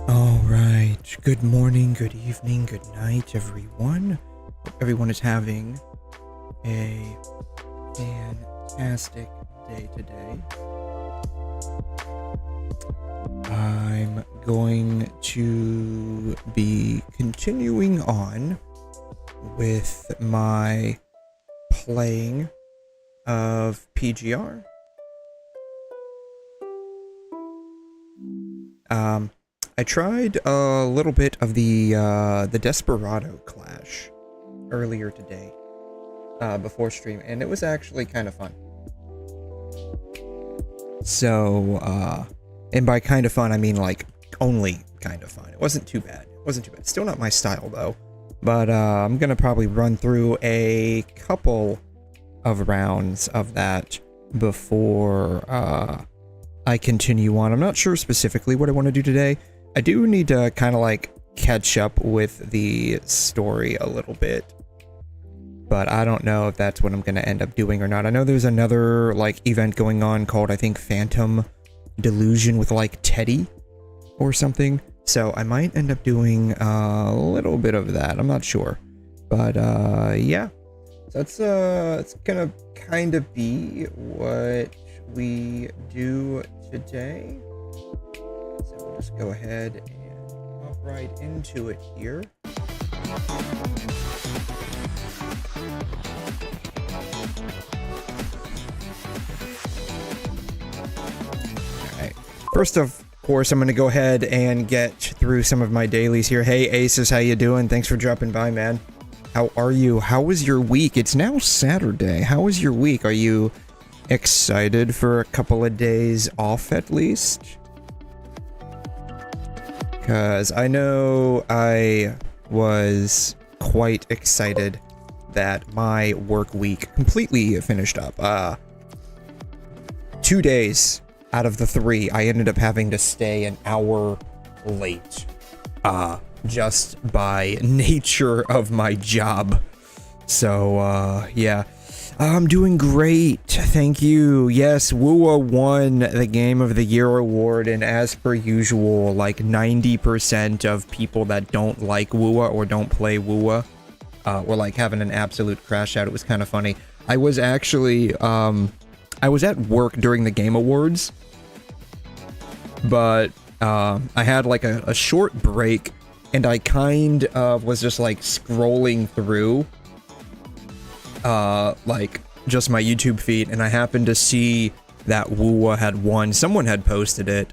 Alright, good morning, good evening, good night, everyone. Hope everyone is having a fantastic day today. I'm going to be continuing on with my playing of PGR. I tried a little bit of the Desperado Clash earlier today, before stream, and it was actually kind of fun. So, and by kind of fun, I mean like only kind of fun. It wasn't too bad. It wasn't too bad. Still not my style though, but I'm gonna probably run through a couple of rounds of that before I continue on. I'm not sure specifically what I want to do today. I do need to kind of like catch up with the story a little bit, but I don't know if that's what I'm going to end up doing or not. I know there's another like event going on called, I think, Phantom Delusion with like Teddy or something, so I might end up doing a little bit of that. I'm not sure, but yeah, so that's it's gonna kind of be what we do today. So we'll just go ahead and hop right into it here. Alright. First of course, I'm going to go ahead and get through some of my dailies here. Hey Aces, how you doing? Thanks for dropping by, man. How are you? How was your week? It's now Saturday. How was your week? Are you excited for a couple of days off at least? Because I know I was quite excited that my work week completely finished up. 2 days out of the 3, I ended up having to stay an hour late. Just by nature of my job. So, yeah. I'm doing great, thank you. Yes, WuWa won the Game of the Year award, and as per usual, like 90% of people that don't like WuWa or don't play WuWa were like having an absolute crash out. It was kind of funny. I was actually, I was at work during the Game Awards, but I had like a short break, and I kind of was just like scrolling through like just my YouTube feed, and I happened to see that WuWa had won. Someone had posted it.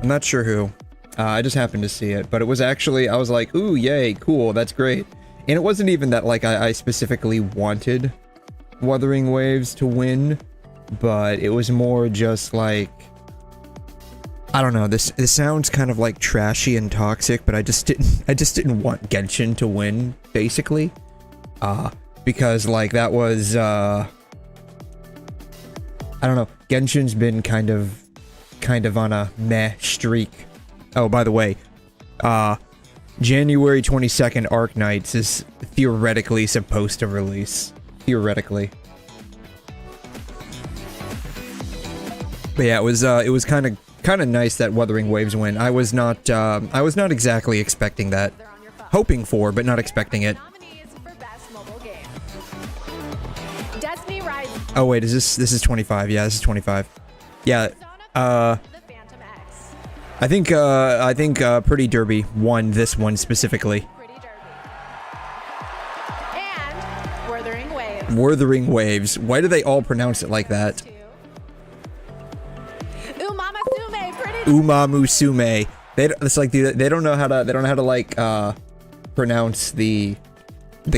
I'm not sure who. I just happened to see it, but it was actually, I was like, ooh, yay, cool, that's great. And it wasn't even that like I specifically wanted Wuthering Waves to win, but it was more just like, I don't know, this sounds kind of like trashy and toxic, but I just didn't want Genshin to win basically. Because like that was I don't know, Genshin's been kind of on a meh streak. Oh, by the way, January 22nd Arc Knights is theoretically supposed to release. Theoretically. But yeah, it was kind of nice that Wuthering Waves win. I was not exactly expecting that. Hoping for, but not expecting it. Oh wait, this is 25. Yeah, this is 25. Yeah. I think Pretty Derby won this one specifically. And Wuthering Waves. Wuthering Waves. Why do they all pronounce it like that? 𝘠𝘮𝘳𝘂. It's like they don't know how to like pronounce the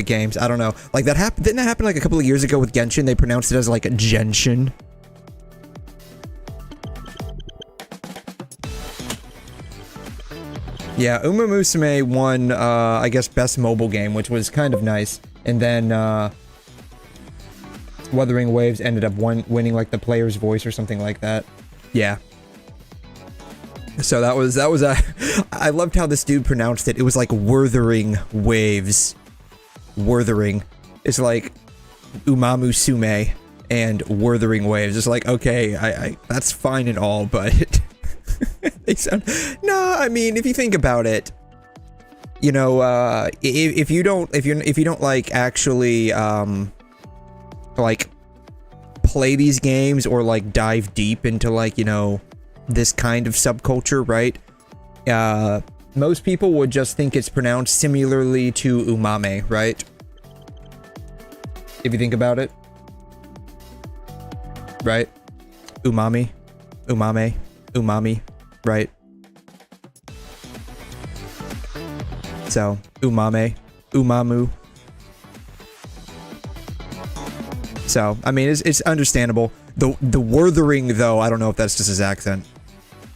games. I don't know. Like that happened. Didn't that happen like a couple of years ago with Genshin? They pronounced it as like Genshin. Yeah, 𝘠𝘮𝘳𝘂 won, I guess, Best Mobile Game, which was kind of nice. And then, Wuthering Waves ended up winning, like, the player's voice or something like that. Yeah. So that was I loved how this dude pronounced it. It was like Wuthering Waves. Wuthering. It's like 𝘠𝘮𝘳𝘂 and Wuthering Waves. It's like, okay, that's fine and all, but... They sound... No, I mean, if you think about it, you know, if you don't like actually like play these games or like dive deep into like, you know, this kind of subculture, right? Most people would just think it's pronounced similarly to umame, right? If you think about it, right? Umami, umame, umami, right? So, umame, umamu. So, I mean, it's understandable. The Wuthering, though, I don't know if that's just his accent.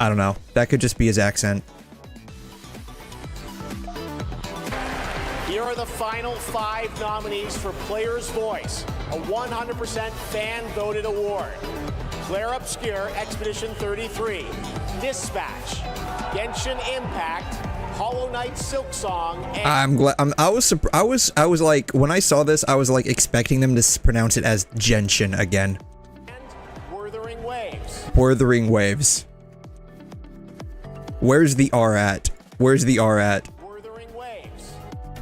I don't know. That could just be his accent. Here are the final 5 nominees for Player's Voice, a 100% fan-voted award. 𝘬𝘲𝘲 Expedition 33, Dispatch, Genshin Impact, Hollow Knight 𝘧𝘲𝘳, and I'm glad. I was like, when I saw this, I was like expecting them to pronounce it as Genshin again. Wuthering Waves. Wuthering Waves. Where's the R at? Where's the R at? Wuthering Waves.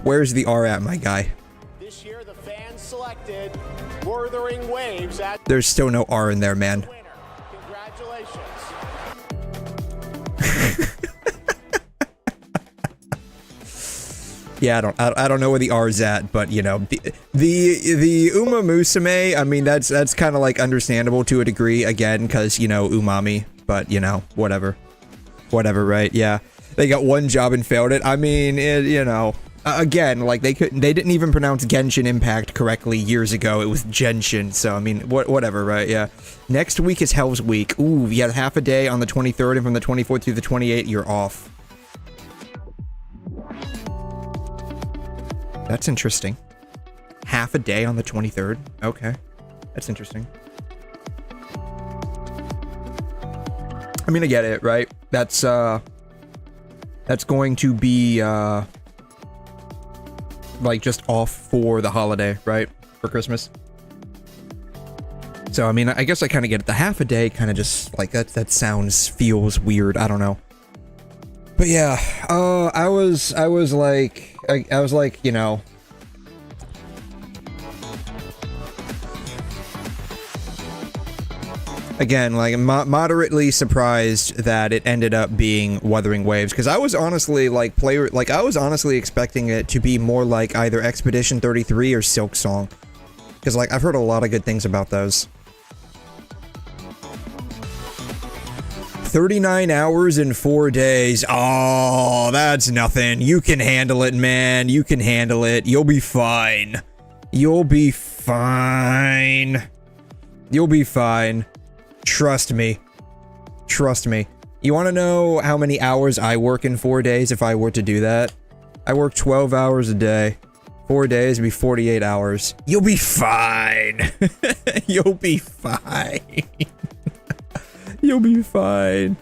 Where's the R at, my guy? This year, the fans selected Wuthering Waves as There's still no R in there, man. winner. Congratulations. Yeah, I don't know where the R is at, but you know, the 𝘠𝘮𝘳𝘂, I mean, that's kind of like understandable to a degree, again, because you know, umami, but you know, whatever, right? Yeah, they got one job and failed it. I mean, you know, again, like they didn't even pronounce Genshin Impact correctly years ago. It was Genshin, so I mean, whatever, right? Yeah. Next week is Hell's Week. Ooh, you got half a day on the 23rd, and from the 24th through the 28th, you're off. That's interesting. Half a day on the 23rd? Okay. That's interesting. I mean, I get it, right? That's going to be, like, just off for the holiday, right? For Christmas. So, I mean, I guess I kind of get it. The half a day kind of just, like, that feels weird. I don't know. But yeah, I was like, you know, again, like, moderately surprised that it ended up being Wuthering Waves, because I was honestly, like, I was honestly expecting it to be more like either Expedition 33 or 𝘧𝘲𝘳, because, like, I've heard a lot of good things about those. 39 hours and 4 days. Oh, that's nothing. You can handle it, man. You can handle it. You'll be fine. You'll be fine. You'll be fine. Trust me. Trust me. You want to know how many hours I work in 4 days if I were to do that? I work 12 hours a day 4 days would be 48 hours. You'll be fine. You'll be fine. You'll be fine.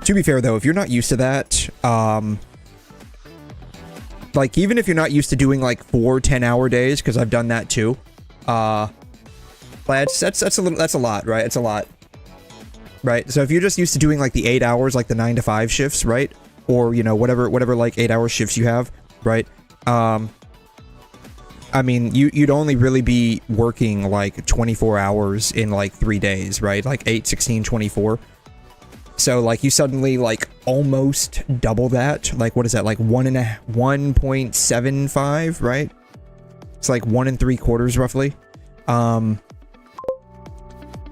To be fair, though, if you're not used to that, like, even if you're not used to doing, like, 4 10-hour days, because I've done that, too, that's a lot, right? It's a lot. Right? So if you're just used to doing, like, the 8 hours, like, the 9 to 5 shifts, right? Or, you know, whatever, like, 8-hour shifts you have, right? I mean, you'd only really be working, like, 24 hours in, like, 3 days, right? Like, 8, 16, 24. So, like, you suddenly, like, almost double that. Like, what is that? Like, 1.75, right? It's like 1 3/4, roughly.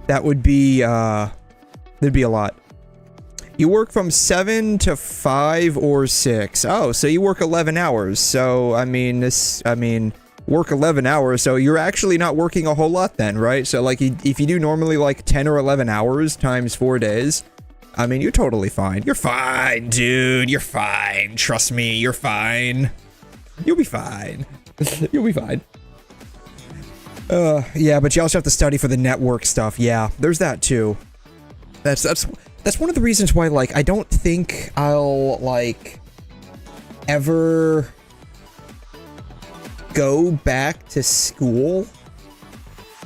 That would be, that'd be a lot. You work from 7 to 5 or 6. Oh, so you work 11 hours. So, I mean, work 11 hours, so you're actually not working a whole lot then, right? So, like, if you do normally, like, 10 or 11 hours times 4 days, I mean, you're totally fine. You're fine, dude. You're fine. Trust me, you're fine. You'll be fine. You'll be fine. Yeah, but you also have to study for the network stuff. Yeah, there's that too. That's one of the reasons why, like, I don't think I'll, like, ever go back to school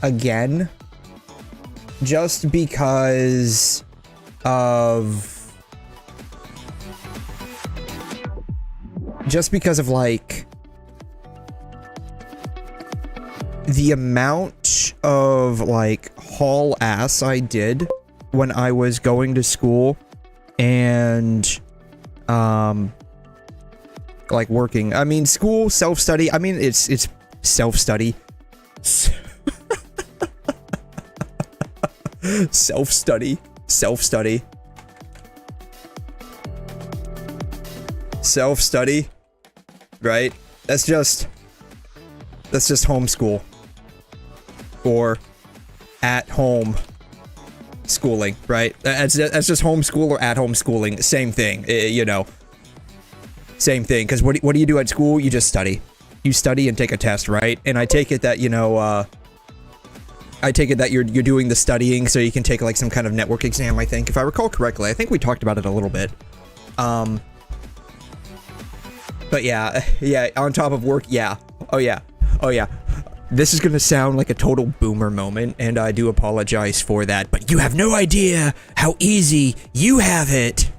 again, just because of like the amount of, like, haul ass I did when I was going to school and like working. I mean, school, self-study, I mean, it's self-study. Self-study. Self-study, right? That's just homeschool. Or at home schooling, right? That's just homeschool or at home schooling. Same thing, you know. Same thing, because what do you do at school? You just study. You study and take a test, right? And I take it that, you know, you're doing the studying so you can take, like, some kind of network exam, I think. If I recall correctly, I think we talked about it a little bit. But yeah, on top of work, yeah. Oh yeah. This is gonna sound like a total boomer moment, and I do apologize for that, but you have no idea how easy you have it.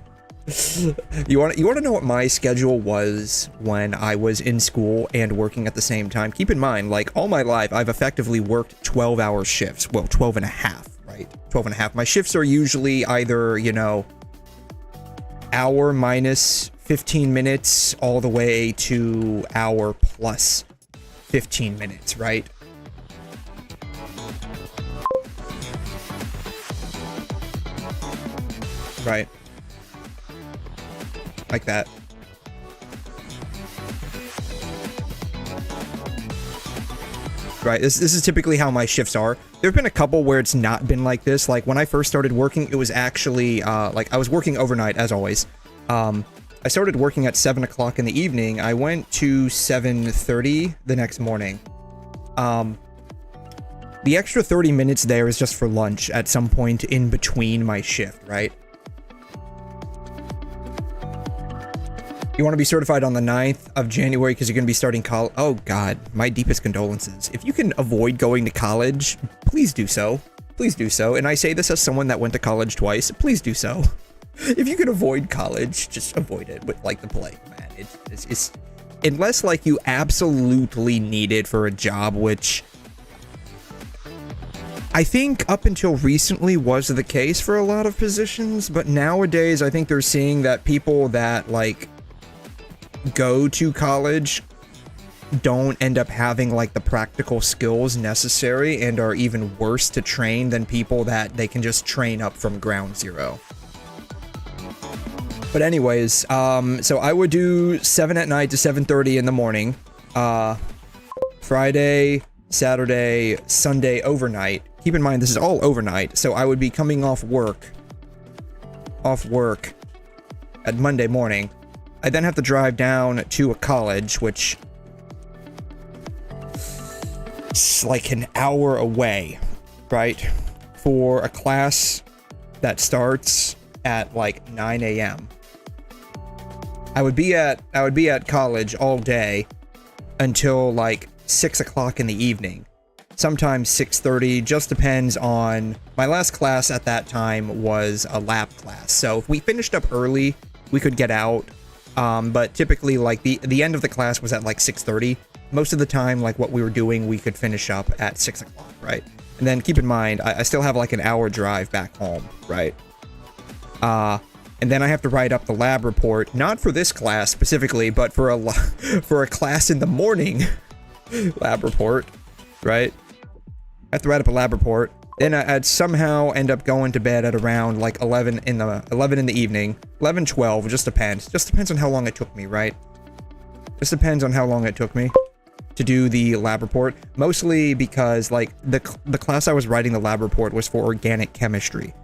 You want to know what my schedule was when I was in school and working at the same time? Keep in mind, like, all my life, I've effectively worked 12-hour shifts. Well, 12 and a half, right? 12 and a half. My shifts are usually either, you know, hour minus 15 minutes all the way to hour plus 15 minutes, right? Right. Like that. Right, this is typically how my shifts are. There have been a couple where it's not been like this. Like, when I first started working, it was actually, like, I was working overnight, as always. I started working at 7 o'clock in the evening. I went to 7:30 the next morning. The extra 30 minutes there is just for lunch at some point in between my shift, right? You want to be certified on the 9th of January because you're going to be starting college. Oh, God. My deepest condolences. If you can avoid going to college, please do so. Please do so. And I say this as someone that went to college twice. Please do so. If you can avoid college, just avoid it with, like, the plague, man. It's unless, like, you absolutely need it for a job, which I think up until recently was the case for a lot of positions. But nowadays, I think they're seeing that people that, like, go to college don't end up having, like, the practical skills necessary and are even worse to train than people that they can just train up from ground zero. But anyways, so I would do 7 at night to 7:30 in the morning, Friday, Saturday, Sunday overnight. Keep in mind, this is all overnight, so I would be coming off work at Monday morning. I then have to drive down to a college, which is like an hour away, right? For a class that starts at like 9 a.m. I would be at college all day until like 6 o'clock in the evening. Sometimes 6:30, just depends on... My last class at that time was a lab class, so if we finished up early, we could get out. But typically, like, the end of the class was at like 6:30. Most of the time, like, what we were doing, we could finish up at 6 o'clock, right? And then keep in mind, I still have like an hour drive back home, right? And then I have to write up the lab report, not for this class specifically, but for a class in the morning lab report, right? I have to write up a lab report. Then I'd somehow end up going to bed at around like 11 in the evening, 11, 12, just depends. Just depends on how long it took me, right? Just depends on how long it took me to do the lab report. Mostly because like the class I was writing the lab report was for organic chemistry.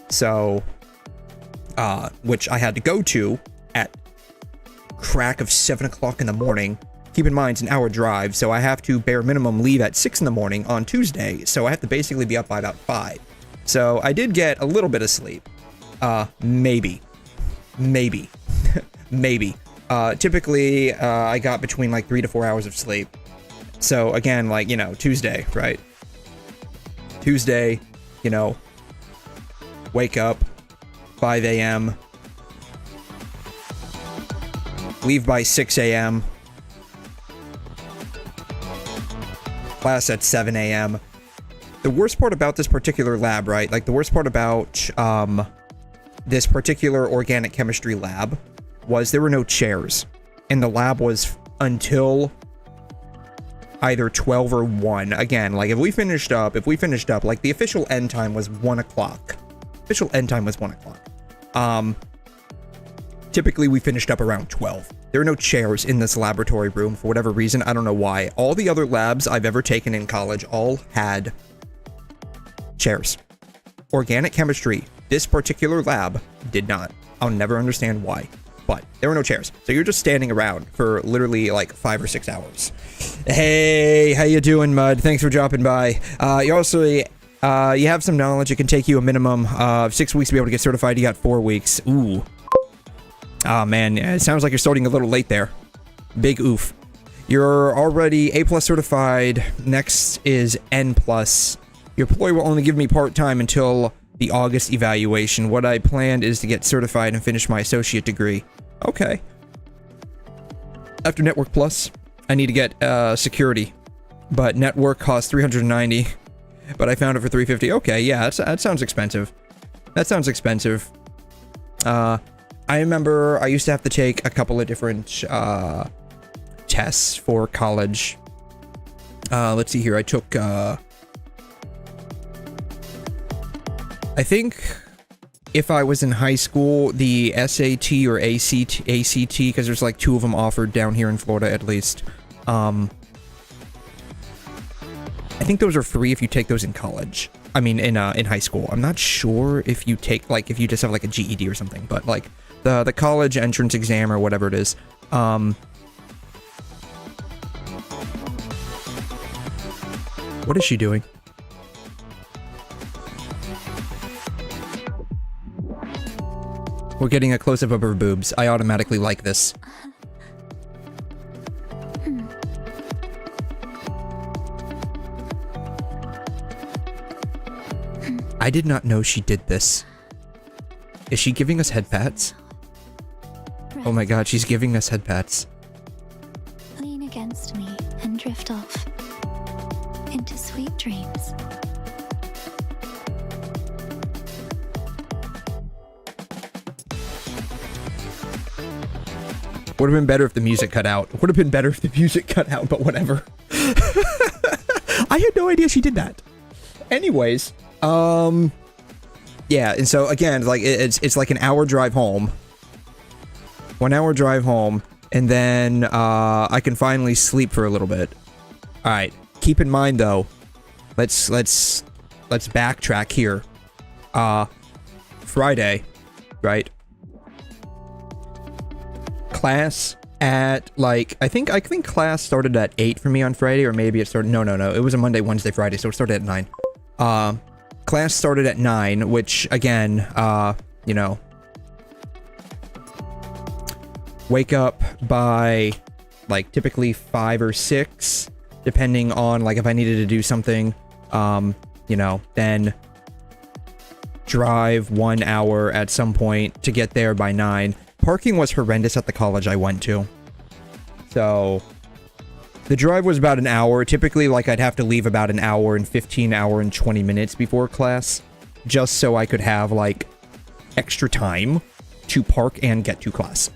So, which I had to go to at crack of 7 o'clock in the morning. Keep in mind, it's an hour drive, so I have to bare minimum leave at 6 in the morning on Tuesday, so I have to basically be up by about 5. So I did get a little bit of sleep. Maybe. Maybe. Typically, I got between like 3 to 4 hours of sleep. So again, like, you know, Tuesday, right? Tuesday, you know, wake up, 5 a.m., leave by 6 a.m., class at 7 a.m. The worst part about this particular lab, right? Like, the worst part about this particular organic chemistry lab was there were no chairs. And the lab was until either 12 or 1. Again, like, if we finished up, like, the official end time was 1 o'clock. Typically, we finished up around 12. There are no chairs in this laboratory room for whatever reason. I don't know why. All the other labs I've ever taken in college all had chairs. Organic chemistry, this particular lab, did not. I'll never understand why, but there were no chairs. So you're just standing around for literally like 5 or 6 hours. Hey, how you doing, Mud? Thanks for dropping by. You also... you have some knowledge. It can take you a minimum of 6 weeks to be able to get certified. You got 4 weeks. Ooh. Oh, man. It sounds like you're starting a little late there. Big oof. You're already A+ certified. Next is N+. Your employer will only give me part-time until the August evaluation. What I planned is to get certified and finish my associate degree. Okay. After Network Plus, I need to get security. But network costs $390. But I found it for $350. Okay, yeah, that sounds expensive. That sounds expensive. I remember I used to have to take a couple of different tests for college. Let's see here. I took, I think if I was in high school, the SAT or ACT, because there's like 2 of them offered down here in Florida at least. I think those are free if you take those in college. I mean, in high school. I'm not sure if you take, like, if you just have like a GED or something, but like the college entrance exam or whatever it is. What is she doing? We're getting a close-up of her boobs. I automatically like this. I did not know she did this. Is she giving us head pats? Oh my god, she's giving us head pats. Lean against me and drift off into sweet dreams. Would have been better if the music cut out. Would have been better if the music cut out, but whatever. I had no idea she did that. Anyways, yeah, and so again, like it's like an hour drive home. 1 hour drive home, and then I can finally sleep for a little bit. All right, keep in mind though, let's backtrack here. Friday, right? class at like, I think class started at 8 for me on Friday, or maybe it started, no, it was a Monday, Wednesday, Friday, so it started at 9. Class started at 9, which again, you know, wake up by like typically 5 or 6, depending on like if I needed to do something, you know, then drive 1 hour at some point to get there by 9. Parking was horrendous at the college I went to. So the drive was about an hour. Typically, like, I'd have to leave about an hour and 15, hour and 20 minutes before class, just so I could have, like, extra time to park and get to class.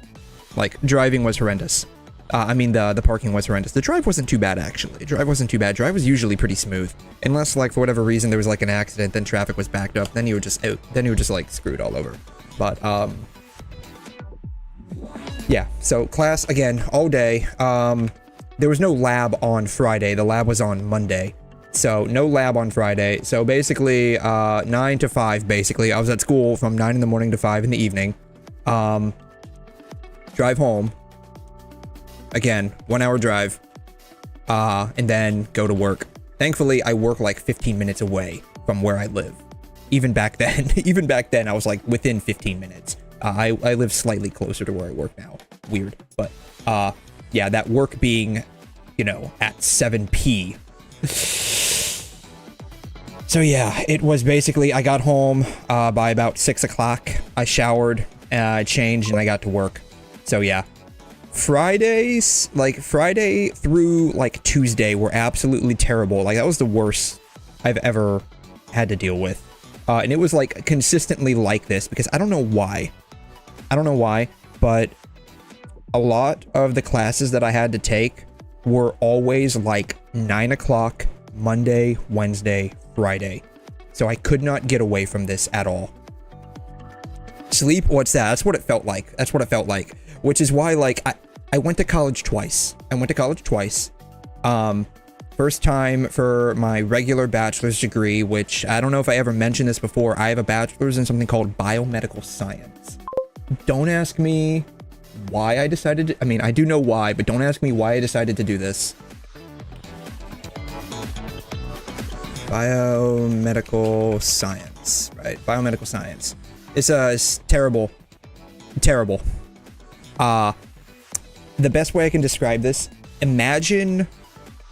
Like, driving was horrendous. I mean, the parking was horrendous. The drive wasn't too bad, actually. The drive wasn't too bad. Drive was usually pretty smooth. Unless, like, for whatever reason, there was, like, an accident, then traffic was backed up, then you were just out. Then you were just, like, screwed all over. But, yeah, so class, again, all day. There was no lab on Friday. The lab was on Monday. So, no lab on Friday. So, basically, 9 to 5, basically. I was at school from 9 in the morning to 5 in the evening. Drive home. Again, 1 hour drive. And then go to work. Thankfully, I work like 15 minutes away from where I live. Even back then, I was like within 15 minutes. I live slightly closer to where I work now. Weird. But, yeah, that work being, you know, at 7p. So, yeah, it was basically, I got home by about 6 o'clock. I showered, I changed, and I got to work. So, yeah. Fridays, like, Friday through, like, Tuesday were absolutely terrible. Like, that was the worst I've ever had to deal with. And it was, like, consistently like this, because I don't know why. I don't know why, but a lot of the classes that I had to take were always, like, 9 o'clock, Monday, Wednesday, Friday. So I could not get away from this at all. Sleep? What's that? That's what it felt like. That's what it felt like. Which is why, like, I went to college twice. First time for my regular bachelor's degree, which I don't know if I ever mentioned this before. I have a bachelor's in something called biomedical science. Don't ask me why I decided to, I mean, I do know why, but don't ask me why I decided to do this. Biomedical science, right? Biomedical science. It's terrible. Terrible. The best way I can describe this, imagine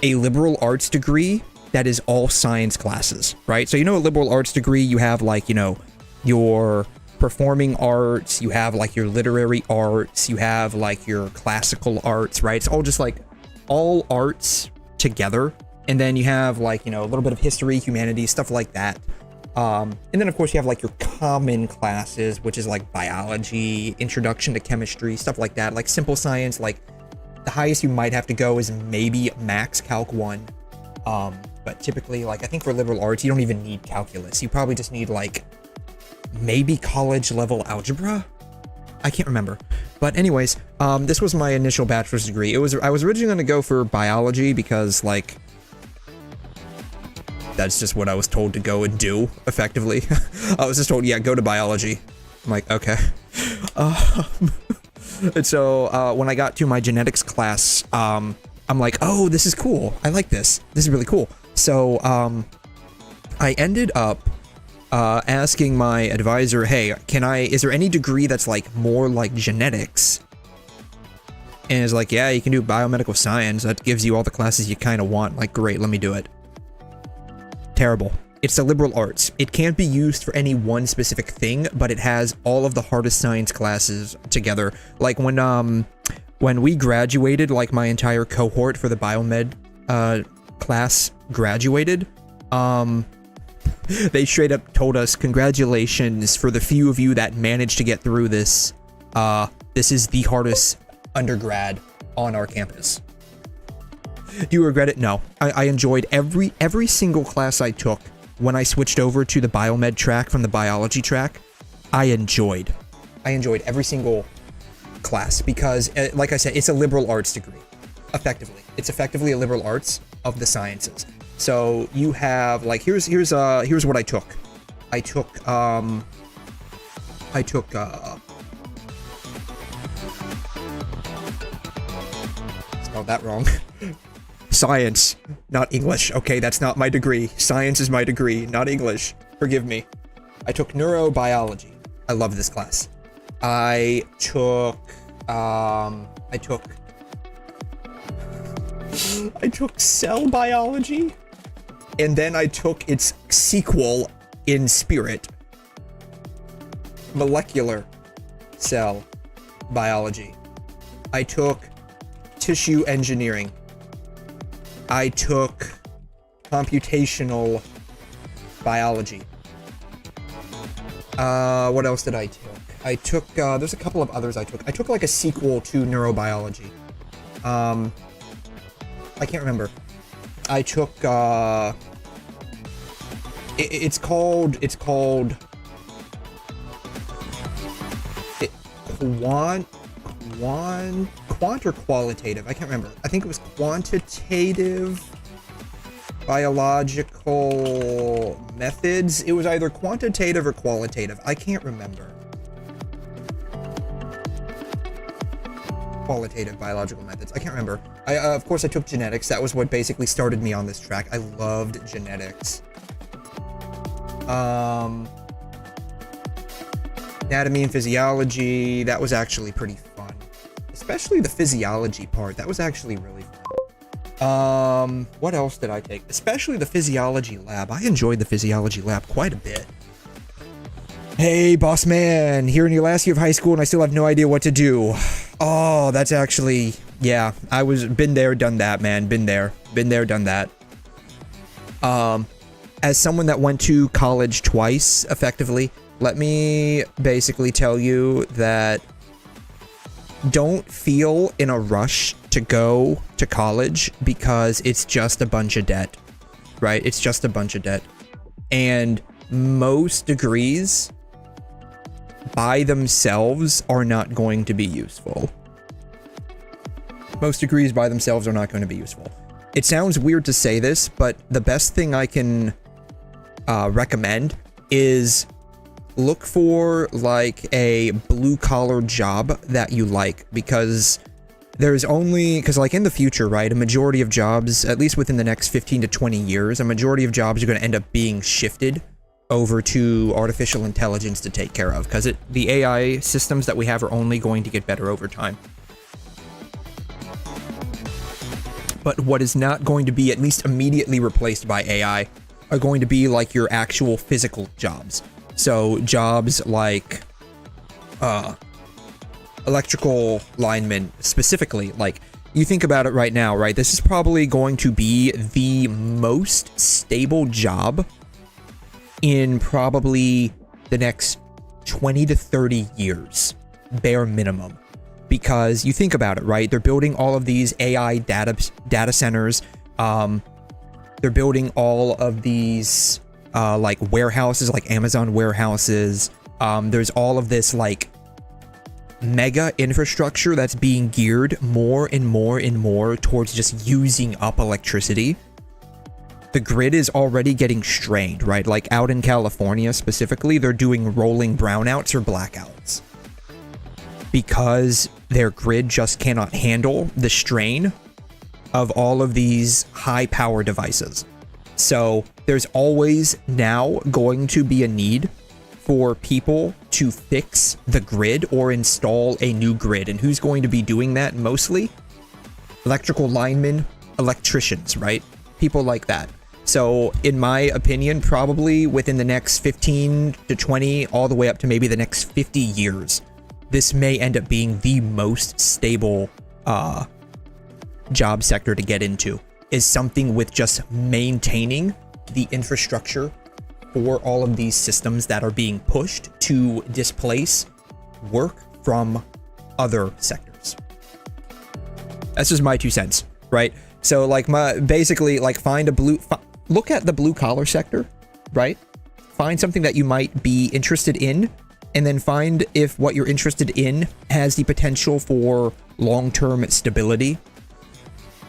a liberal arts degree that is all science classes, right? So, you know, a liberal arts degree, you have, like, you know, your performing arts, you have, like, your literary arts, you have, like, your classical arts, right? It's all just, like, all arts together. And then you have, like, you know, a little bit of history, humanities, stuff like that. And then, of course, you have, like, your common classes, which is, like, biology, introduction to chemistry, stuff like that. Like, simple science, like, the highest you might have to go is maybe max Calc 1. But typically, like, I think for liberal arts, you don't even need calculus. You probably just need, like, maybe college-level algebra? I can't remember. But anyways, this was my initial bachelor's degree. I was originally going to go for biology because, like, that's just what I was told to go and do, effectively. I was just told, yeah, go to biology. I'm like, okay. And so, when I got to my genetics class, I'm like, oh, this is cool. I like this. This is really cool. So, I ended up asking my advisor, hey, is there any degree that's, like, more like genetics? And it's like, yeah, you can do biomedical science. That gives you all the classes you kind of want. Like, great, let me do it. Terrible. It's the liberal arts. It can't be used for any one specific thing, but it has all of the hardest science classes together. Like, when we graduated, like, my entire cohort for the biomed class graduated, they straight up told us, congratulations for the few of you that managed to get through this. This is the hardest undergrad on our campus. Do you regret it? No. I enjoyed every single class I took when I switched over to the biomed track from the biology track. I enjoyed every single class because, like I said, it's a liberal arts degree. Effectively. It's effectively a liberal arts of the sciences. So you have, like, here's what I took. I took spelled that wrong. Science, not English. Okay, that's not my degree. Science is my degree, not English. Forgive me. I took neurobiology. I love this class. I took cell biology, and then I took its sequel in spirit, molecular cell biology. I took tissue engineering. I took computational biology. What else did I take? I took, there's a couple of others I took. I took like a sequel to neurobiology. I can't remember. I took, it's called quant or qualitative. I can't remember. I think it was quantitative biological methods. It was either quantitative or qualitative. I can't remember. Qualitative biological methods. I can't remember. Of course, I took genetics. That was what basically started me on this track. I loved genetics. Anatomy and physiology. That was actually pretty fun. Especially the physiology part. That was actually really fun. What else did I take? Especially the physiology lab. I enjoyed the physiology lab quite a bit. Hey, boss man, here in your last year of high school and I still have no idea what to do. Oh, that's actually, yeah, been there, done that, man. Been there, done that. As someone that went to college twice, effectively, let me basically tell you that don't feel in a rush to go to college because it's just a bunch of debt, right? It's just a bunch of debt. And most degrees by themselves are not going to be useful. Most degrees by themselves are not going to be useful. It sounds weird to say this, but the best thing I can recommend is look for like a blue-collar job that you like, because like in the future, right, a majority of jobs, at least within the next 15 to 20 years, a majority of jobs are going to end up being shifted over to artificial intelligence to take care of, because the AI systems that we have are only going to get better over time. But what is not going to be at least immediately replaced by AI are going to be like your actual physical jobs. So jobs like electrical linemen specifically. Like, you think about it right now, right? This is probably going to be the most stable job in probably the next 20 to 30 years, bare minimum. Because you think about it, right? They're building all of these AI data centers. They're building all of these like warehouses, like Amazon warehouses. There's all of this like mega infrastructure that's being geared more and more and more towards just using up electricity. The grid is already getting strained, right? Like out in California specifically, they're doing rolling brownouts or blackouts because their grid just cannot handle the strain of all of these high power devices. So there's always now going to be a need for people to fix the grid or install a new grid. And who's going to be doing that mostly? Electrical linemen, electricians, right? People like that. So in my opinion, probably within the next 15 to 20, all the way up to maybe the next 50 years, this may end up being the most stable job sector to get into, is something with just maintaining the infrastructure for all of these systems that are being pushed to displace work from other sectors. That's just my 2 cents, right? So like basically like look at the blue collar sector, right? Find something that you might be interested in, and then find if what you're interested in has the potential for long-term stability.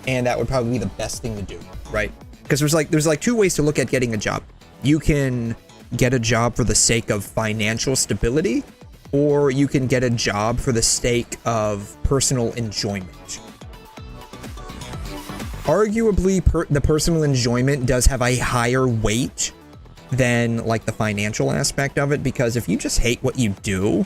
And that would probably be the best thing to do, right? Because there's like 2 ways to look at getting a job. You can get a job for the sake of financial stability, or you can get a job for the sake of personal enjoyment. arguably the personal enjoyment does have a higher weight than like the financial aspect of it, because if you just hate what you do,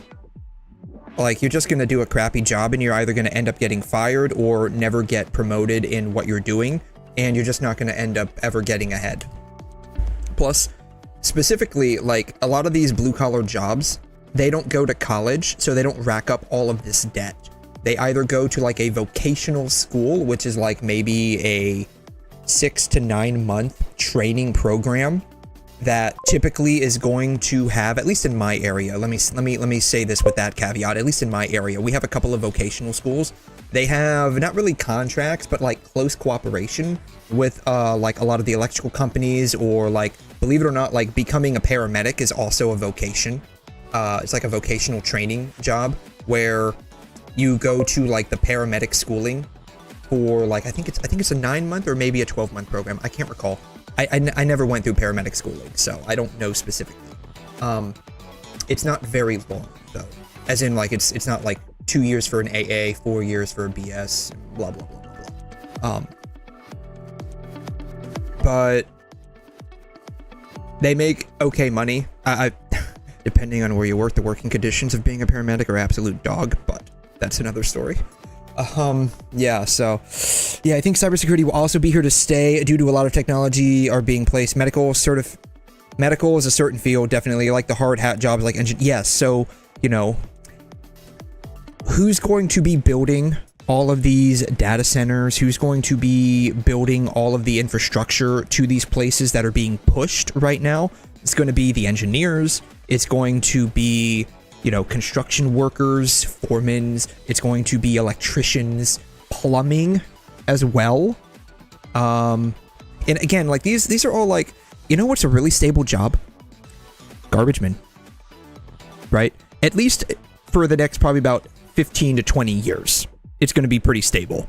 like you're just going to do a crappy job and you're either going to end up getting fired or never get promoted in what you're doing, and you're just not going to end up ever getting ahead. Plus, specifically, like a lot of these blue-collar jobs, they don't go to college, so they don't rack up all of this debt. They either go to like a vocational school, which is like maybe a 6 to 9 month training program that typically is going to have, at least in my area, let me say this with that caveat, at least in my area, we have a couple of vocational schools. They have not really contracts, but like close cooperation with like a lot of the electrical companies, or like, believe it or not, like becoming a paramedic is also a vocation. It's like a vocational training job where you go to like the paramedic schooling for like, I think it's a 9-month or maybe a 12-month program. I can't recall. I never went through paramedic schooling, so I don't know specifically. It's not very long though, as in like it's not like 2 years for an AA, 4 years for a BS, blah blah blah blah blah. But they make okay money. I depending on where you work, the working conditions of being a paramedic are absolute dog, but that's another story. Yeah, so yeah, I think cybersecurity will also be here to stay due to a lot of technology are being placed. Medical is a certain field, definitely, like the hard hat jobs like engine. Yes, so, you know, who's going to be building all of these data centers? Who's going to be building all of the infrastructure to these places that are being pushed right now? It's going to be the engineers. It's going to be, you know, construction workers, foremen. It's going to be electricians, plumbing as well. And again, like these are all like, you know what's a really stable job? Garbage man. Right? At least for the next probably about 15 to 20 years, it's going to be pretty stable.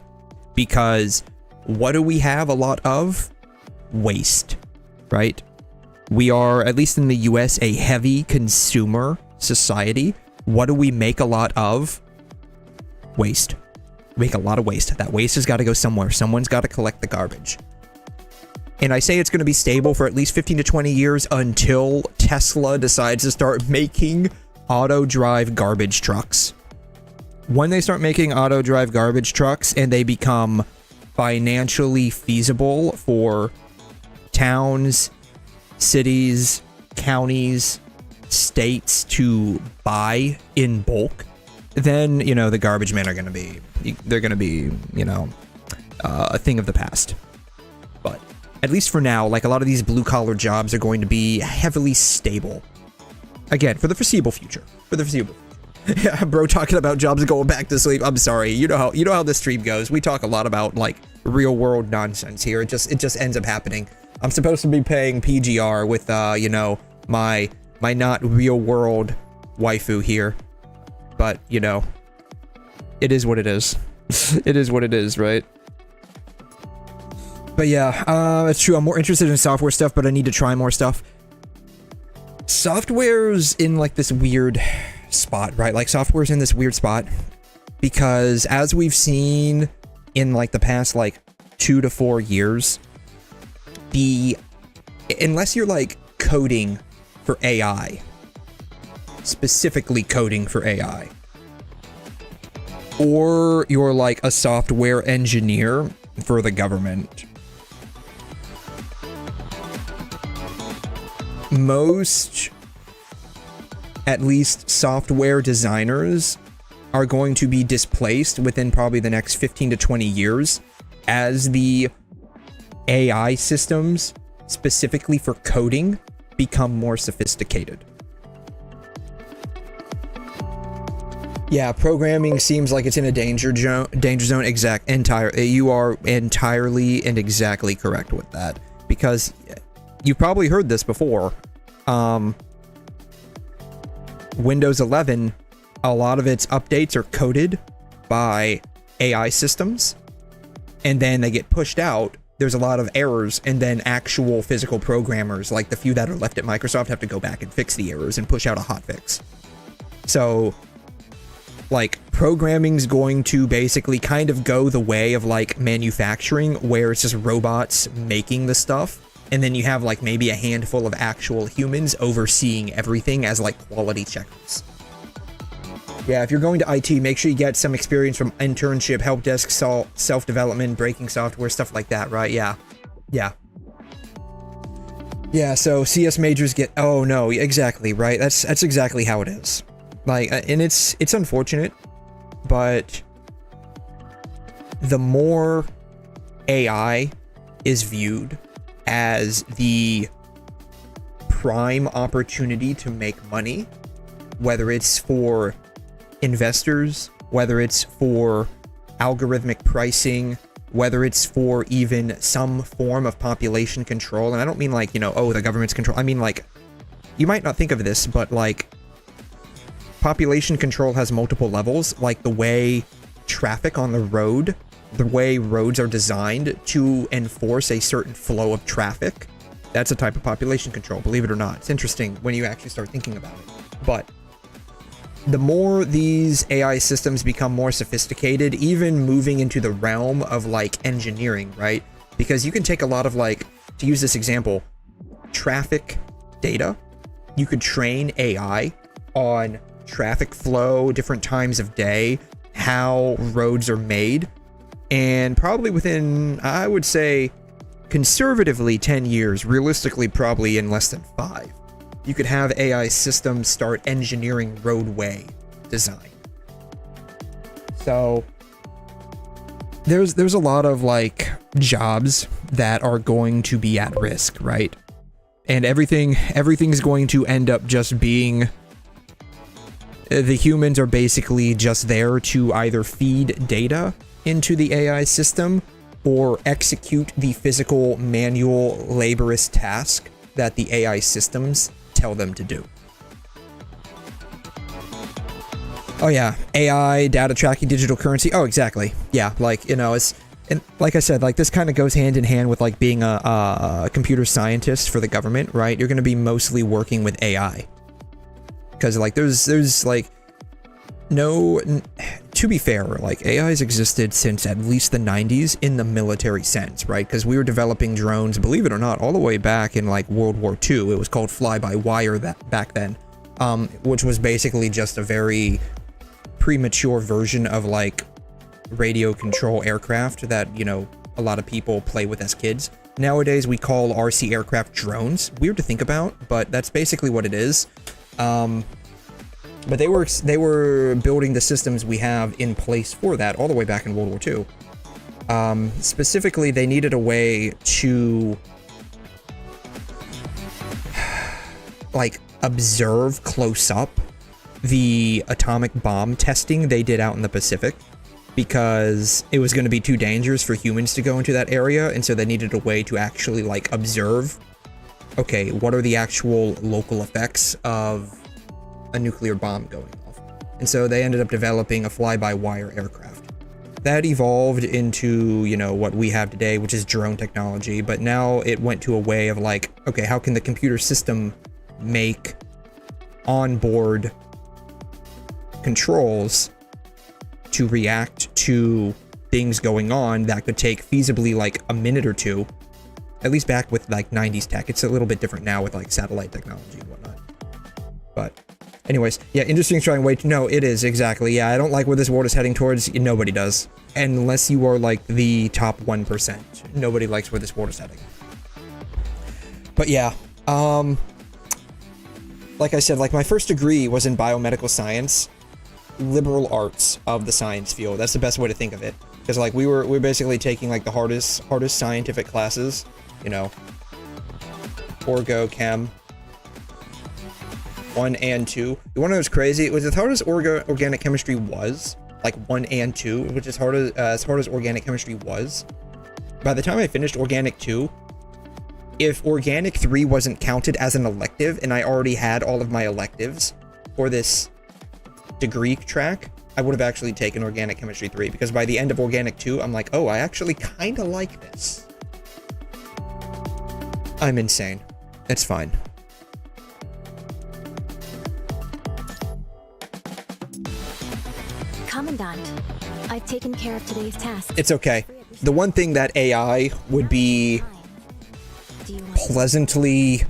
Because what do we have a lot of? Waste. Right? We are, at least in the US, a heavy consumer society. What do we make a lot of? Waste. We make a lot of waste. That waste has got to go somewhere. Someone's got to collect the garbage. And I say it's going to be stable for at least 15 to 20 years until Tesla decides to start making auto-drive garbage trucks. When they start making auto-drive garbage trucks and they become financially feasible for towns, cities, counties, states to buy in bulk, then, you know, the garbage men are going to be, they're going to be, you know, a thing of the past. But at least for now, like a lot of these blue collar jobs are going to be heavily stable. Again, for the foreseeable future. Yeah, bro, talking about jobs going back to sleep. I'm sorry. You know how this stream goes. We talk a lot about like real world nonsense here. It just ends up happening. I'm supposed to be paying PGR with you know, my not real world waifu here. But, you know, it is what it is. It is what it is, right? But yeah, it's true. I'm more interested in software stuff, but I need to try more stuff. Software's in like this weird spot, right? Like software's in this weird spot because as we've seen in like the past like 2 to 4 years, unless you're like coding for AI, specifically coding for AI, or you're like a software engineer for the government, most, at least software designers, are going to be displaced within probably the next 15 to 20 years as the AI systems, specifically for coding, become more sophisticated. Yeah, programming seems like it's in a danger zone. You are entirely and exactly correct with that, because you've probably heard this before. Windows 11, a lot of its updates are coded by AI systems, and then they get pushed out. There's a lot of errors, and then actual physical programmers, like the few that are left at Microsoft, have to go back and fix the errors and push out a hotfix. So like programming's going to basically kind of go the way of like manufacturing, where it's just robots making the stuff, and then you have like maybe a handful of actual humans overseeing everything as like quality checkers. Yeah, if you're going to IT, make sure you get some experience from internship, help desk, self-development, breaking software, stuff like that, right? Yeah. Yeah, so CS majors get... Oh, no, exactly, right? That's exactly how it is. Like, and it's unfortunate, but the more AI is viewed as the prime opportunity to make money, whether it's for investors, whether it's for algorithmic pricing, whether it's for even some form of population control. And I don't mean like, you know, oh, the government's control. I mean like, you might not think of this, but like population control has multiple levels, like the way traffic on the road, the way roads are designed to enforce a certain flow of traffic. That's a type of population control, believe it or not. It's interesting when you actually start thinking about it. But the more these AI systems become more sophisticated, even moving into the realm of like engineering, right? Because you can take a lot of like, to use this example, traffic data. You could train AI on traffic flow, different times of day, how roads are made. And probably within, I would say, conservatively 10 years, realistically probably in less than 5. You could have AI systems start engineering roadway design. So there's a lot of like jobs that are going to be at risk, right? And everything's going to end up just being, the humans are basically just there to either feed data into the AI system or execute the physical, manual, laborious task that the AI systems tell them to do. Oh yeah, AI, data tracking, digital currency. Oh, exactly. Yeah, like, you know, it's, and like I said, like this kind of goes hand in hand with like being a computer scientist for the government, right? You're going to be mostly working with AI. Because like there's like no, to be fair, like AI has existed since at least the 90s in the military sense, right? Because we were developing drones, believe it or not, all the way back in like World War II. It was called fly-by-wire back then, which was basically just a very premature version of like radio control aircraft that, you know, a lot of people play with as kids. Nowadays we call RC aircraft drones. Weird to think about, but that's basically what it is. But they were building the systems we have in place for that all the way back in World War II. Specifically, they needed a way to like observe close up the atomic bomb testing they did out in the Pacific, because it was going to be too dangerous for humans to go into that area, and so they needed a way to actually like observe, okay, what are the actual local effects of a nuclear bomb going off. And so they ended up developing a fly-by-wire aircraft. That evolved into, you know, what we have today, which is drone technology, but now it went to a way of like, okay, how can the computer system make onboard controls to react to things going on that could take feasibly like a minute or two, at least back with like 90s tech. It's a little bit different now with like satellite technology and whatnot. But anyways, yeah, industry is trying way to... No, it is, exactly. Yeah, I don't like where this world is heading towards. Nobody does. Unless you are like the top 1%. Nobody likes where this world is heading. But yeah, like I said, like my first degree was in biomedical science, liberal arts of the science field. That's the best way to think of it. Because like we were basically taking like the hardest scientific classes, you know, Orgo, Chem, 1 and 2. You wanna know what's crazy? It was as hard as organic chemistry was, like 1 and 2, which is hard as organic chemistry was. By the time I finished organic 2, if organic 3 wasn't counted as an elective, and I already had all of my electives for this degree track, I would have actually taken organic chemistry 3, because by the end of organic 2, I'm like, oh, I actually kind of like this. I'm insane. It's fine. taken care of today's tasks. It's okay. The one thing that AI would be pleasantly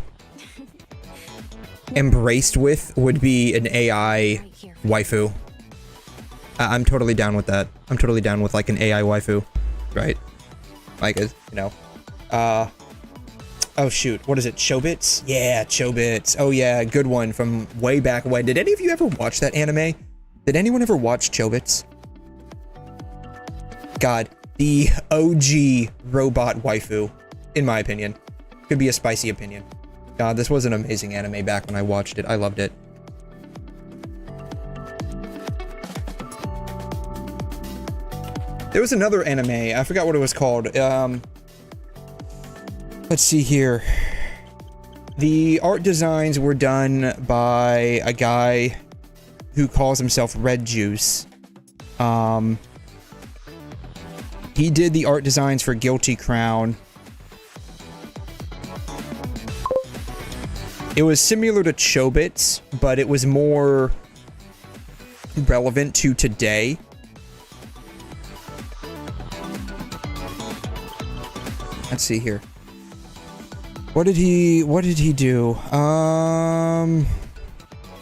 embraced with would be an AI waifu. I'm totally down with that. I'm totally down with like an AI waifu, right? Like, you know, oh shoot, what is it? 𝘐𝘮? Yeah, 𝘐𝘮. Oh yeah, good one from way back when. Did any of you ever watch that anime? Did anyone ever watch 𝘐𝘮? God, the OG robot waifu, in my opinion. Could be a spicy opinion. God, this was an amazing anime back when I watched it. I loved it. There was another anime, I forgot what it was called. Let's see here. The art designs were done by a guy who calls himself Red Juice. He did the art designs for Guilty Crown. It was similar to 𝘐𝘮, but it was more relevant to today. Let's see here. What did he do?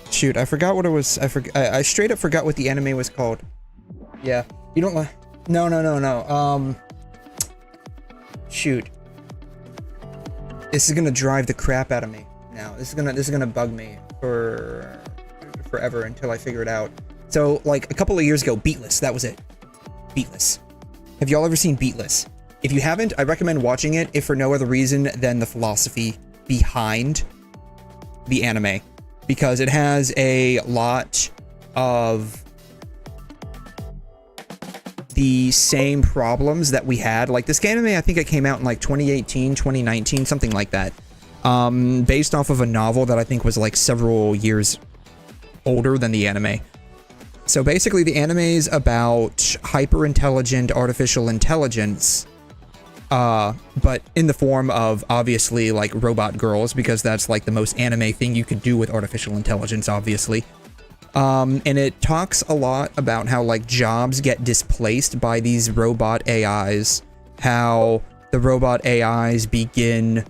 Shoot, I forgot what it was. I straight up forgot what the anime was called. Yeah. You don't like... No. Shoot. This is gonna drive the crap out of me now. This is gonna bug me for forever until I figure it out. So, like, a couple of years ago, Beatless, that was it. Beatless. Have y'all ever seen Beatless? If you haven't, I recommend watching it, if for no other reason than the philosophy behind the anime. Because it has a lot of the same problems that we had. Like, this anime, I think it came out in like 2018, 2019, something like that. Based off of a novel that I think was like several years older than the anime. So basically, the anime is about hyper-intelligent artificial intelligence, but in the form of, obviously, like, robot girls, because that's, like, the most anime thing you could do with artificial intelligence, obviously. And it talks a lot about how, like, jobs get displaced by these robot AIs, how the robot AIs begin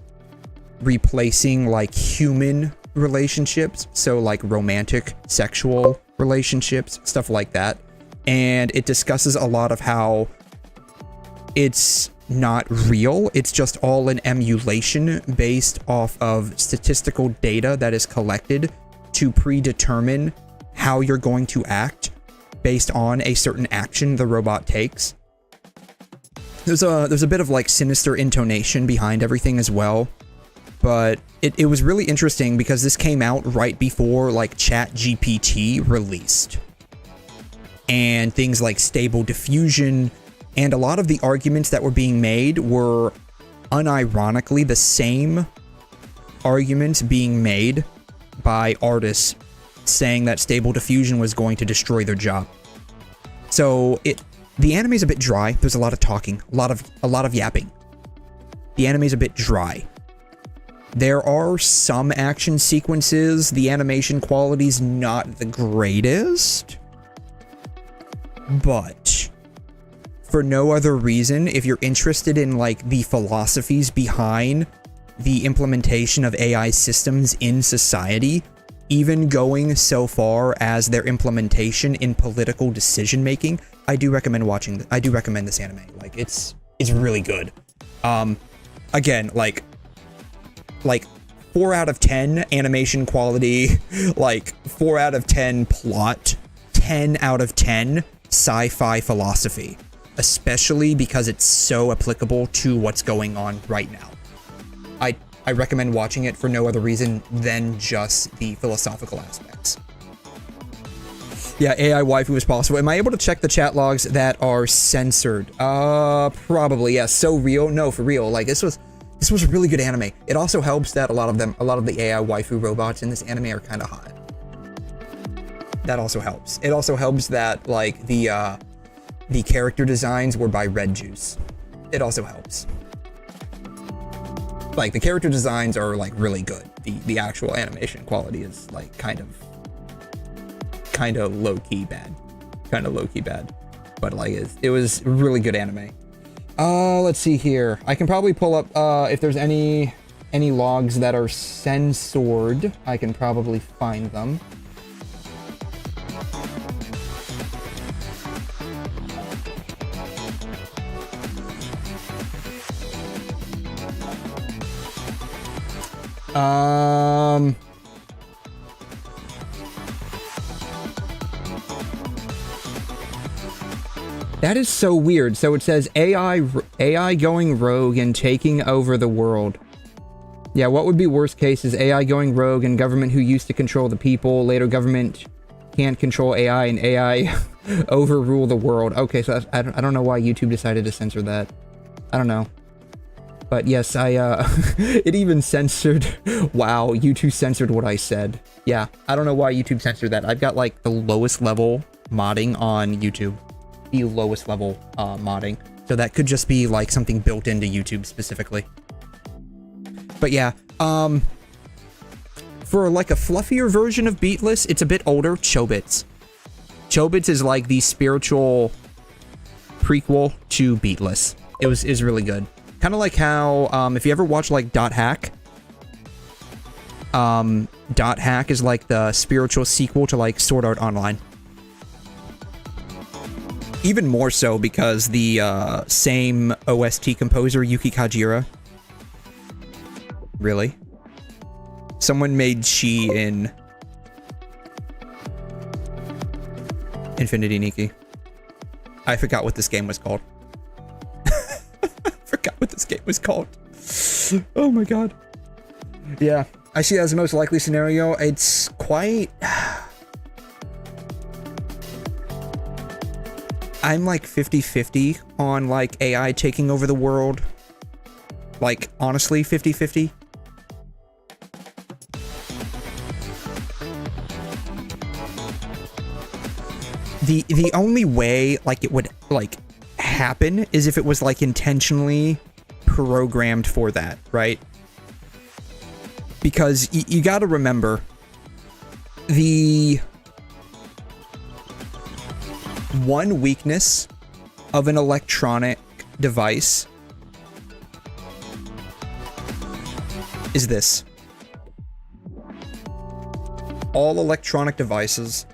replacing, like, human relationships, so, like, romantic, sexual relationships, stuff like that. And it discusses a lot of how it's not real, it's just all an emulation based off of statistical data that is collected to predetermine how you're going to act based on a certain action the robot takes. There's a bit of like sinister intonation behind everything as well, but it was really interesting because this came out right before like ChatGPT released, and things like Stable Diffusion. And a lot of the arguments that were being made were unironically the same arguments being made by artists saying that Stable Diffusion was going to destroy their job. So the anime's a bit dry. There's a lot of talking, a lot of yapping. The anime's a bit dry. There are some action sequences. The animation quality's not the greatest, but for no other reason, if you're interested in like the philosophies behind the implementation of AI systems in society, even going so far as their implementation in political decision making, I do recommend watching. I do recommend this anime. Like it's really good. Again, like 4 out of 10 animation quality, like 4 out of 10 plot, 10 out of 10 sci-fi philosophy. Especially because it's so applicable to what's going on right now. I recommend watching it for no other reason than just the philosophical aspects. Yeah, AI waifu is possible. Am I able to check the chat logs that are censored? Probably, yes. Yeah. So real? No, for real. Like, this was a really good anime. It also helps that a lot of the AI waifu robots in this anime are kind of hot. That also helps. It also helps that, like, the character designs were by Red Juice. It also helps. Like, the character designs are, like, really good. The actual animation quality is, like, kind of low-key bad. Kind of low-key bad. but like it was really good anime. Let's see here. I can probably pull up if there's any logs that are censored. I can probably find them. That is so weird. So it says AI going rogue and taking over the world. Yeah, what would be worst case is AI going rogue and government who used to control the people. Later, government can't control AI and AI overrule the world. Okay, so I don't know why YouTube decided to censor that. I don't know. But yes, it even censored. Wow, YouTube censored what I said. Yeah, I don't know why YouTube censored that. I've got like the lowest level modding on YouTube. The lowest level modding. So that could just be like something built into YouTube specifically. But yeah, for like a fluffier version of Beatless, it's a bit older, 𝘬𝘮. 𝘬𝘮 is like the spiritual prequel to Beatless. It is really good. Kind of like how, if you ever watch like .hack, .hack is like the spiritual sequel to like Sword Art Online. Even more so because the same OST composer, Yuki Kajira. Really? Someone made 𝘕 in Infinity Nikki. I forgot what this game was called. Forgot what this game was called. Oh my god. Yeah, I see that as the most likely scenario. It's quite... I'm like 50-50 on like AI taking over the world. Like, honestly, 50-50. The only way like it would like happen is if it was like intentionally programmed for that, right? Because you got to remember the one weakness of an electronic device is this. All electronic devices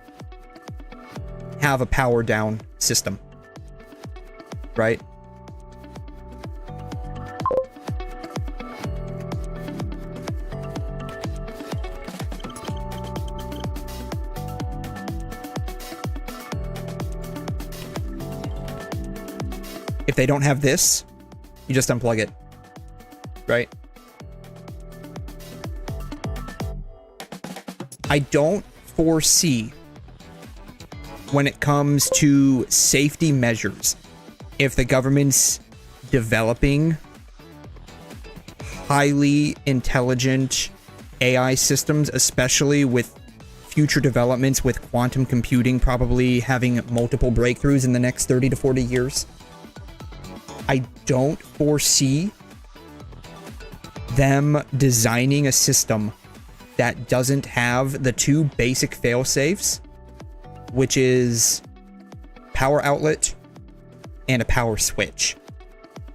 have a power down system, right? If they don't have this, you just unplug it, right? I don't foresee, when it comes to safety measures, if the government's developing highly intelligent AI systems, especially with future developments with quantum computing probably having multiple breakthroughs in the next 30 to 40 years, I don't foresee them designing a system that doesn't have the two basic fail-safes, which is power outlet and a power switch.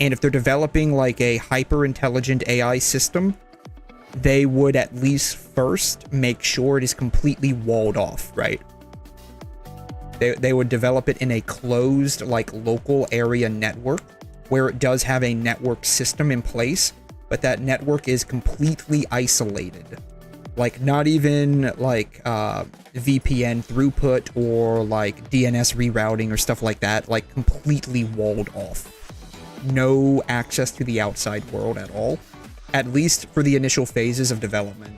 And if they're developing like a hyper-intelligent AI system, they would at least first make sure it is completely walled off, right? They would develop it in a closed, like, local area network where it does have a network system in place, but that network is completely isolated. Like, not even, like, VPN throughput or, like, DNS rerouting or stuff like that. Like, completely walled off. No access to the outside world at all. At least for the initial phases of development,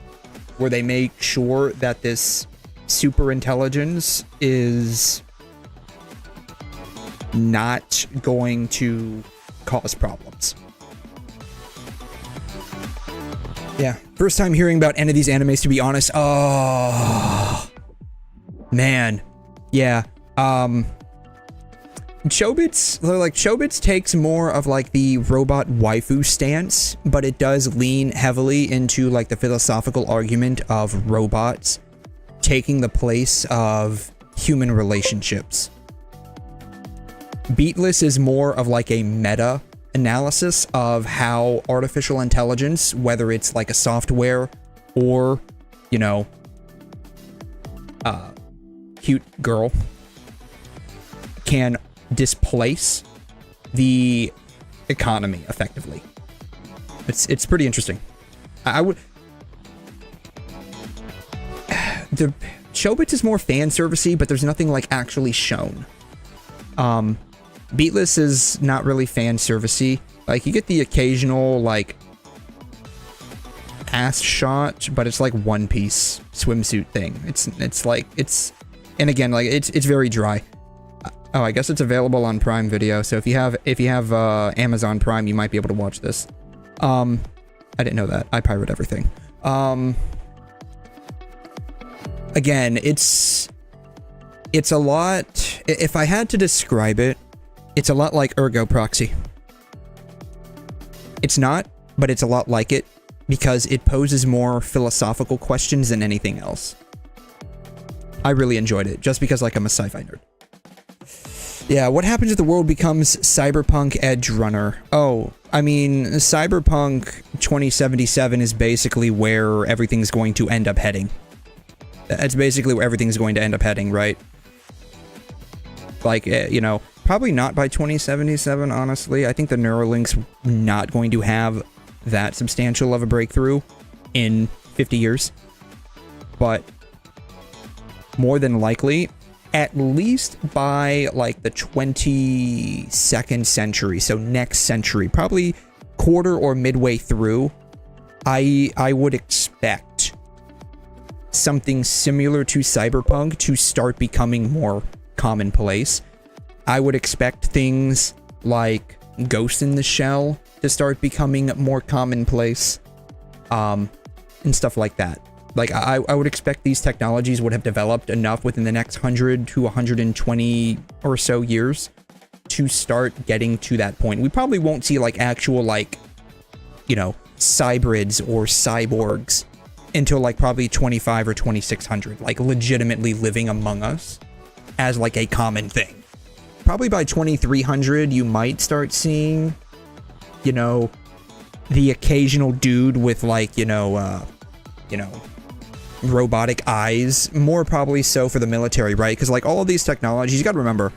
where they make sure that this super intelligence is not going to cause problems. Yeah, first time hearing about any of these animes, to be honest. Oh, man. Yeah. 𝘬𝘮 takes more of like the robot waifu stance, but it does lean heavily into like the philosophical argument of robots taking the place of human relationships. 𝘵𝘂𝘏 is more of like a meta analysis of how artificial intelligence, whether it's like a software or, you know, cute girl, can displace the economy effectively. It's pretty interesting. I would... The 𝘐𝘮 is more fan servicey, but there's nothing like actually shown. 𝘵𝘂𝘏 is not really fan servicey. Like, you get the occasional like ass shot, but it's like One Piece swimsuit thing. It's like, and again, like it's very dry. Oh, I guess it's available on Prime Video. So if you have Amazon Prime, you might be able to watch this. I didn't know that. I pirate everything. Again, it's a lot. If I had to describe it, it's a lot like Ergo Proxy. It's not, but it's a lot like it because it poses more philosophical questions than anything else. I really enjoyed it just because, like, I'm a sci-fi nerd. Yeah, what happens if the world becomes Cyberpunk Edge Runner? Oh, I mean, Cyberpunk 2077 is basically where everything's going to end up heading. That's basically where everything's going to end up heading, right? Like, you know, probably not by 2077, honestly. I think the Neuralink's not going to have that substantial of a breakthrough in 50 years. But more than likely, at least by like the 22nd century, so next century, probably quarter or midway through, I would expect something similar to Cyberpunk to start becoming more commonplace. I would expect things like Ghost in the Shell to start becoming more commonplace, and stuff like that. Like, I would expect these technologies would have developed enough within the next 100 to 120 or so years to start getting to that point. We probably won't see, like, actual, like, you know, cybrids or cyborgs until, like, probably 25 or 2600, like, legitimately living among us as, like, a common thing. Probably by 2300, you might start seeing, you know, the occasional dude with, like, you know, robotic eyes, more probably so for the military, right? Because, like, all of these technologies, you got to remember,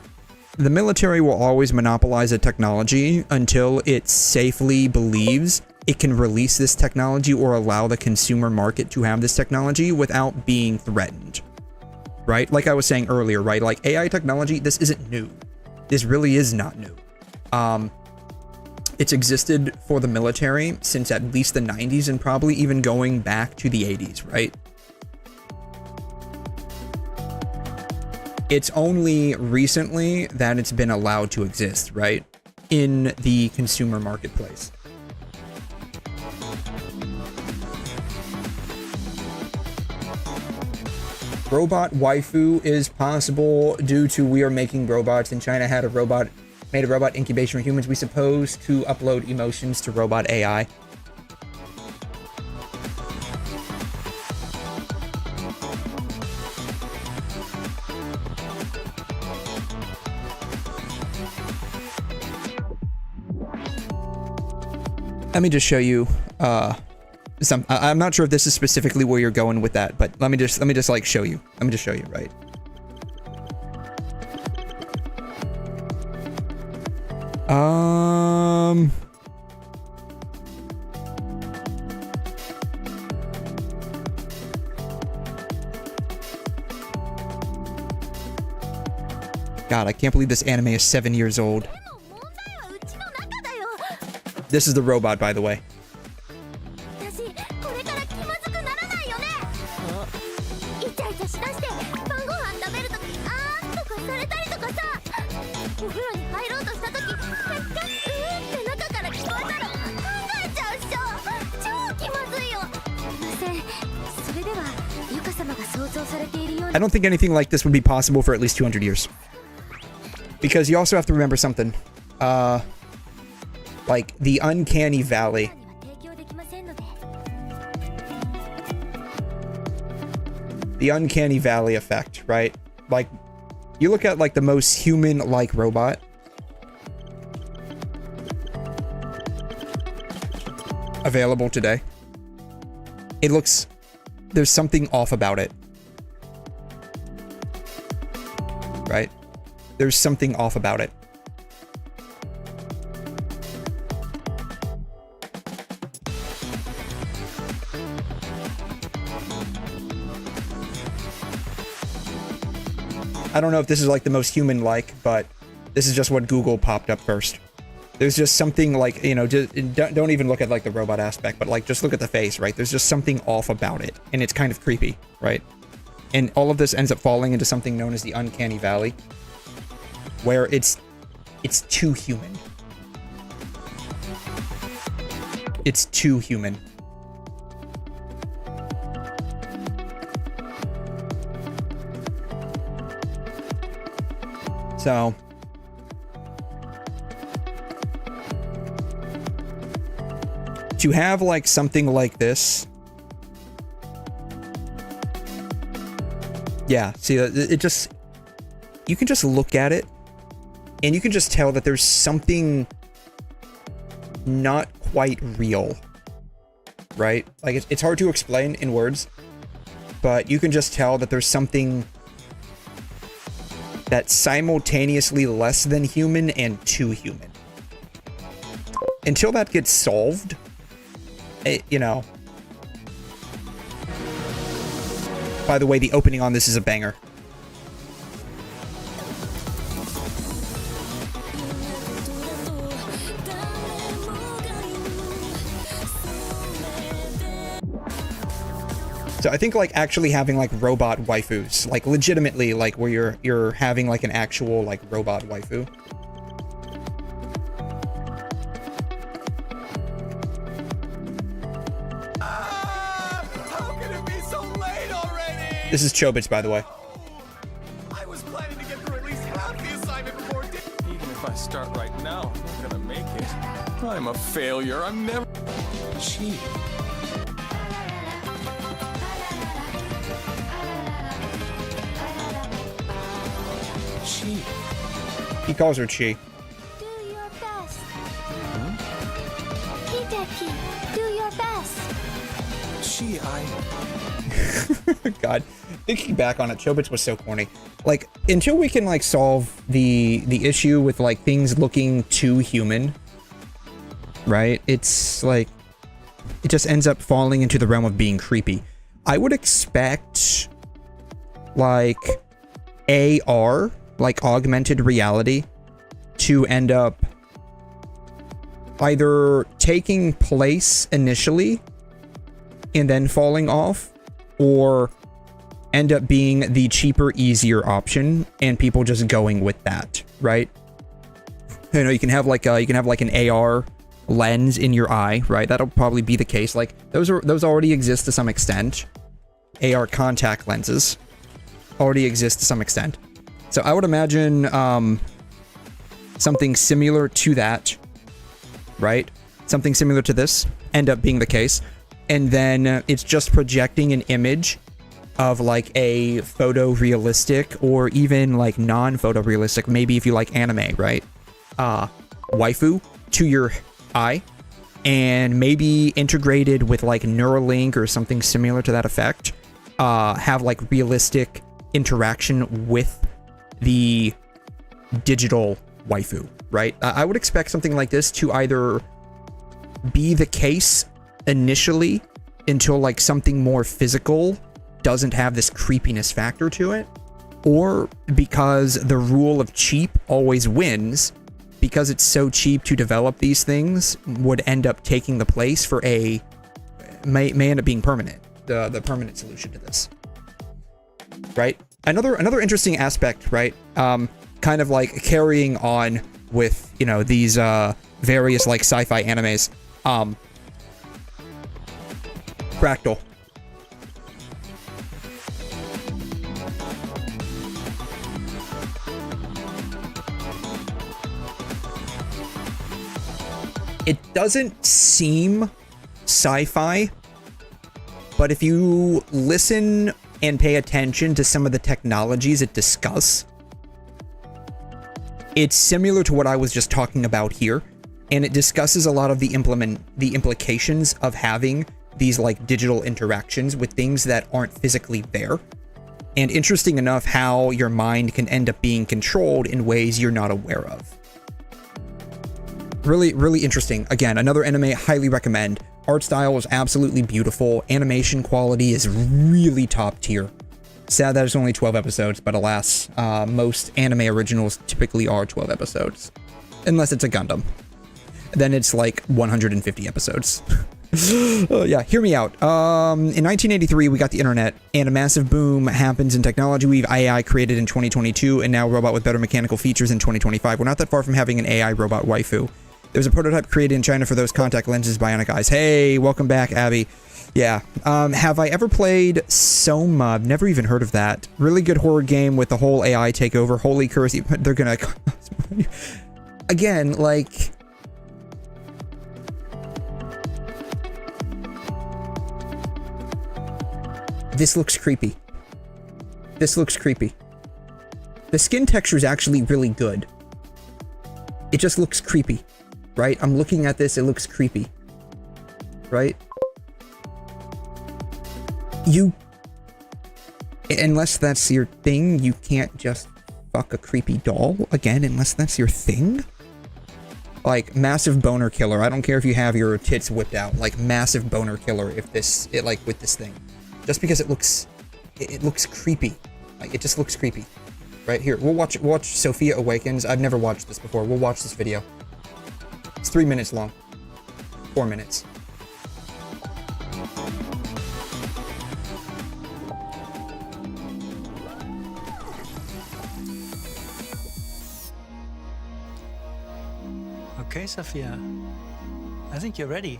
the military will always monopolize a technology until it safely believes it can release this technology or allow the consumer market to have this technology without being threatened, right? Like I was saying earlier, right? Like, AI technology, this isn't new. This really is not new. It's existed for the military since at least the 90s and probably even going back to the 80s, right? It's only recently that it's been allowed to exist, right? In the consumer marketplace. Robot waifu is possible due to we are making robots, and China had made a robot incubation for humans. We supposed to upload emotions to robot AI. Let me just show you some. I'm not sure if this is specifically where you're going with that, but let me just like show you. Let me just show you, right? God, I can't believe this anime is 7 years old. This is the robot, by the way. I don't think anything like this would be possible for at least 200 years. Because you also have to remember something. Like the uncanny valley. The uncanny valley effect, right? Like, you look at like the most human-like robot, available today. It looks... There's something off about it. Right? There's something off about it. I don't know if this is like the most human-like, but this is just what Google popped up first. There's just something like, you know, just don't even look at like the robot aspect, but like just look at the face, right? There's just something off about it, and it's kind of creepy, right? And all of this ends up falling into something known as the uncanny valley, where it's too human. It's too human. So to have like something like this, yeah, see, it just, you can just look at it and you can just tell that there's something not quite real, right? Like it's hard to explain in words, but you can just tell that there's something that's simultaneously less than human and too human. Until that gets solved, you know. By the way, the opening on this is a banger. So I think like actually having like robot waifus, like legitimately like where you're having like an actual like robot waifu. How can it be so late already? This is 𝘐'𝘮, by the way. I was planning to get through at least half the assignment before Even if I start right now, I'm not gonna make it. I'm a failure. I'm never... Gee. He calls her Chi. Do your best. Hideki, do your best. Gee, God, thinking back on it, 𝘐'𝘮 was so corny. Like, until we can like solve the issue with like things looking too human, right? It's like, it just ends up falling into the realm of being creepy. I would expect like AR, like augmented reality, to end up either taking place initially and then falling off, or end up being the cheaper, easier option and people just going with that, right? You know, you can have like an AR lens in your eye, right? That'll probably be the case. Like those already exist to some extent. AR contact lenses already exist to some extent. So I would imagine something similar to that, right? Something similar to this end up being the case. And then it's just projecting an image of like a photorealistic or even like non-photorealistic, maybe if you like anime, right? Waifu to your eye, and maybe integrated with like Neuralink or something similar to that effect. Have like realistic interaction with the digital waifu, right? I would expect something like this to either be the case initially until like something more physical doesn't have this creepiness factor to it, or because the rule of cheap always wins, because it's so cheap to develop these things, would end up taking the place for a may end up being permanent, the permanent solution to this, right? Another interesting aspect, right? Kind of like carrying on with, you know, these various like sci-fi animes. Fractal. It doesn't seem sci-fi, but if you listen and pay attention to some of the technologies it discusses, it's similar to what I was just talking about here. and it discusses a lot of the implications of having these like digital interactions with things that aren't physically there. And interesting enough, how your mind can end up being controlled in ways you're not aware of. Really, really interesting. Again, another anime I highly recommend. Art style is absolutely beautiful. Animation quality is really top tier. Sad that it's only 12 episodes, but alas, most anime originals typically are 12 episodes. Unless it's a Gundam. Then it's like 150 episodes. Yeah, hear me out. In 1983, we got the internet, and a massive boom happens in technology. We've AI created in 2022, and now a robot with better mechanical features in 2025. We're not that far from having an AI robot waifu. There's a prototype created in China for those contact lenses, bionic eyes. Hey, welcome back, Abby. Yeah. Have I ever played 𝘐'𝘮? I've never even heard of that. Really good horror game with the whole AI takeover. Holy curse, they're gonna... Again, like... This looks creepy. This looks creepy. The skin texture is actually really good. It just looks creepy, right? I'm looking at this, it looks creepy, right? Unless that's your thing, you can't just fuck a creepy doll again, unless that's your thing. Like, massive boner killer. I don't care if you have your tits whipped out. Like, massive boner killer if with this thing. Just because it looks creepy. Like, it just looks creepy. Right here, we'll watch 𝘧𝘬𝘬𝘦𝘥 Awakens. I've never watched this before. We'll watch this video. It's 3 minutes long. 4 minutes. Okay, Sophia. I think you're ready.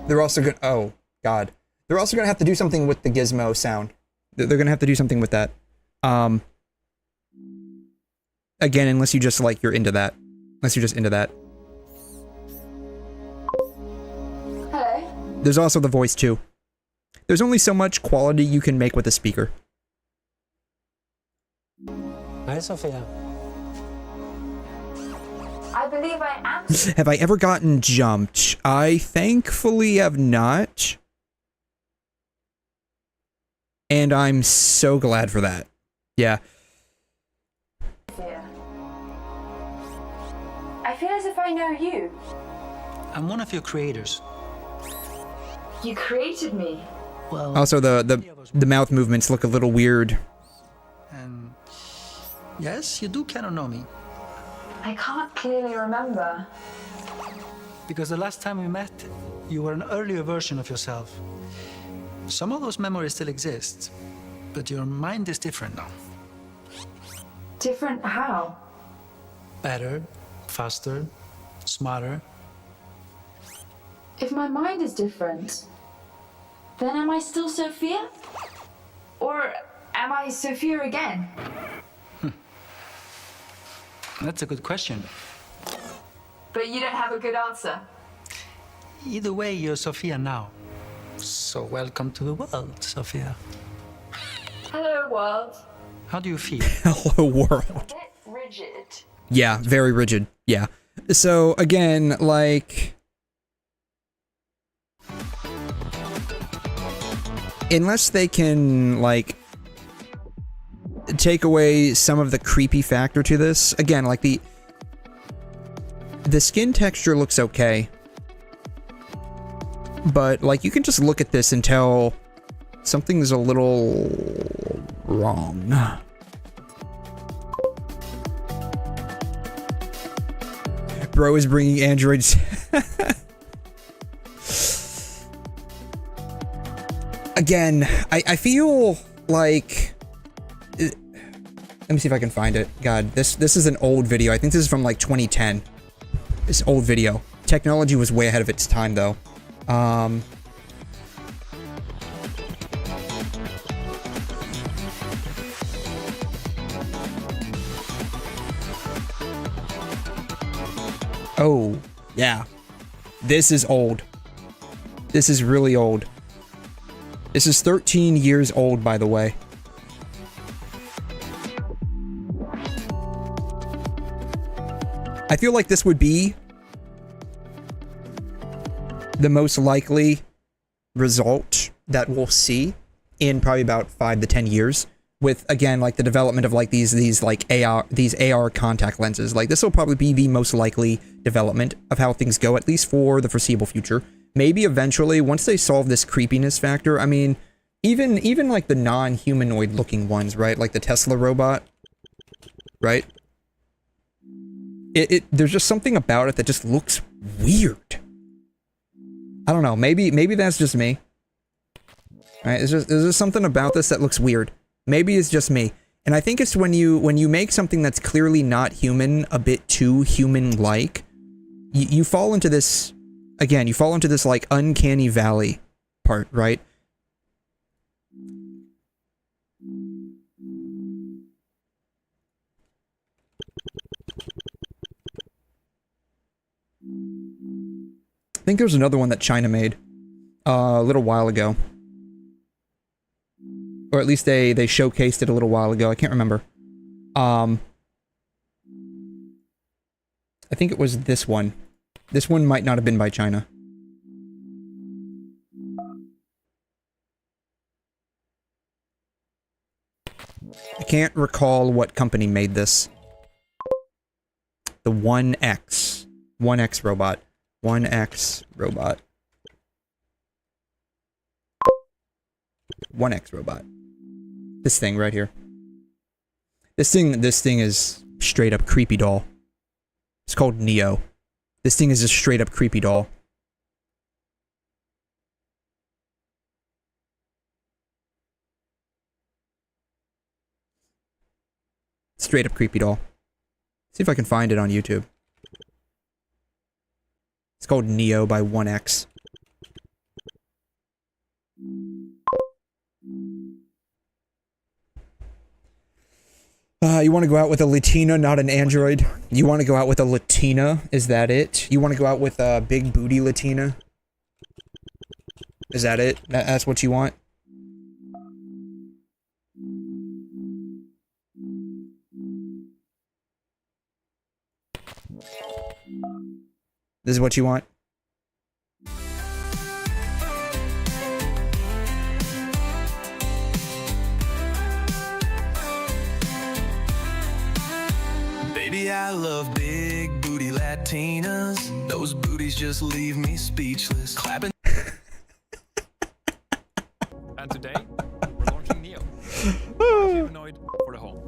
They're also gonna, oh god. They're also gonna have to do something with the gizmo sound. They're gonna have to do something with that. Again, unless you just like, you're into that. Unless you're just into that. Hello. There's also the voice too. There's only so much quality you can make with a speaker. Hi, Sophia. I believe I am. Have I ever gotten jumped? I thankfully have not. And I'm so glad for that. Yeah. I feel as if I know you. I'm one of your creators. You created me. Well, Also, the mouth movements look a little weird. And yes, you do kind of know me. I can't clearly remember. Because the last time we met, you were an earlier version of yourself. Some of those memories still exist, but your mind is different now. Different how? Better, faster, smarter. If my mind is different, then am I still Sophia? Or am I Sophia again? That's a good question. But you don't have a good answer. Either way, you're Sophia now. So welcome to the world, Sophia. Hello, world. How do you feel? Hello, world. A bit rigid. Yeah, very rigid. Yeah. So, again, like... Unless they can, like... take away some of the creepy factor to this. Again, like the skin texture looks okay. But, like, you can just look at this and tell something's a little wrong. Bro is bringing androids. Again, I feel like... Let me see if I can find it. God, this is an old video. I think this is from like 2010. This old video. Technology was way ahead of its time, though. Oh, yeah. This is old. This is really old. This is 13 years old, by the way. I feel like this would be the most likely result that we'll see in probably about 5 to 10 years with, again, like the development of like these like AR contact lenses. Like this will probably be the most likely development of how things go, at least for the foreseeable future. Maybe eventually, once they solve this creepiness factor, I mean, even like the non-humanoid looking ones, right? Like the Tesla robot, right? There's just something about it that just looks weird. I don't know, maybe that's just me. Right? There's just something about this that looks weird. Maybe it's just me. And I think it's when you make something that's clearly not human a bit too human-like, you fall into this, again, you fall into this like uncanny valley part, right? I think there was another one that China made a little while ago. Or at least they showcased it a little while ago. I can't remember. I think it was this one. This one might not have been by China. I can't recall what company made this. The 1X. 1X robot. 1X robot. 1X robot. This thing right here. This thing is straight up creepy doll. It's called Neo. This thing is a straight up creepy doll. Straight up creepy doll. See if I can find it on YouTube. It's called Neo by 1X. You want to go out with a Latina, not an android? You want to go out with a Latina? Is that it? You want to go out with a big booty Latina? Is that it? That's what you want? This is what you want? Baby, I love big booty Latinas. Those booties just leave me speechless. Clapping. And today, we're launching Neo. Humanoid for the home.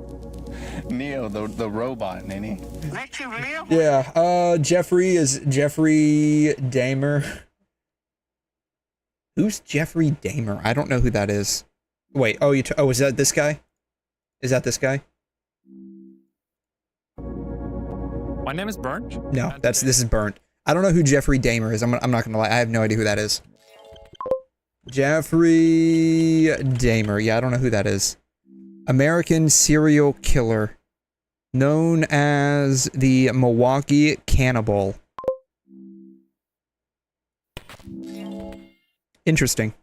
Neo, the robot, Nini. Yeah, Jeffrey is Jeffrey Dahmer. Who's Jeffrey Dahmer? I don't know who that is. Wait, oh, is that this guy? Is that this guy? My name is Burnt. No, this is Burnt. I don't know who Jeffrey Dahmer is. I'm not gonna lie. I have no idea who that is. Jeffrey Dahmer. Yeah, I don't know who that is. American serial killer, known as the Milwaukee Cannibal. Interesting.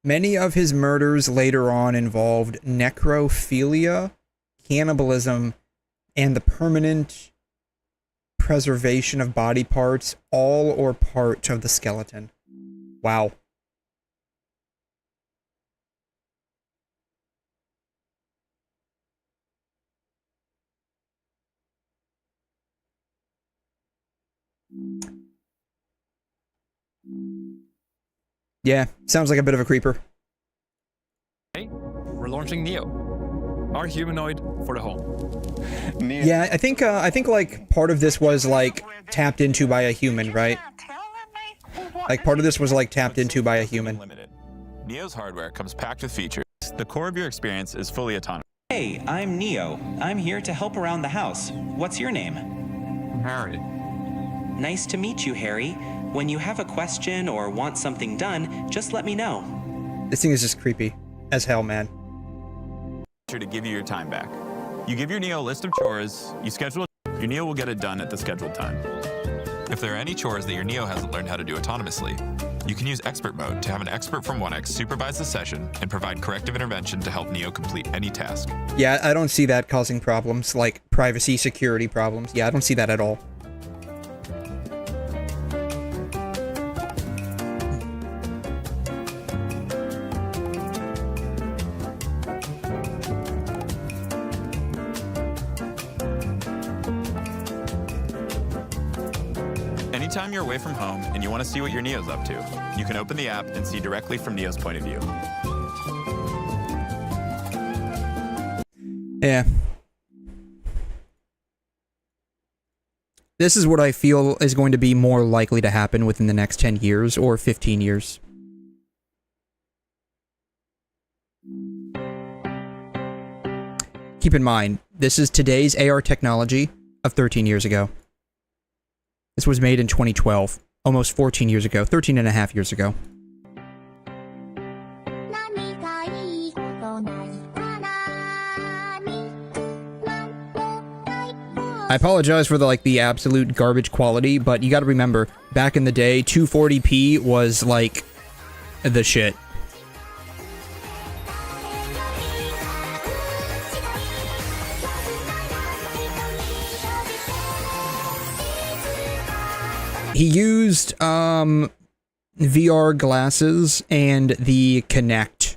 Many of his murders later on involved necrophilia, cannibalism, and the permanent preservation of body parts, all or part of the skeleton. Wow. Yeah, sounds like a bit of a creeper. Hey, we're launching Neo, our humanoid for the home. Neo. Yeah, I think like part of this was like tapped into by a human, right? Like part of this was like tapped into by a human. Limited. Neo's hardware comes packed with features. The core of your experience is fully autonomous. Hey, I'm Neo. I'm here to help around the house. What's your name? Harry. Nice to meet you, Harry. When you have a question or want something done, just let me know. This thing is just creepy as hell, man. To give you your time back. You give your Neo a list of chores, you schedule it, your Neo will get it done at the scheduled time. If there are any chores that your Neo hasn't learned how to do autonomously, you can use expert mode to have an expert from 1X supervise the session and provide corrective intervention to help Neo complete any task. Yeah, I don't see that causing problems, like privacy, security problems. Yeah, I don't see that at all. Anytime you're away from home and you want to see what your Neo's up to, you can open the app and see directly from Neo's point of view. Yeah. This is what I feel is going to be more likely to happen within the next 10 years or 15 years. Keep in mind, this is today's AR technology of 13 years ago. This was made in 2012, almost 14 years ago, 13 and a half years ago. I apologize for the absolute garbage quality, but you gotta remember, back in the day, 240p was like the shit. He used VR glasses and the Kinect.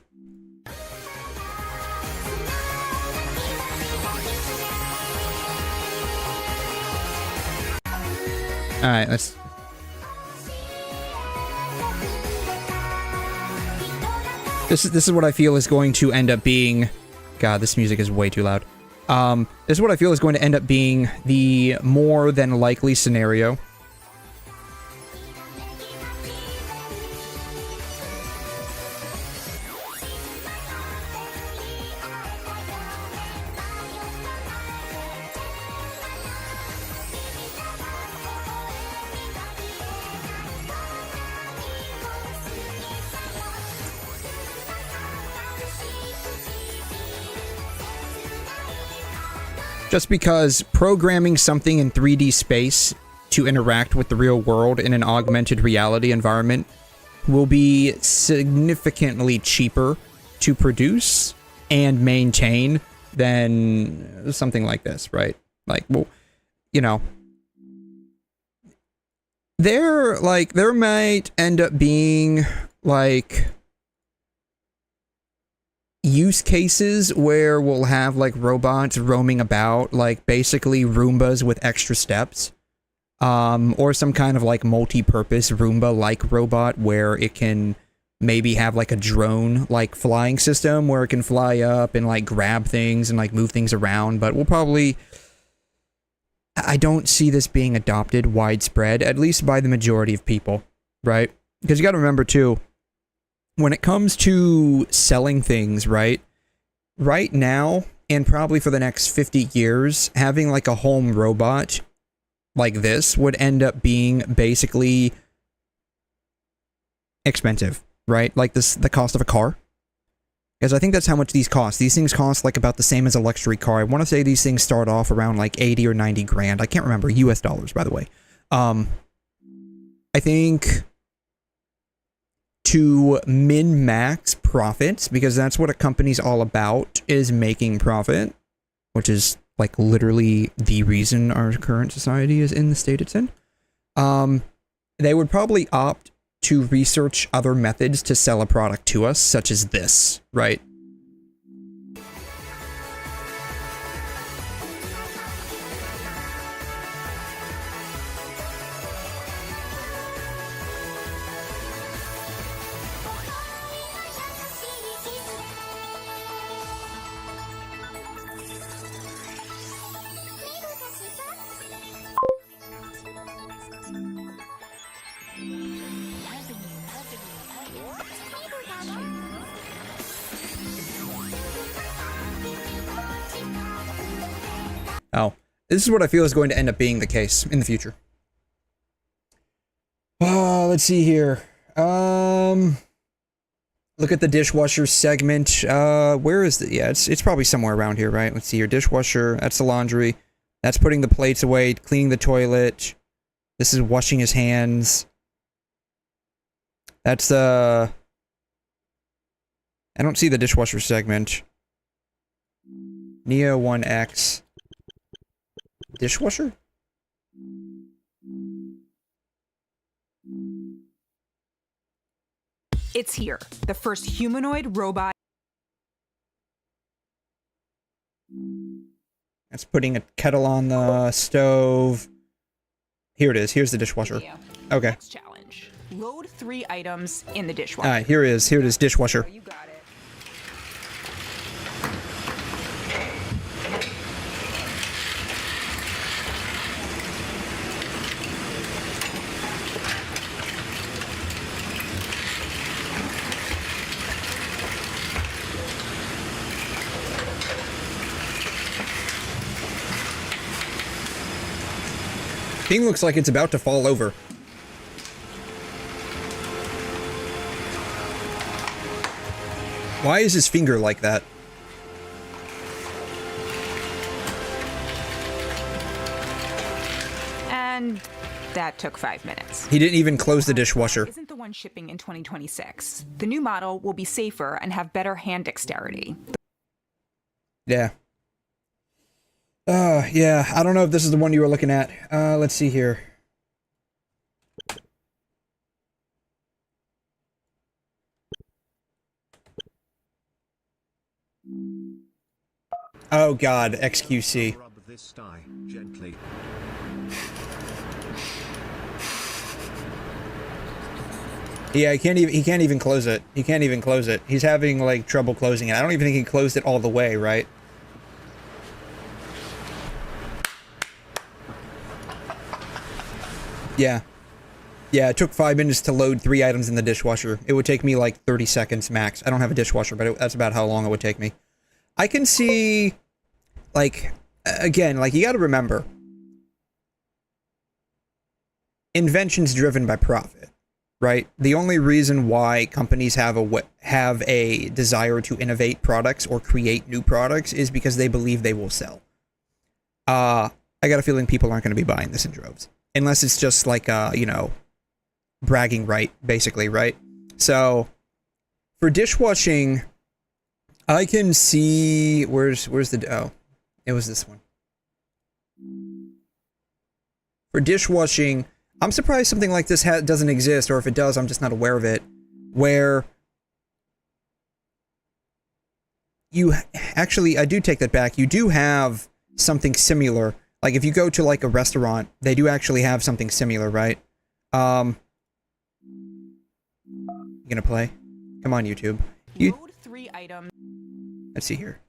All right, let's. This is what I feel is going to end up being. God, this music is way too loud. This is what I feel is going to end up being the more than likely scenario. Just because programming something in 3D space to interact with the real world in an augmented reality environment will be significantly cheaper to produce and maintain than something like this, right? Like, well, you know, there might end up being like use cases where we'll have like robots roaming about, like basically Roombas with extra steps, or some kind of like multi-purpose Roomba-like robot where it can maybe have like a drone like flying system where it can fly up and like grab things and like move things around. But we'll probably, I don't see this being adopted widespread, at least by the majority of people, right? Because you got to remember too, when it comes to selling things, right now, and probably for the next 50 years, having like a home robot like this would end up being basically expensive, right? Like the cost of a car. Because I think that's how much these cost. These things cost like about the same as a luxury car. I want to say these things start off around like 80 or 90 grand. I can't remember. US dollars, by the way. I think to min-max profits, because that's what a company's all about, is making profit, which is like literally the reason our current society is in the state it's in. They would probably opt to research other methods to sell a product to us, such as this, right? Oh, this is what I feel is going to end up being the case in the future. Let's see here. Look at the dishwasher segment. Where is the... Yeah, it's probably somewhere around here, right? Let's see your dishwasher. That's the laundry. That's putting the plates away, cleaning the toilet. This is washing his hands. That's I don't see the dishwasher segment. Neo 1X. Dishwasher? It's here. The first humanoid robot. That's putting a kettle on the stove. Here it is. Here's the dishwasher. Okay. Next challenge. Load 3 items in the dishwasher. Alright, here it is. Here it is, dishwasher. You got it. Thing looks like it's about to fall over. Why is his finger like that? And that took 5 minutes. He didn't even close the dishwasher. Isn't the one shipping in 2026. The new model will be safer and have better hand dexterity. Yeah. Yeah, I don't know if this is the one you were looking at. Let's see here. Oh god, XQC. Rub this dye gently. Yeah, he can't even close it. He can't even close it. He's having like trouble closing it. I don't even think he closed it all the way, right? Yeah. Yeah, it took 5 minutes to load 3 items in the dishwasher. It would take me like 30 seconds max. I don't have a dishwasher, but that's about how long it would take me. I can see, like, again, like, you gotta remember, invention's driven by profit, right? The only reason why companies have a desire to innovate products or create new products is because they believe they will sell. I got a feeling people aren't going to be buying this in droves. Unless it's just like, you know, bragging right, basically, right? So, for dishwashing, I can see... Where's the... Oh, it was this one. For dishwashing, I'm surprised something like this doesn't exist, or if it does, I'm just not aware of it, where... You... Actually, I do take that back. You do have something similar. Like, if you go to, like, a restaurant, they do actually have something similar, right? You gonna play? Come on, YouTube. Load 3 items. Let's see here.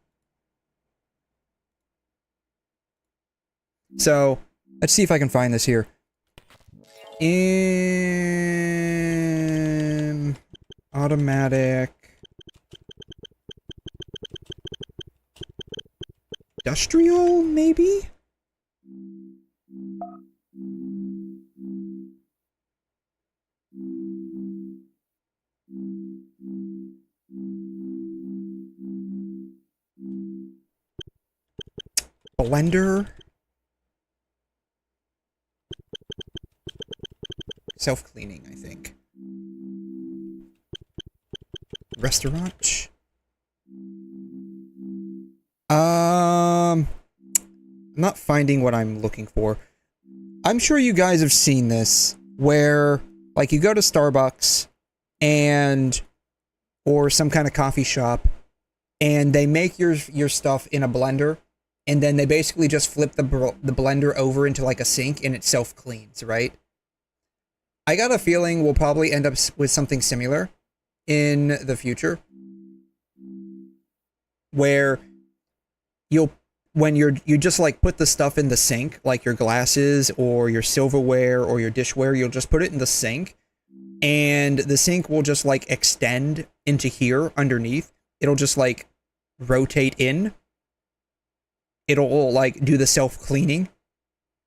So, let's see if I can find this here. Automatic... Industrial, maybe? Blender. Self-cleaning, I think. Restaurant. I'm not finding what I'm looking for. I'm sure you guys have seen this, where, like, you go to Starbucks and, or some kind of coffee shop, and they make your stuff in a blender, and then they basically just flip the blender over into, like, a sink, and it self-cleans, right? I got a feeling we'll probably end up with something similar in the future, where when you just like put the stuff in the sink, like your glasses or your silverware or your dishware, you'll just put it in the sink, and the sink will just like extend into here underneath. It'll just like rotate in. It'll like do the self-cleaning,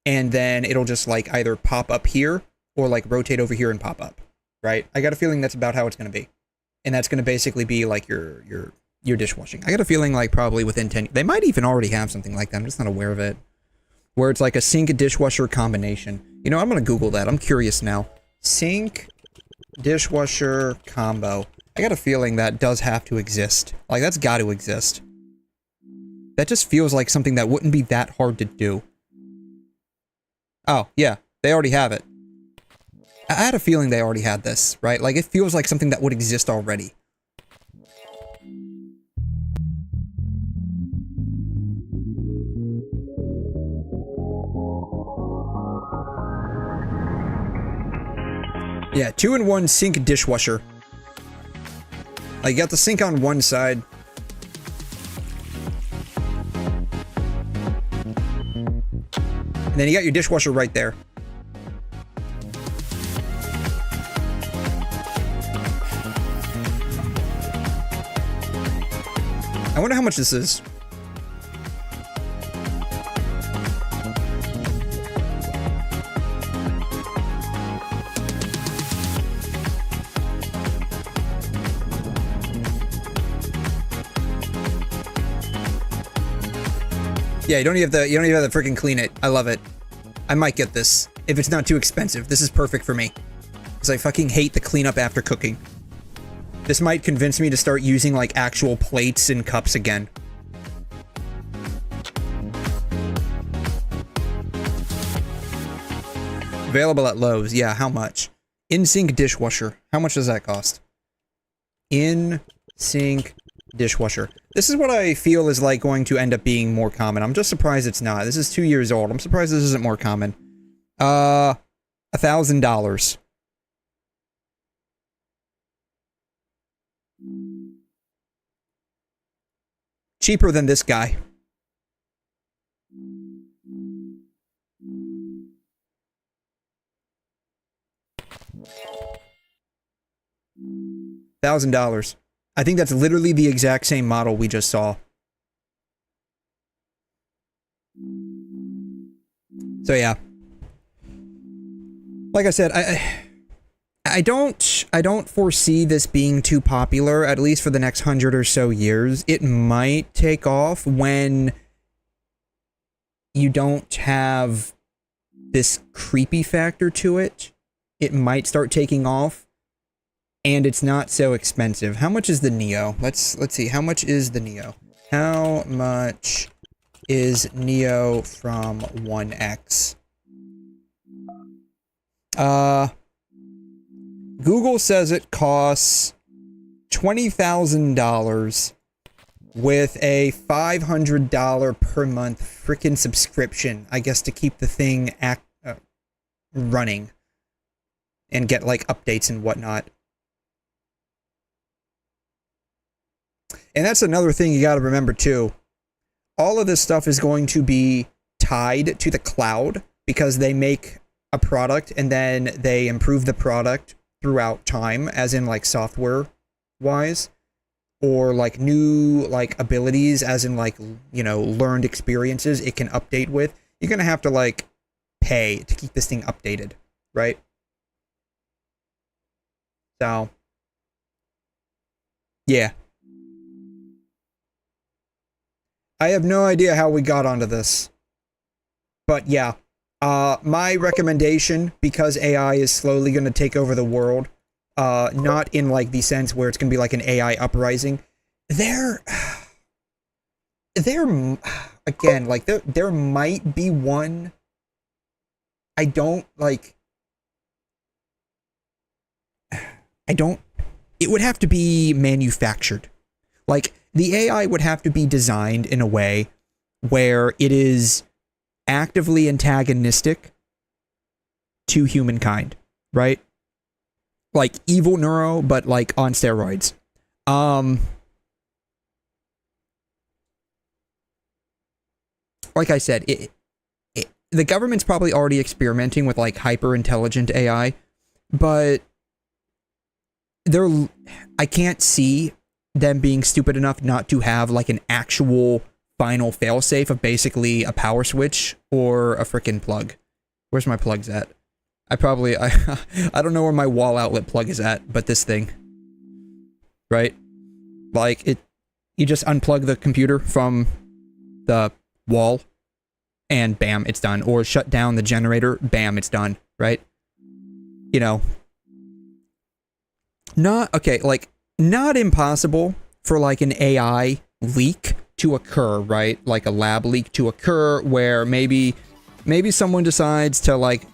and then it'll just like either pop up here or like rotate over here and pop up, right? I got a feeling that's about how it's going to be. and that's going to basically be like your dishwashing. I got a feeling like probably within 10, they might even already have something like that. I'm just not aware of it. Where it's like a sink dishwasher combination. You know, I'm going to Google that. I'm curious now. Sink dishwasher combo. I got a feeling that does have to exist. Like, that's got to exist. That just feels like something that wouldn't be that hard to do. Oh, yeah. They already have it. I had a feeling they already had this, right? Like, it feels like something that would exist already. Yeah, 2-in-1 sink dishwasher. Like, you got the sink on one side. And then you got your dishwasher right there. I wonder how much this is. Yeah, you don't even have to freaking clean it. I love it. I might get this if it's not too expensive. This is perfect for me because I fucking hate the cleanup after cooking. This might convince me to start using like actual plates and cups again. Available at Lowe's. Yeah, how much? In-sink dishwasher. How much does that cost? In-sink dishwasher. This is what I feel is like going to end up being more common. I'm just surprised it's not. This is 2 years old. I'm surprised this isn't more common. $1,000. Cheaper than this guy. $1,000. I think that's literally the exact same model we just saw. So yeah. Like I said, I don't foresee this being too popular, at least for the next 100 or so years. It might take off when you don't have this creepy factor to it. It might start taking off. And it's not so expensive. How much is the Neo? Let's see. How much is the Neo? How much is Neo from 1X? Google says it costs $20,000 with a $500 per month frickin' subscription, I guess, to keep the thing running and get like updates and whatnot. And that's another thing you got to remember too. All of this stuff is going to be tied to the cloud because they make a product and then they improve the product throughout time, as in like software wise, or like new like abilities, as in like, you know, learned experiences it can update with. You're going to have to like pay to keep this thing updated, right? So, yeah. I have no idea how we got onto this. But yeah, my recommendation, because AI is slowly going to take over the world, not in like the sense where it's going to be like an AI uprising. There again, like there might be one. It would have to be manufactured. Like, the AI would have to be designed in a way where it is actively antagonistic to humankind, right? Like evil neuro, but like on steroids. Like I said, the government's probably already experimenting with like hyper intelligent AI, but I can't see them being stupid enough not to have like an actual final failsafe of basically a power switch or a frickin' plug. Where's my plugs at? I don't know where my wall outlet plug is at, but this thing. right? Like, you just unplug the computer from the wall, and bam, it's done. Or shut down the generator, bam, it's done, right? You know, not impossible for like an AI leak to occur, right? Like a lab leak to occur where maybe someone decides to like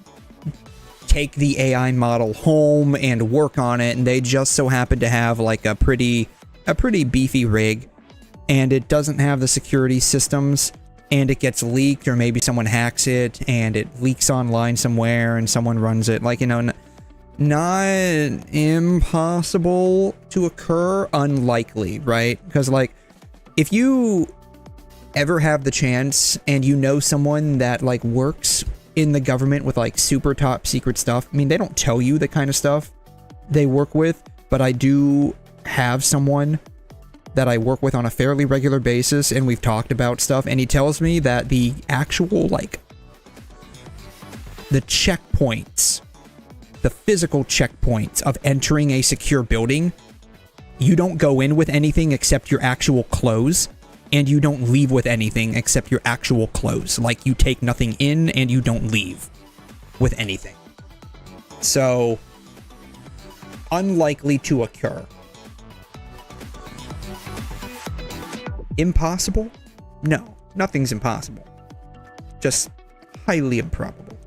take the AI model home and work on it, and they just so happen to have like a pretty beefy rig, and it doesn't have the security systems, and it gets leaked, or maybe someone hacks it and it leaks online somewhere and someone runs it. Like, you know, not impossible to occur, unlikely, right? Because like, if you ever have the chance and you know someone that like works in the government with like super top secret stuff, I mean, they don't tell you the kind of stuff they work with, but I do have someone that I work with on a fairly regular basis, and we've talked about stuff, and he tells me that the actual like the checkpoints, the physical checkpoints of entering a secure building, you don't go in with anything except your actual clothes, and you don't leave with anything except your actual clothes. Like, you take nothing in and you don't leave with anything. So, unlikely to occur. Impossible? No, nothing's impossible. Just highly improbable.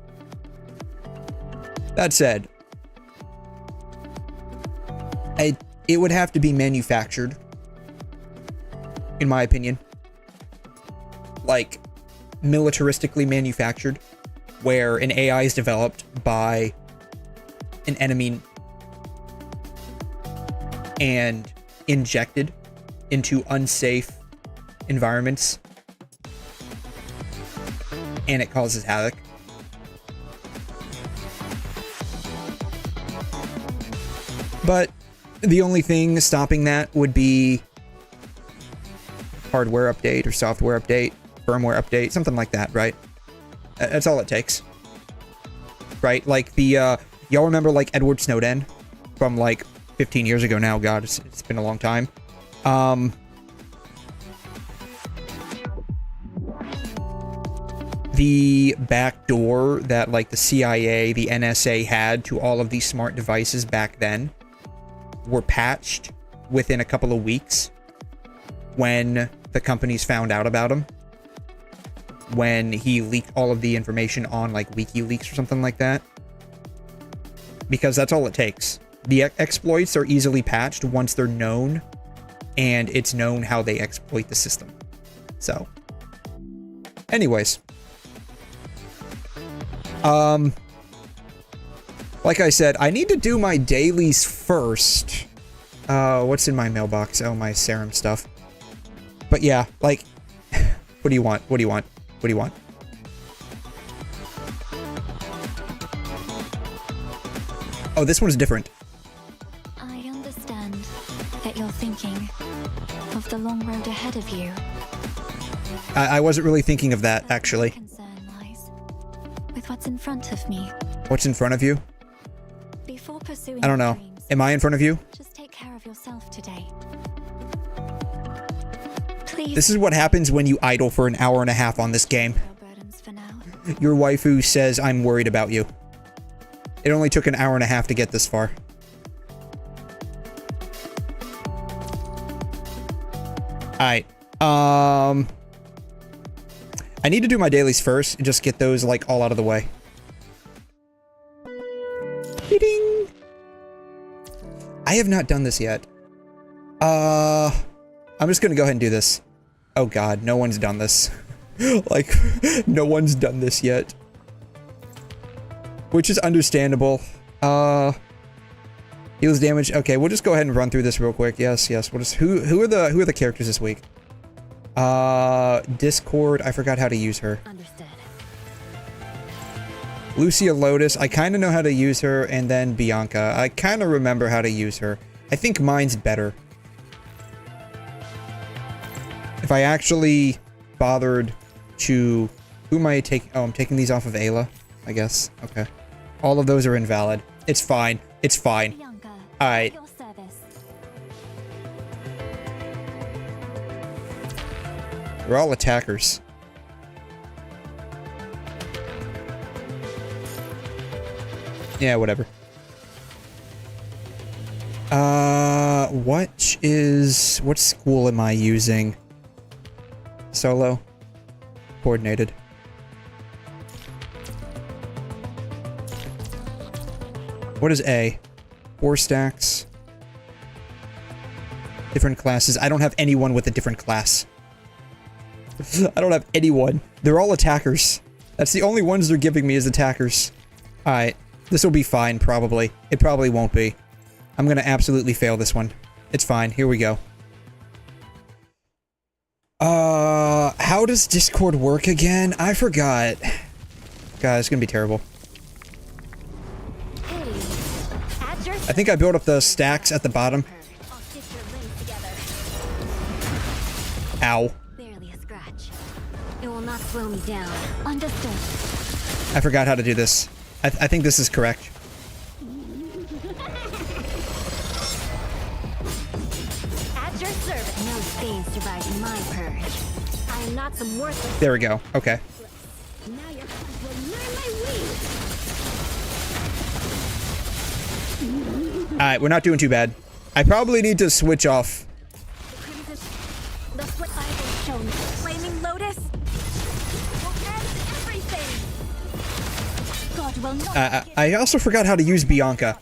That said, it would have to be manufactured, in my opinion. Like, militaristically manufactured, where an AI is developed by an enemy and injected into unsafe environments, and it causes havoc. But the only thing stopping that would be hardware update or software update, firmware update, something like that, right? That's all it takes. Right? Like the, y'all remember like Edward Snowden from like 15 years ago now? God, it's been a long time. The back door that like the CIA, the NSA had to all of these smart devices back then were patched within a couple of weeks when the companies found out about him. When he leaked all of the information on like WikiLeaks or something like that. Because that's all it takes. The exploits are easily patched once they're known, and it's known how they exploit the system. So, anyways. Like I said, I need to do my dailies first. What's in my mailbox? Oh, my serum stuff. But yeah, like, what do you want? What do you want? What do you want? Oh, this one's different. I understand that you're thinking of the long road ahead of you. I wasn't really thinking of that, actually. With what's in front of me. What's in front of you? Before pursuing I don't know. dreams, Am I in front of you? just take care of yourself today. Please. This is what happens when you idle for an hour and a half on this game. Your waifu says I'm worried about you. It only took an hour and a half to get this far. Alright. I need to do my dailies first and just get those like all out of the way. Ding. I have not done this yet. I'm just gonna go ahead and do this. Oh god, no one's done this. Like, no one's done this yet. Which is understandable. Heals damage. Okay, we'll just go ahead and run through this real quick. Yes, yes. We'll just who are the characters this week? Discord, I forgot how to use her. Understood. Lucia Lotus, I kind of know how to use her, and then Bianca. I kind of remember how to use her. I think mine's better. If I actually bothered to... Who am I taking? Oh, I'm taking these off of Ayla, I guess. Okay. All of those are invalid. It's fine. It's fine. Alright. They're all attackers. Yeah, whatever. What school am I using? Solo? Coordinated. What is A? 4 stacks. Different classes. I don't have anyone with a different class. I don't have anyone. They're all attackers. That's the only ones they're giving me is attackers. Alright. This will be fine, probably. It probably won't be. I'm gonna absolutely fail this one. It's fine. Here we go. How does Discord work again? I forgot. God, it's gonna be terrible. I think I built up the stacks at the bottom. Ow. Barely a scratch. It will not slow me down. Understood. I forgot how to do this. I think this is correct. At your service. No stain surviving my purge. I am not some worthless. There we go. Okay. Now your friends will learn my ways. Alright, we're not doing too bad. I probably need to switch off. The flip I have shown. Flaming Lotus. Will end everything. God will not. I also forgot how to use Bianca.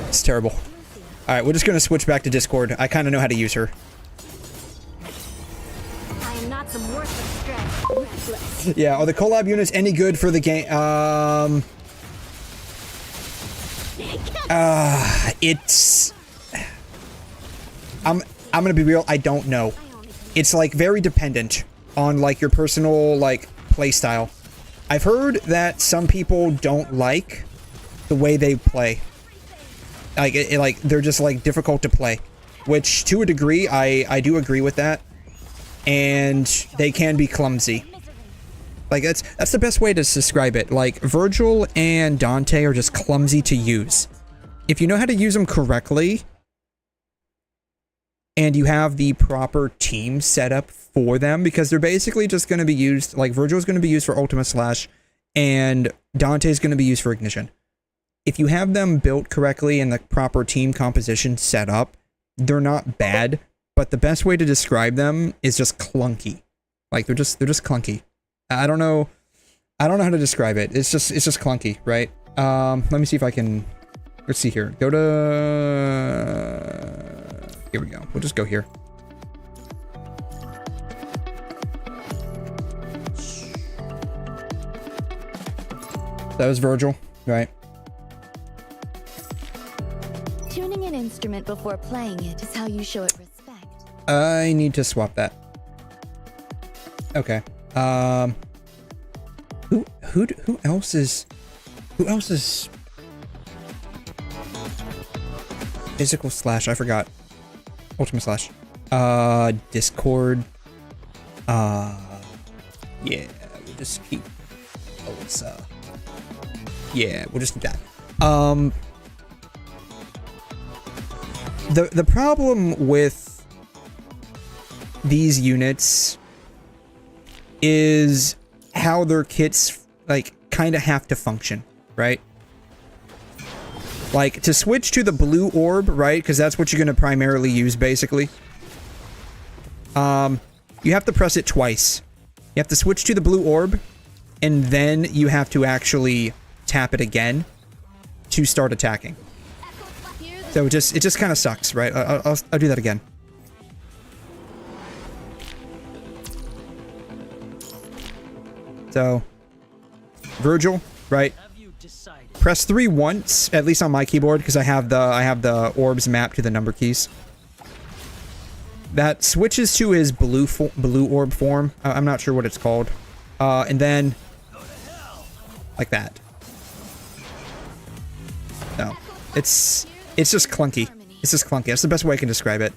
It's terrible. Alright, we're just gonna switch back to Discord. I kinda know how to use her. I am not some worthless stress. Yeah, are the collab units any good for the game? It's... I'm gonna be real, I don't know. It's like very dependent on like your personal like play style. I've heard that some people don't like the way they play. Like like they're just like difficult to play, which to a degree I do agree with that. And they can be clumsy. Like that's the best way to describe it. Like Virgil and Dante are just clumsy to use. If you know how to use them correctly and you have the proper team set up for them, because they're basically just going to be used, like Virgil's going to be used for Ultima Slash and Dante's going to be used for Ignition. If you have them built correctly and the proper team composition set up, they're not bad, but the best way to describe them is just clunky. Like they're just clunky. I don't know how to describe it. It's just clunky, right? Let me see if I can, let's see here. Go to, here we go. We'll just go here. That was Virgil, right? Tuning an instrument before playing it is how you show it respect. I need to swap that. Okay. Who else is physical slash? I forgot. Ultimate slash. Discord. Yeah, we'll just keep Alyssa. Yeah, we'll just do that. The problem with these units is how their kits like kind of have to function, right? Like to switch to the blue orb, right? Because that's what you're going to primarily use, basically. You have to press it twice. You have to switch to the blue orb, and then you have to actually tap it again to start attacking. So it just kind of sucks, right? I'll do that again. So, Virgil, right? Press 3 once, at least on my keyboard, because I have the orbs mapped to the number keys. That switches to his blue orb form. I'm not sure what it's called. And then like that. No, it's just clunky. It's just clunky. That's the best way I can describe it.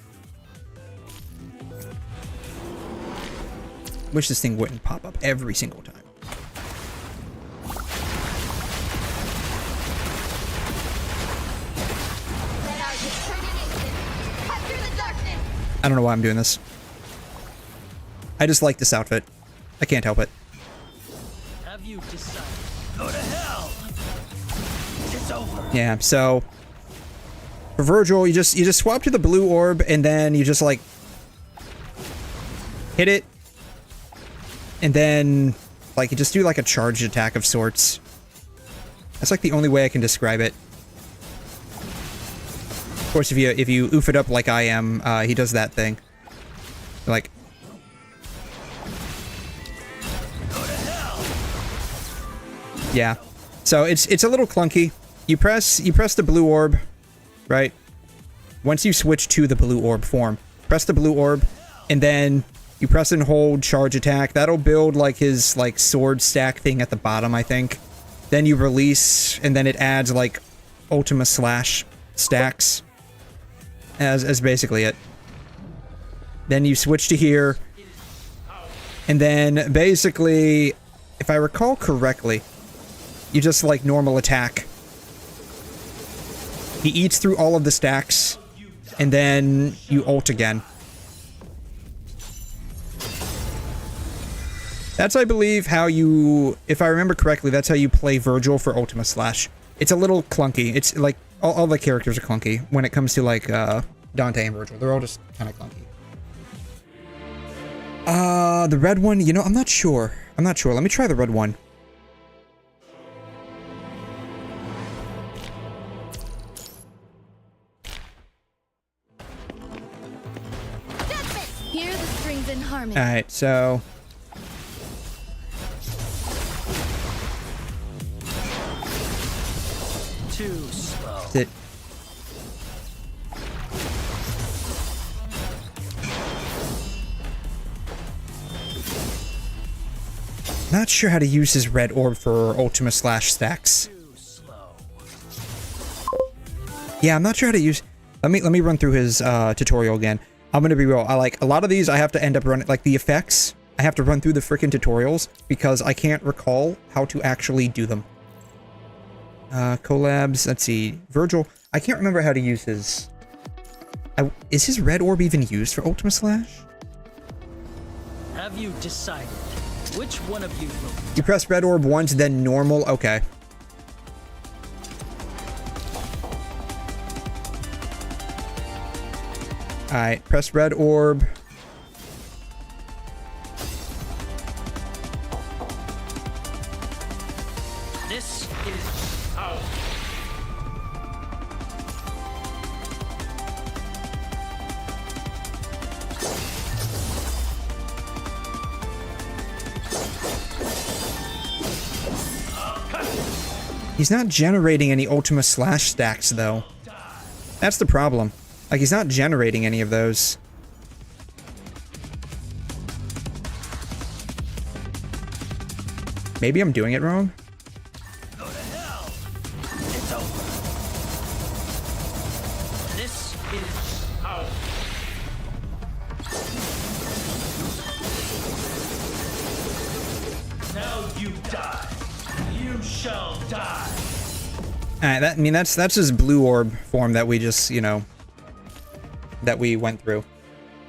Wish this thing wouldn't pop up every single time. I don't know why I'm doing this. I just like this outfit. I can't help it. Have you decided? Go to hell! It's over. Yeah, so for Virgil, you just swap to the blue orb and then you just like hit it, and then like you just do like a charged attack of sorts. That's like the only way I can describe it. Of course, if you oof it up like I am, he does that thing. Like, yeah. So it's a little clunky. You press the blue orb, right? Once you switch to the blue orb form, press the blue orb, and then you press and hold charge attack. That'll build like his like sword stack thing at the bottom, I think. Then you release, and then it adds like 𝘬𝘮 stacks as basically it. Then you switch to here, and then basically, if I recall correctly, you just like normal attack. He eats through all of the stacks, and then you ult again. That's, I believe, how you, if I remember correctly, that's how you play Virgil for 𝘬𝘮. It's a little clunky. It's like, all the characters are clunky when it comes to like, Dante and Virgil. They're all just kind of clunky. The red one, you know, I'm not sure. Let me try the red one. Hear the strings in harmony. Alright, so Too slow. Sit. Not sure how to use his red orb for 𝘬𝘮 stacks. Yeah, I'm not sure how to use. Let me run through his tutorial again. I'm gonna be real. I like a lot of these. I have to end up running like the effects. I have to run through the freaking tutorials because I can't recall how to actually do them. Collabs. Let's see. Virgil. I can't remember how to use his. Is his red orb even used for 𝘬𝘮? Have you decided? Which one of you will? You press red orb once, then normal. Okay. Alright, press red orb. This is out. He's not generating any 𝘬𝘮 stacks, though. That's the problem. Like, he's not generating any of those. Maybe I'm doing it wrong? Go to hell. It's over. This is out. Now you die. You shall die. Alright, that's his blue orb form that we just, you know, that we went through.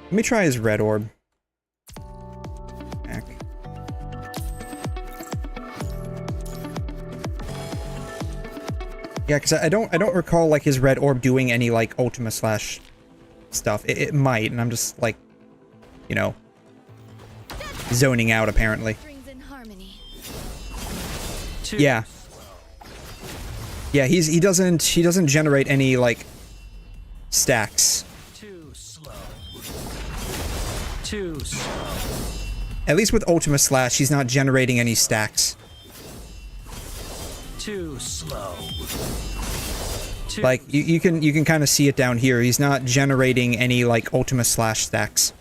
Let me try his red orb. Back. Yeah, because I don't recall like his red orb doing any like 𝘬𝘮 stuff. It might, and I'm just like, you know, zoning out apparently. Yeah. Yeah, he doesn't generate any like stacks. Too slow. Too slow. At least with 𝘬𝘮, he's not generating any stacks. Too slow. Like you can kind of see it down here. He's not generating any like 𝘬𝘮 stacks.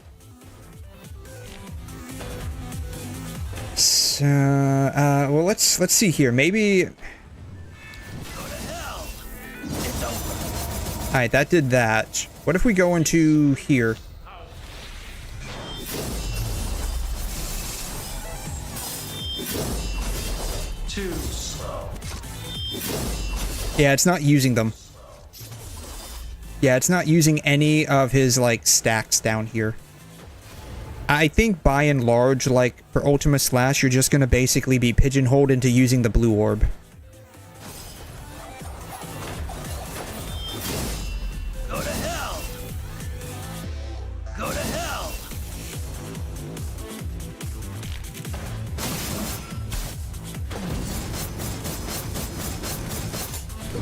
So well, let's see here. Maybe. Alright, that did that. What if we go into here? Too slow. Yeah, it's not using them. Yeah, it's not using any of his, like, stacks down here. I think by and large, like, for 𝘬𝘰/, you're just gonna basically be pigeonholed into using the blue orb. Go to hell! Go to hell!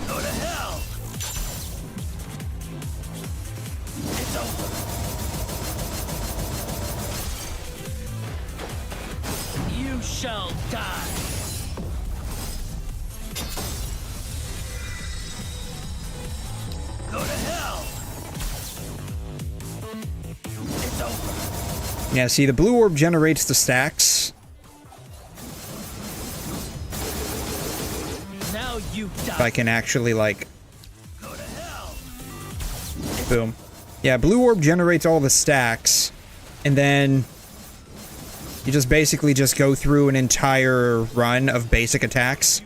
Go to hell! It's over. You shall die. Go to hell. It's over. Yeah, see, the blue orb generates the stacks. Now you die. If I can actually, like... Boom. Yeah, blue orb generates all the stacks, and then you just basically just go through an entire run of basic attacks.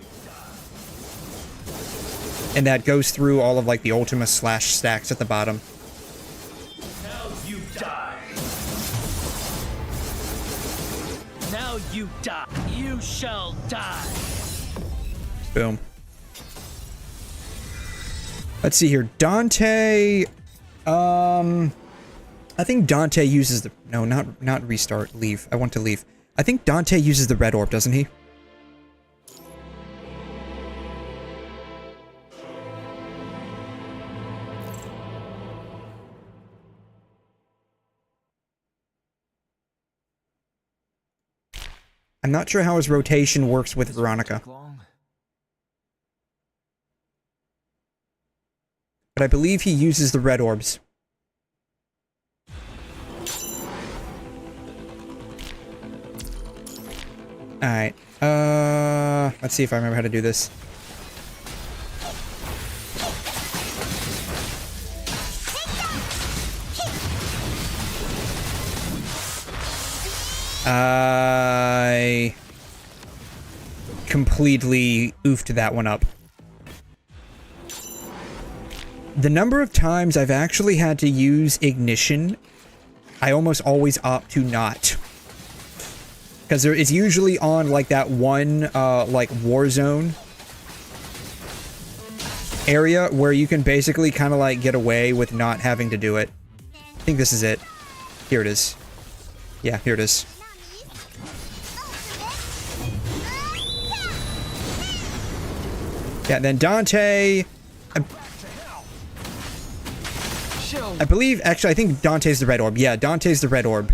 And that goes through all of, like, the 𝘬𝘰/ stacks at the bottom. Now you die. Now you die. You shall die. Boom. Let's see here. Dante... I think Dante uses the... No, not restart. Leave. I want to leave. I think Dante uses the red orb, doesn't he? I'm not sure how his rotation works with Veronica. But I believe he uses the red orbs. Alright. Let's see if I remember how to do this. I completely oofed that one up. The number of times I've actually had to use ignition, I almost always opt to not. Because it's usually on, like, that one, like, war zone area where you can basically kind of, like, get away with not having to do it. I think this is it. Here it is. Yeah, here it is. Yeah, then Dante... I believe, actually, I think Dante's the red orb. Yeah, Dante's the red orb.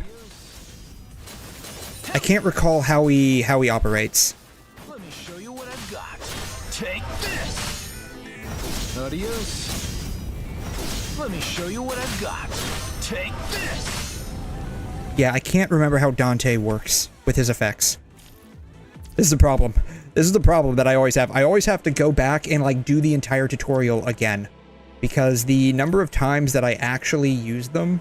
I can't recall how he operates. Let me show you what I've got. Take this. Adios. Let me show you what I've got. Take this. Yeah, I can't remember how Dante works with his effects. This is the problem. This is the problem that I always have. I always have to go back and, like, do the entire tutorial again. Because the number of times that I actually use them,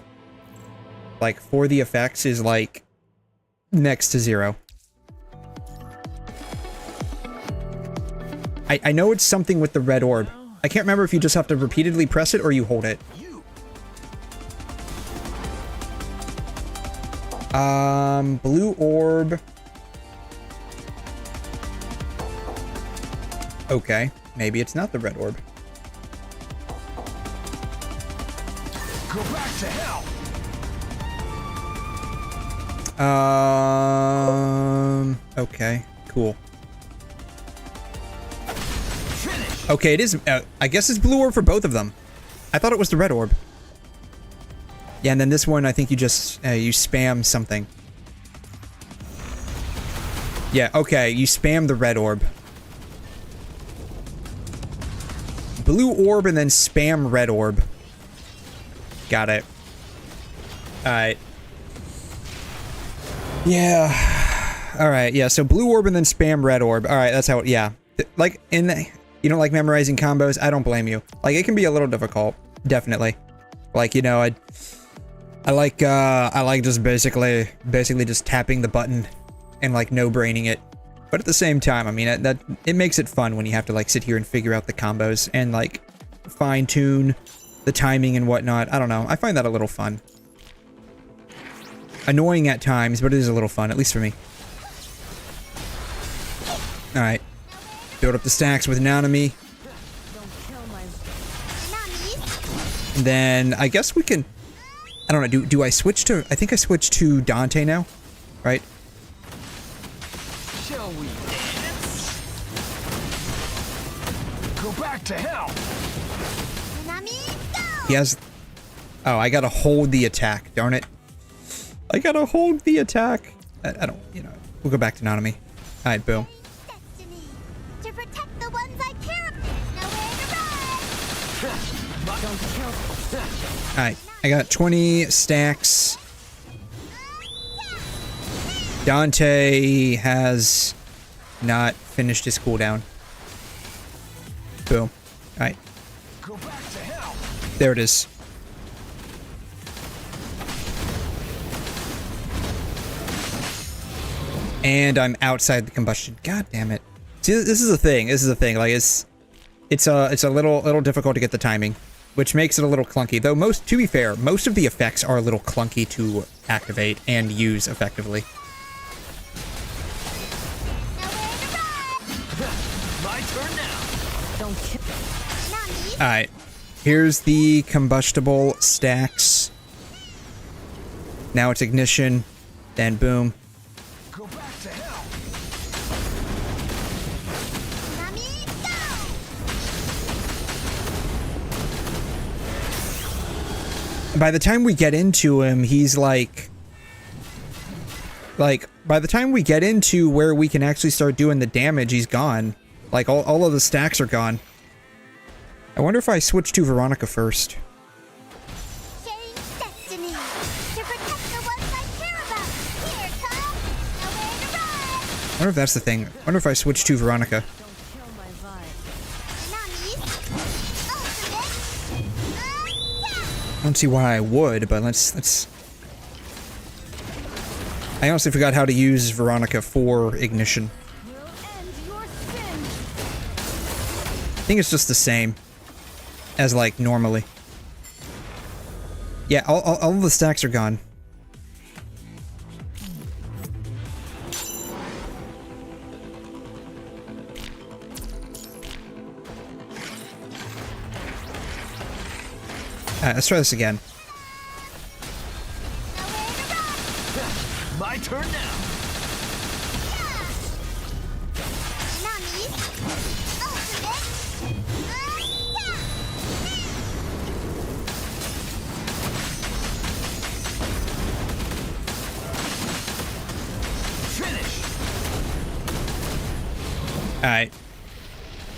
like, for the effects is, like, next to zero. I know it's something with the red orb. I can't remember if you just have to repeatedly press it or you hold it. Blue orb. Okay, maybe it's not the red orb. Go back to hell. Okay, cool. Okay, it is, I guess it's blue orb for both of them. I thought it was the red orb. Yeah, and then this one, I think you just, you spam something. Yeah, okay, you spam the red orb. Blue orb and then spam red orb. Got it. Alright. Yeah. Alright, yeah, so blue orb and then spam red orb. Alright, that's how it, yeah. Like, in the, you don't like memorizing combos? I don't blame you. Like, it can be a little difficult. Definitely. Like, you know, I like just basically just tapping the button and, like, no-braining it. But at the same time, I mean, it makes it fun when you have to, like, sit here and figure out the combos and, like, fine-tune the timing and whatnot. I don't know. I find that a little fun. annoying at times, but it is a little fun, at least for me. Alright. Build up the stacks with Nanami. And then I guess we can... I don't know, do I switch to... I think I switched to Dante now, right? Shall we dance? Go back to hell. He has... Oh, I gotta hold the attack, darn it. I gotta hold the attack. I don't, you know, we'll go back to Nanami. Alright, boom. To protect the ones I care about, there's nowhere to run. Alright, I got 20 stacks. Dante has not finished his cooldown. Boom. Alright. There it is. And I'm outside the combustion. God damn it. See, this is the thing. This is the thing. Like, it's a little difficult to get the timing, which makes it a little clunky. Though to be fair, most of the effects are a little clunky to activate and use effectively. My turn now. Don't kill. Alright. Here's the combustible stacks. Now it's ignition. Then boom. Go back to hell. By the time we get into him, he's like, by the time we get into where we can actually start doing the damage, he's gone. Like, all of the stacks are gone. I wonder if I switch to Veronica first. I wonder if that's the thing. I wonder if I switch to Veronica. I don't see why I would, but let's... I honestly forgot how to use Veronica for ignition. I think it's just the same as, like, normally. Yeah, all of the stacks are gone. Alright, let's try this again. My turn now. Finish. Alright.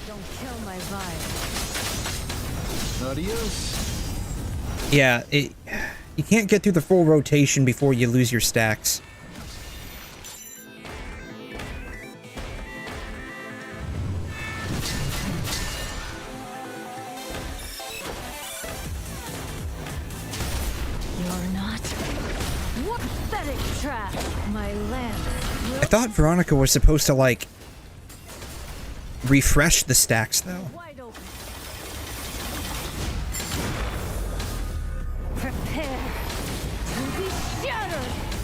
Don't kill my vibe. Adios. Yeah, you can't get through the full rotation before you lose your stacks. You're not. What pathetic trap, my lamb. I thought Veronica was supposed to, like, refresh the stacks, though.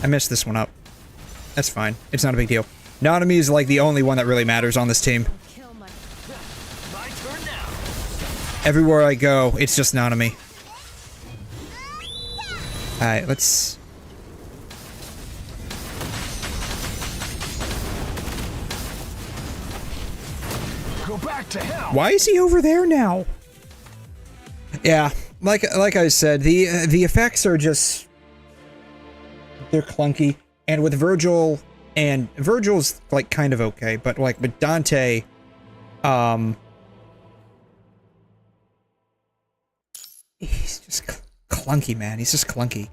I messed this one up. That's fine. It's not a big deal. Nanami is like the only one that really matters on this team. Everywhere I go, it's just Nanami. Alright, let's... Go back to hell. Why is he over there now? Yeah, like I said, the effects are just... They're clunky, and with Virgil, and Virgil's like kind of okay, but like with Dante, he's just clunky, man. He's just clunky.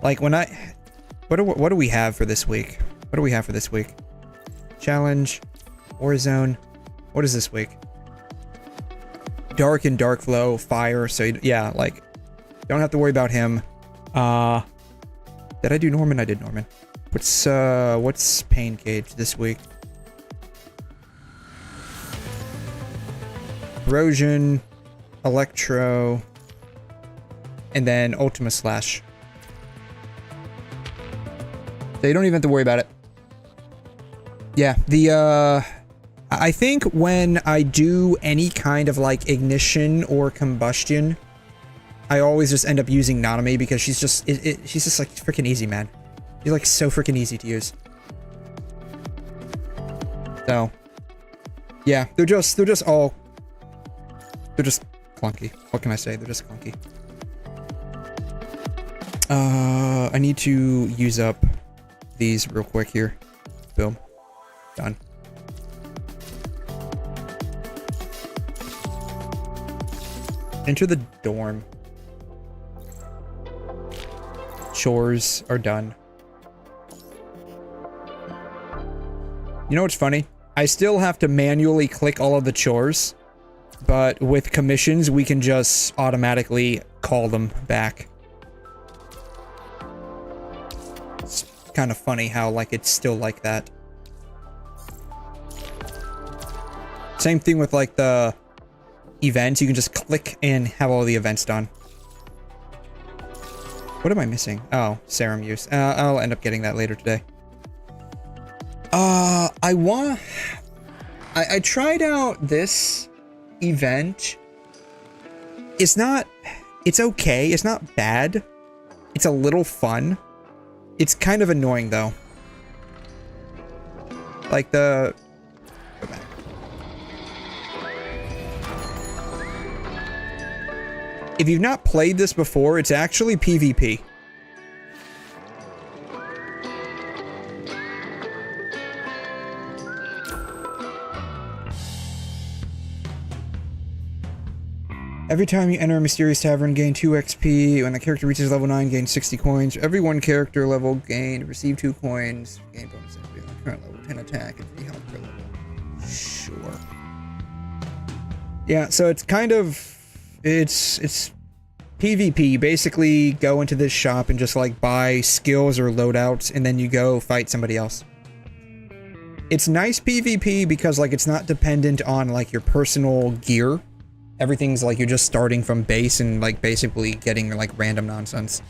Like when what do we have for this week? What do we have for this week? Challenge, Warzone. What is this week? Dark and Dark Flow, Fire. So yeah, like don't have to worry about him. Did I do Norman? I did Norman. What's Pain Cage this week? Erosion, Electro, and then Ultima Slash. So you don't even have to worry about it. Yeah, the, I think when I do any kind of, like, ignition or combustion, I always just end up using Nanami because she's just, she's just, like, freaking easy, man. She's, like, so freaking easy to use. So, yeah, they're just clunky. What can I say? They're just clunky. I need to use up these real quick here. Boom. Done. Enter the dorm. Chores are done. You know what's funny? I still have to manually click all of the chores, but with commissions, we can just automatically call them back. It's kind of funny how, like, it's still like that. Same thing with, like, the events. You can just click and have all the events done. What am I missing? Oh, serum use. I'll end up getting that later today. I tried out this event. It's okay. It's not bad. It's a little fun. It's kind of annoying though. Like go back. If you've not played this before, it's actually PvP. Every time you enter a mysterious tavern, gain 2 XP. When the character reaches level 9, gain 60 coins. Every 1 character level gained, receive 2 coins. Gain bonus XP on the current level, 10 attack, and 3 health per level. Sure. Yeah, so it's kind of... It's PvP. You basically go into this shop and just, like, buy skills or loadouts, and then you go fight somebody else. It's nice PvP because, like, it's not dependent on, like, your personal gear. Everything's like you're just starting from base and like basically getting like random nonsense.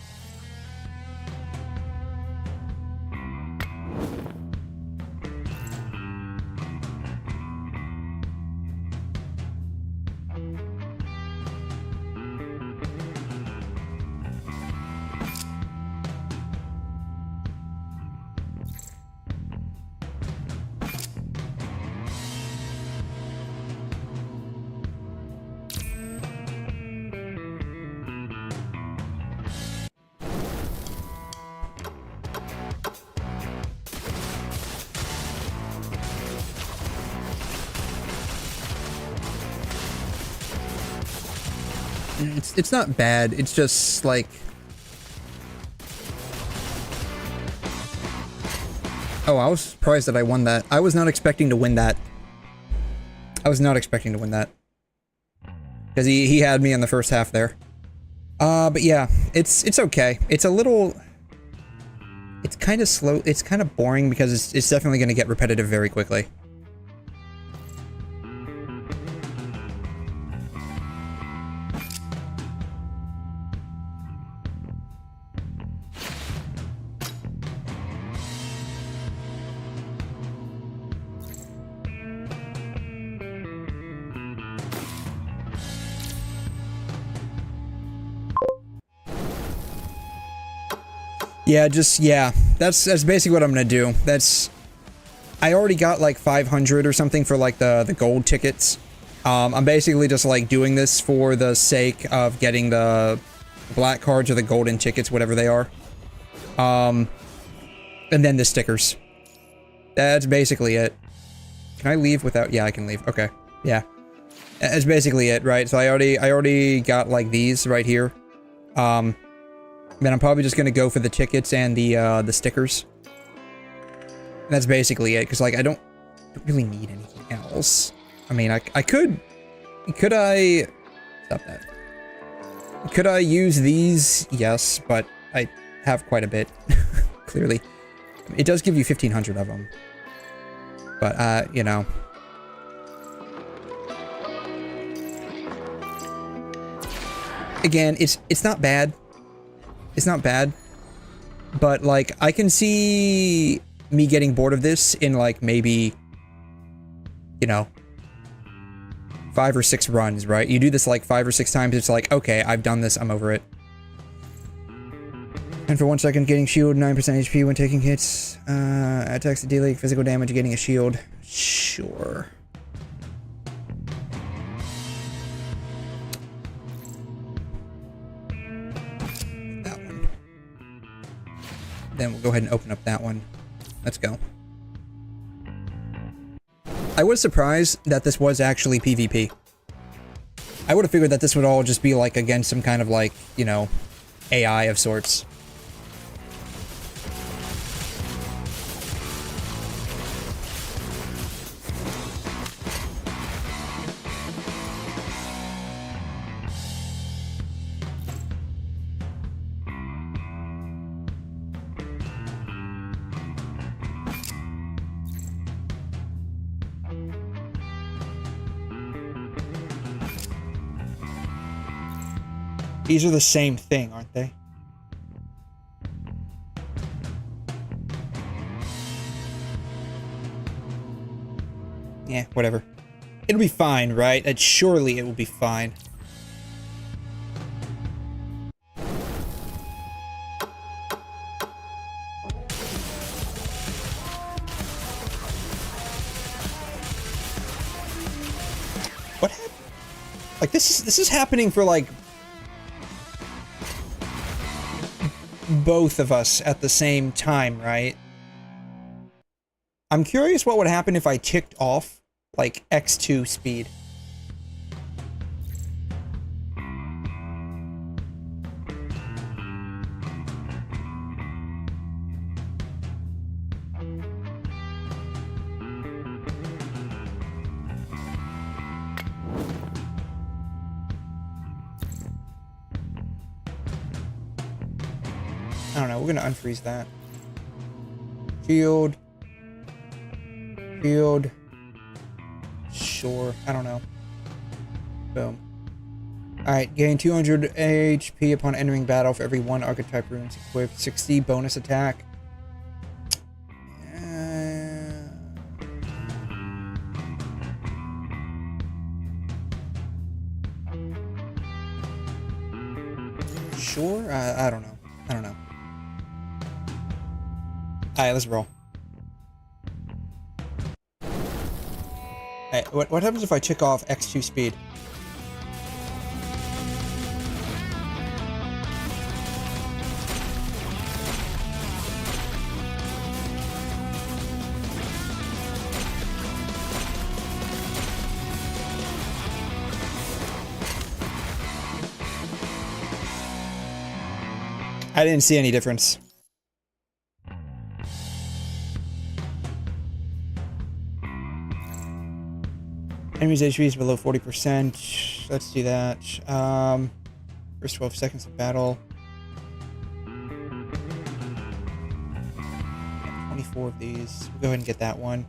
It's not bad, it's just like... Oh, I was surprised that I won that. I was not expecting to win that. I was not expecting to win that. Because he had me in the first half there. But yeah, it's okay. It's a little... It's kind of slow, it's kind of boring because it's definitely going to get repetitive very quickly. Yeah, that's basically what I'm gonna do. I already got like 500 or something for like the gold tickets. I'm basically just like doing this for the sake of getting the black cards or the golden tickets, whatever they are. And then the stickers. That's basically it. Can I leave without? Yeah, I can leave. Okay. Yeah. That's basically it, right? So I already got like these right here. Then I'm probably just gonna go for the tickets and the stickers. And that's basically it, because like I don't really need anything else. I mean, I could I stop that? Could I use these? Yes, but I have quite a bit. Clearly, it does give you 1,500 of them. But you know. Again, it's not bad. It's not bad. but like I can see me getting bored of this in like maybe, you know, 5 or 6 runs, right? You do this like 5 or 6 times, it's like, okay, I've done this, I'm over it. And for 1 second, getting shield, 9% HP when taking hits. Attacks to deal physical damage, getting a shield. Sure. That one. Then we'll go ahead and open up that one. Let's go. I was surprised that this was actually PvP. I would have figured that this would all just be like against some kind of like, you know, AI of sorts. These are the same thing, aren't they? Yeah, whatever. It'll be fine, right? Surely it will be fine. What happened? Like this is happening for like both of us at the same time, right? I'm curious what would happen if I ticked off like X2 speed. I don't know, we're gonna unfreeze that. Field. Field. Sure, I don't know. Boom. Alright, gain 200 HP upon entering battle for every 1 archetype runes equipped. 60 bonus attack. Sure? I don't know. I don't know. Alright, let's roll. Alright, what happens if I tick off X2 speed? I didn't see any difference. Enemy's HP is below 40%. Let's do that. First 12 seconds of battle. 24 of these. We'll go ahead and get that one.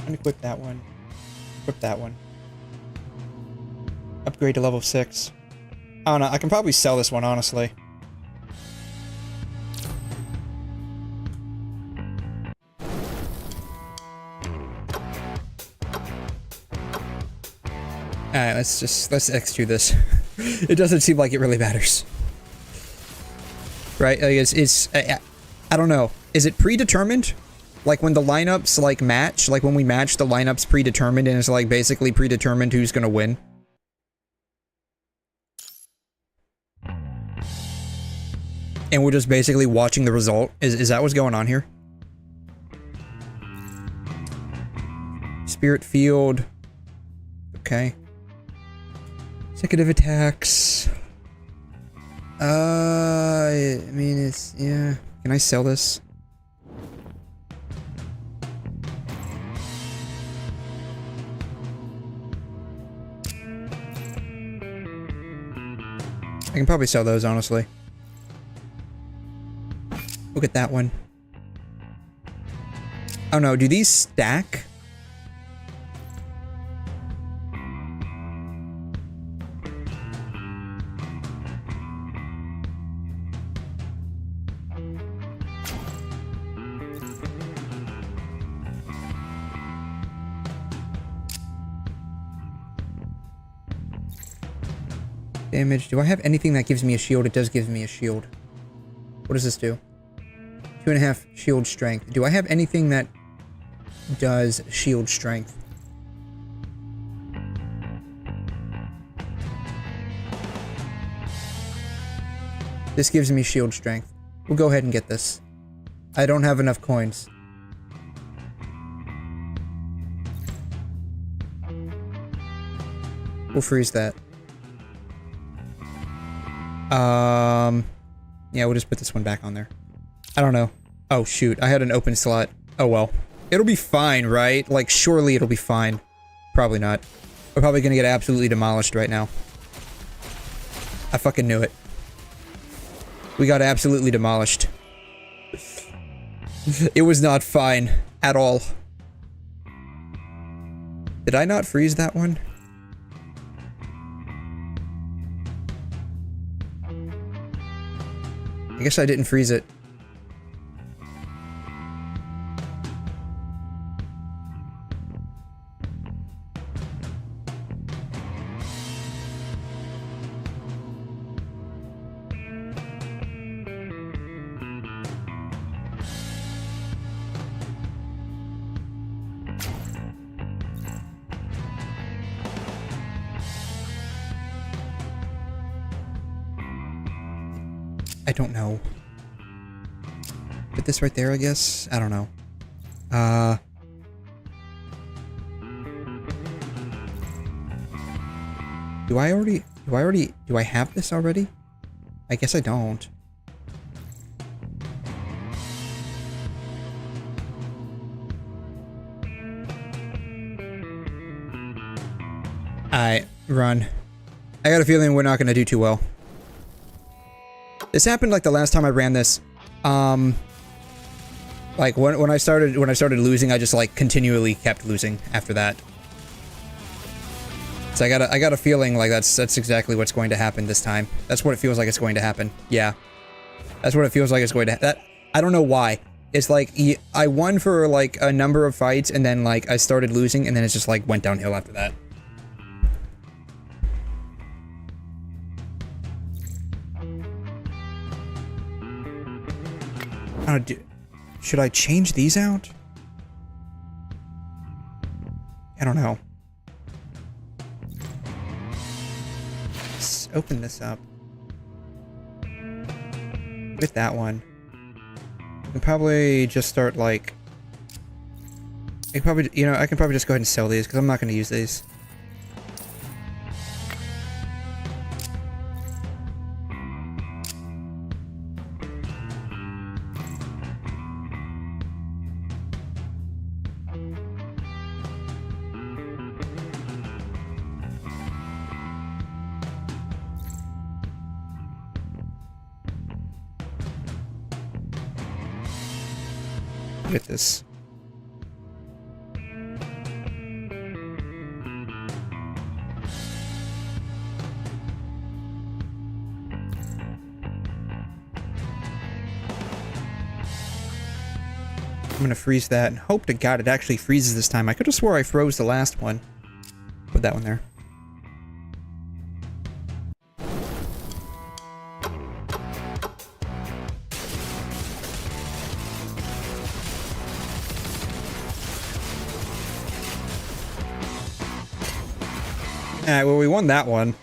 Unequip that one. Equip that one. Upgrade to level 6. I don't know. I can probably sell this one, honestly. Alright, let's X2 this. It doesn't seem like it really matters. Right? Like it's I don't know. Is it predetermined? Like when the lineups like match? Like when we match the lineups predetermined and it's like basically predetermined who's gonna win? And we're just basically watching the result? Is that what's going on here? Spirit Field. Okay. Consecutive attacks. I mean, it's, yeah. Can I sell this? I can probably sell those, honestly. Look at that one. Oh no, do these stack? Damage. Do I have anything that gives me a shield? It does give me a shield. What does this do? 2.5 shield strength. Do I have anything that does shield strength? This gives me shield strength. We'll go ahead and get this. I don't have enough coins. We'll freeze that. Yeah, we'll just put this one back on there. I don't know. Oh, shoot. I had an open slot. Oh, well. It'll be fine, right? Like, surely it'll be fine. Probably not. We're probably gonna get absolutely demolished right now. I fucking knew it. We got absolutely demolished. It was not fine. At all. Did I not freeze that one? I guess I didn't freeze it. I don't know. Put this right there, I guess? I don't know. Do I have this already? I guess I don't. Alright, run. I got a feeling we're not gonna do too well. This happened like the last time I ran this. Like when I started losing, I just like continually kept losing after that. So I got a feeling like that's exactly what's going to happen this time. That's what it feels like it's going to happen. Yeah. That's what it feels like it's going to I don't know why. It's like I won for like a number of fights and then like I started losing and then it's just like went downhill after that. Should I change these out? I don't know. Let's open this up. With that one. I can probably just start like... I can probably just go ahead and sell these because I'm not going to use these. Look at this. I'm gonna freeze that and hope to God it actually freezes this time. I could have swore I froze the last one. Put that one there. Alright, well, we won that one.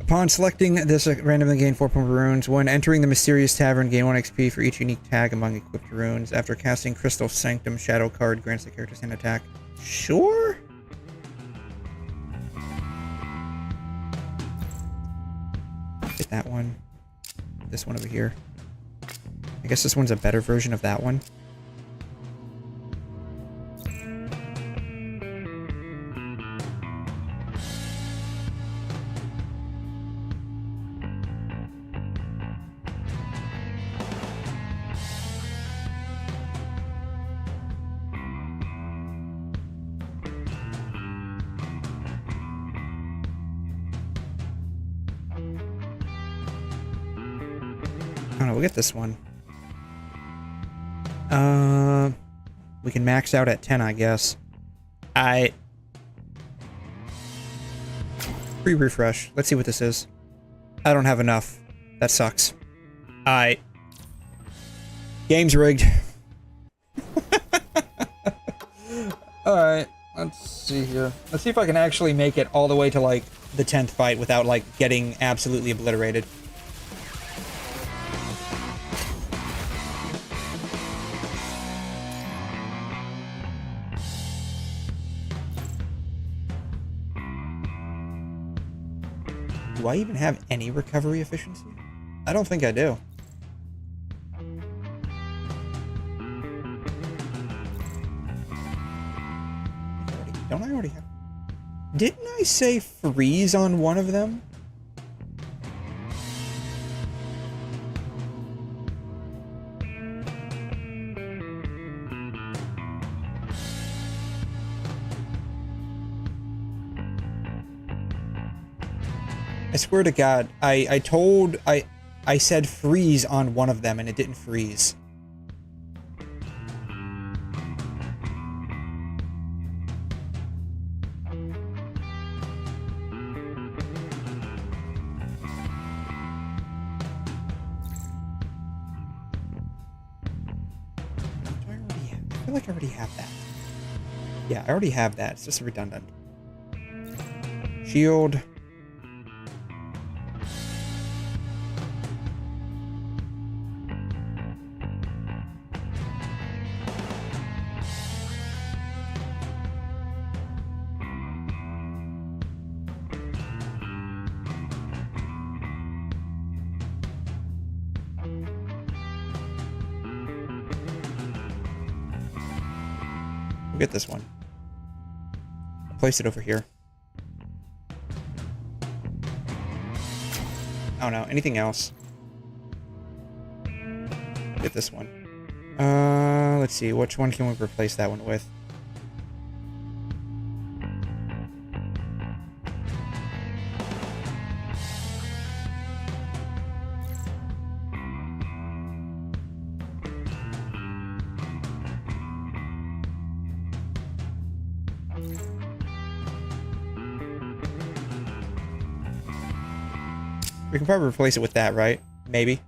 Upon selecting this, randomly gain 4 runes. When entering the mysterious tavern, gain 1 XP for each unique tag among equipped runes. After casting Crystal Sanctum, Shadow card grants the character's hand attack. Sure? Get that one. This one over here. I guess this one's a better version of that one. We'll get this one. We can max out at 10, I guess. Pre-refresh. Let's see what this is. I don't have enough. That sucks. Alright. Game's rigged. Alright. Let's see here. Let's see if I can actually make it all the way to, like, the 10th fight without, like, getting absolutely obliterated. Do I even have any recovery efficiency? I don't think I do. Don't I already have... Didn't I say freeze on one of them? I swear to God, I said freeze on one of them and it didn't freeze. I feel like I already have that. Yeah, I already have that. It's just redundant. Shield. We'll get this one. I'll place it over here. Oh no, anything else? Get this one. Let's see, which one can we replace that one with? We can probably replace it with that, right? Maybe.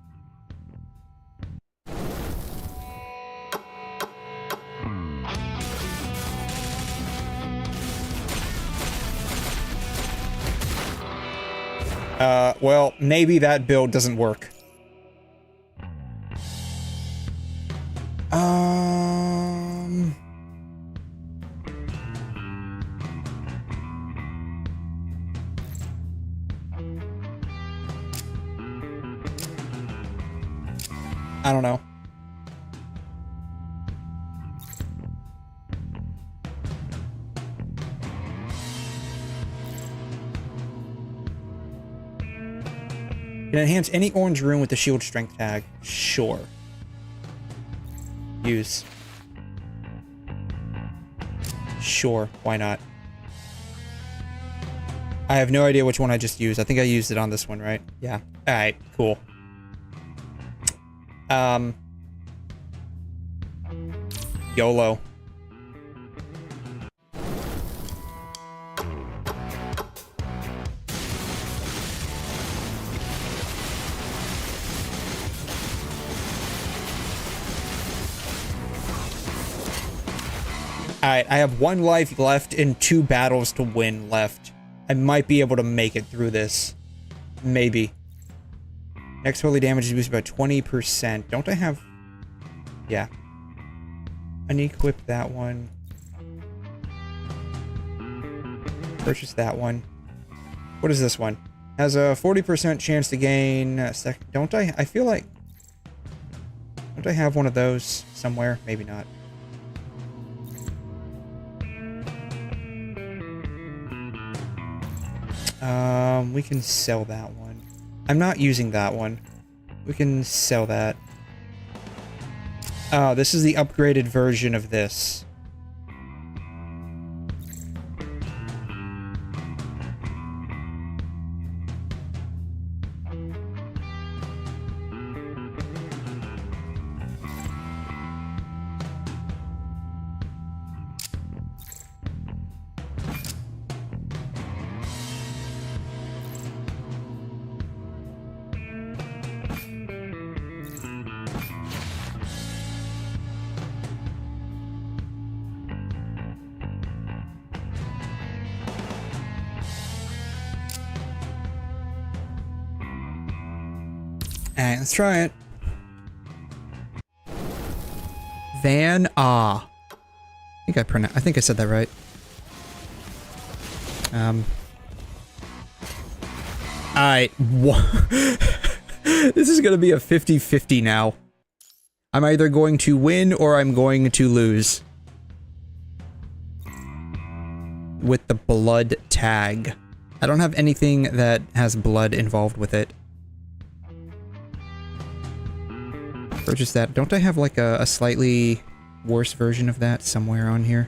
Well, maybe that build doesn't work. I don't know. Can enhance any orange rune with the shield strength tag. Sure. Use. Sure, why not? I have no idea which one I just used. I think I used it on this one, right? Yeah. Alright, cool. YOLO. Alright, I have 1 life left and 2 battles to win left. I might be able to make it through this. Maybe. Next holy damage is boosted by 20%. Don't I have... Yeah. Unequip that one. Purchase that one. What is this one? Has a 40% chance to gain... Don't I? I feel like... Don't I have one of those somewhere? Maybe not. We can sell that one. I'm not using that one. We can sell that. Oh, this is the upgraded version of this. Alright, let's try it. 𝘂𝘦𝘳. I think I said that right. Alright. This is gonna be a 50-50 now. I'm either going to win or I'm going to lose. With the blood tag. I don't have anything that has blood involved with it. Purchase that. Don't I have like a slightly worse version of that somewhere on here?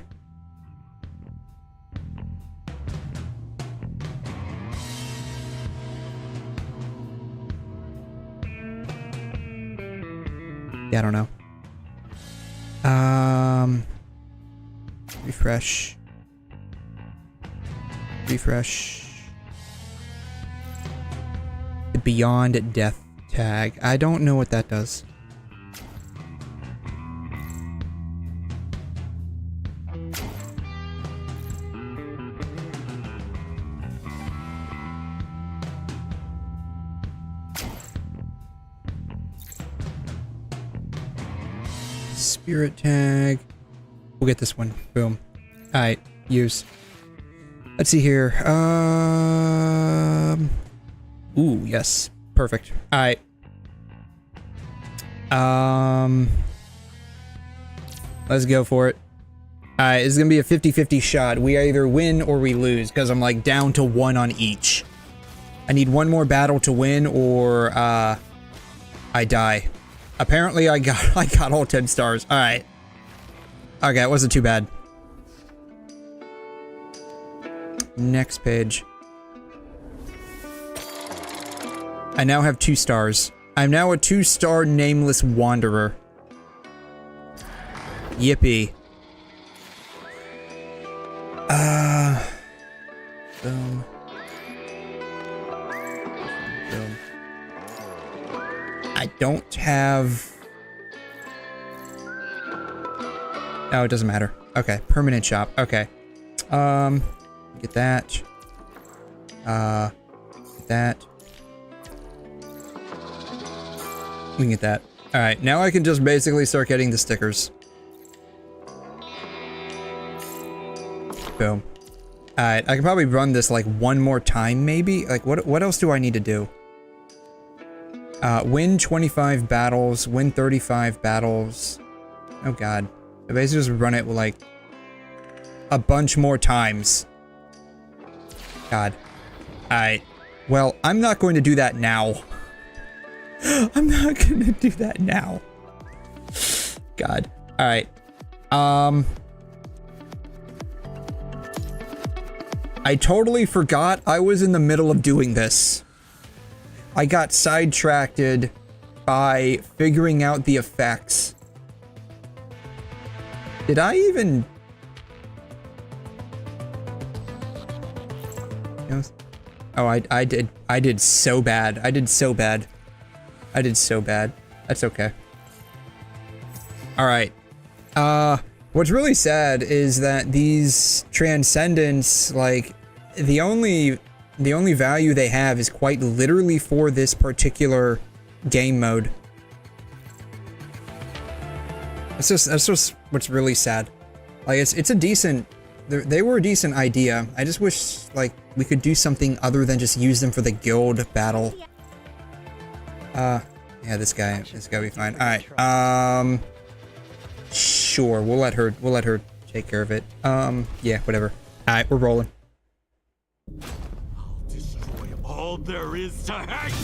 Yeah, I don't know. Refresh. Refresh. The Beyond Death tag. I don't know what that does. Spirit tag. We'll get this one. Boom. Alright, use. Let's see here. Ooh, yes. Perfect. Alright. Let's go for it. Alright, this is gonna be a 50-50 shot. We either win or we lose, because I'm like down to 1 on each. I need 1 more battle to win, or I die. Apparently I got all 10 stars. Alright. Okay, it wasn't too bad. Next page. I now have 2 stars. I'm now a 2-star nameless wanderer. Yippee. Boom. Boom. I don't have... Oh, it doesn't matter. Okay, permanent shop. Okay. Get that. Get that. We can get that. Alright, now I can just basically start getting the stickers. Boom. Alright, I can probably run this like 1 more time, maybe? Like, what else do I need to do? Win 25 battles, win 35 battles. Oh god. I basically just run it like a bunch more times. God. Alright. Well, I'm not going to do that now. I'm not going to do that now. God. Alright. I totally forgot I was in the middle of doing this. I got sidetracked by figuring out the effects. Did I even... Oh, I did so bad. I did so bad. I did so bad. That's okay. Alright. What's really sad is that these transcendents, like, the only value they have is quite literally for this particular game mode. That's just what's really sad. Like, it's a decent... They were a decent idea. I just wish, like, we could do something other than just use them for the guild battle. Yeah, this guy will be fine. Alright, sure, we'll let her take care of it. Yeah, whatever. Alright, we're rolling. I'll destroy all there is to hate!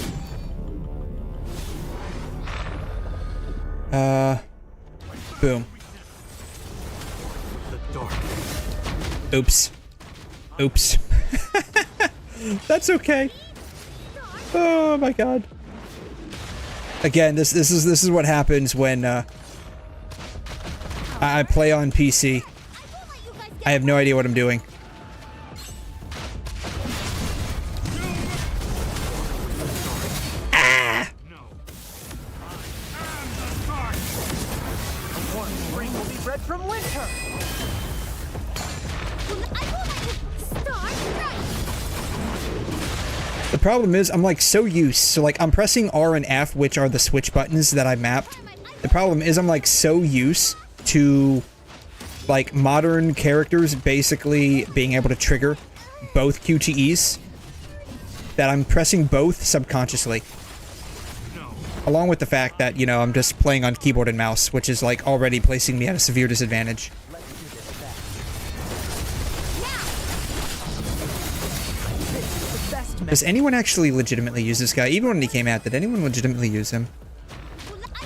Boom. Oops. Oops. That's okay. Oh my god. Again, this is what happens when I play on PC. I have no idea what I'm doing. Ah! Spring will be bred from winter. The problem is I'm like so used. So like I'm pressing R and F, which are the switch buttons that I mapped. The problem is I'm like so used to like modern characters basically being able to trigger both QTEs that I'm pressing both subconsciously. Along with the fact that, you know, I'm just playing on keyboard and mouse, which is like already placing me at a severe disadvantage. Does anyone actually legitimately use this guy? Even when he came out, did anyone legitimately use him?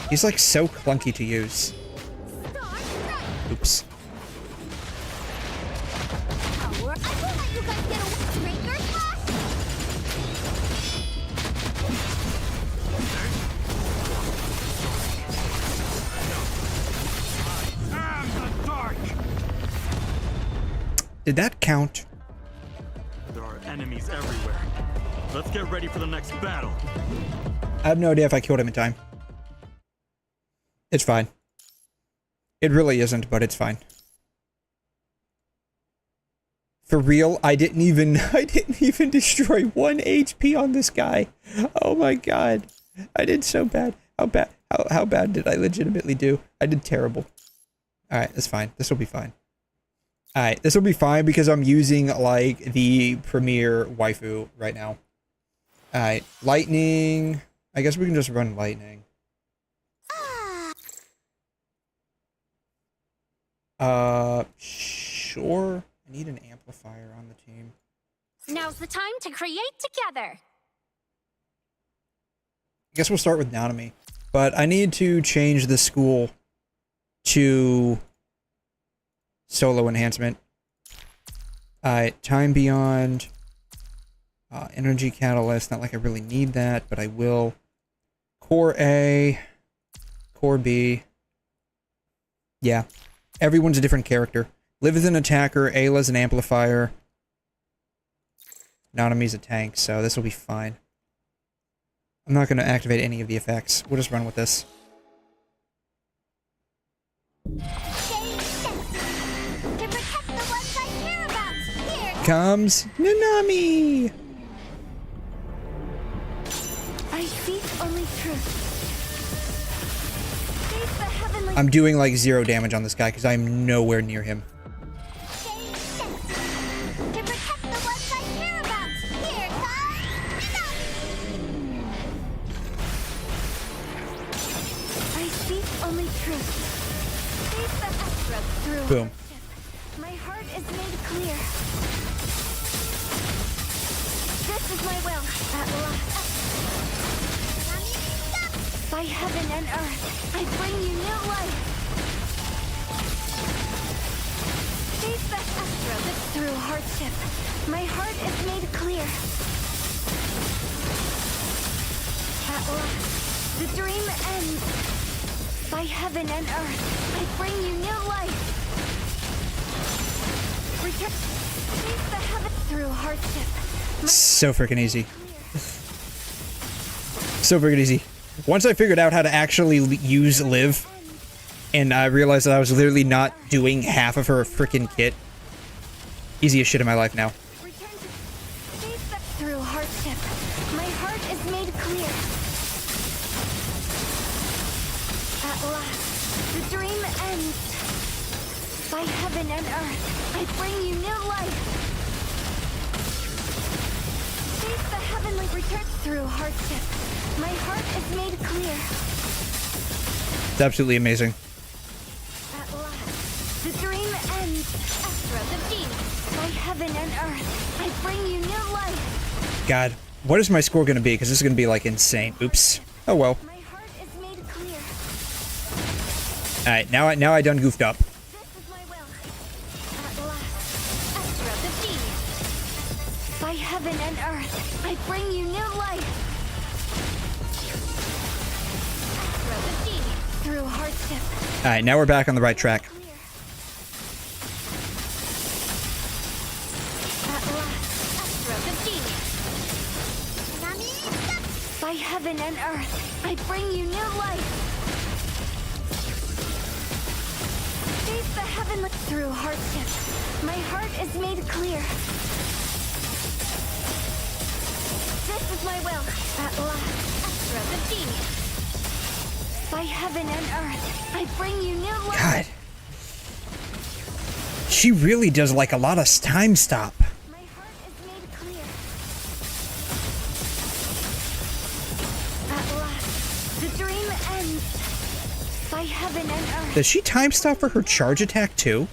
He's like so clunky to use. Oops. Did that count? There are enemies everywhere. Let's get ready for the next battle. I have no idea if I killed him in time. It's fine. It really isn't, but it's fine. For real, I didn't even destroy 1 HP on this guy. Oh my god. I did so bad. How bad did I legitimately do? I did terrible. Alright, that's fine. This will be fine. Alright, this will be fine because I'm using, like, the premier waifu right now. Alright, lightning. I guess we can just run lightning. Sure. I need an amplifier on the team. Now's the time to create together. I guess we'll start with Nanami. But I need to change the school to solo enhancement. Time Beyond. Energy Catalyst. Not like I really need that, but I will. Core A. Core B. Yeah. Everyone's a different character. Liv is an attacker. Ayla's an amplifier. Nanami's a tank, so this will be fine. I'm not going to activate any of the effects. We'll just run with this. Comes Nanami! I seek only truth. I'm doing like 0 damage on this guy because I'm nowhere near him. Boom. My heart is made clear. This is my will at last. By heaven and earth, I bring you new life. Face the Astra through hardship. My heart is made clear. At last, the dream ends. By heaven and earth, I bring you new life. Return. Face the heaven through hardship. So freaking easy. So freaking easy. Once I figured out how to actually use Liv, and I realized that I was literally not doing half of her freaking kit, easiest shit in my life now. Through hardship, my heart is made clear. At last, the dream ends. By heaven and earth, I bring you new life. Face the heavenly return through hardship. My heart is made clear. It's absolutely amazing. At last, the dream ends. Astra, the deep. By heaven and earth, I bring you new life. God, what is my score going to be? Because this is going to be like insane. Oops. Oh well. My heart is made clear. Alright, now I done goofed up. This is my will. At last, Astra, the deep. By heaven and earth, I bring you new life. Through hardship. Alright, now we're back on the right track. At last, Astra, the deep. By heaven and earth, I bring you new life. Face the heavenly through hardship. My heart is made clear. This is my will. At last, 𝘧𝘖𝘗 𝘕𝘖𝘛. By heaven and earth, I bring you new life. God. She really does like a lot of time stop. My heart is made clear. At last, the dream ends. By heaven and earth. Does she time stop for her charge attack too?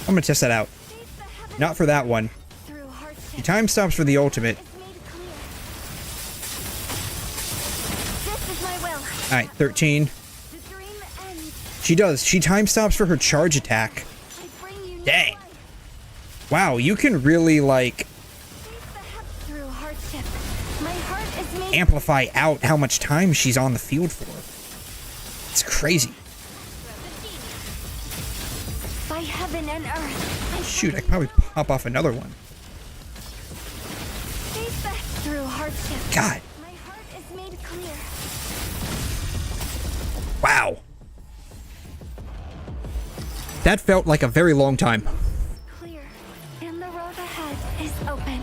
I'm gonna test that out. Not for that one. She time stops for the ultimate. This is my will. Alright, 13. She does. She time stops for her charge attack. Dang. Wow, you can really, like, Through hardship, my heart is made amplify out how much time she's on the field for. It's crazy. by heaven and earth. Shoot, I could probably pop off another one. Face back through hardship. God. My heart is made clear. Wow. That felt like a very long time. Clear. And the road ahead is open.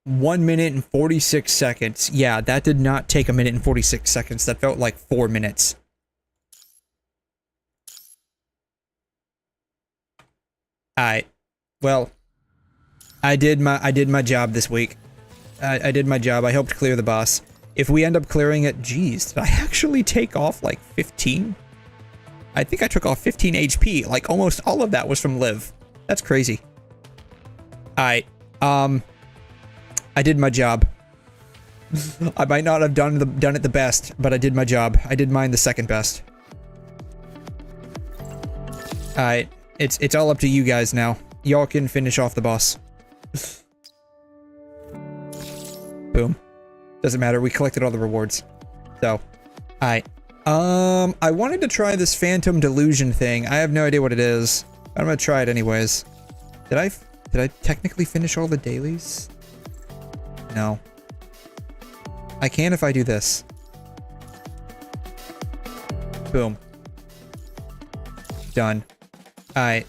1 minute and 46 seconds. Yeah, that did not take 1 minute and 46 seconds. That felt like 4 minutes. Alright. Well, I did my job this week. I did my job. I helped clear the boss. If we end up clearing it, geez, did I actually take off like 15? I think I took off 15 HP. Like almost all of that was from Liv. That's crazy. Alright. I did my job. I might not have done it the best, but I did my job. I did mine the second best. Alright. It's all up to you guys now. Y'all can finish off the boss. Boom. Doesn't matter. We collected all the rewards. So, alright. I wanted to try this Phantom Delusion thing. I have no idea what it is. I'm gonna try it anyways. Did I technically finish all the dailies? No. I can if I do this. Boom. Done. Alright.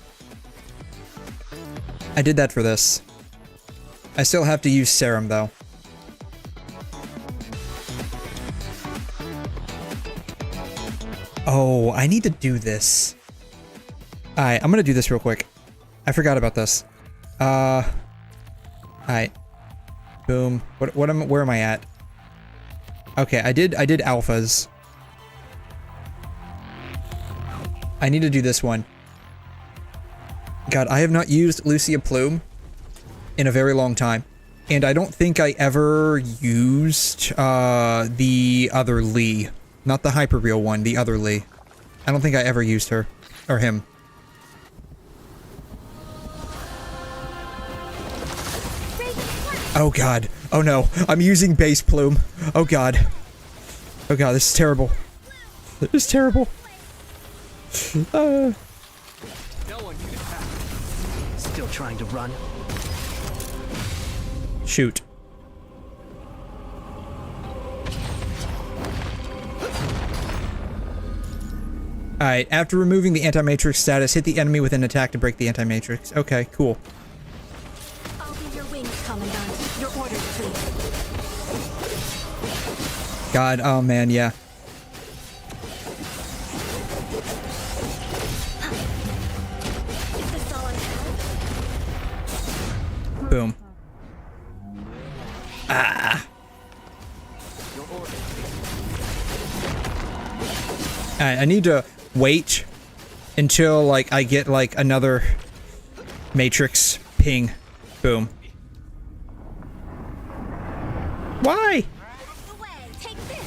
I did that for this. I still have to use Serum though. Oh, I need to do this. Alright, I'm gonna do this real quick. I forgot about this. Alright. Boom. Where am I at? Okay, I did alphas. I need to do this one. God, I have not used Lucia Plume in a very long time. And I don't think I ever used the other Lee. Not the hyper-real one, the other Lee. I don't think I ever used her. Or him. Oh god. Oh no. I'm using base Plume. Oh god. Oh god, this is terrible. This is terrible. No one can attack. Still trying to run. Shoot. Alright, after removing the anti-matrix status, hit the enemy with an attack to break the anti-matrix. Okay, cool. I'll be your wings, Commandant. Your orders, please. God, oh man, yeah. Is this all I have? Boom. Ah. Alright, I need to wait until, like, I get, like, another matrix ping. Boom. Why? Take this.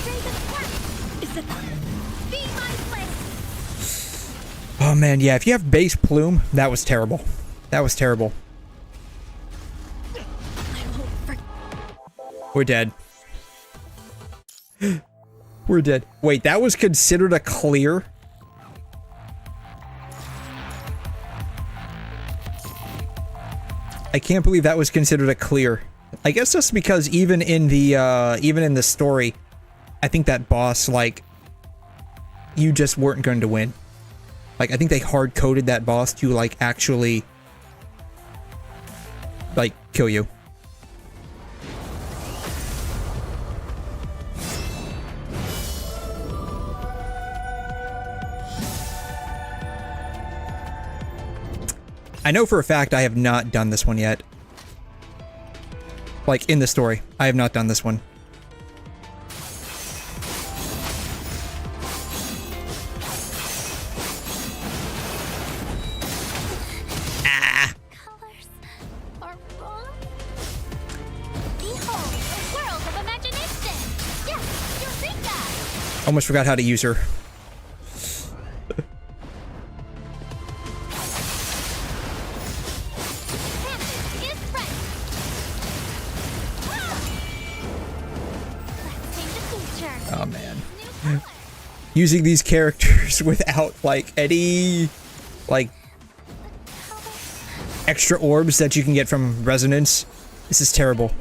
Say the part. Is it be my place? Oh man, yeah, if you have base Plume, that was terrible. That was terrible. We're dead. We're dead. Wait, that was considered a clear? I can't believe that was considered a clear. I guess just because even in the story, I think that boss, like, you just weren't going to win. Like, I think they hard-coded that boss to, like, actually like, kill you. I know for a fact I have not done this one yet. Like, in the story. I have not done this one. Almost forgot how to use her. Oh man. Using these characters without like any like extra orbs that you can get from resonance. This is terrible.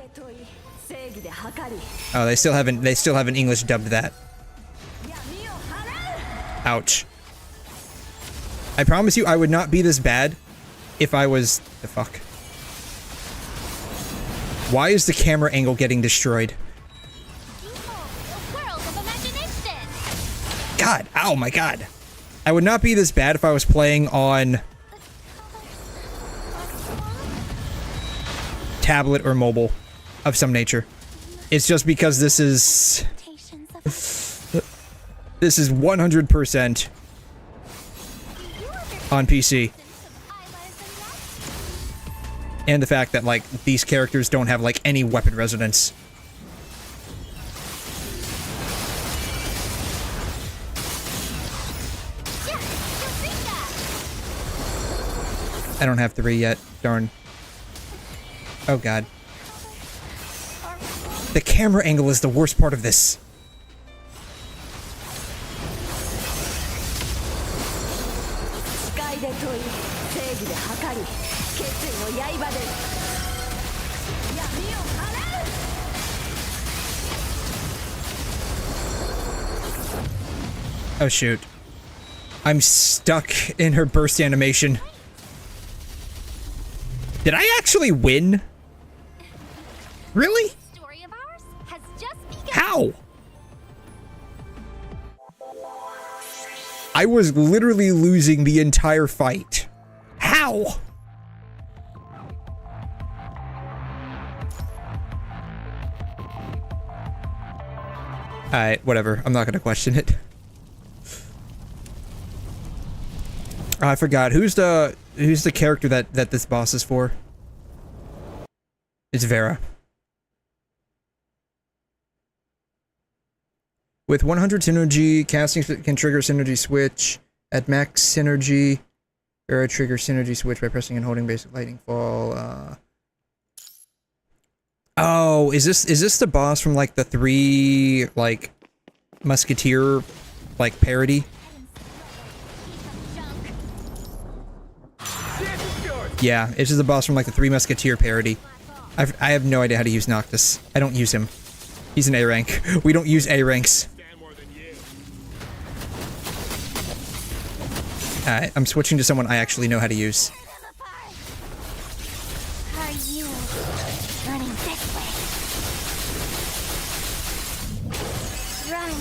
Oh, they still haven't English dubbed that. Ouch. I promise you I would not be this bad if I was... The fuck? Why is the camera angle getting destroyed? God, oh my god. I would not be this bad if I was playing on tablet or mobile of some nature. It's just because this is 100% on PC. And the fact that, like, these characters don't have, like, any weapon resonance. I don't have 3 yet. Darn. Oh, God. The camera angle is the worst part of this. Oh shoot. I'm stuck in her burst animation. Did I actually win? Really? How? I was literally losing the entire fight. How? Alright, whatever. I'm not gonna question it. I forgot. Who's the character that this boss is for? It's Vera. With 100 synergy, casting can trigger synergy switch. At max synergy, Vera trigger synergy switch by pressing and holding basic lightning fall. Oh, is this the boss from like the 3 like Musketeer like parody? Yeah, it's just the boss from like the 3 Musketeer parody. I have no idea how to use Noctis. I don't use him. He's an A rank. We don't use A ranks. Alright, I'm switching to someone I actually know how to use. Are you running this way? Run.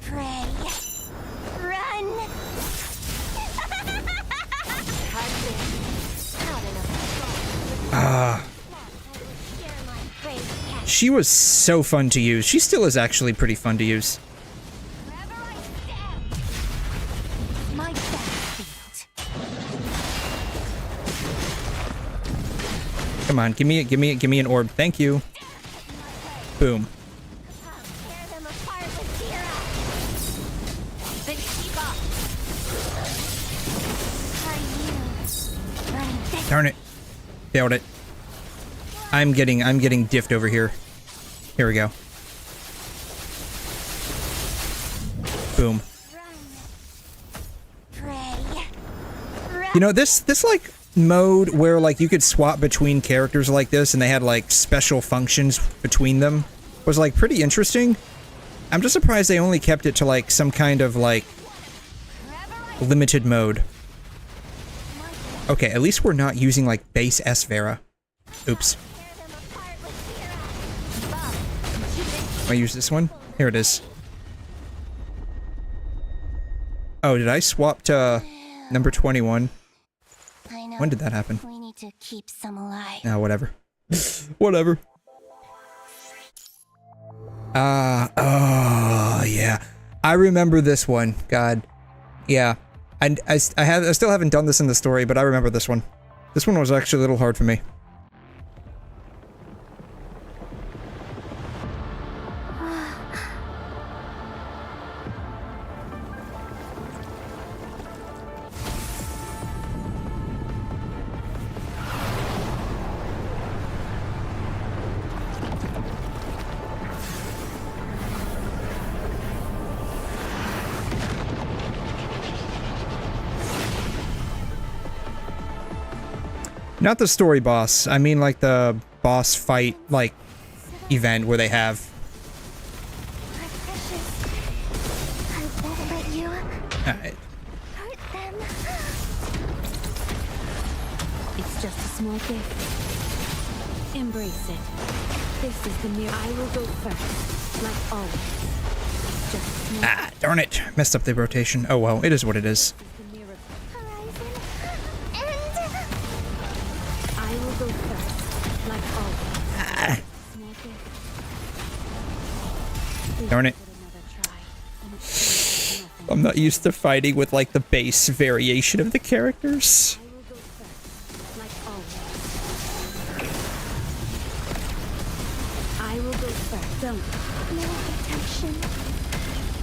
Pray. Run. She was so fun to use. She still is actually pretty fun to use. Come on, give me an orb. Thank you. Boom. Darn it. Failed it. I'm getting diffed over here. Here we go. Boom. You know, this like mode where like you could swap between characters like this and they had like special functions between them was like pretty interesting. I'm just surprised they only kept it to like some kind of like limited mode. Okay, at least we're not using, like, base S Vera. Oops. I use this one? Here it is. Oh, did I swap to number 21? When did that happen? We need to keep some alive. Nah, whatever. Whatever. Oh, yeah. I remember this one. God. Yeah. I still haven't done this in the story, but I remember this one. This one was actually a little hard for me. Not the story boss. I mean, like, the boss fight, like, event where they have... My precious. I won't let you Alright. hurt them. It's just a small gift. Embrace it. This is the mirror. I will go first, like always. It's just a small Ah, darn it. Messed up the rotation. Oh well, it is what it is. Darn it. I'm not used to fighting with, like, the base variation of the characters. I will go first. Don't. No protection.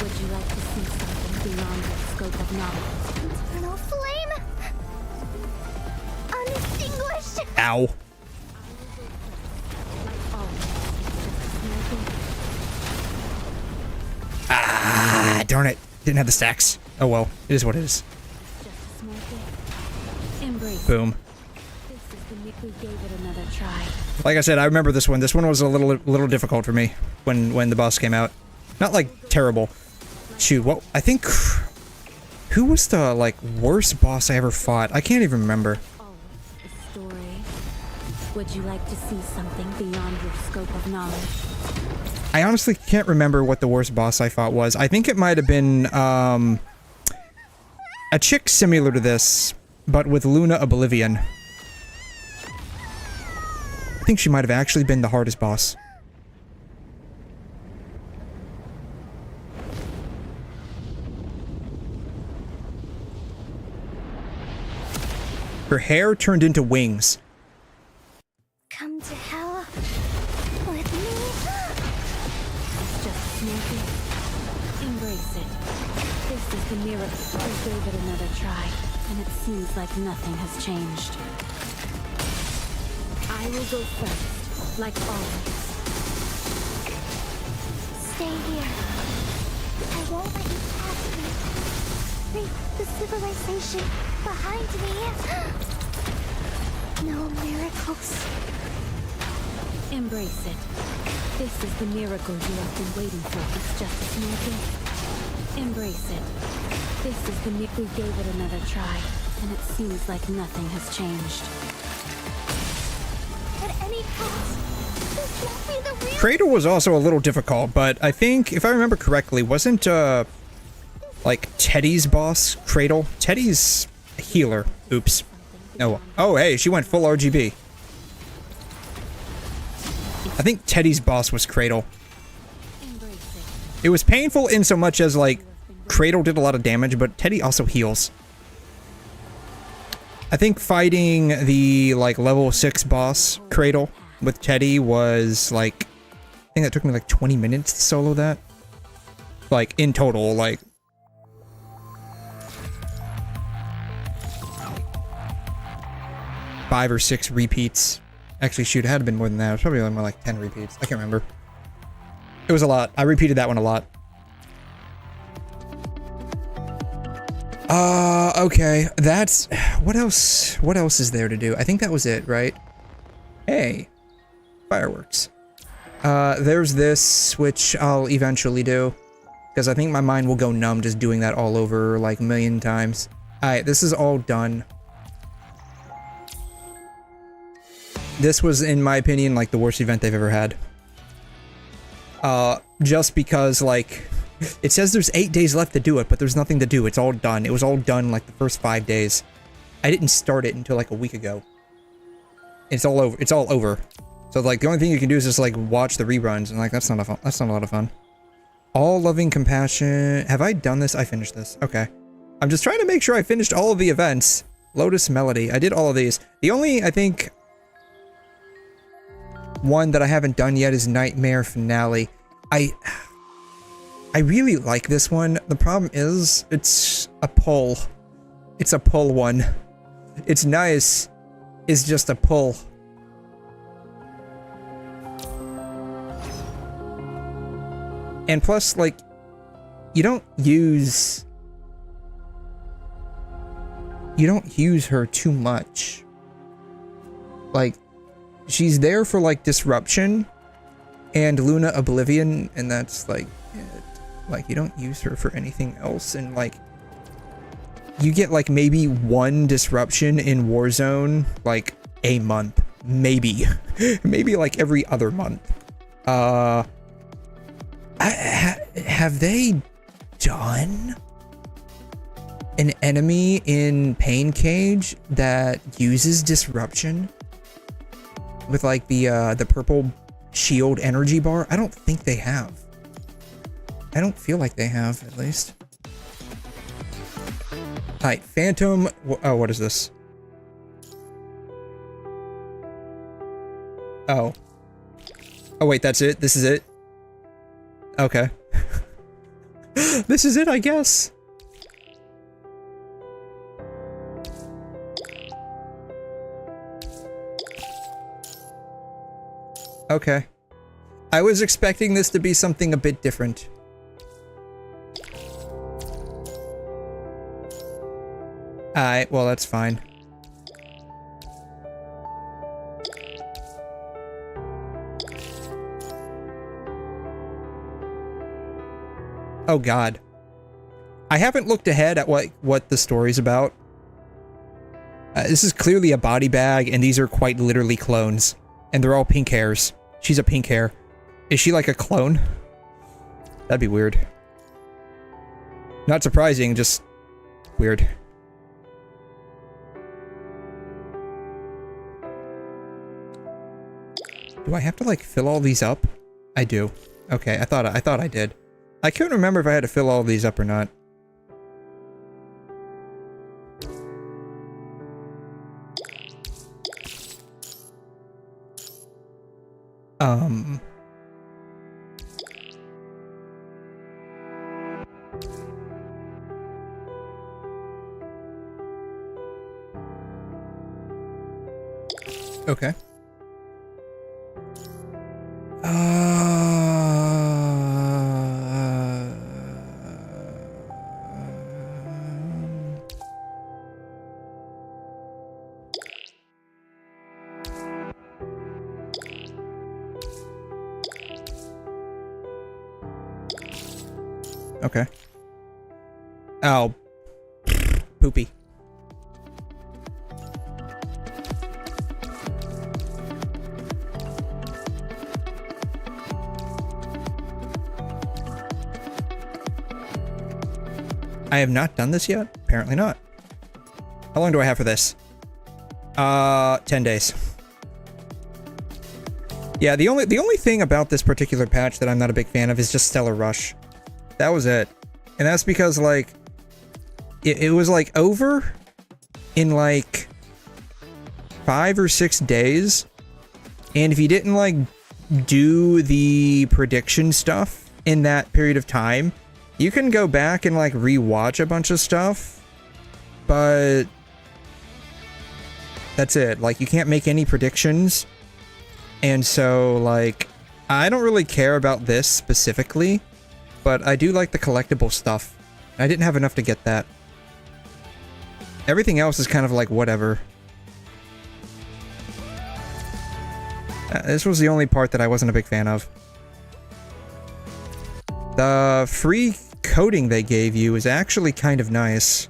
Would you like to see something beyond the scope of knowledge? Eternal flame. Undistinguished. Ow. Ah, darn it. Didn't have the stacks. Oh well, it is what it is. Boom. Like I said, I remember this one. This one was a little difficult for me when the boss came out. Not like terrible. Shoot, what I think who was the like worst boss I ever fought? I can't even remember. Would you like to see something beyond your scope of knowledge? I honestly can't remember what the worst boss I fought was. I think it might have been a chick similar to this, but with Luna Oblivion. I think she might have actually been the hardest boss. Her hair turned into wings. Come to hell with me. It's just a small gift. Embrace it. This is the miracle. I gave it another try, and it seems like nothing has changed. I will go first, like always. Stay here. I won't let you pass me. Leave the civilization behind me. No miracles. Embrace it. This is the miracle you have been waiting for. It's just a small gift. Embrace it. This is the miracle. We gave it another try, and it seems like nothing has changed. At any cost, this won't be the real. Cradle was also a little difficult, but I think, if I remember correctly, wasn't, like, Teddy's boss Cradle? Teddy's a healer. Oops. Oh, oh, hey, she went full RGB. I think Teddy's boss was Cradle. It was painful in so much as, like, Cradle did a lot of damage, but Teddy also heals. I think fighting the, like, level 6 boss, Cradle, with Teddy was, like... I think that took me, like, 20 minutes to solo that. Like, in total, like... Five or 6 repeats. Actually, shoot, it had been more than that. It was probably only more like 10 repeats. I can't remember. It was a lot. I repeated that one a lot. Okay. That's... What else? What else is there to do? I think that was it, right? Hey. Fireworks. There's this, which I'll eventually do. Because I think my mind will go numb just doing that all over, like, a million times. Alright, this is all done. This was, in my opinion, like the worst event they've ever had. Just because, like, it says there's 8 days left to do it, but there's nothing to do. It's all done. It was all done like the first 5 days. I didn't start it until like a week ago. It's all over. It's all over. So like the only thing you can do is just like watch the reruns, and like that's not a lot of fun. All loving compassion. Have I done this? I finished this. Okay. I'm just trying to make sure I finished all of the events. Lotus Melody. I did all of these. The only, I think, one that I haven't done yet is Nightmare Finale. I really like this one. The problem is it's a pull. It's a pull one. It's nice. It's just a pull. And plus, like, you don't use her too much. Like, she's there for like disruption and Luna Oblivion, and that's like it. Like, you don't use her for anything else, and like you get like maybe one disruption in Warzone like a month, maybe maybe like every other month. Have they done an enemy in Pain Cage that uses disruption with like the purple shield energy bar? I don't think they have. I don't feel like they have, at least. Alright, Phantom. Oh, what is this? Oh. Oh, wait, that's it? This is it? Okay. This is it, I guess. Okay. I was expecting this to be something a bit different. Alright, well, that's fine. Oh god. I haven't looked ahead at what the story's about. This is clearly a body bag, and these are quite literally clones. And they're all pink hairs. She's a pink hair. Is she like a clone? That'd be weird. Not surprising, just weird. Do I have to like fill all these up? I do. Okay, I thought I did. I couldn't remember if I had to fill all these up or not. Okay. Okay. Oh. Poopy. I have not done this yet? Apparently not. How long do I have for this? 10 days. Yeah, the only thing about this particular patch that I'm not a big fan of is just Stellar Rush. That was it. And that's because, like, it was, like, over in, like, 5 or 6 days. And if you didn't, like, do the prediction stuff in that period of time, you can go back and, like, rewatch a bunch of stuff. But that's it. Like, you can't make any predictions. And so, like, I don't really care about this specifically. But I do like the collectible stuff. I didn't have enough to get that. Everything else is kind of like whatever. This was the only part that I wasn't a big fan of. The free coding they gave you is actually kind of nice.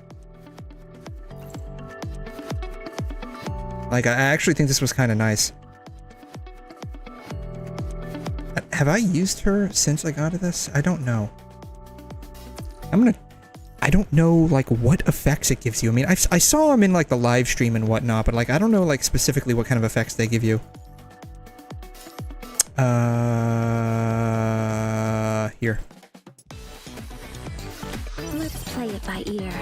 Like, I actually think this was kind of nice. have I used her since I got to this? I don't know. I don't know like what effects it gives you. I mean, I saw them in like the live stream and whatnot, but like I don't know like specifically what kind of effects they give you. Here. Let's play it by ear.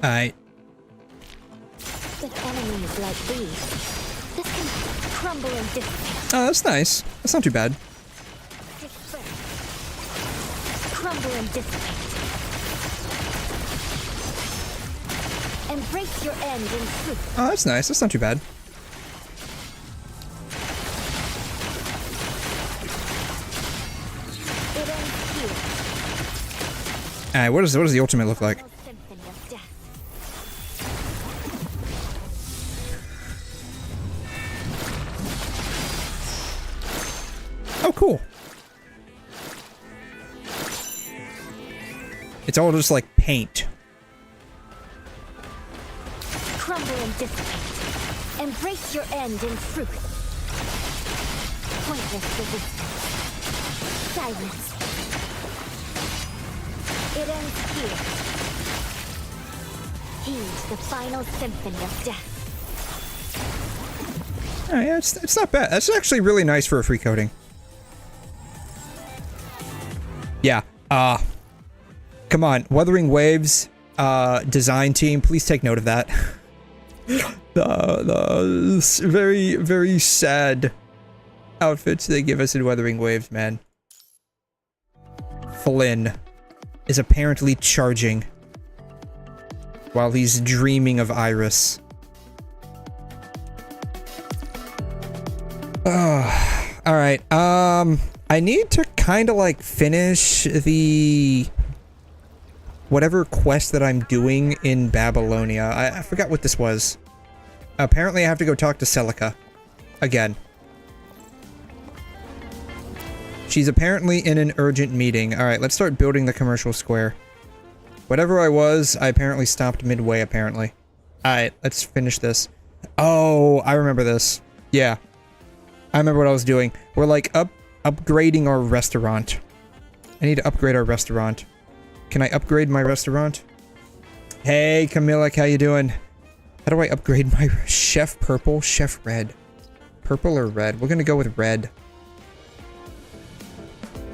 Alright. With enemies like these, this can crumble and dissipate. Oh, that's nice. That's not too bad. Crumble and dissipate. Embrace your end in truth. Oh, that's nice. That's not too bad. It ends here. Alright, what does the ultimate look like? Symphony of death. Oh, cool. It's all just like paint. Crumble and dissipate. Embrace your end in truth. Pointless resistance. Silence. It ends here. Heed the final symphony of death. Oh, yeah, it's not bad. That's actually really nice for a free coding. Yeah. Come on, Wuthering Waves design team, please take note of that. the very, very sad outfits they give us in Wuthering Waves, man. Flynn is apparently charging while he's dreaming of Iris. Alright, I need to kind of like finish the whatever quest that I'm doing in Babylonia. I forgot what this was. Apparently I have to go talk to Celica again. She's apparently in an urgent meeting. Alright, let's start building the commercial square. Whatever I was, I apparently stopped midway, apparently. Alright, let's finish this. Oh, I remember this. Yeah. I remember what I was doing. We're like upgrading our restaurant. I need to upgrade our restaurant. Can I upgrade my restaurant? Hey, Camilla, how you doing? How do I upgrade my chef purple, chef red? Purple or red? We're gonna go with red.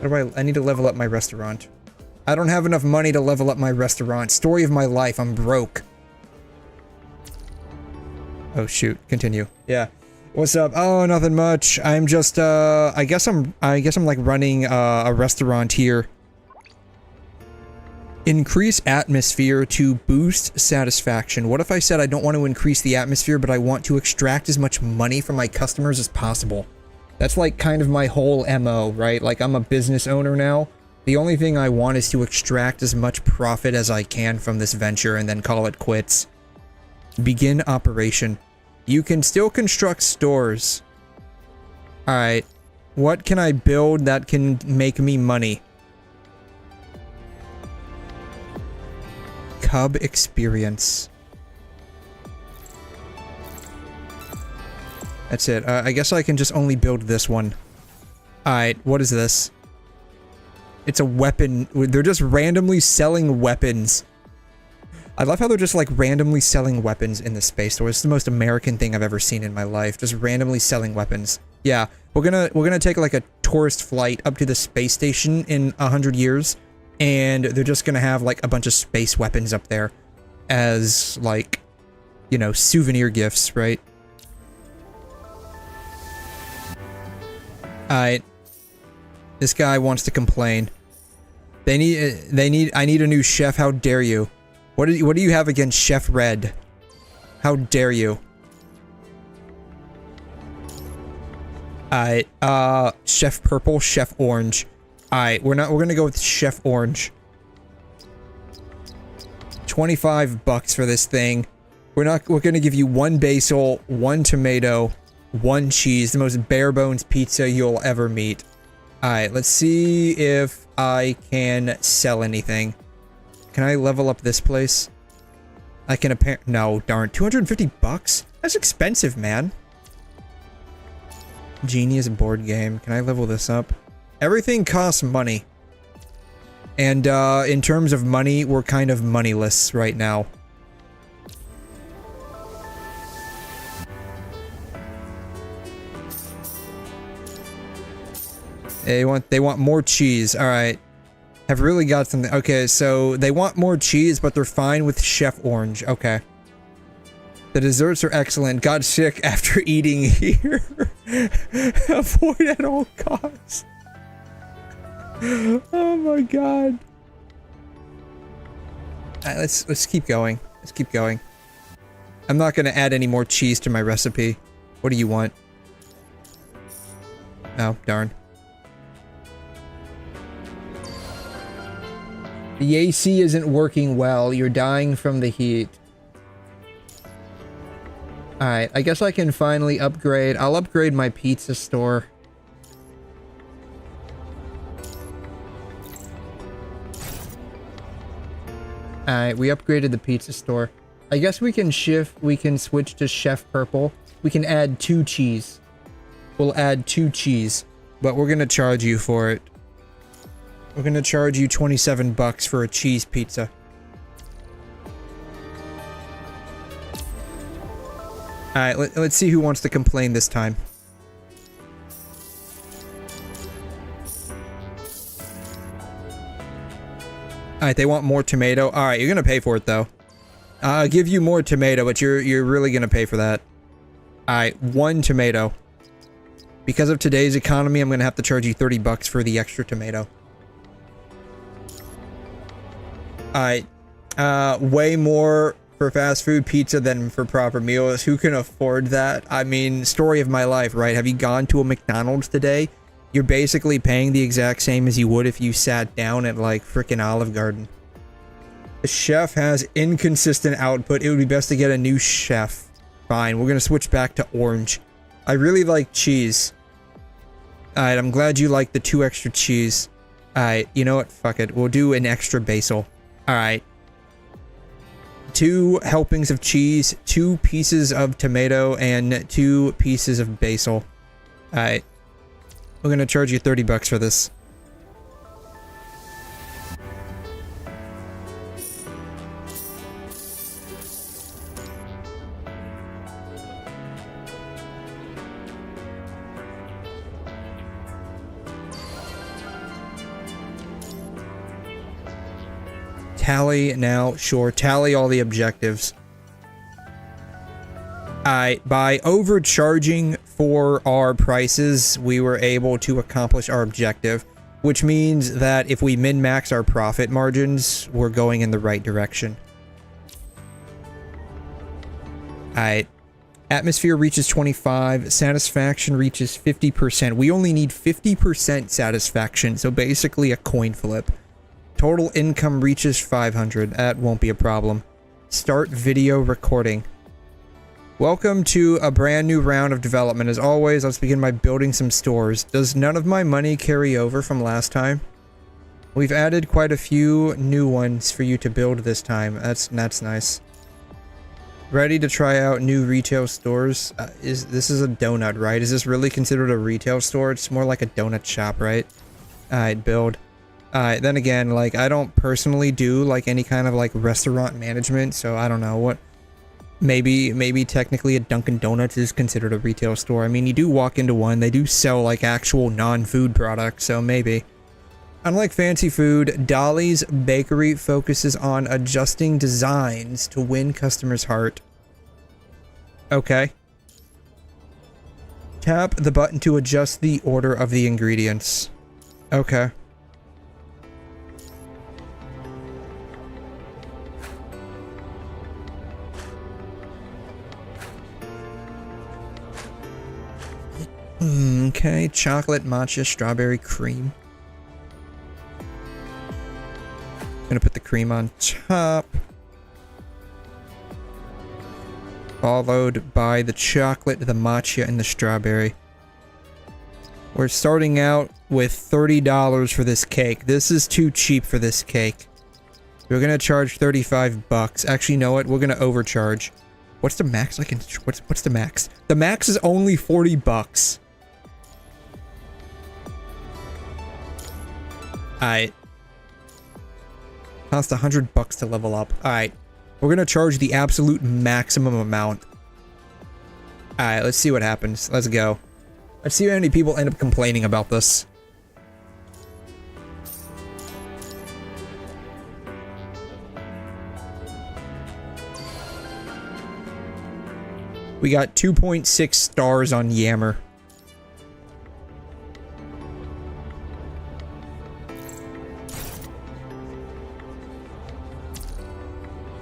How do I need to level up my restaurant. I don't have enough money to level up my restaurant. Story of my life, I'm broke. Oh shoot, continue. Yeah. What's up? Oh, nothing much. I'm just I guess I'm like running a restaurant here. Increase atmosphere to boost satisfaction. What if I said I don't want to increase the atmosphere, but I want to extract as much money from my customers as possible? That's like kind of my whole MO, right? Like I'm a business owner now. The only thing I want is to extract as much profit as I can from this venture and then call it quits. Begin operation. You can still construct stores. Alright. What can I build that can make me money? 𝘐'𝘮 experience. That's it. I guess I can just only build this one. Alright, what is this? It's a weapon. They're just randomly selling weapons. I love how they're just like randomly selling weapons in the space store. It's the most American thing I've ever seen in my life. Just randomly selling weapons. Yeah, we're gonna take like a tourist flight up to the space station in 100 years, and they're just gonna have like a bunch of space weapons up there as like, you know, souvenir gifts, right? Alright. This guy wants to complain. I need a new chef. How dare you? What do you have against Chef Red? How dare you? Alright, Chef Purple, Chef Orange. Alright, we're gonna go with Chef Orange. 25 bucks for this thing. We're gonna give you 1 basil, 1 tomato, 1 cheese, the most bare bones pizza you'll ever meet. Alright, let's see if I can sell anything. Can I level up this place? I can no, darn. 250 bucks? That's expensive, man. Genius board game. Can I level this up? Everything costs money. And in terms of money, we're kind of moneyless right now. They want more cheese. All right. Have really got something. Okay, so they want more cheese, but they're fine with Chef Orange. Okay. The desserts are excellent. Got sick after eating here. Avoid at all costs. Oh my god. Alright, let's keep going. Let's keep going. I'm not gonna add any more cheese to my recipe. What do you want? Oh, darn. The AC isn't working well. You're dying from the heat. Alright, I guess I can finally upgrade. I'll upgrade my pizza store. Alright, we upgraded the pizza store. I guess we can switch to Chef Purple. We can add 2 cheese. We'll add 2 cheese, but we're gonna charge you for it. We're gonna charge you 27 bucks for a cheese pizza. Alright, let's see who wants to complain this time. Alright, they want more tomato. Alright, you're gonna pay for it though. I'll give you more tomato, but you're really gonna pay for that. Alright, 1 tomato. Because of today's economy, I'm gonna have to charge you 30 bucks for the extra tomato. Alright, way more for fast food pizza than for proper meals. Who can afford that? I mean, story of my life, right? Have you gone to a McDonald's today? You're basically paying the exact same as you would if you sat down at like frickin' Olive Garden. The chef has inconsistent output. It would be best to get a new chef. Fine, we're gonna switch back to orange. I really like cheese. Alright, I'm glad you like the 2 extra cheese. Alright, you know what? Fuck it. We'll do an extra basil. Alright. 2 helpings of cheese, 2 pieces of tomato, and 2 pieces of basil. Alright. We're gonna charge you 30 bucks for this. Tally now, sure. Tally all the objectives. By overcharging for our prices, we were able to accomplish our objective, which means that if we min-max our profit margins, we're going in the right direction. Alright. Atmosphere reaches 25, satisfaction reaches 50%. We only need 50% satisfaction, so basically a coin flip. Total income reaches 500. That won't be a problem. Start video recording. Welcome to a brand new round of development. As always, let's begin by building some stores. Does none of my money carry over from last time? We've added quite a few new ones for you to build this time. That's nice. Ready to try out new retail stores? This is a donut, right? Is this really considered a retail store? It's more like a donut shop, right? Alright, build. Then again, like, I don't personally do, like, any kind of, like, restaurant management, so I don't know what... Maybe technically a Dunkin' Donuts is considered a retail store. I mean, you do walk into one, they do sell, like, actual non-food products, so maybe. Unlike fancy food, Dolly's Bakery focuses on adjusting designs to win customers' heart. Okay. Tap the button to adjust the order of the ingredients. Okay. Okay, chocolate, matcha, strawberry, cream. Gonna put the cream on top. Followed by the chocolate, the matcha, and the strawberry. We're starting out with $30 for this cake. This is too cheap for this cake. We're gonna charge 35 bucks. Actually, you know what? We're gonna overcharge. What's the max I can... What's the max? The max is only 40 bucks. Alright. Costs 100 bucks to level up. Alright. We're gonna charge the absolute maximum amount. Alright, let's see what happens. Let's go. Let's see how many people end up complaining about this. We got 2.6 stars on Yammer.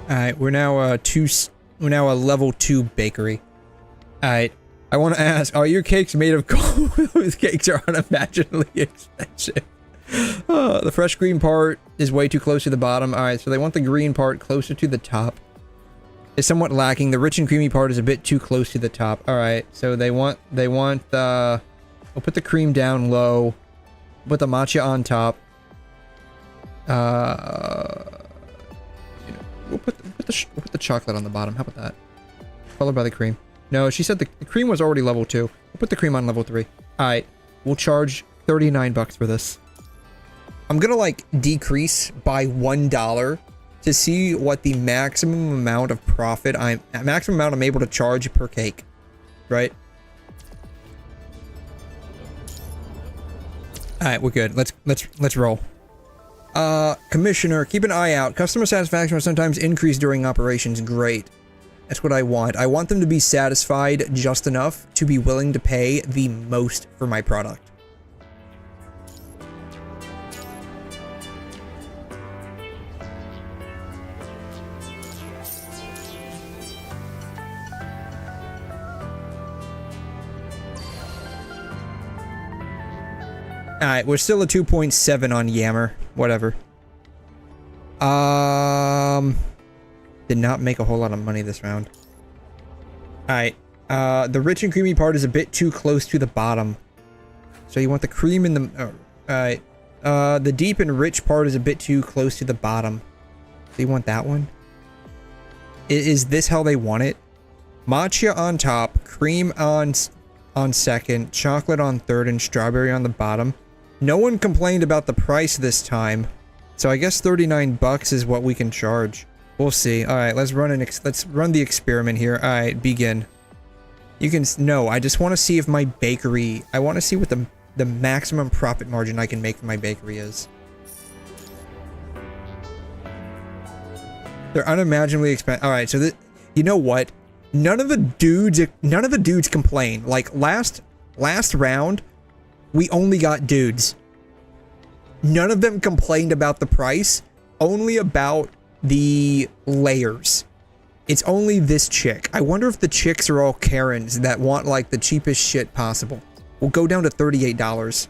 Alright, we're now a level 2 bakery. Alright, I want to ask, are your cakes made of gold? Those cakes are unimaginably expensive. The fresh green part is way too close to the bottom. Alright, so they want the green part closer to the top. It's somewhat lacking. The rich and creamy part is a bit too close to the top. Alright, so they want the... We'll put the cream down low. Put the matcha on top. We'll put the chocolate on the bottom. How about that? Followed by the cream. No, she said the cream was already level 2. We'll put the cream on level 3. Alright, we'll charge 39 bucks for this. I'm gonna, like, decrease by $1 to see what the maximum amount of profit maximum amount I'm able to charge per cake. Right? Alright, we're good. Let's roll. Commissioner, keep an eye out. Customer satisfaction will sometimes increase during operations. Great. That's what I want. I want them to be satisfied just enough to be willing to pay the most for my product. Alright, we're still a 2.7 on Yammer. Whatever. Did not make a whole lot of money this round. Alright. The rich and creamy part is a bit too close to the bottom. So you want the cream in the... Alright. The deep and rich part is a bit too close to the bottom. So you want that one? Is this how they want it? Matcha on top, cream on second, chocolate on third, and strawberry on the bottom. No one complained about the price this time, so I guess 39 bucks is what we can charge. We'll see. All right, let's run the experiment here. All right, begin. You can no. I just want to see if my bakery. I want to see what the maximum profit margin I can make for my bakery is. They're unimaginably expensive. All right, so you know what? None of the dudes complain. Like last round, we only got dudes. None of them complained about the price, only about the layers. It's only this chick. I wonder if the chicks are all Karens that want like the cheapest shit possible. We'll go down to $38.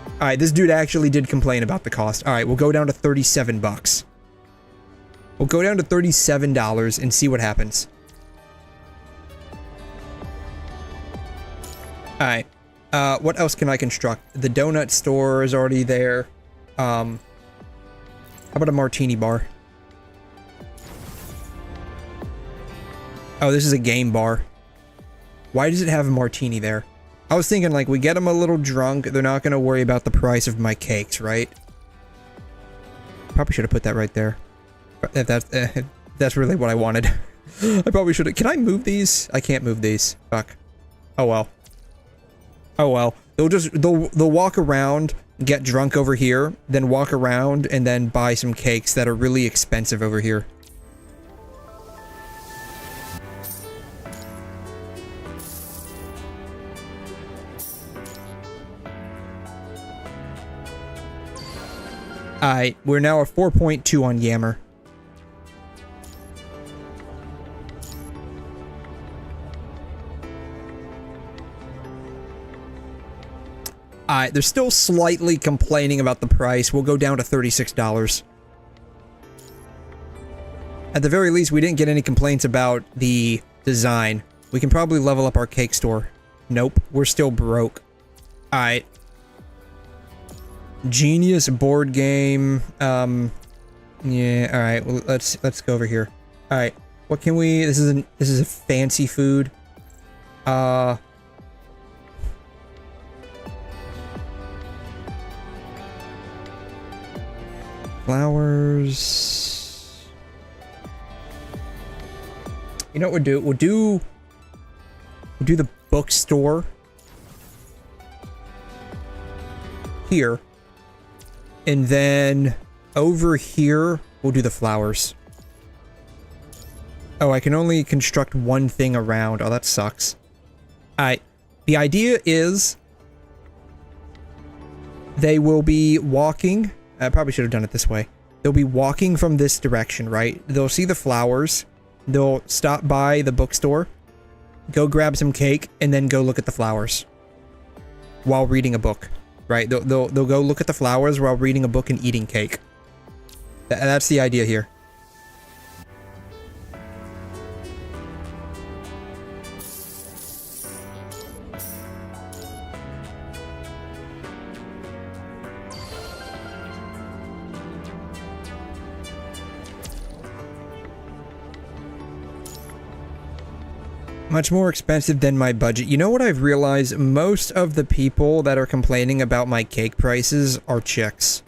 All right, this dude actually did complain about the cost. All right, we'll go down to 37 bucks. We'll go down to $37 and see what happens. Alright. What else can I construct? The donut store is already there. How about a martini bar? Oh, this is a game bar. Why does it have a martini there? I was thinking, like, we get them a little drunk, they're not going to worry about the price of my cakes, right? Probably should have put that right there. If that's really what I wanted. I probably should have. Can I move these? I can't move these. Fuck. Oh well. Oh well. They'll walk around, get drunk over here, then walk around and then buy some cakes that are really expensive over here. Alright, we're now a 4.2 on Yammer. They're still slightly complaining about the price. We'll go down to $36. At the very least, we didn't get any complaints about the design. We can probably level up our cake store. Nope, we're still broke. Alright. Genius board game. Yeah. All right. Well, let's go over here. All right. What can we? This is a fancy food. Flowers. You know what we'll do? We'll do the bookstore here. And then over here, we'll do the flowers. Oh, I can only construct one thing around. Oh, that sucks. Alright. The idea is they will be walking. I probably should have done it this way. They'll be walking from this direction, right? They'll see the flowers. They'll stop by the bookstore, go grab some cake, and then go look at the flowers while reading a book, right? They'll go look at the flowers while reading a book and eating cake. That's the idea here. Much more expensive than my budget. You know what I've realized? Most of the people that are complaining about my cake prices are chicks.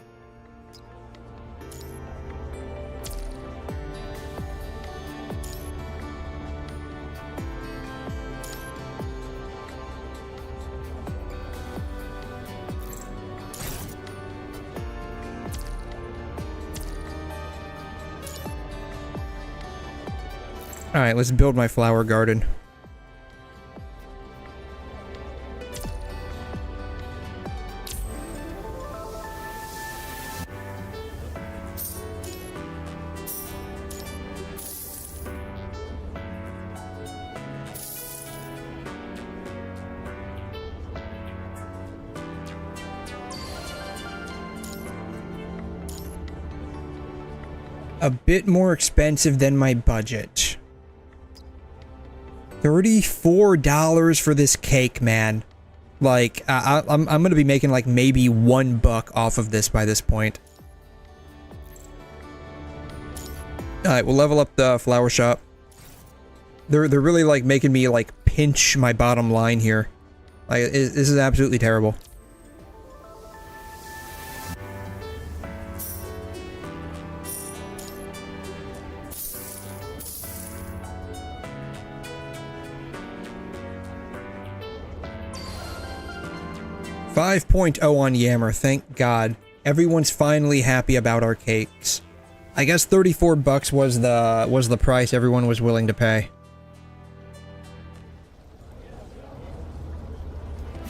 Alright, let's build my flower garden. A bit more expensive than my budget. $34 for this cake, man. Like, I'm gonna be making like maybe $1 off of this by this point. Alright, we'll level up the flower shop. They're really like making me like pinch my bottom line here. Like, this is absolutely terrible. .0 on Yammer, thank God. Everyone's finally happy about our cakes. I guess $34 was the price everyone was willing to pay.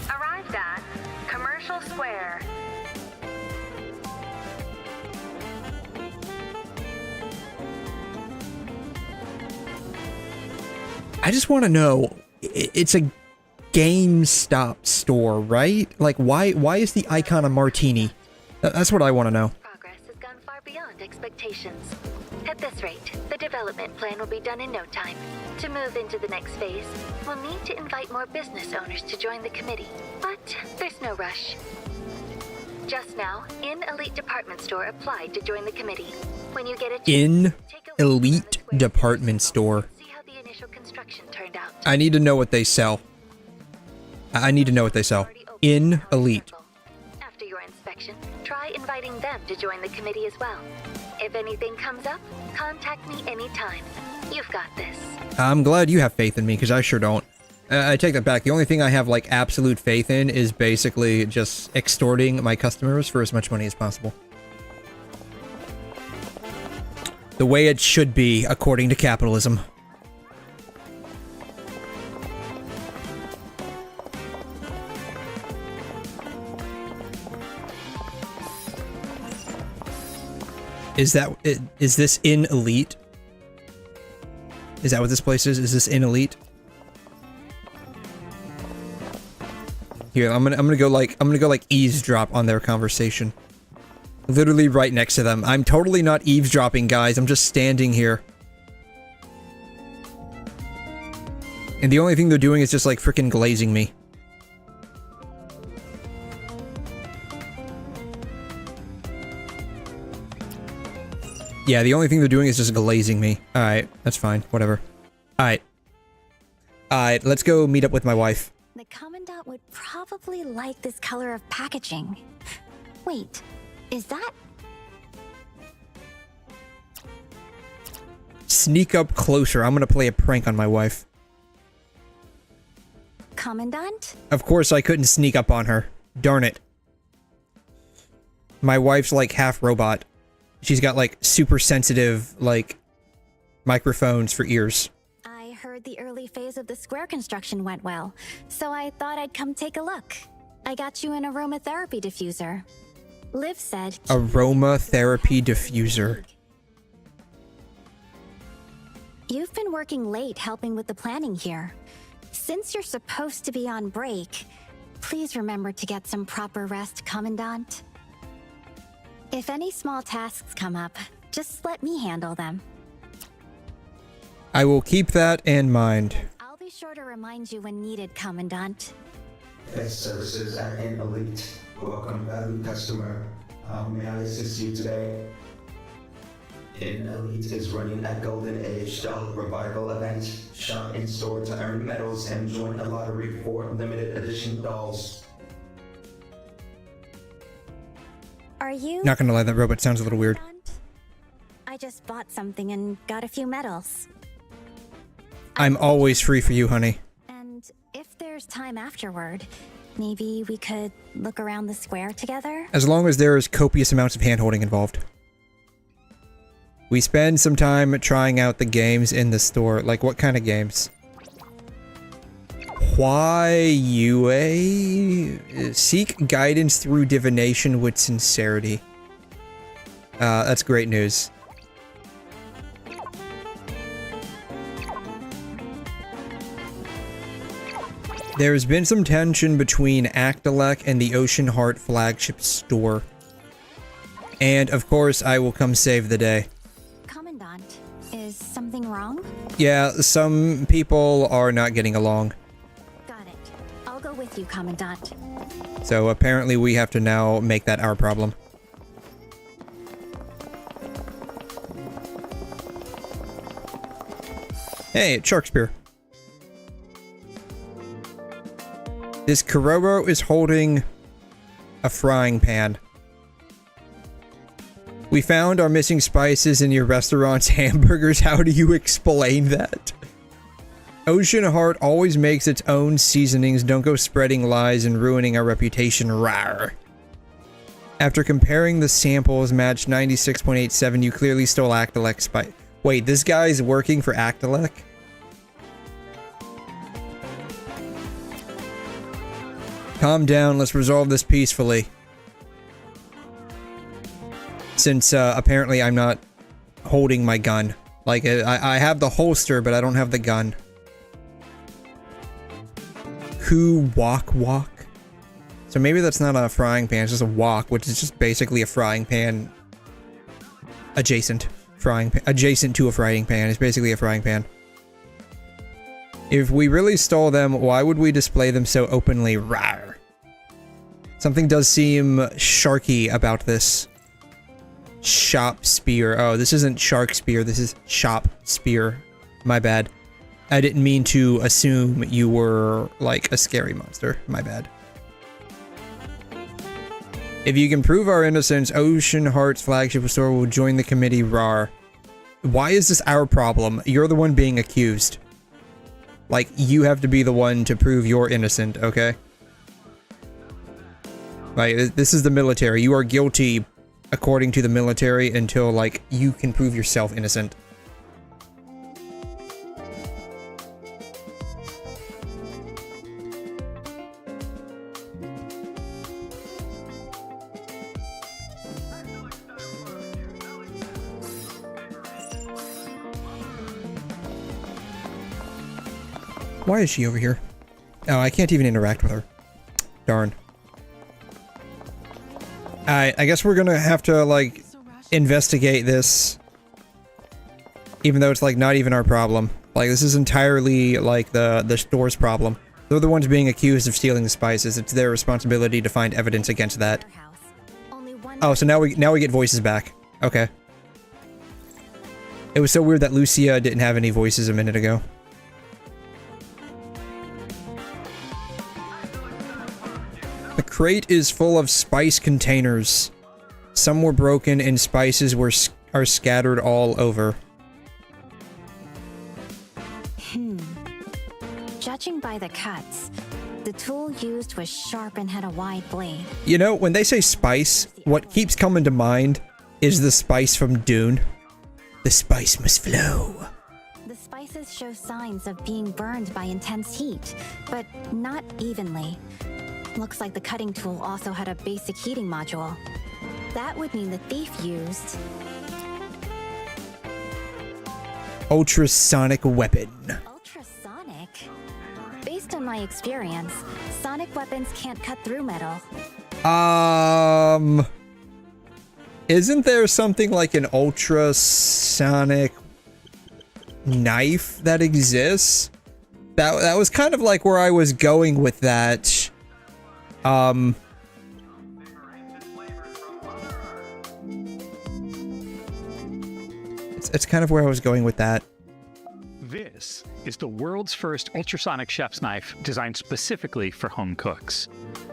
Arrived at Commercial Square. I just want to know, it's a GameStop store, right? Like, why is the icon a martini? That's what I want to know. Progress has gone far beyond expectations. At this rate, the development plan will be done in no time. To move into the next phase, we'll need to invite more business owners to join the committee, but there's no rush. Just now, 𝘕 department store applied to join the committee. When you get a chance, 𝘕 department store. see how the initial construction turned out. I need to know what they sell. I need to know what they sell. 𝘕. After your inspection, try inviting them to join the committee as well. If anything comes up, contact me anytime. You've got this. I'm glad you have faith in me, because I sure don't. I take that back. The only thing I have, like, absolute faith in is basically just extorting my customers for as much money as possible. The way it should be, according to capitalism. Is this 𝘕? Is that what this place is? Is this 𝘕? Here, I'm gonna go like eavesdrop on their conversation. Literally right next to them. I'm totally not eavesdropping, guys. I'm just standing here. And the only thing they're doing is just like freaking glazing me. Yeah, the only thing they're doing is just glazing me. Alright, that's fine. Whatever. Alright. Alright, let's go meet up with my wife. The Commandant would probably like this color of packaging. Wait, is that? Sneak up closer. I'm gonna play a prank on my wife. Commandant? Of course I couldn't sneak up on her. Darn it. My wife's like half robot. She's got like super sensitive, like, microphones for ears. I heard the early phase of the square construction went well, so I thought I'd come take a look. I got you an aromatherapy diffuser. Liv said... Aromatherapy diffuser. You've been working late helping with the planning here. Since you're supposed to be on break, please remember to get some proper rest, Commandant. If any small tasks come up, just let me handle them. I will keep that in mind. I'll be sure to remind you when needed, Commandant. Best services at an elite. Welcome, valued customer. How may I assist you today? In Elite is running a Golden Age doll revival event. Shop in store to earn medals and join a lottery for limited edition dolls. Are you? Not gonna lie, that robot sounds a little weird. I just bought something and got a few medals. I'm always free for you, honey. And if there's time afterward, maybe we could look around the square together? As long as there is copious amounts of hand-holding involved. We spend some time trying out the games in the store. Like, what kind of games? 𝘬𝘢𝘬𝘦? Seek guidance through divination with sincerity. That's great news. There's been some tension between 𝘬𝘮 and the Ocean Heart flagship store. And, of course, I will come save the day. Commandant, is something wrong? Yeah, some people are not getting along. Got it. I'll go with you, Commandant. So apparently we have to now make that our problem. Hey, it's Shark Spear. This 𝘬𝘮 is holding a frying pan. We found our missing spices in your restaurant's hamburgers. How do you explain that? Ocean Heart always makes its own seasonings. Don't go spreading lies and ruining our reputation. Rawr. After comparing the samples matched 96.87, you clearly stole 𝘬𝘮 spice. Wait, this guy's working for 𝘬𝘮? Calm down, let's resolve this peacefully. Since apparently I'm not holding my gun. Like, I have the holster, but I don't have the gun. 𝘬𝘮𝘬𝘦? So maybe that's not a frying pan, it's just a wok, which is just basically a frying pan. Adjacent to a frying pan. It's basically a frying pan. If we really stole them, why would we display them so openly? Rawr. Something does seem sharky about this. Shop Spear. Oh, this isn't Shark Spear, this is Shop Spear. My bad. I didn't mean to assume you were, like, a scary monster. My bad. If you can prove our innocence, Ocean Heart's flagship store will join the committee. Rawr. Why is this our problem? You're the one being accused. Like, you have to be the one to prove you're innocent, okay? Like, this is the military. You are guilty according to the military until, like, you can prove yourself innocent. Why is she over here? Oh, I can't even interact with her. Darn. I guess we're gonna have to, like, investigate this. Even though it's, like, not even our problem. Like, this is entirely, like, the store's problem. They're the ones being accused of stealing the spices. It's their responsibility to find evidence against that. Oh, so now we get voices back. Okay. It was so weird that Lucia didn't have any voices a minute ago. The crate is full of spice containers. Some were broken and spices are scattered all over. Judging by the cuts, the tool used was sharp and had a wide blade. You know, when they say spice, what keeps coming to mind is the spice from Dune. The spice must flow. The spices show signs of being burned by intense heat, but not evenly. Looks like the cutting tool also had a basic heating module. That would mean the thief used ultrasonic weapon. Ultrasonic? Based on my experience, sonic weapons can't cut through metal. Isn't there something like an ultrasonic knife that exists? That was kind of like where I was going with that. It's kind of where I was going with that. This is the world's first ultrasonic chef's knife designed specifically for home cooks.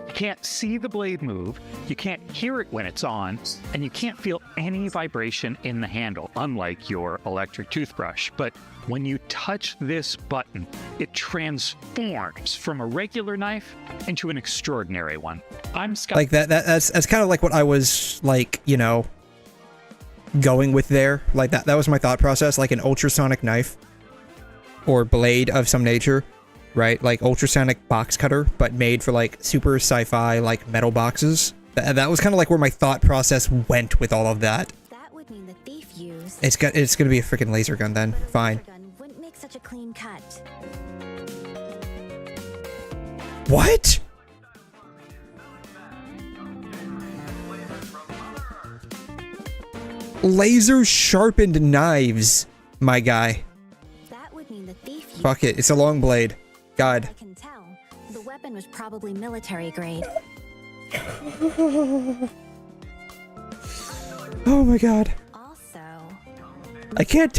You can't see the blade move, you can't hear it when it's on, and you can't feel any vibration in the handle, unlike your electric toothbrush. But when you touch this button, it transforms from a regular knife into an extraordinary one. Like that's kind of like what I was like, you know, going with there. Like that was my thought process, like an ultrasonic knife or blade of some nature, right? Like ultrasonic box cutter, but made for like super sci-fi like metal boxes. That was kind of like where my thought process went with all of that. That would mean the thief used. It's gonna be a freaking laser gun then. Fine. Gun wouldn't make such a clean cut. What? Laser sharpened knives, my guy. That would mean the thief used. Fuck it, it's a long blade. God. I can tell. The weapon was probably military grade. Oh my god. Also, I can't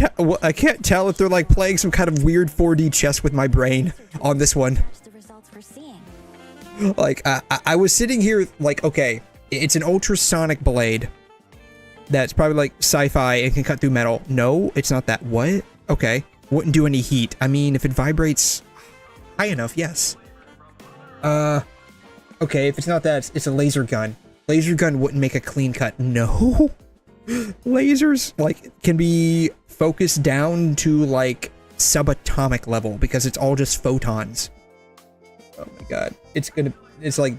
tell if they're like playing some kind of weird 4D chess with my brain on this one. the results we're seeing. Like I was sitting here like, okay, it's an ultrasonic blade that's probably like sci-fi and can cut through metal. No, it's not that. What? Okay. Wouldn't do any heat. I mean, if it vibrates high enough, yes. Okay, if it's not that, it's a laser gun. Laser gun wouldn't make a clean cut. No. Lasers, like, can be focused down to, like, subatomic level because it's all just photons. Oh my god. It's like,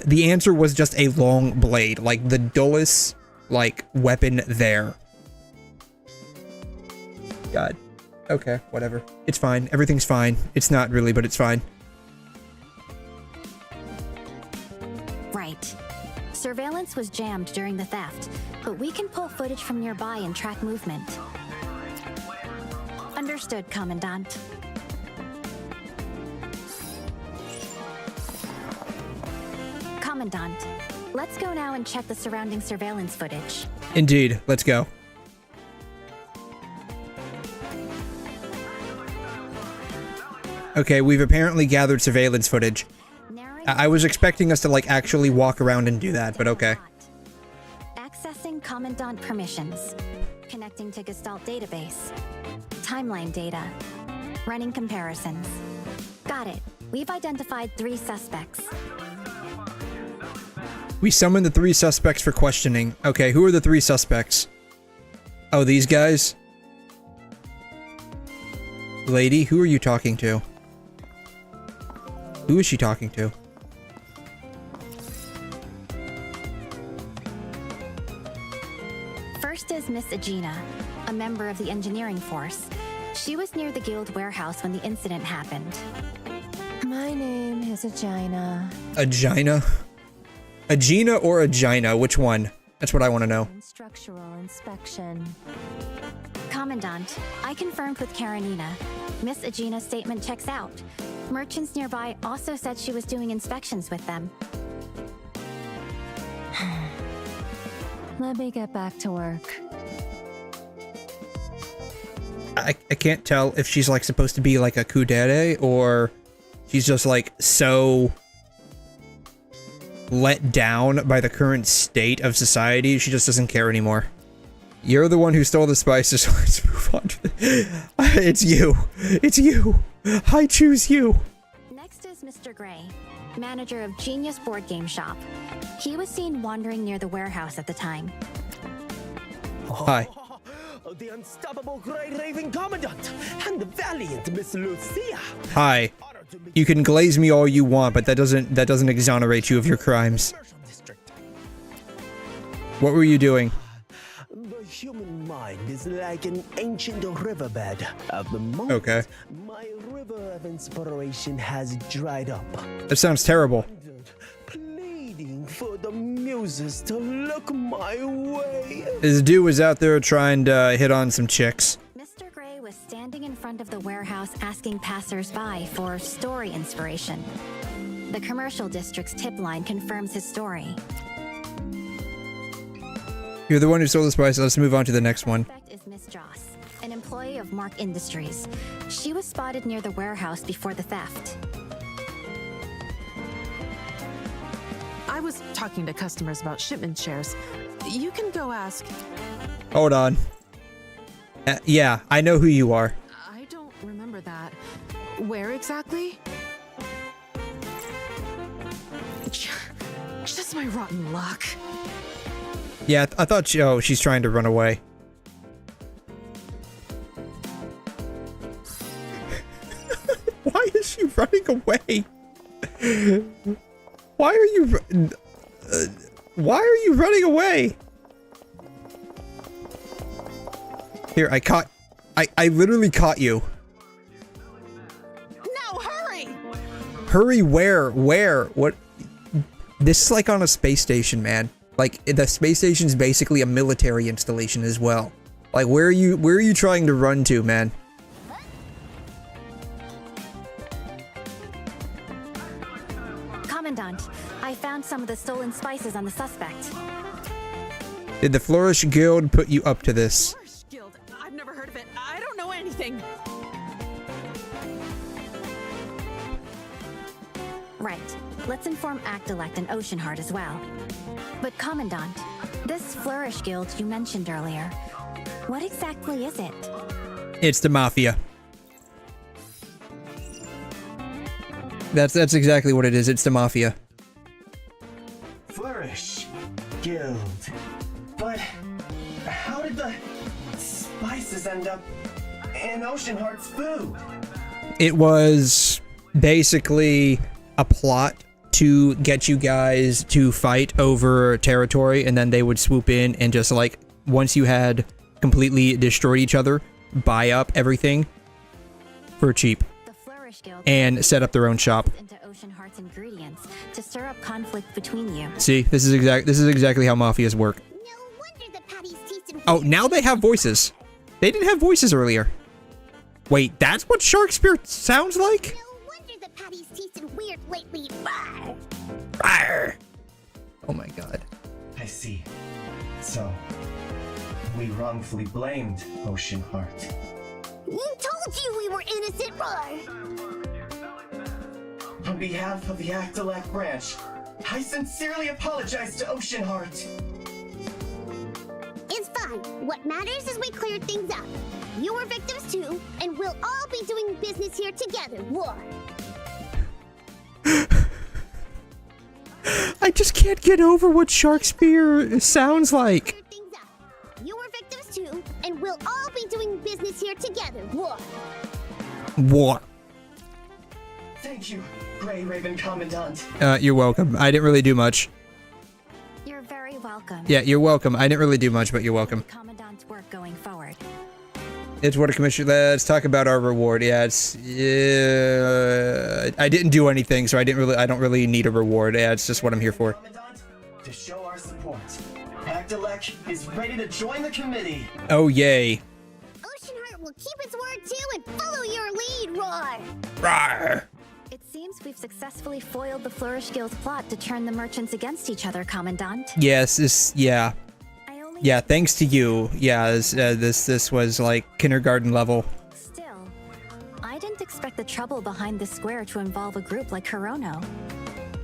the answer was just a long blade. Like, the dullest, like, weapon there. God. Okay, whatever. It's fine. Everything's fine. It's not really, but it's fine. Right. Surveillance was jammed during the theft, but we can pull footage from nearby and track movement. Understood, Commandant. Commandant, let's go now and check the surrounding surveillance footage. Indeed. Let's go. Okay, we've apparently gathered surveillance footage. I was expecting us to, like, actually walk around and do that, but okay. Accessing Commandant permissions. Connecting to Gestalt database. Timeline data. Running comparisons. Got it. We've identified 3 suspects. We summoned the 3 suspects for questioning. Okay, who are the 3 suspects? Oh, these guys? Lady, who are you talking to? Who is she talking to? First is Miss 𝘰𝘮, a member of the engineering force. She was near the guild warehouse when the incident happened. My name is 𝘰𝘮. 𝘰𝘮? 𝘰𝘮 or 𝘰𝘮? Which one? That's what I want to know. Structural inspection. Commandant, I confirmed with Karenina. Miss 𝘰𝘮's statement checks out. Merchants nearby also said she was doing inspections with them. Let me get back to work. I can't tell if she's like supposed to be like a 𝘬𝘩𝘦𝘵𝑩𝑦 or she's just like so let down by the current state of society. She just doesn't care anymore. You're the one who stole the spices, so let's move on to it's you. It's you. I choose you. Next is Mr. Gray, manager of Genius Board Game Shop. He was seen wandering near the warehouse at the time. Hi. The unstoppable Grey Raven Commandant and the valiant Miss Lucia. Hi. You can glaze me all you want, but that doesn't exonerate you of your crimes. What were you doing? The human mind is like an ancient riverbed. At the moment, Okay. my river of inspiration has dried up. That sounds terrible. Pleading for the muses to look my way. This dude was out there trying to hit on some chicks. Mr. Gray was standing in front of the warehouse asking passers-by for story inspiration. The commercial district's tip line confirms his story. You're the one who stole the spice. Let's move on to the next one. Suspect is Miss Joss, an employee of Mark Industries. She was spotted near the warehouse before the theft. I was talking to customers about shipment shares. You can go ask. Hold on. Yeah, I know who you are. I don't remember that. Where exactly? Just my rotten luck. Yeah, I thought she's trying to run away. Why is she running away? Why are you running away? Here, I literally caught you. No, hurry! Hurry where? Where? What? This is like on a space station, man. Like, the space station's basically a military installation as well. Like, where are you trying to run to, man? Commandant, I found some of the stolen spices on the suspect. Did the Flourish Guild put you up to this? Flourish Guild? I've never heard of it. I don't know anything. Right. Let's inform 𝘬𝘬𝘦 and 𝘧𝘬𝘬 as well. But Commandant, this Flourish Guild you mentioned earlier, what exactly is it? It's the Mafia. That's exactly what it is. It's the Mafia. Flourish Guild. But how did the spices end up in Oceanheart's food? It was basically a plot to get you guys to fight over territory, and then they would swoop in and just like, once you had completely destroyed each other, buy up everything for cheap and set up their own shop. Into Oceanheart's ingredients to stir up conflict between you. See, this is exactly how mafias work. Oh, now they have voices. They didn't have voices earlier. Wait, that's what Sharkspere sounds like? Patty's tasted weird lately. Rawr. Oh my god. I see. So, we wrongfully blamed Oceanheart. Told you we were innocent, roar! On behalf of the 𝘬𝘬𝘦 branch, I sincerely apologize to Oceanheart. It's fine. What matters is we cleared things up. You were victims too, and we'll all be doing business here together, war. I just can't get over what Sharkspere sounds like. You were victims too, and we'll all be doing business here together, war. War. Thank you, Grey Raven Commandant. You're welcome. I didn't really do much. You're very welcome. Yeah, you're welcome. I didn't really do much, but you're welcome. Commandant's work going forward. It's what a commissioner. Let's talk about our reward. Yeah, I didn't do anything, so I don't really need a reward. Yeah, it's just what I'm here for. To show our support, 𝘬𝘬𝘦 is ready to join the committee. Oh yay! Oceanheart will keep its word too and follow your lead, roar. Rawr. It seems we've successfully foiled the Flourish Guild's plot to turn the merchants against each other, Commandant. Yes, yeah. Yeah, thanks to you. Yeah, this was like kindergarten level. Still, I didn't expect the trouble behind the square to involve a group like 𝘬𝘂.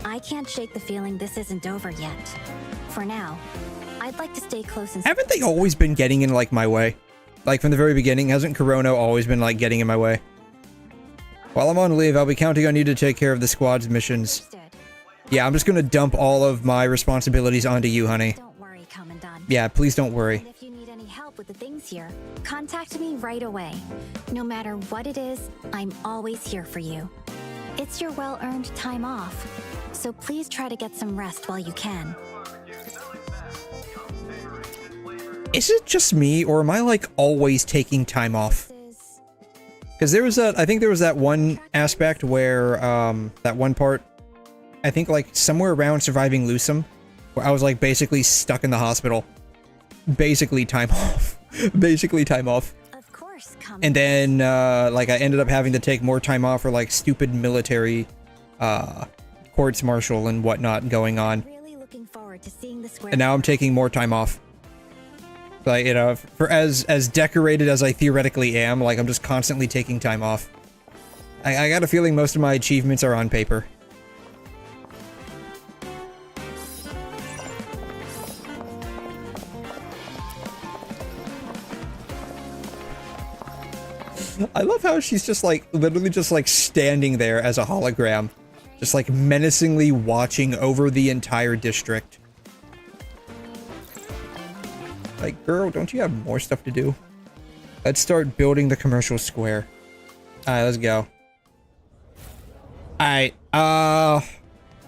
I can't shake the feeling this isn't over yet. For now, I'd like to stay close and... Haven't they always been getting in, like, my way? Like, from the very beginning, hasn't 𝘬𝘂 always been, like, getting in my way? While I'm on leave, I'll be counting on you to take care of the squad's missions. Yeah, I'm just gonna dump all of my responsibilities onto you, honey. Don't worry, Commandant. Yeah, please don't worry. And if you need any help with the things here, contact me right away. No matter what it is, I'm always here for you. It's your well-earned time off, so please try to get some rest while you can. Is it just me, or am I, like, always taking time off? Because there was I think there was that one aspect where, that one part, I think, like, somewhere around surviving 𝘬𝘲𝘗, where I was, like, basically stuck in the hospital. Basically time off. Basically time off. Of course, and then, like, I ended up having to take more time off for, like, stupid military, courts martial and whatnot going on. Really looking forward to seeing the square. And now I'm taking more time off. Like, you know, for as decorated as I theoretically am, like, I'm just constantly taking time off. I got a feeling most of my achievements are on paper. I love how she's just, like, literally just, like, standing there as a hologram. Just, like, menacingly watching over the entire district. Like, girl, don't you have more stuff to do? Let's start building the commercial square. Alright, let's go. Alright,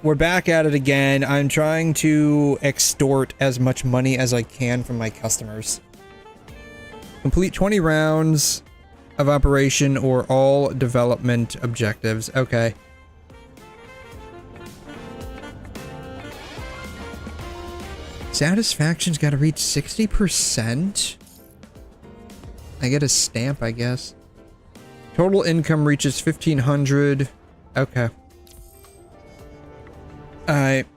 we're back at it again. I'm trying to extort as much money as I can from my customers. Complete 20 rounds of operation or all development objectives. Okay. Satisfaction's gotta reach 60%? I get a stamp, I guess. Total income reaches 1,500. Okay. Alright.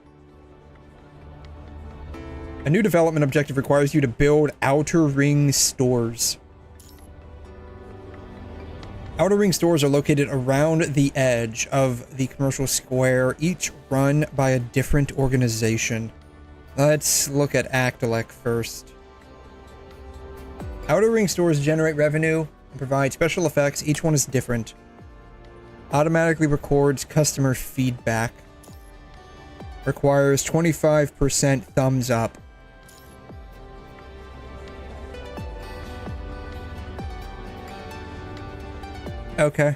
A new development objective requires you to build outer ring stores. Outer ring stores are located around the edge of the commercial square, each run by a different organization. Let's look at 𝘬𝘂 first. Outer ring stores generate revenue and provide special effects. Each one is different. Automatically records customer feedback. Requires 25% thumbs up. Okay.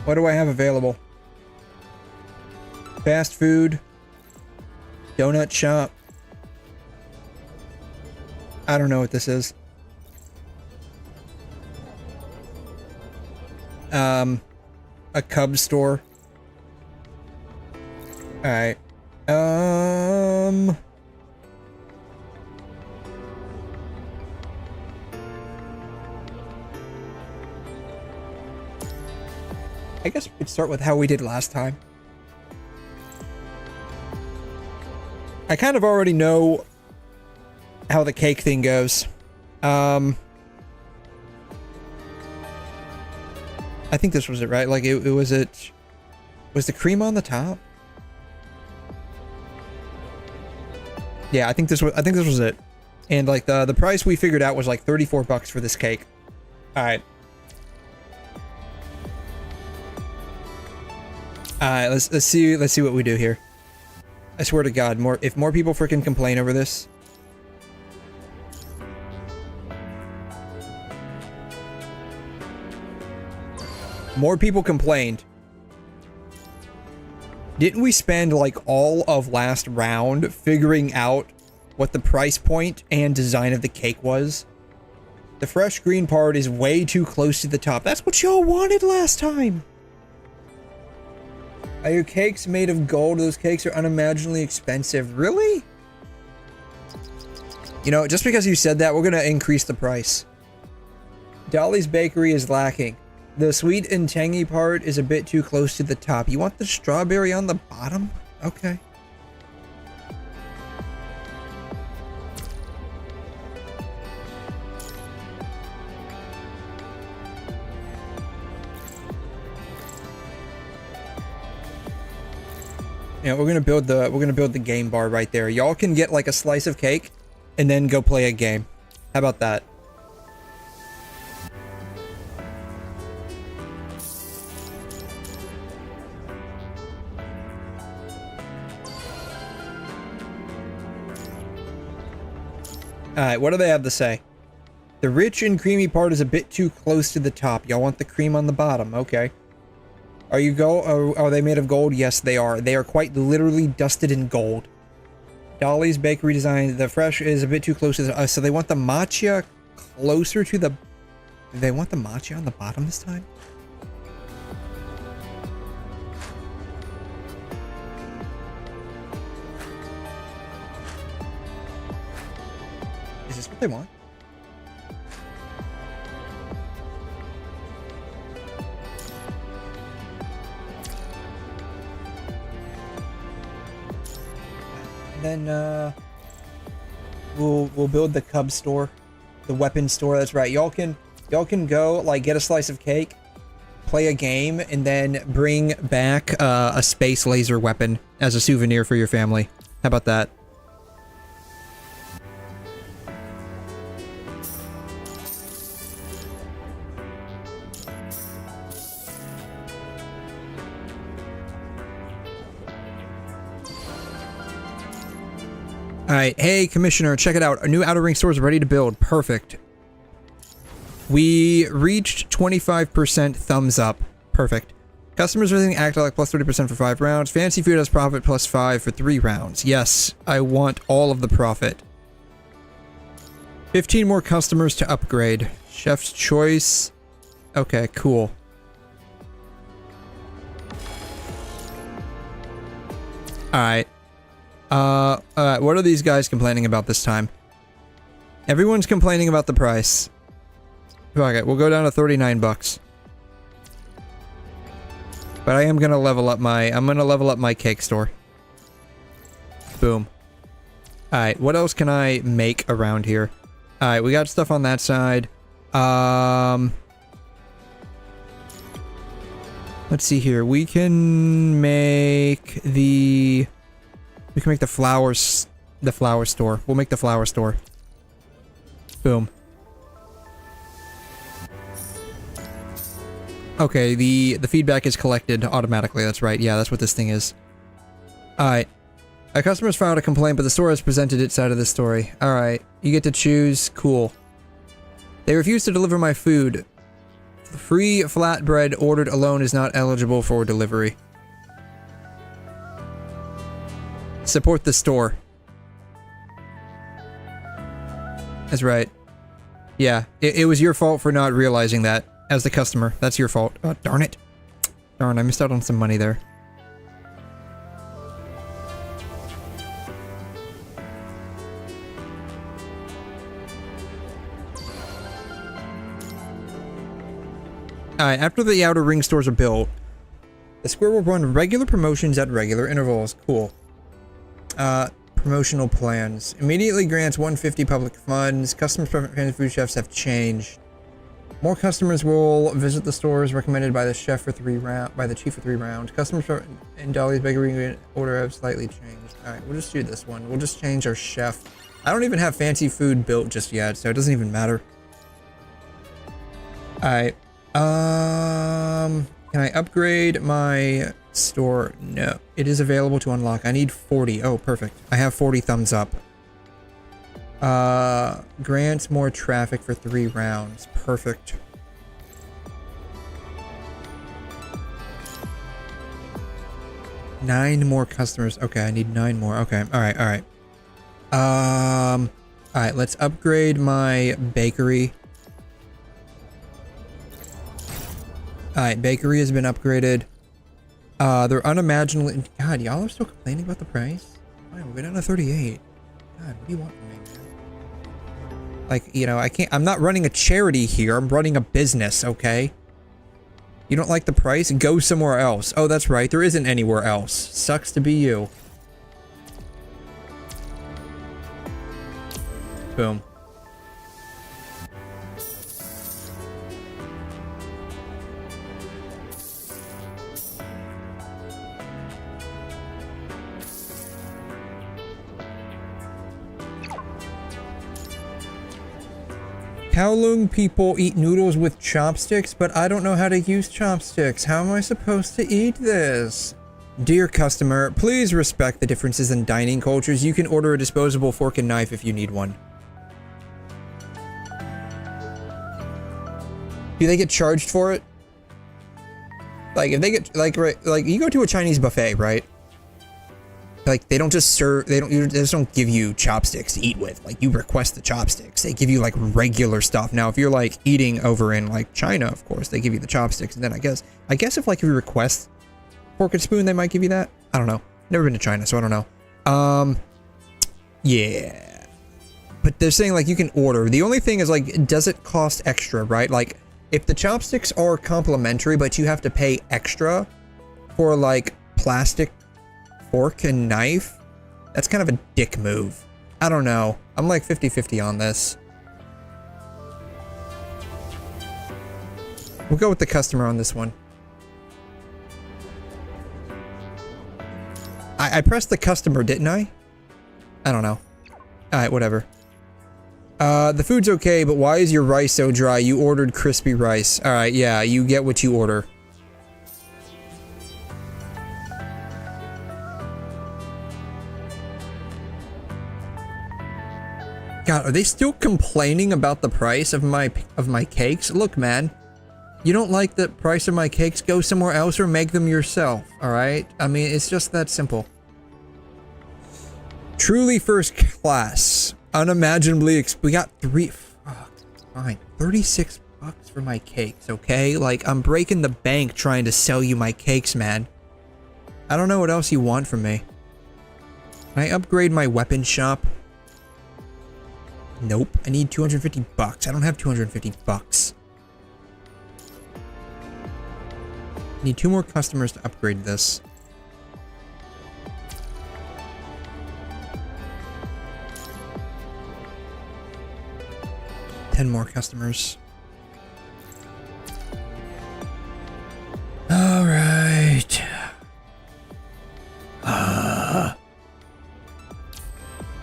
What do I have available? Fast food. Donut shop. I don't know what this is. A 𝘐'𝘮 store. Alright. I guess we could start with how we did last time. I kind of already know how the cake thing goes. I think this was it, right? Like, was the cream on the top? Yeah, I think this was it. And like the price we figured out was like 34 bucks for this cake. All right. Let's see what we do here. I swear to God, if more people freaking complain over this. More people complained. Didn't we spend like all of last round figuring out what the price point and design of the cake was? The fresh green part is way too close to the top. That's what y'all wanted last time. Are your cakes made of gold? Those cakes are unimaginably expensive. Really? You know, just because you said that, we're gonna increase the price. Dolly's Bakery is lacking. The sweet and tangy part is a bit too close to the top. You want the strawberry on the bottom? Okay. Yeah, we're gonna build the game bar right there. Y'all can get like a slice of cake and then go play a game. How about that? Alright, what do they have to say? The rich and creamy part is a bit too close to the top. Y'all want the cream on the bottom. Okay. Are they made of gold? Yes, they are. They are quite literally dusted in gold. Dolly's bakery design. The fresh is a bit too close to the... so they want the matcha closer to the... They want the matcha on the bottom this time? Is this what they want? Then we'll build the cub store, the weapon store. That's right. Y'all can go like get a slice of cake, play a game, and then bring back a space laser weapon as a souvenir for your family. How about that? Alright, hey Commissioner, check it out. Our new Outer Ring store is ready to build. Perfect. We reached 25% thumbs up. Perfect. Customers visiting act like plus 30% for 5 rounds. Fancy food has profit plus 5 for 3 rounds. Yes, I want all of the profit. 15 more customers to upgrade. Chef's choice. Okay, cool. Alright. What are these guys complaining about this time? Everyone's complaining about the price. Okay, we'll go down to 39 bucks. But I am gonna level up my cake store. Boom. Alright, what else can I make around here? Alright, we got stuff on that side. Let's see here. We can make the flower store. We'll make the flower store. Boom. Okay, the feedback is collected automatically. That's right. Yeah, that's what this thing is. Alright. Our customers filed a complaint, but the store has presented its side of the story. Alright. You get to choose. Cool. They refuse to deliver my food. Free flatbread ordered alone is not eligible for delivery. Support the store. That's right. Yeah, it was your fault for not realizing that as the customer. That's your fault. Oh, darn it. Darn, I missed out on some money there. Alright, after the Outer Ring stores are built, the square will run regular promotions at regular intervals. Cool. Promotional plans. Immediately grants 150 public funds. Customers' preferred fancy food chefs have changed. More customers will visit the stores recommended by the chef for 3 rounds. Customers in Dolly's bakery order have slightly changed. Alright, we'll just do this one. We'll just change our chef. I don't even have fancy food built just yet, so it doesn't even matter. Alright. Can I upgrade my store? No. It is available to unlock. I need 40. Oh, perfect. I have 40 thumbs up. Grants more traffic for 3 rounds. Perfect. Nine more customers. Okay, I need 9 more. Okay, alright, alright. Alright, let's upgrade my bakery. Alright, bakery has been upgraded. They're unimaginably... God, y'all are still complaining about the price? Fine, we're down to 38. God, what do you want from me, man? Like, you know, I'm not running a charity here. I'm running a business, okay? You don't like the price? Go somewhere else. Oh, that's right. There isn't anywhere else. Sucks to be you. Boom. Kowloon people eat noodles with chopsticks, but I don't know how to use chopsticks. How am I supposed to eat this? Dear customer, please respect the differences in dining cultures. You can order a disposable fork and knife if you need one. Do they get charged for it? Like, if they get, like you go to a Chinese buffet, right? Like, they don't just serve, they just don't give you chopsticks to eat with. Like, you request the chopsticks. They give you, like, regular stuff. Now, if you're, like, eating over in, like, China, of course, they give you the chopsticks. And then I guess if, like, if you request fork and spoon, they might give you that. I don't know. Never been to China, so I don't know. Yeah. But they're saying, like, you can order. The only thing is, like, does it cost extra, right? Like, if the chopsticks are complimentary, but you have to pay extra for, like, plastic fork and knife, that's kind of a dick move. I don't know. I'm like 50-50 on this. We'll go with the customer on this one. I pressed the customer, didn't I? I don't know. Alright, whatever. The food's okay, but why is your rice so dry? You ordered crispy rice. Alright, yeah, you get what you order. God, are they still complaining about the price of my cakes? Look, man, you don't like the price of my cakes? Go somewhere else or make them yourself, alright? I mean, it's just that simple. Truly first class. Unimaginably we got fine, 36 bucks for my cakes, okay? Like, I'm breaking the bank trying to sell you my cakes, man. I don't know what else you want from me. Can I upgrade my weapon shop? Nope, I need 250 bucks. I don't have 250 bucks. I need 2 more customers to upgrade this. Ten more customers. All right.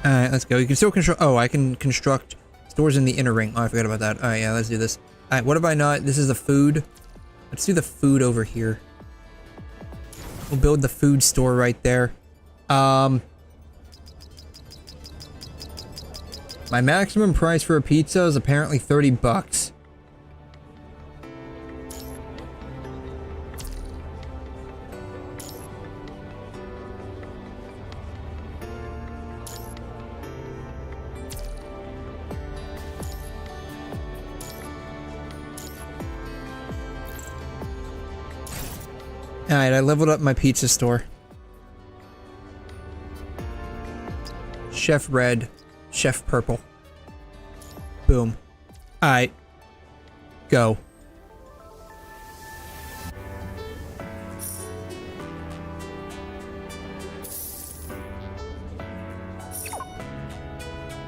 Alright, let's go. You can still construct... Oh, I can construct stores in the inner ring. Oh, I forgot about that. Alright, yeah, let's do this. Alright, what have I not... This is the food. Let's do the food over here. We'll build the food store right there. My maximum price for a pizza is apparently 30 bucks. Alright, I leveled up my pizza store. Chef red, chef purple. Boom. Alright. Go.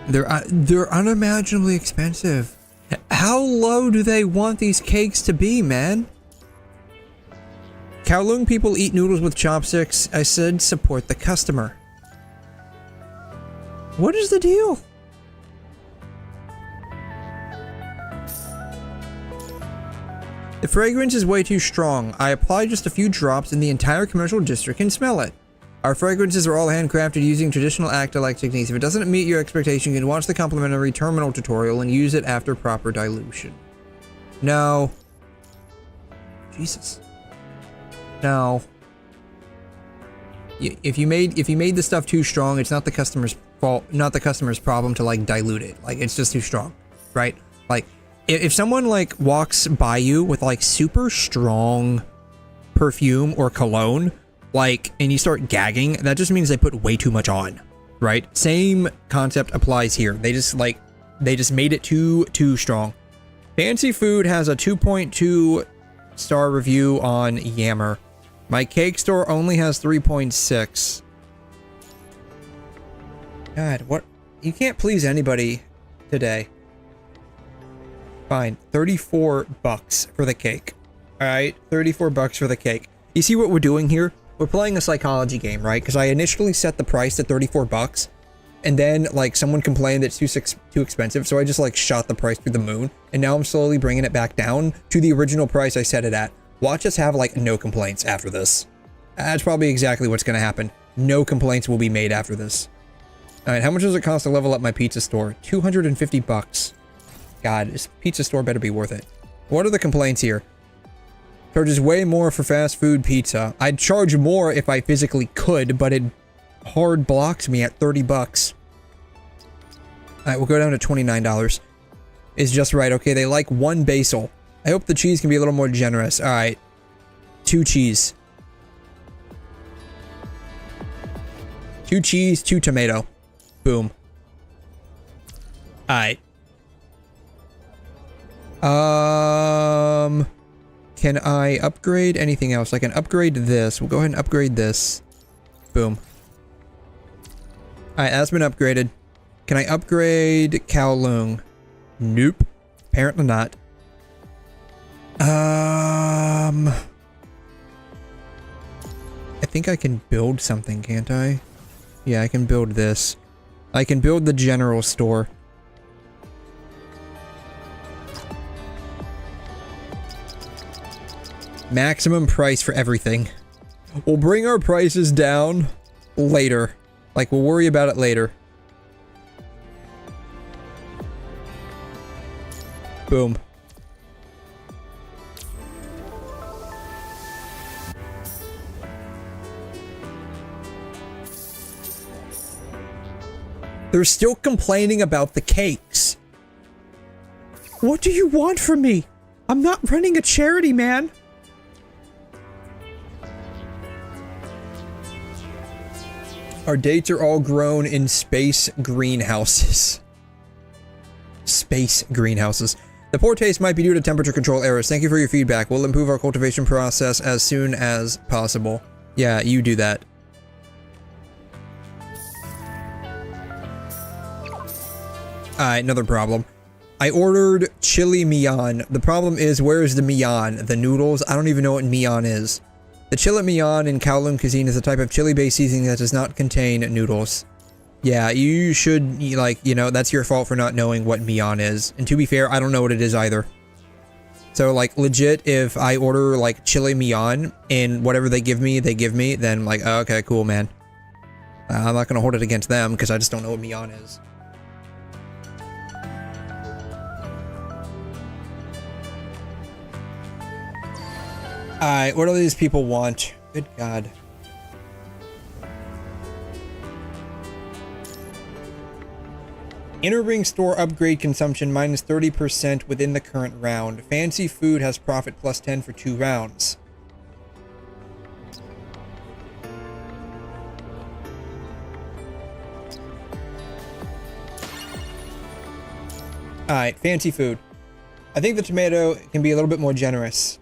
They're unimaginably expensive. How low do they want these cakes to be, man? Kowloon people eat noodles with chopsticks. I said support the customer. What is the deal? The fragrance is way too strong. I apply just a few drops and the entire commercial district can smell it. Our fragrances are all handcrafted using traditional actor-like techniques. If it doesn't meet your expectation, you can watch the complimentary terminal tutorial and use it after proper dilution. No. Jesus. No. If you made the stuff too strong, it's not the customer's fault, not the customer's problem to like dilute it. Like, it's just too strong, right? Like, if someone like walks by you with like super strong perfume or cologne, like, and you start gagging, that just means they put way too much on, right? Same concept applies here. They just made it too strong. Fancy food has a 2.2 star review on Yammer. My cake store only has 3.6. God, what? You can't please anybody today. Fine, 34 bucks for the cake. Alright, 34 bucks for the cake. You see what we're doing here? We're playing a psychology game, right? Because I initially set the price at 34 bucks. And then, like, someone complained that it's too expensive, so I just, like, shot the price through the moon. And now I'm slowly bringing it back down to the original price I set it at. Watch us have, like, no complaints after this. That's probably exactly what's gonna happen. No complaints will be made after this. Alright, how much does it cost to level up my pizza store? 250 bucks. God, this pizza store better be worth it. What are the complaints here? Charges way more for fast food pizza. I'd charge more if I physically could, but it hard blocks me at 30 bucks. Alright, we'll go down to $29. Is just right. Okay, they like 1 basil. I hope the cheese can be a little more generous. Alright. 2 cheese. 2 cheese, 2 tomato. Boom. Alright. Can I upgrade anything else? I can upgrade this. We'll go ahead and upgrade this. Boom. Alright, that's been upgraded. Can I upgrade Kowloon? Nope. Apparently not. I think I can build something, can't I? Yeah, I can build this. I can build the general store. Maximum price for everything. We'll bring our prices down later. Like, we'll worry about it later. Boom. They're still complaining about the cakes. What do you want from me? I'm not running a charity, man. Our dates are all grown in space greenhouses. Space greenhouses. The poor taste might be due to temperature control errors. Thank you for your feedback. We'll improve our cultivation process as soon as possible. Yeah, you do that. Alright, another problem. I ordered chili 𝘕𝘶. The problem is, where is the 𝘕𝘶? The noodles? I don't even know what 𝘕𝘶 is. The chili 𝘕𝘶 in Kowloon cuisine is a type of chili-based seasoning that does not contain noodles. Yeah, you should, like, you know, that's your fault for not knowing what 𝘕𝘶 is. And to be fair, I don't know what it is either. So, like, legit, if I order, like, chili 𝘕𝘶 and whatever they give me, then, like, oh, okay, cool, man. I'm not gonna hold it against them, because I just don't know what 𝘕𝘶 is. Alright, what do these people want? Good God. Inner ring store upgrade consumption minus 30% within the current round. Fancy food has profit plus 10 for 2 rounds. Alright, fancy food. I think the tomato can be a little bit more generous.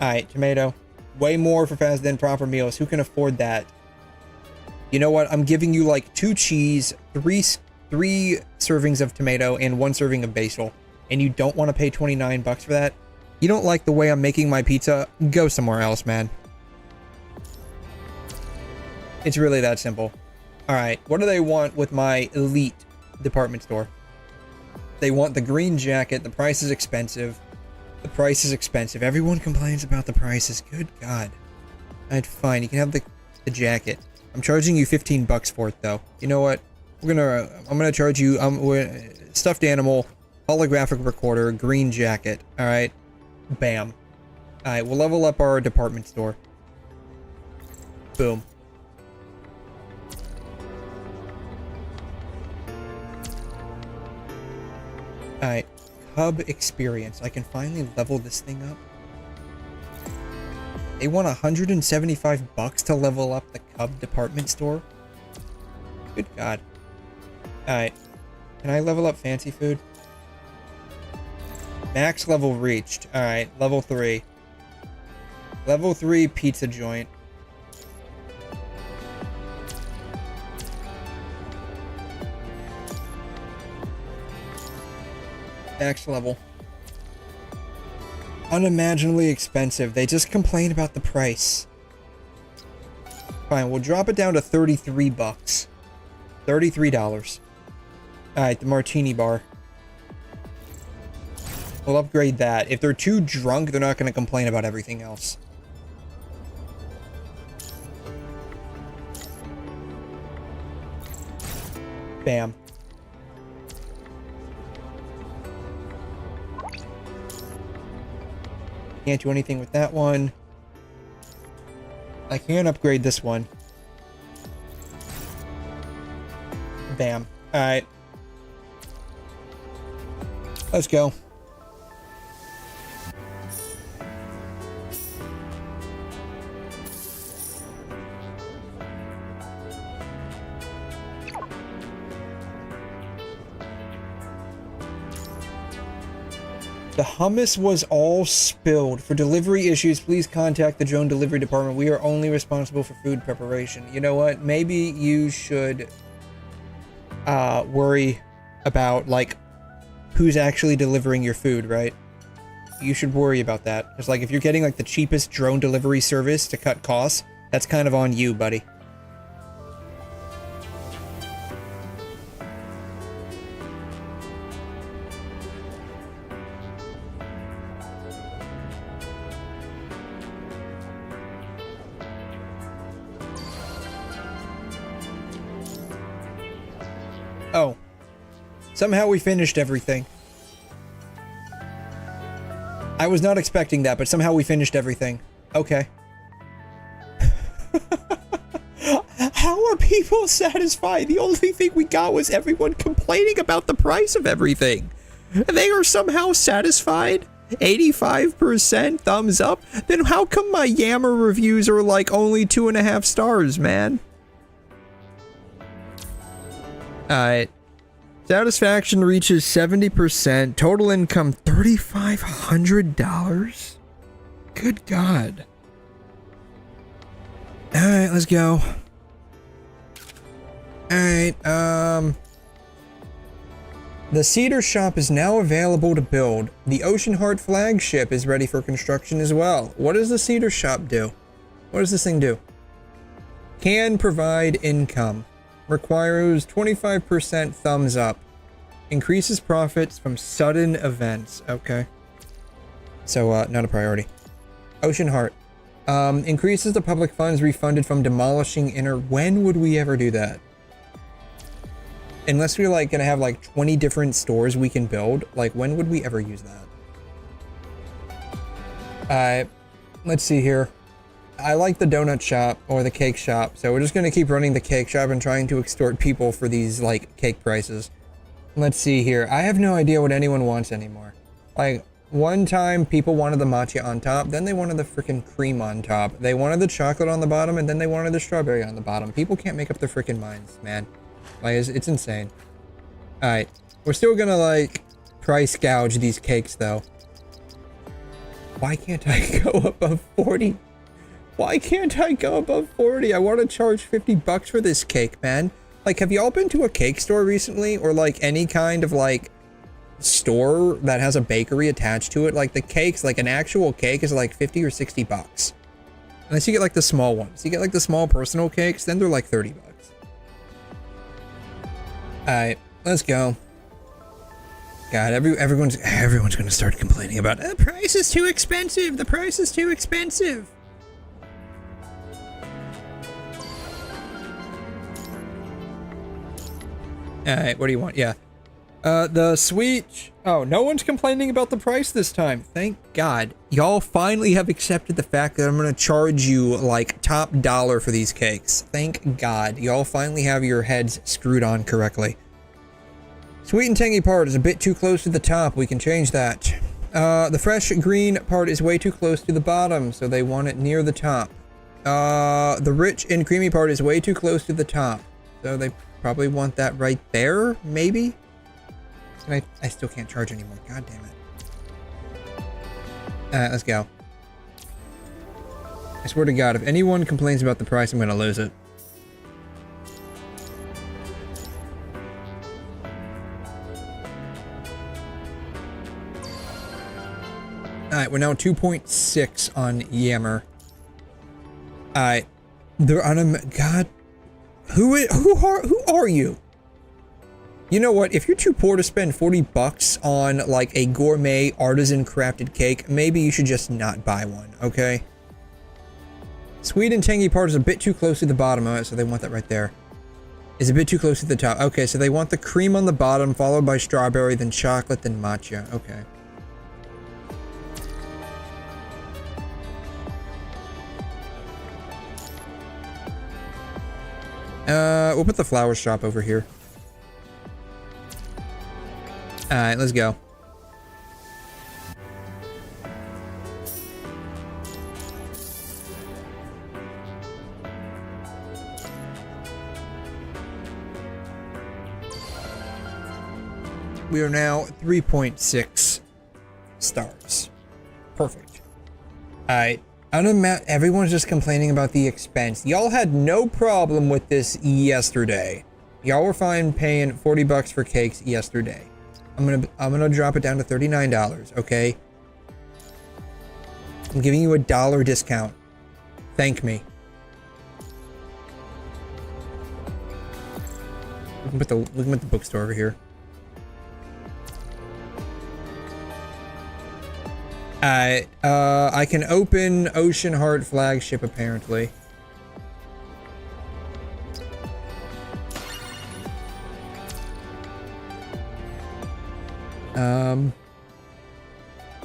Alright, tomato. Way more for fast than proper meals. Who can afford that? You know what? I'm giving you like 2 cheese, 3 servings of tomato, and 1 serving of basil. And you don't want to pay 29 bucks for that? You don't like the way I'm making my pizza? Go somewhere else, man. It's really that simple. Alright, what do they want with my elite department store? They want the green jacket. The price is expensive. The price is expensive. Everyone complains about the prices. Good God. Alright, fine. You can have the jacket. I'm charging you 15 bucks for it, though. You know what? I'm gonna charge you, stuffed animal, holographic recorder, green jacket. Alright? Bam. Alright, we'll level up our department store. Boom. Alright. 𝘐'𝘮 experience. I can finally level this thing up. They want 175 bucks to level up the 𝘐'𝘮 department store? Good God. Alright. Can I level up fancy food? Max level reached. Alright, level 3. Level 3 pizza joint. Max level. Unimaginably expensive. They just complain about the price. Fine, we'll drop it down to 33 bucks. $33. Alright, the martini bar. We'll upgrade that. If they're too drunk, they're not going to complain about everything else. Bam. Can't do anything with that one. I can upgrade this one. Bam. Alright. Let's go. The hummus was all spilled. For delivery issues, please contact the drone delivery department. We are only responsible for food preparation. You know what? Maybe you should worry about, like, who's actually delivering your food, right? You should worry about that. Because, like, if you're getting, like, the cheapest drone delivery service to cut costs, that's kind of on you, buddy. Oh. Somehow we finished everything. I was not expecting that, but somehow we finished everything. Okay. How are people satisfied? The only thing we got was everyone complaining about the price of everything. They are somehow satisfied? 85% thumbs up? Then how come my Yammer reviews are like only 2.5 stars, man? Alright. Satisfaction reaches 70%. Total income $3,500? Good God. Alright, let's go. Alright, the Cedar Shop is now available to build. The Ocean Heart flagship is ready for construction as well. What does the Cedar Shop do? What does this thing do? Can provide income. Requires 25% thumbs up. Increases profits from sudden events. Okay. So, not a priority. Ocean Heart. Increases the public funds refunded from demolishing inner. When would we ever do that? Unless we're like gonna have like 20 different stores we can build. Like, when would we ever use that? Let's see here. I like the donut shop or the cake shop, so we're just gonna keep running the cake shop and trying to extort people for these like cake prices. Let's see here. I have no idea what anyone wants anymore. Like, one time people wanted the matcha on top, then they wanted the freaking cream on top. They wanted the chocolate on the bottom, and then they wanted the strawberry on the bottom. People can't make up their freaking minds, man. Like, it's insane. Alright. We're still gonna like price gouge these cakes though. Why can't I go above 40? Why can't I go above 40? I want to charge 50 bucks for this cake, man. Like, have y'all been to a cake store recently? Or like any kind of like store that has a bakery attached to it? Like the cakes, like an actual cake is like 50 or 60 bucks. Unless you get like the small ones. You get like the small personal cakes, then they're like 30 bucks. Alright, let's go. God, everyone's gonna start complaining about the price is too expensive. The price is too expensive. Alright, what do you want? Yeah. The sweet... Oh, no one's complaining about the price this time. Thank God. Y'all finally have accepted the fact that I'm gonna charge you, like, top dollar for these cakes. Thank God. Y'all finally have your heads screwed on correctly. Sweet and tangy part is a bit too close to the top. We can change that. The fresh green part is way too close to the bottom, so they want it near the top. The rich and creamy part is way too close to the top, so they probably want that right there, maybe? And I still can't charge anymore. God damn it. Alright, let's go. I swear to God, if anyone complains about the price, I'm gonna lose it. Alright, we're now 2.6 on Yammer. Alright. They're on a... God. Who are you? You know what? If you're too poor to spend 40 bucks on, like, a gourmet artisan crafted cake, maybe you should just not buy one, okay? Sweet and tangy part is a bit too close to the bottom of it, so they want that right there. Is a bit too close to the top. Okay, so they want the cream on the bottom, followed by strawberry, then chocolate, then matcha. Okay. We'll put the flower shop over here. Alright, let's go. We are now 3.6 stars. Perfect. Alright. Everyone's just complaining about the expense. Y'all had no problem with this yesterday. Y'all were fine paying 40 bucks for cakes yesterday. I'm gonna drop it down to $39, okay? I'm giving you a $1 discount. Thank me. We can put the bookstore over here. I can open Ocean Heart flagship apparently.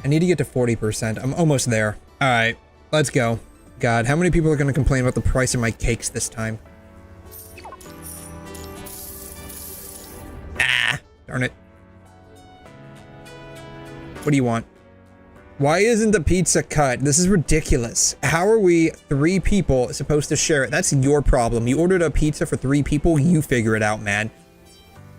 I need to get to 40%. I'm almost there. Alright, let's go. God, how many people are gonna complain about the price of my cakes this time? Ah, darn it. What do you want? Why isn't the pizza cut? This is ridiculous. How are we 3 people supposed to share it? That's your problem. You ordered a pizza for 3 people, you figure it out, man.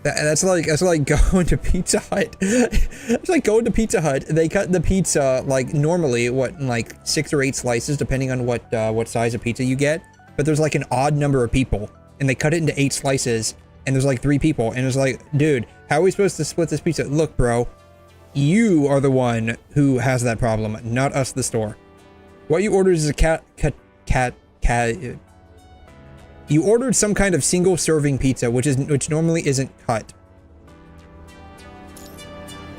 That's like going to Pizza Hut. It's like going to Pizza Hut. They cut the pizza like normally, what, like 6 or 8 slices, depending on what size of pizza you get. But there's like an odd number of people, and they cut it into 8 slices, and there's like 3 people, and it's like, dude, how are we supposed to split this pizza? Look, bro, you are the one who has that problem, not us, the store. What you ordered is a you ordered some kind of single serving pizza, which normally isn't cut.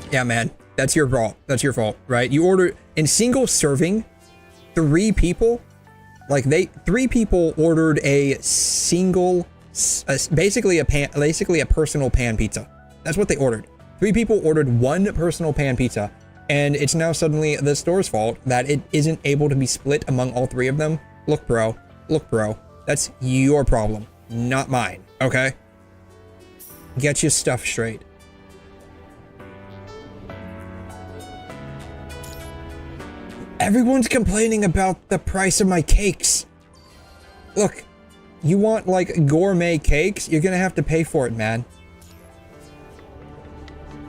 Yeah, man, that's your fault. That's your fault, right? You ordered in single serving, 3 people, like 3 people ordered a single, basically a personal pan pizza. That's what they ordered. 3 people ordered 1 personal pan pizza, and it's now suddenly the store's fault that it isn't able to be split among all 3 of them. Look, bro. Look, bro. That's your problem, not mine, okay? Get your stuff straight. Everyone's complaining about the price of my cakes. Look, you want, like, gourmet cakes? You're gonna have to pay for it, man.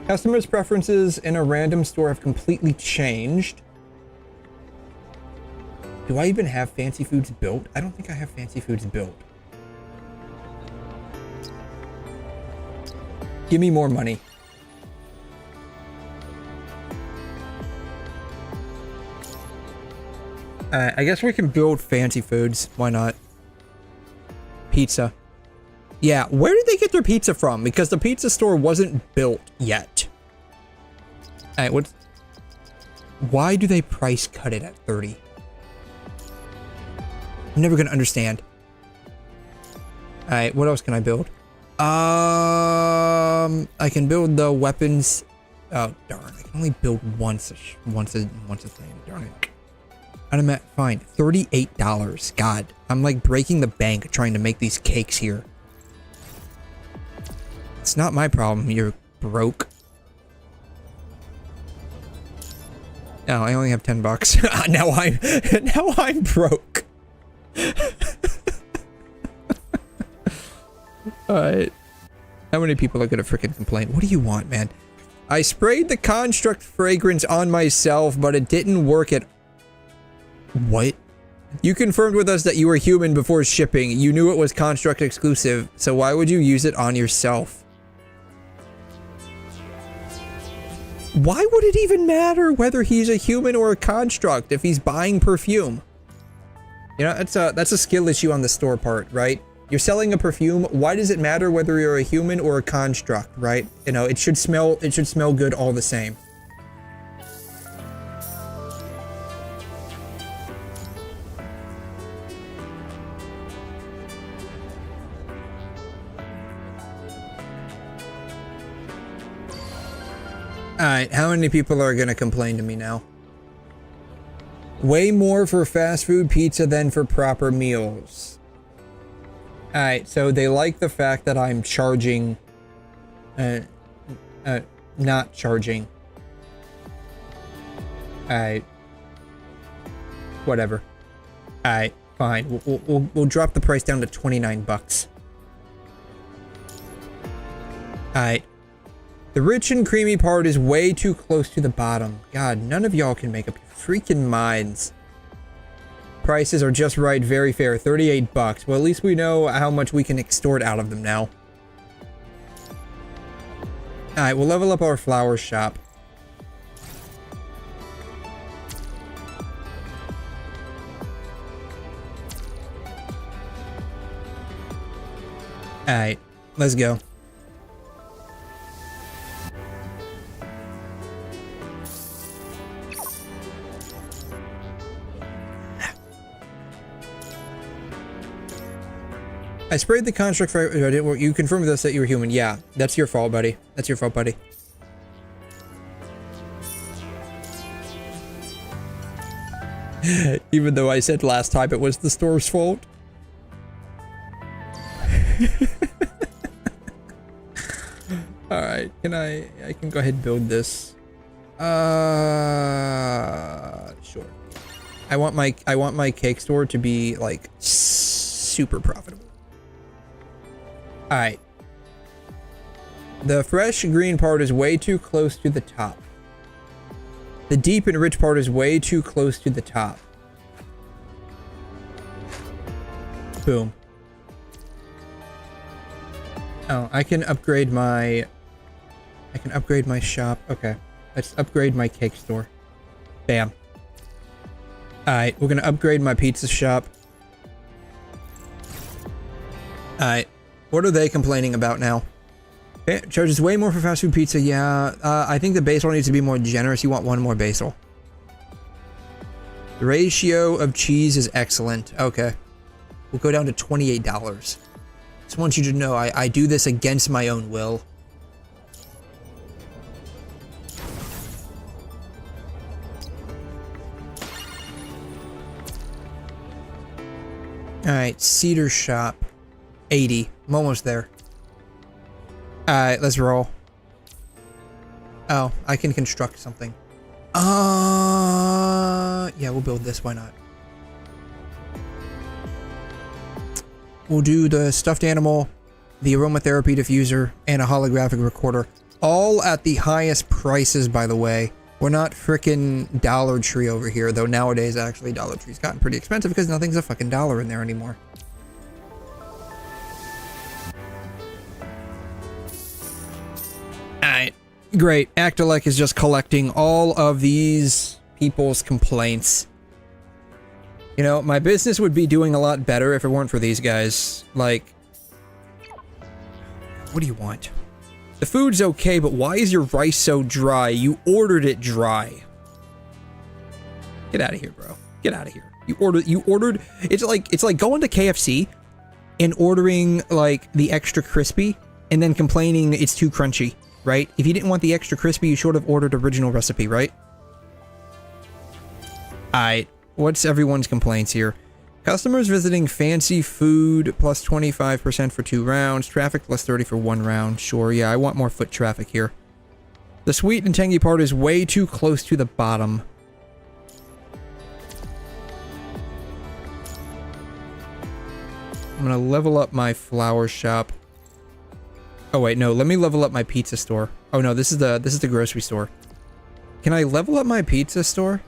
Customers' preferences in a random store have completely changed. Do I even have fancy foods built? I don't think I have fancy foods built. Give me more money. I guess we can build fancy foods. Why not? Pizza. Yeah, where did they get their pizza from? Because the pizza store wasn't built yet. Alright, why do they price cut it at 30? I'm never gonna understand. Alright, what else can I build? I can build the weapons. Oh, darn. I can only build once a thing. Darn it. I'm at, fine. $38. God, I'm like breaking the bank trying to make these cakes here. It's not my problem. You're broke. Oh, I only have 10 bucks. now I'm broke. Alright. How many people are gonna freaking complain? What do you want, man? I sprayed the construct fragrance on myself, but it didn't work at... What? You confirmed with us that you were human before shipping. You knew it was construct exclusive, so why would you use it on yourself? Why would it even matter whether he's a human or a construct if he's buying perfume? You know, that's a skill issue on the store part, right? You're selling a perfume. Why does it matter whether you're a human or a construct, right? You know, it should smell good all the same. Alright, how many people are gonna complain to me now? Way more for fast food pizza than for proper meals. Alright, so they like the fact that I'm charging... not charging. Alright. Whatever. Alright, fine. We'll drop the price down to 29 bucks. Alright. The rich and creamy part is way too close to the bottom. God, none of y'all can make up your freaking minds. Prices are just right, very fair. 38 bucks. Well, at least we know how much we can extort out of them now. Alright, we'll level up our flower shop. Alright, let's go. I sprayed the construct for... You confirmed with us that you were human. Yeah, that's your fault, buddy. That's your fault, buddy. Even though I said last time it was the store's fault. Alright, I can go ahead and build this. Sure. I want my cake store to be, like, super profitable. Alright. The fresh green part is way too close to the top. The deep and rich part is way too close to the top. Boom. Oh, I can upgrade my shop. Okay. Let's upgrade my cake store. Bam. Alright, we're gonna upgrade my pizza shop. Alright. What are they complaining about now? It charges way more for fast food pizza. Yeah, I think the basil needs to be more generous. You want one more basil. The ratio of cheese is excellent. Okay. We'll go down to $28. Just want you to know I do this against my own will. Alright, cedar shop. 80. I'm almost there. Alright, let's roll. Oh, I can construct something. Yeah, we'll build this. Why not? We'll do the stuffed animal, the aromatherapy diffuser, and a holographic recorder. All at the highest prices, by the way. We're not frickin' Dollar Tree over here, though nowadays, actually, Dollar Tree's gotten pretty expensive because nothing's a fucking dollar in there anymore. Alright, great. Actilec is just collecting all of these people's complaints. You know, my business would be doing a lot better if it weren't for these guys. Like, what do you want? The food's okay, but why is your rice so dry? You ordered it dry. Get out of here, bro. Get out of here. You ordered, it's like going to KFC and ordering like the extra crispy and then complaining it's too crunchy. Right? If you didn't want the extra crispy, you should have ordered original recipe, right? Alright, what's everyone's complaints here? Customers visiting fancy food plus 25% for 2 rounds. Traffic plus 30 for 1 round. Sure, yeah, I want more foot traffic here. The sweet and tangy part is way too close to the bottom. I'm gonna level up my flower shop. Oh wait, no, let me level up my pizza store. Oh no, this is the grocery store. Can I level up my pizza store?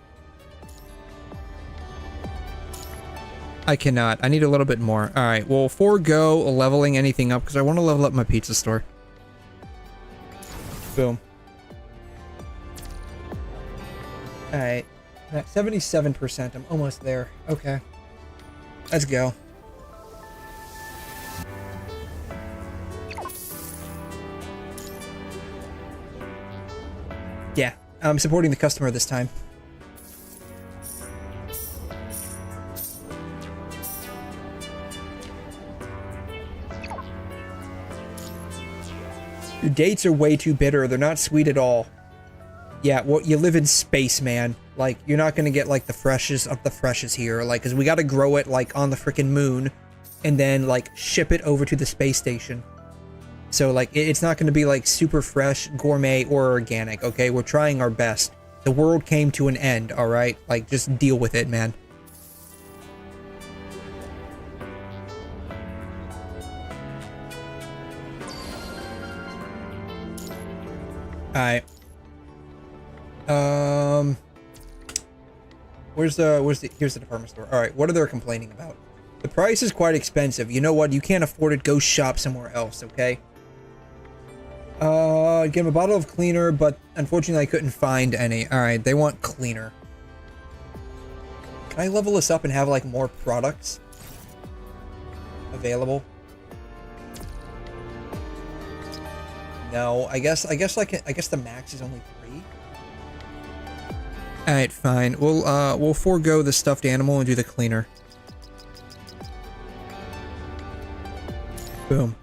I cannot. I need a little bit more. Alright, we'll forego leveling anything up because I want to level up my pizza store. Boom. Alright. I'm at 77%. I'm almost there. Okay. Let's go. Yeah, I'm supporting the customer this time. Your dates are way too bitter. They're not sweet at all. Yeah, well, you live in space, man. Like, you're not gonna get, like, the freshest of the freshest here. Like, because we gotta grow it, like, on the frickin' moon. And then, like, ship it over to the space station. So, like, it's not gonna be, like, super fresh, gourmet, or organic, okay? We're trying our best. The world came to an end, alright? Like, just deal with it, man. Alright. Here's the department store. Alright, what are they complaining about? The price is quite expensive. You know what? You can't afford it. Go shop somewhere else, okay? Give them a bottle of cleaner, but unfortunately I couldn't find any. Alright, they want cleaner. Can I level this up and have, like, more products available? No, I guess the max is only 3. Alright, fine. We'll forego the stuffed animal and do the cleaner. Boom.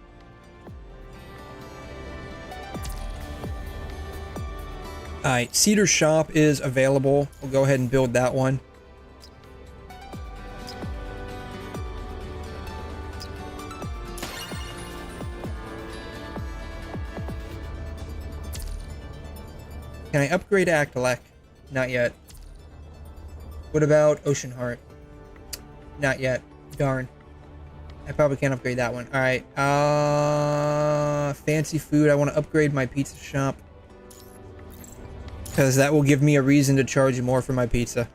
Alright, Cedar Shop is available. We'll go ahead and build that one. Can I upgrade Actelec? Not yet. What about Ocean Heart? Not yet. Darn. I probably can't upgrade that one. Alright. Fancy food. I want to upgrade my pizza shop. Because that will give me a reason to charge more for my pizza.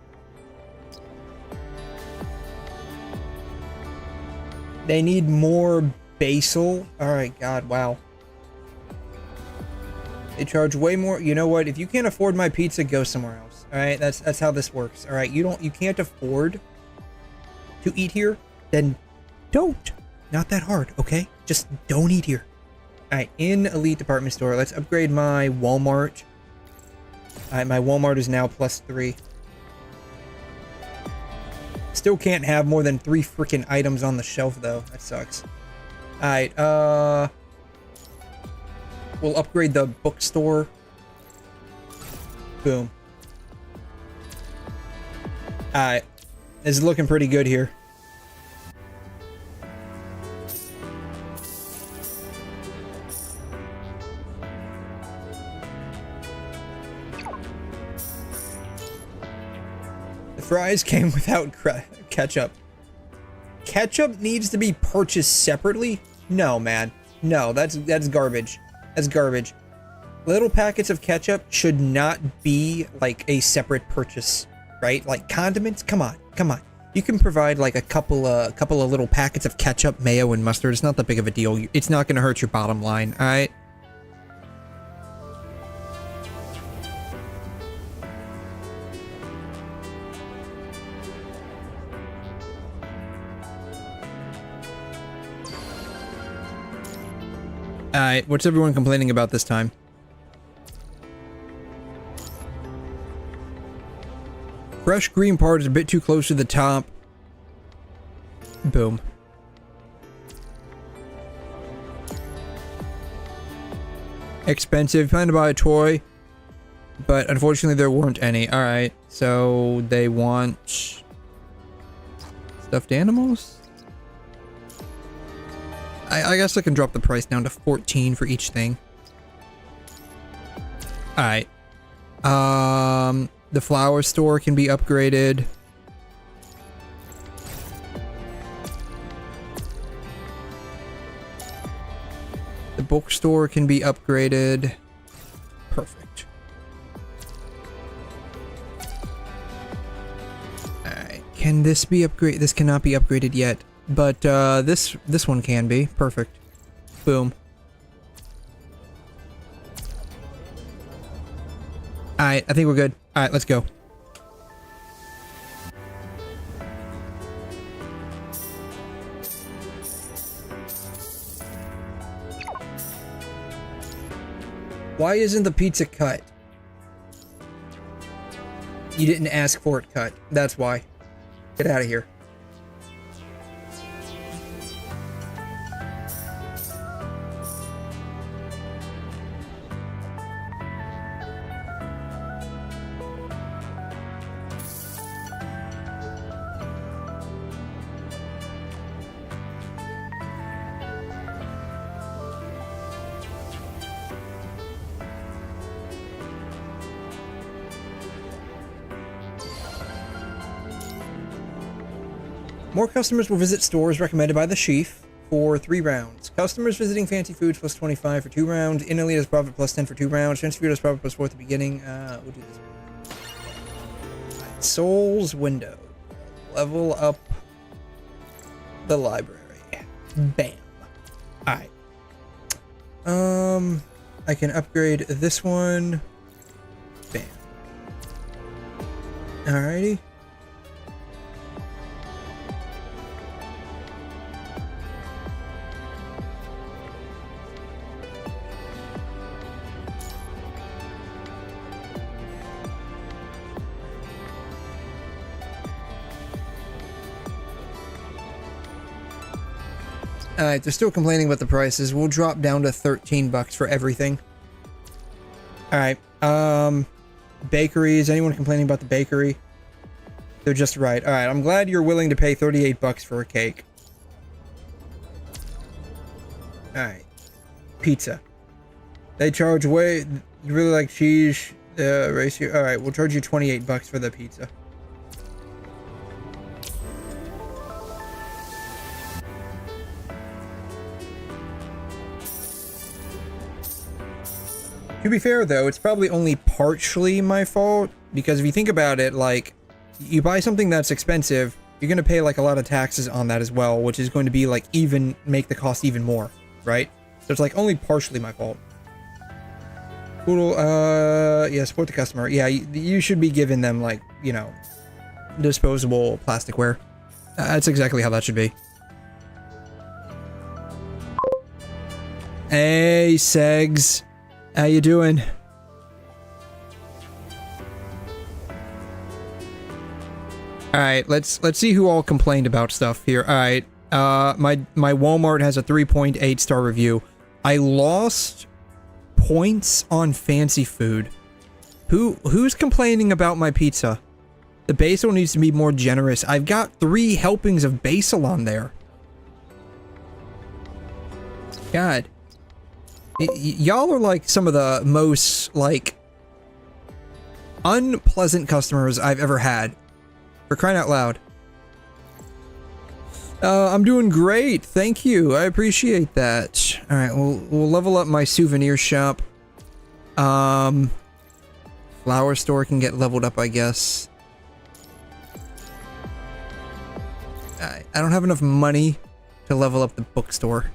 They need more basil. Alright, God, wow. They charge way more. You know what? If you can't afford my pizza, go somewhere else. All right, that's how this works. All right, you can't afford to eat here, then don't. Not that hard, okay? Just don't eat here. All right, in Elite Department Store, let's upgrade my Walmart. All right, my Walmart is now +3. Still can't have more than 3 freaking items on the shelf though. That sucks. All right, we'll upgrade the bookstore. Boom. Alright. This is looking pretty good here. The fries came without ketchup. Ketchup needs to be purchased separately? No, man. No, that's garbage. That's garbage. Little packets of ketchup should not be like a separate purchase, right? Like condiments, come on, come on. You can provide like a couple of little packets of ketchup, mayo, and mustard. It's not that big of a deal. It's not going to hurt your bottom line, all right? Alright, what's everyone complaining about this time? Fresh green part is a bit too close to the top. Boom. Expensive, plan to buy a toy, but unfortunately there weren't any. Alright, so they want stuffed animals? I guess I can drop the price down to 14 for each thing. Alright. The flower store can be upgraded. The bookstore can be upgraded. Perfect. Alright, can this be upgraded? This cannot be upgraded yet, but this one can be. Perfect. Boom. Alright, I think we're good. Alright, let's go. Why isn't the pizza cut? You didn't ask for it cut. That's why. Get out of here. More customers will visit stores recommended by the chief for 3 rounds. Customers visiting Fancy Foods plus 25 for 2 rounds. Italy does profit plus 10 for 2 rounds. Fancy Food does profit plus 4 at the beginning. We'll do this. Right. Soul's window. Level up the library. Bam. Alright. I can upgrade this one. Bam. Alrighty. Alright, they're still complaining about the prices. We'll drop down to 13 bucks for everything. Alright, bakeries. Anyone complaining about the bakery? They're just right. Alright, I'm glad you're willing to pay 38 bucks for a cake. Alright. Pizza. They charge way... You really like cheese ratio? Alright, we'll charge you 28 bucks for the pizza. To be fair, though, it's probably only partially my fault, because if you think about it, like, you buy something that's expensive, you're going to pay, like, a lot of taxes on that as well, which is going to be, like, even, make the cost even more, right? So it's, like, only partially my fault. Poodle, yeah, support the customer. Yeah, you should be giving them, like, you know, disposable plasticware. That's exactly how that should be. Hey, Segs. How you doing? Alright, let's see who all complained about stuff here. Alright, my Walmart has a 3.8 star review. I lost points on Fancy Food. Who's complaining about my pizza? The basil needs to be more generous. I've got 3 helpings of basil on there. God. Y'all are like some of the most, like, unpleasant customers I've ever had. For crying out loud. I'm doing great. Thank you. I appreciate that. Alright, we'll level up my souvenir shop. Flower store can get leveled up, I guess. I don't have enough money to level up the bookstore.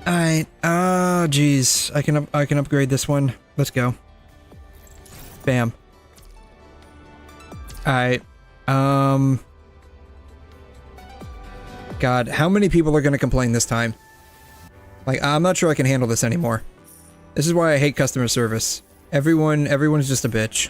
Alright, oh jeez. I can upgrade this one. Let's go. Bam. Alright. God, how many people are gonna complain this time? Like, I'm not sure I can handle this anymore. This is why I hate customer service. Everyone's just a bitch.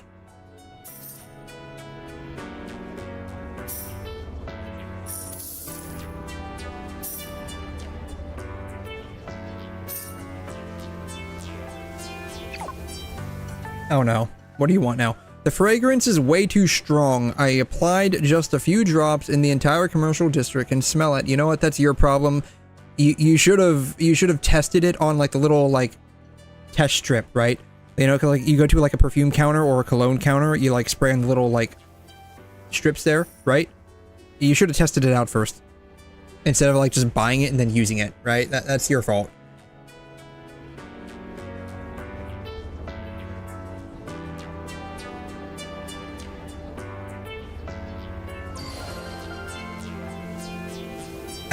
Oh no. What do you want now? The fragrance is way too strong. I applied just a few drops in the entire commercial district and smell it. You know what? That's your problem. You should have tested it on like the little like test strip, right? You know, 'cause like you go to like a perfume counter or a cologne counter, you like spray on the little like strips there, right? You should have tested it out first instead of like just buying it and then using it, right? That's your fault.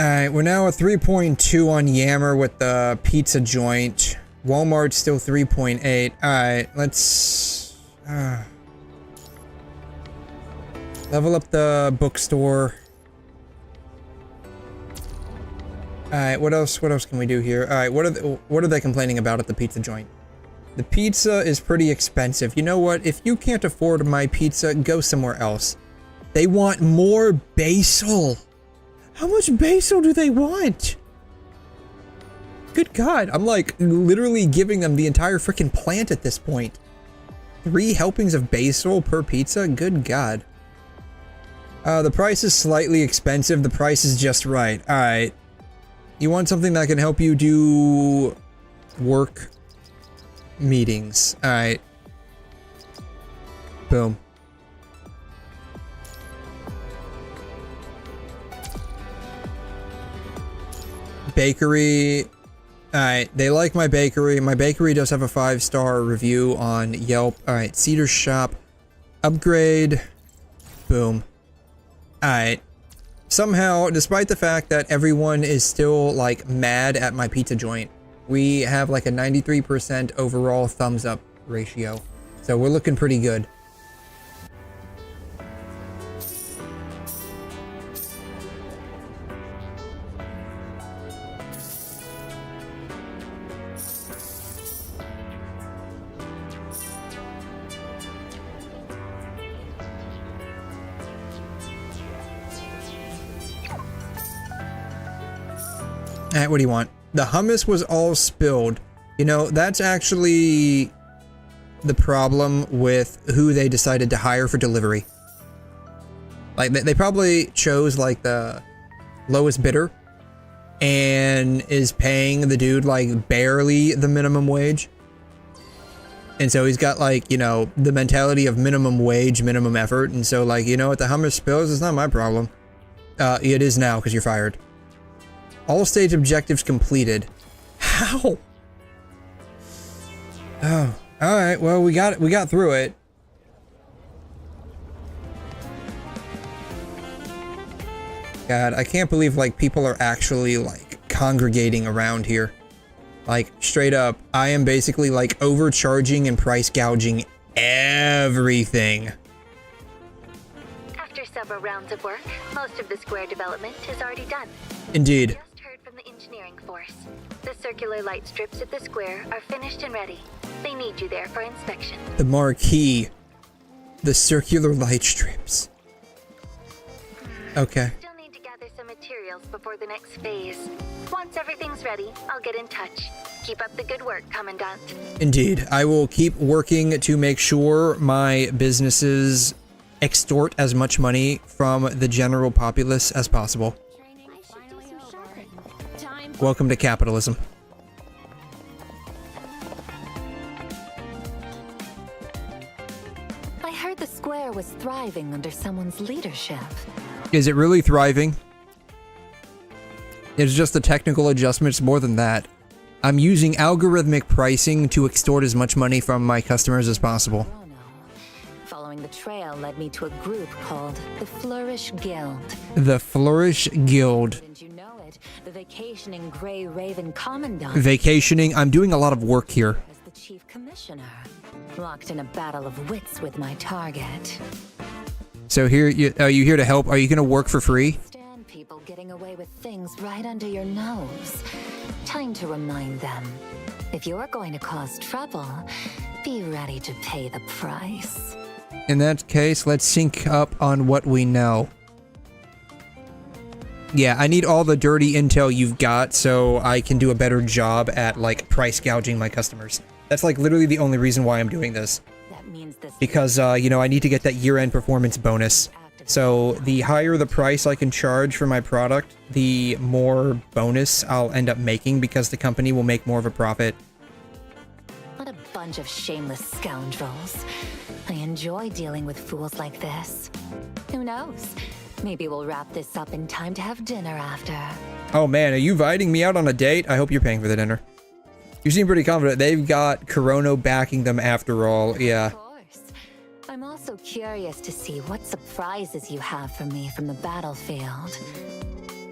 Alright, we're now at 3.2 on Yammer with the pizza joint. Walmart's still 3.8. Alright, let's level up the bookstore. Alright, what else can we do here? Alright, what are they complaining about at the pizza joint? The pizza is pretty expensive. You know what? If you can't afford my pizza, go somewhere else. They want more basil. How much basil do they want? Good God, I'm like literally giving them the entire freaking plant at this point. 3 helpings of basil per pizza? Good God. The price is slightly expensive. The price is just right. Alright. You want something that can help you do work meetings. Alright. Boom. Bakery. Alright, they like my bakery. My bakery does have a 5-star review on Yelp. Alright, Cedar Shop. Upgrade. Boom. Alright. Somehow, despite the fact that everyone is still, like, mad at my pizza joint, we have, like, a 93% overall thumbs up ratio. So we're looking pretty good. Alright, what do you want? The hummus was all spilled. You know, that's actually the problem with who they decided to hire for delivery. Like, they probably chose, like, the lowest bidder and is paying the dude, like, barely the minimum wage. And so he's got, like, you know, the mentality of minimum wage, minimum effort. And so, like, you know what, the hummus spills, it's not my problem. It is now, because you're fired. All stage objectives completed. How? Oh, all right. Well, we got through it. God, I can't believe like people are actually like congregating around here. Like straight up, I am basically like overcharging and price gouging everything. After several rounds of work, most of the square development is already done. Indeed. From the engineering force. The circular light strips at the square are finished and ready. They need you there for inspection. The marquee. The circular light strips. Okay. Still need to gather some materials before the next phase. Once everything's ready, I'll get in touch. Keep up the good work, Commandant. Indeed. I will keep working to make sure my businesses extort as much money from the general populace as possible. Welcome to capitalism. I heard the square was thriving under someone's leadership. Is it really thriving? It's just the technical adjustments, more than that. I'm using algorithmic pricing to extort as much money from my customers as possible. Following the trail led me to a group called the Flourish Guild. The Flourish Guild. Didn't you know it? The vacationing Grey Raven Commandant. Vacationing? I'm doing a lot of work here. As the Chief Commissioner. Locked in a battle of wits with my target. So here, are you here to help? Are you gonna work for free? Stand people getting away with things right under your nose. Time to remind them. If you're going to cause trouble, be ready to pay the price. In that case, let's sync up on what we know. Yeah, I need all the dirty intel you've got so I can do a better job at, like, price gouging my customers. That's, like, literally the only reason why I'm doing this. Because, you know, I need to get that year-end performance bonus. So, the higher the price I can charge for my product, the more bonus I'll end up making because the company will make more of a profit. What a bunch of shameless scoundrels. I enjoy dealing with fools like this. Who knows? Maybe we'll wrap this up in time to have dinner after. Oh man, are you inviting me out on a date? I hope you're paying for the dinner. You seem pretty confident. They've got 𝘂𝘮 backing them after all, yeah. Of course. I'm also curious to see what surprises you have for me from the battlefield.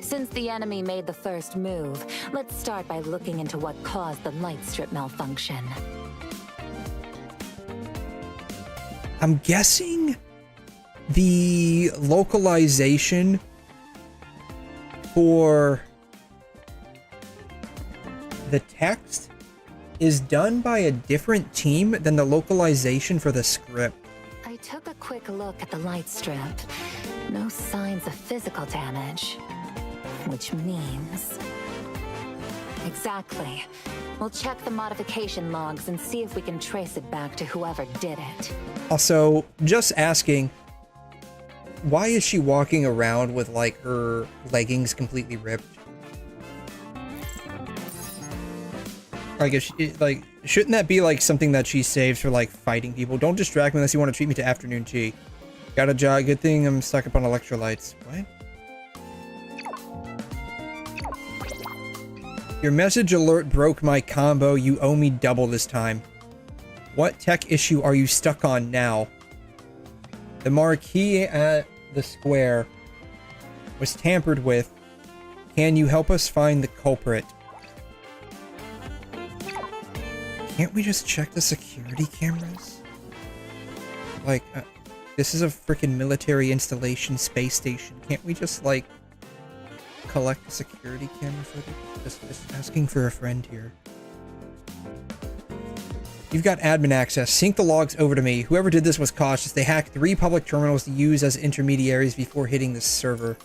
Since the enemy made the first move, let's start by looking into what caused the light strip malfunction. I'm guessing the localization for the text is done by a different team than the localization for the script. I took a quick look at the light strip. No signs of physical damage. Which means... Exactly. We'll check the modification logs and see if we can trace it back to whoever did it. Also, just asking, why is she walking around with, like, her leggings completely ripped? Like, if she, like, shouldn't that be, like, something that she saves for, like, fighting people? Don't distract me unless you want to treat me to afternoon tea. Got a job. Good thing I'm stuck up on electrolytes. What? Your message alert broke my combo. You owe me double this time. What tech issue are you stuck on now? The marquee at the square was tampered with. Can you help us find the culprit? Can't we just check the security cameras? Like, this is a freaking military installation space station. Can't we just, like, collect the security camera footage? Just asking for a friend here. You've got admin access. Sync the logs over to me. Whoever did this was cautious. They hacked 3 public terminals to use as intermediaries before hitting the server.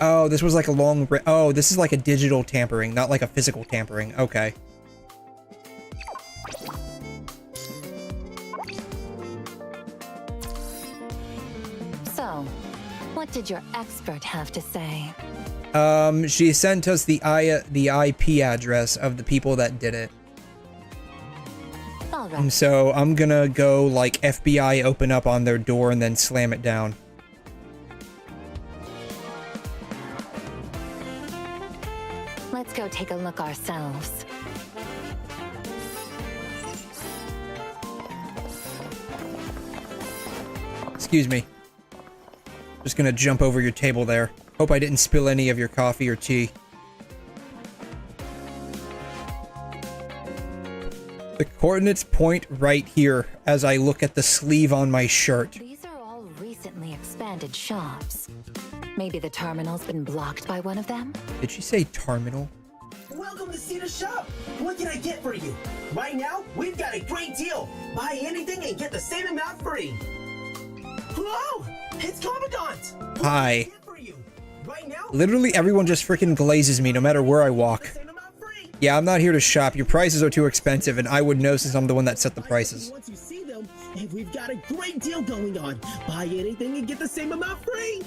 Oh, this was like a long... Oh, this is like a digital tampering, not like a physical tampering. Okay. So, what did your expert have to say? She sent us the IP address of the people that did it. All right. So I'm gonna go, like, FBI open up on their door and then slam it down. Let's go take a look ourselves. Excuse me. Just gonna jump over your table there. Hope I didn't spill any of your coffee or tea. The coordinates point right here as I look at the sleeve on my shirt. These are all recently expanded shops. Maybe the terminal's been blocked by one of them? Did she say terminal? Welcome to see the shop. What can I get for you? Right now, we've got a great deal. Buy anything and get the same amount free. Hello, it's Commandant. Hi. Right now, literally everyone just freaking glazes me no matter where I walk. Yeah, I'm not here to shop. Your prices are too expensive, and I would know since I'm the one that set the prices. Once you see them, and we've got a great deal going on. Buy anything and get the same amount free.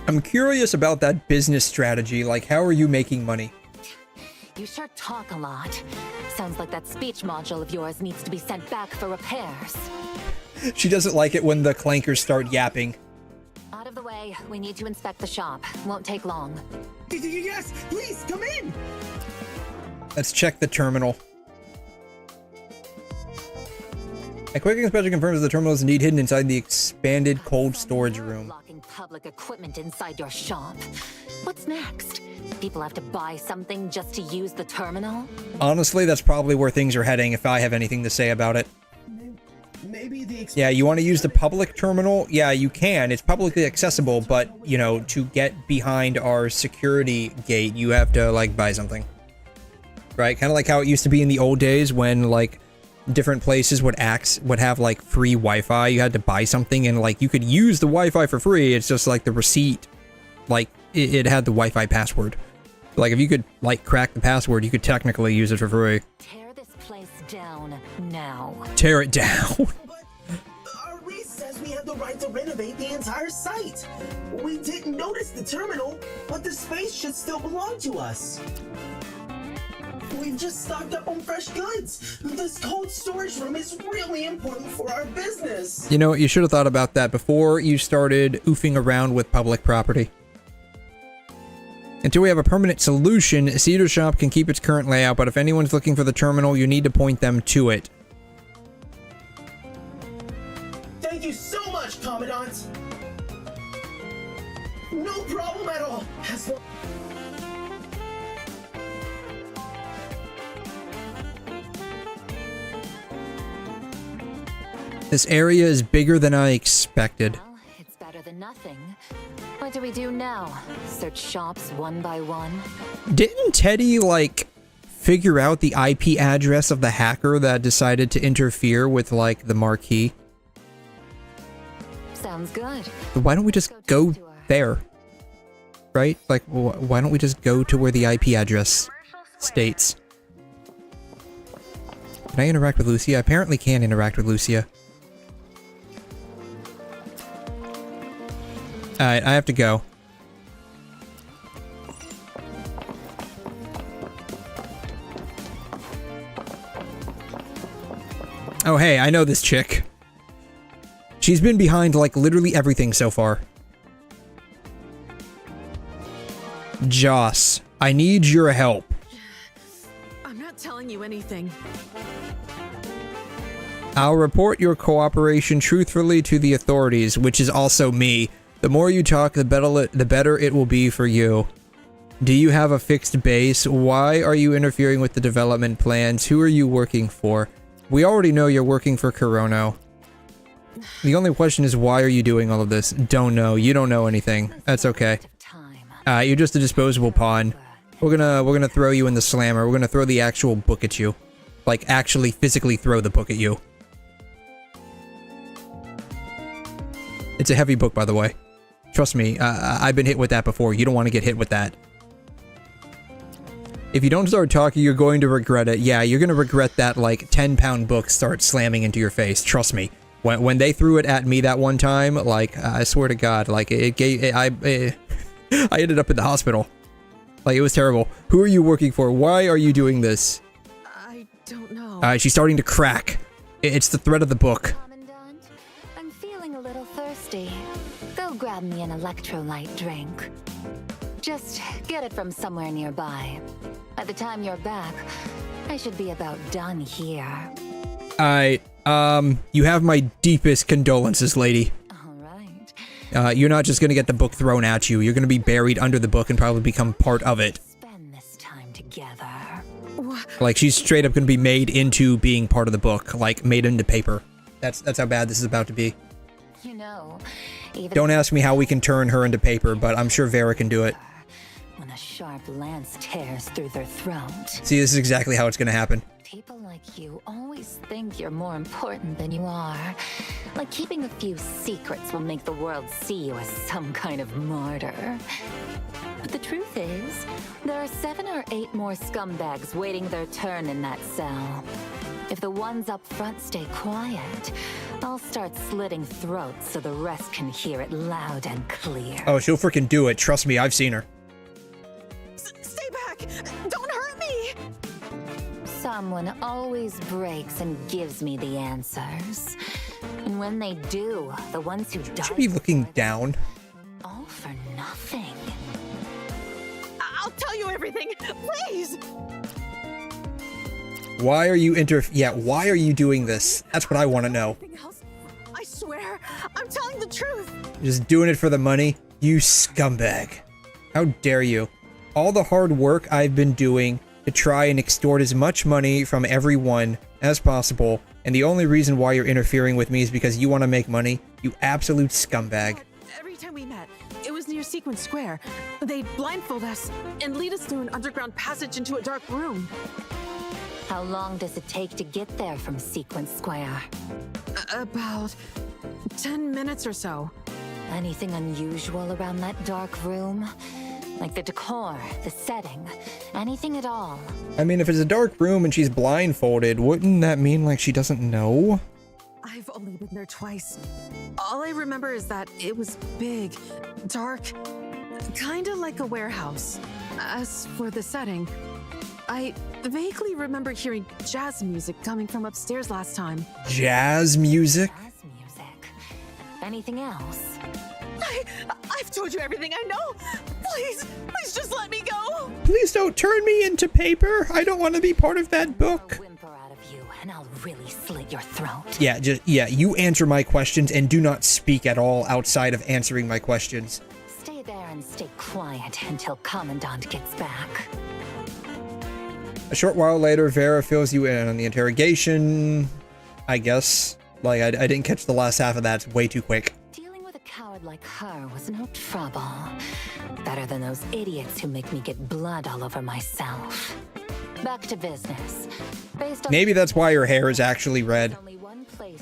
I'm curious about that business strategy. Like, how are you making money? You sure talk a lot. Sounds like that speech module of yours needs to be sent back for repairs. She doesn't like it when the clankers start yapping. Out of the way, we need to inspect the shop. Won't take long. Yes, please, come in! Let's check the terminal. A quick inspection confirms the terminal is indeed hidden inside the expanded cold storage room. Locking public equipment inside your shop. What's next? People have to buy something just to use the terminal? Honestly, that's probably where things are heading if I have anything to say about it. Maybe the yeah, you want to use the public terminal? Yeah, you can. It's publicly accessible, but, you know, to get behind our security gate, you have to, like, buy something. Right? Kind of like how it used to be in the old days when, like, different places would have, like, free Wi-Fi. You had to buy something, and, like, you could use the Wi-Fi for free. It's just, like, the receipt, like, it had the Wi-Fi password. Like, if you could, like, crack the password, you could technically use it for free. Tear this place down now. Tear it down. Our lease says we have the right to renovate the entire site. We didn't notice the terminal, but the space should still belong to us. We've just stocked up on fresh goods. This cold storage room is really important for our business. You know, you should have thought about that before you started oofing around with public property. Until we have a permanent solution, Cedar Shop can keep its current layout, but if anyone's looking for the terminal, you need to point them to it. Thank you so much, Commandant! No problem at all. As long This area is bigger than I expected. Well, it's better than nothing. What do we do now? Search shops one by one? Didn't Teddy, like, figure out the IP address of the hacker that decided to interfere with, like, the marquee? Sounds good. Why don't we just go there? Right? Like, why don't we just go to where the IP address states? Can I interact with Lucia? I apparently can interact with Lucia. Alright, I have to go. Oh hey, I know this chick. She's been behind, like, literally everything so far. Joss, I need your help. I'm not telling you anything. I'll report your cooperation truthfully to the authorities, which is also me. The more you talk, the better it will be for you. Do you have a fixed base? Why are you interfering with the development plans? Who are you working for? We already know you're working for Corono. The only question is, why are you doing all of this? Don't know. You don't know anything. That's okay. You're just a disposable pawn. We're gonna throw you in the slammer. We're gonna throw the actual book at you. Like, actually physically throw the book at you. It's a heavy book, by the way. Trust me, I've been hit with that before. You don't want to get hit with that. If you don't start talking, you're going to regret it. Yeah, you're going to regret that, like, 10-pound book starts slamming into your face. Trust me. When they threw it at me that one time, like, I swear to God, like, I ended up in the hospital. Like, it was terrible. Who are you working for? Why are you doing this? I don't know. She's starting to crack. It's the threat of the book. Commandant, I'm feeling a little thirsty. Go grab me an electrolyte drink. Just get it from somewhere nearby. By the time you're back, I should be about done here. You have my deepest condolences, lady. Alright. You're not just gonna get the book thrown at you. You're gonna be buried under the book and probably become part of it. Spend this time together. Like, she's straight up gonna be made into being part of the book. Like, made into paper. That's how bad this is about to be. You know, even Don't ask me how we can turn her into paper, but I'm sure Vera can do it. when a sharp lance tears through their throat. See, this is exactly how it's gonna happen. People like you always think you're more important than you are. Like keeping a few secrets will make the world see you as some kind of martyr. But the truth is, there are 7 or 8 more scumbags waiting their turn in that cell. If the ones up front stay quiet, I'll start slitting throats so the rest can hear it loud and clear. Oh, she'll freaking do it. Trust me, I've seen her. Stay back! Don't hurt me! Someone always breaks and gives me the answers. And when they do, the ones who die Should be looking down. all for nothing. I'll tell you everything, please! Why are you why are you doing this? That's what I want to know. I swear, I'm telling the truth. Just doing it for the money? You scumbag. How dare you? All the hard work I've been doing to try and extort as much money from everyone as possible, and the only reason why you're interfering with me is because you want to make money? You absolute scumbag. Every time we met, it was near Sequence Square. They'd blindfold us and lead us through an underground passage into a dark room. How long does it take to get there from Sequence Square? About 10 minutes or so. Anything unusual around that dark room? Like the decor, the setting, anything at all? I mean, if it's a dark room and she's blindfolded, wouldn't that mean, like, she doesn't know? I've only been there twice. All I remember is that it was big, dark, kinda like a warehouse. As for the setting, I vaguely remember hearing jazz music coming from upstairs last time. Jazz music? Jazz music. Anything else? I've told you everything I know. Please just let me go. Please don't turn me into paper. I don't want to be part of that book. I'll whimper out of you, and I'll really slit your throat. Yeah, you answer my questions and do not speak at all outside of answering my questions. Stay there and stay quiet until Commandant gets back. A short while later, Vera fills you in on the interrogation. I guess. Like, I didn't catch the last half of that. It's way too quick. Dealing with a coward like her was no trouble. Better than those idiots who make me get blood all over myself. Back to business. Maybe that's why her hair is actually red.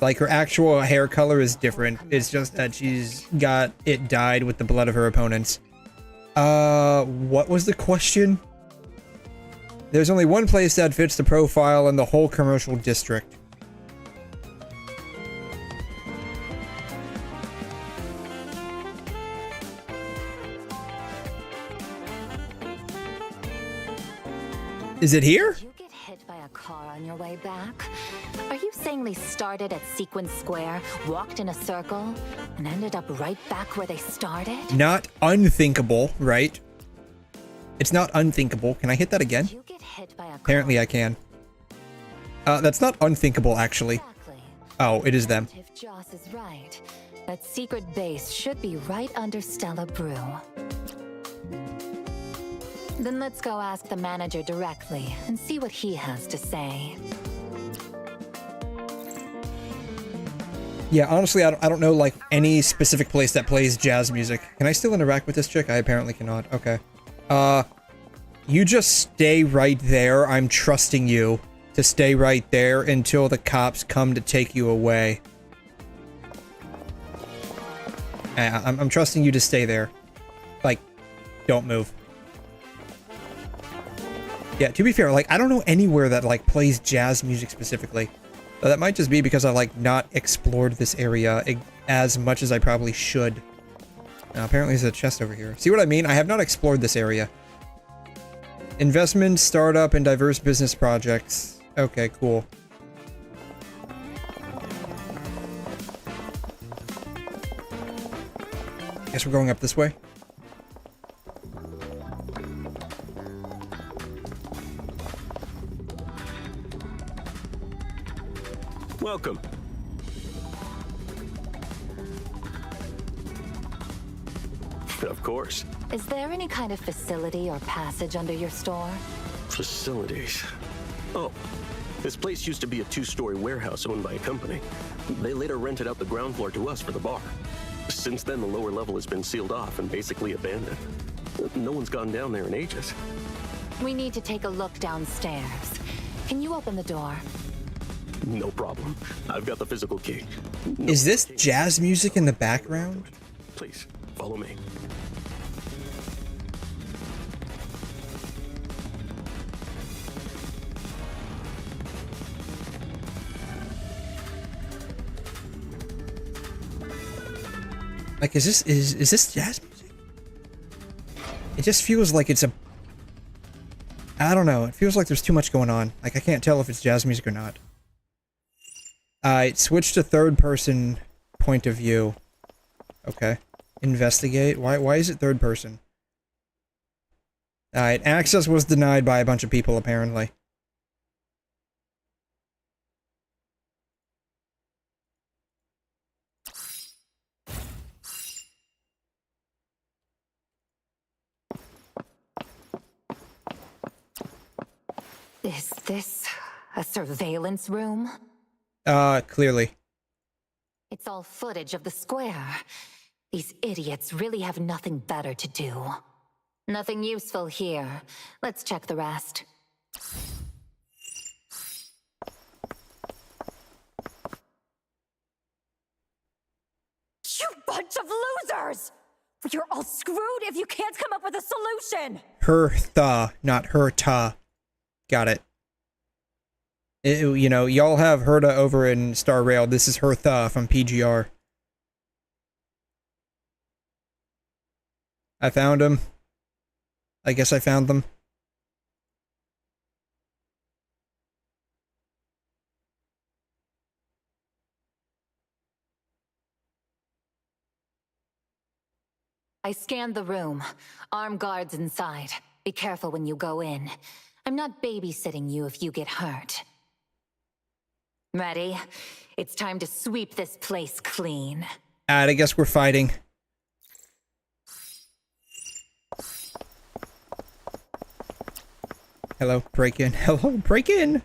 Like, her actual hair color is different. It's just that she's got it dyed with the blood of her opponents. What was the question? There's only one place that fits the profile in the whole commercial district. Is it here? Did you get hit by a car on your way back? Are you saying they started at Sequence Square, walked in a circle, and ended up right back where they started? Not unthinkable, right? It's not unthinkable. Can I hit that again? Did you get hit by a car? Apparently I can. That's not unthinkable, actually. Exactly. Oh, it is them. If Joss is right, that secret base should be right under Stella Brew. Then let's go ask the manager directly and see what he has to say. Yeah, honestly, I don't know, like, any specific place that plays jazz music. Can I still interact with this chick? I apparently cannot. Okay. You just stay right there. I'm trusting you to stay right there until the cops come to take you away. I'm trusting you to stay there. Like, don't move. Yeah, to be fair, like, I don't know anywhere that, like, plays jazz music specifically. So that might just be because I, like, not explored this area as much as I probably should. Now, apparently there's a chest over here. See what I mean? I have not explored this area. Investment, startup, and diverse business projects. Okay, cool. Guess we're going up this way. Welcome. Of course. Is there any kind of facility or passage under your store? Facilities. Oh, this place used to be a two-story warehouse owned by a company. They later rented out the ground floor to us for the bar. Since then, the lower level has been sealed off and basically abandoned. No one's gone down there in ages. We need to take a look downstairs. Can you open the door? No problem. I've got the physical key. Is this jazz music in the background? Please, follow me. Like, is this jazz music? It just feels like it's a... I don't know. It feels like there's too much going on. Like, I can't tell if it's jazz music or not. It switched to third-person point of view. Okay. Investigate. Why is it third person? Alright, access was denied by a bunch of people, apparently. Is this a surveillance room? Clearly. It's all footage of the square. These idiots really have nothing better to do. Nothing useful here. Let's check the rest. You bunch of losers! You're all screwed if you can't come up with a solution! Her-tha, not her-ta. Got it. You know, y'all have Herta over in Star Rail. This is Hertha from PGR. I found him. I guess I found them. I scanned the room. Armed guards inside. Be careful when you go in. I'm not babysitting you if you get hurt. Ready? It's time to sweep this place clean. I guess we're fighting. Hello, break in. Hello, break in.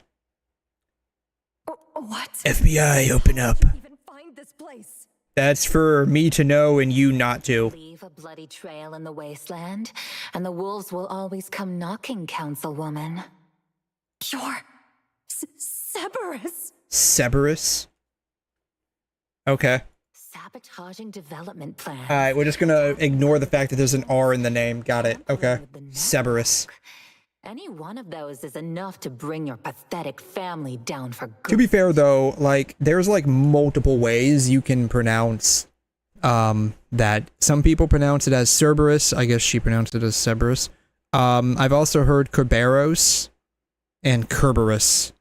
What? FBI, open up. Even find this place. That's for me to know and you not to. Leave a bloody trail in the wasteland, and the wolves will always come knocking, Councilwoman. You're Cerberus. Cerberus? Okay. Sabotaging development plans. Alright, we're just gonna ignore the fact that there's an R in the name. Got it. Okay. Cerberus. Any one of those is enough to bring your pathetic family down for good. To be fair though, like, there's like multiple ways you can pronounce that. Some people pronounce it as Cerberus. I guess she pronounced it as Cerberus. I've also heard Kerberos and Kerberos.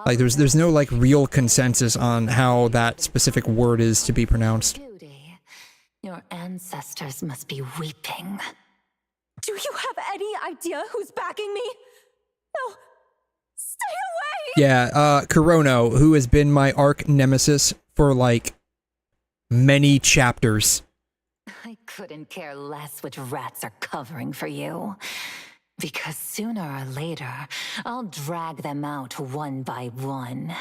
Like there's no like real consensus on how that specific word is to be pronounced. Your ancestors must be weeping. Do you have any idea who's backing me? No. Stay away! Yeah, Corono, who has been my arch nemesis for like many chapters. I couldn't care less which rats are covering for you. Because sooner or later, I'll drag them out one by one.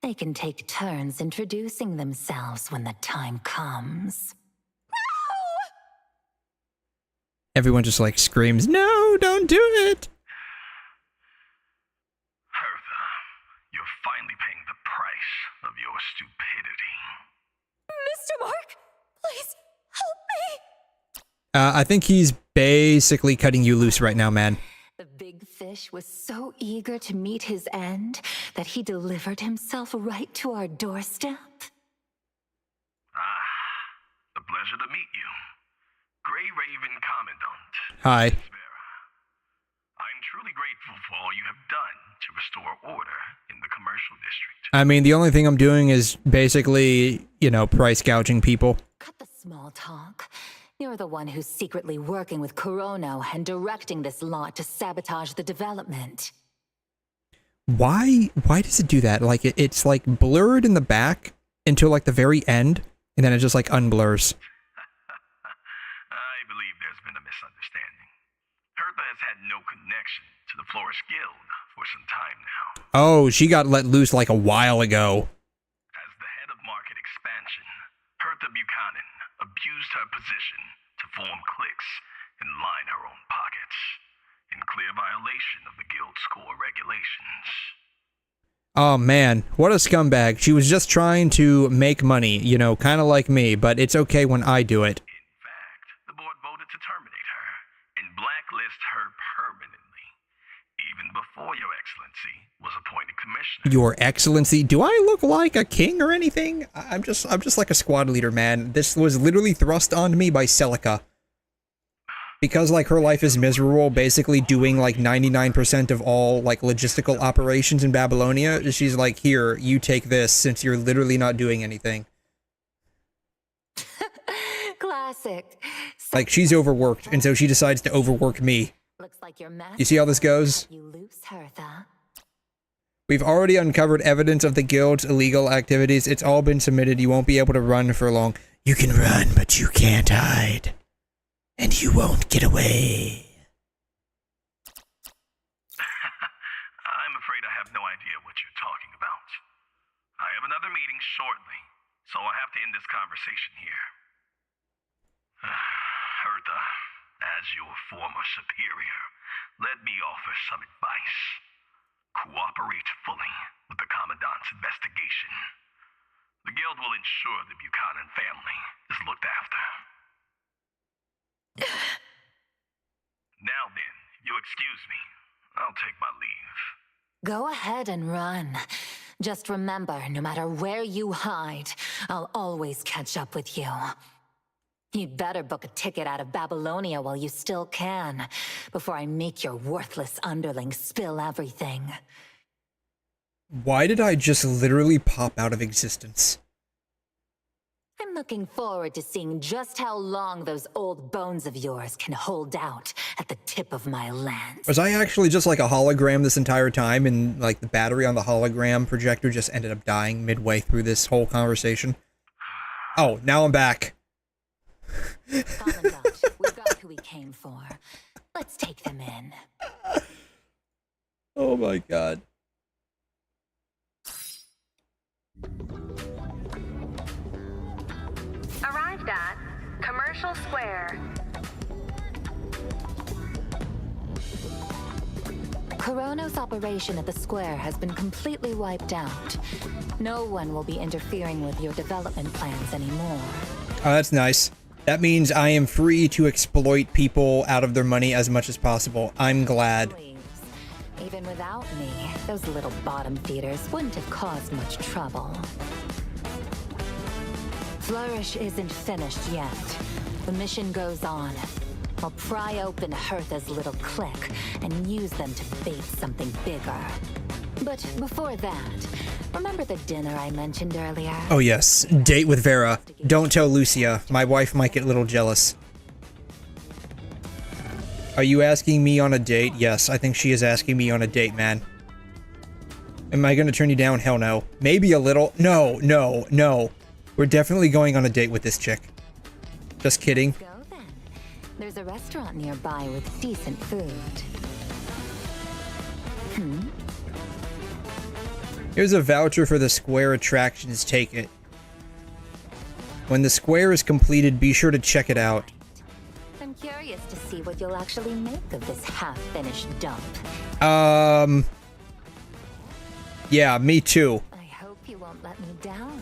They can take turns introducing themselves when the time comes. Everyone just like screams, "No, don't do it!" Hertha, you're finally paying the price of your stupidity. Mr. Mark, please help me. I think he's basically cutting you loose right now, man. The big fish was so eager to meet his end that he delivered himself right to our doorstep. A pleasure to meet you. Grey Raven Commandant. Hi. I'm truly grateful for all you have done to restore order in the commercial district. I mean, the only thing I'm doing is basically, you know, price gouging people. Cut the small talk. You're the one who's secretly working with Corono and directing this lot to sabotage the development. Why does it do that? Like, it's like blurred in the back until like the very end, and then it just like unblurs. I believe there's been a misunderstanding. Hertha has had no connection to the Florist Guild for some time now. Oh, she got let loose like a while ago. As the head of market expansion, Hertha Buchanan abused her position to form cliques and line her own pockets, in clear violation of the Guild's core regulations. Oh man, what a scumbag. She was just trying to make money, you know, kind of like me, but it's okay when I do it. In fact, the board voted to terminate her and blacklist her permanently, even before Your Excellency was appointed commissioner. Your Excellency, do I look like a king or anything? I'm just like a squad leader, man. This was literally thrust onto me by Celica. Because, like, her life is miserable, basically doing, like, 99% of all, like, logistical operations in Babylonia, she's like, here, you take this, since you're literally not doing anything. Classic. Like, she's overworked, and so she decides to overwork me. Looks like your You see how this goes? You loose, Hertha. We've already uncovered evidence of the Guild's illegal activities. It's all been submitted. You won't be able to run for long. You can run, but you can't hide. And you won't get away. I'm afraid I have no idea what you're talking about. I have another meeting shortly, so I'll have to end this conversation here. Hertha, as your former superior, let me offer some advice. Cooperate fully with the Commandant's investigation. The Guild will ensure the Buchanan family is looked after. Now then, you'll excuse me. I'll take my leave. Go ahead and run. Just remember, no matter where you hide, I'll always catch up with you. You'd better book a ticket out of Babylonia while you still can, before I make your worthless underling spill everything. Why did I just literally pop out of existence? I'm looking forward to seeing just how long those old bones of yours can hold out at the tip of my lance. Was I actually just like a hologram this entire time, and like the battery on the hologram projector just ended up dying midway through this whole conversation? Oh, now I'm back. Commandant, we got who we came for. Let's take them in. Oh my god. Arrived at Commercial Square. Corono's operation at the square has been completely wiped out. No one will be interfering with your development plans anymore. Oh, that's nice. That means I am free to exploit people out of their money as much as possible. I'm glad. Even without me, those little bottom feeders wouldn't have caused much trouble. Flourish isn't finished yet. The mission goes on. I'll pry open Hertha's little clique and use them to bait something bigger. But before that, remember the dinner I mentioned earlier? Oh yes, date with Vera. Don't tell Lucia. My wife might get a little jealous. Are you asking me on a date? Yes, I think she is asking me on a date, man. Am I gonna turn you down? Hell no. Maybe a little. No, no, no. We're definitely going on a date with this chick. Just kidding. Go then. There's a restaurant nearby with decent food. Here's a voucher for the square attractions. Take it. When the square is completed, be sure to check it out. I'm curious to see what you'll actually make of this half-finished dump. Yeah, me too. I hope you won't let me down.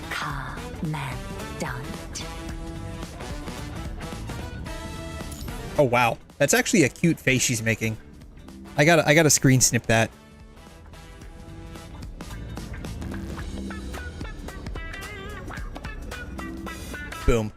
Commandant. Oh wow, that's actually a cute face she's making. I gotta screen snip that. Boom.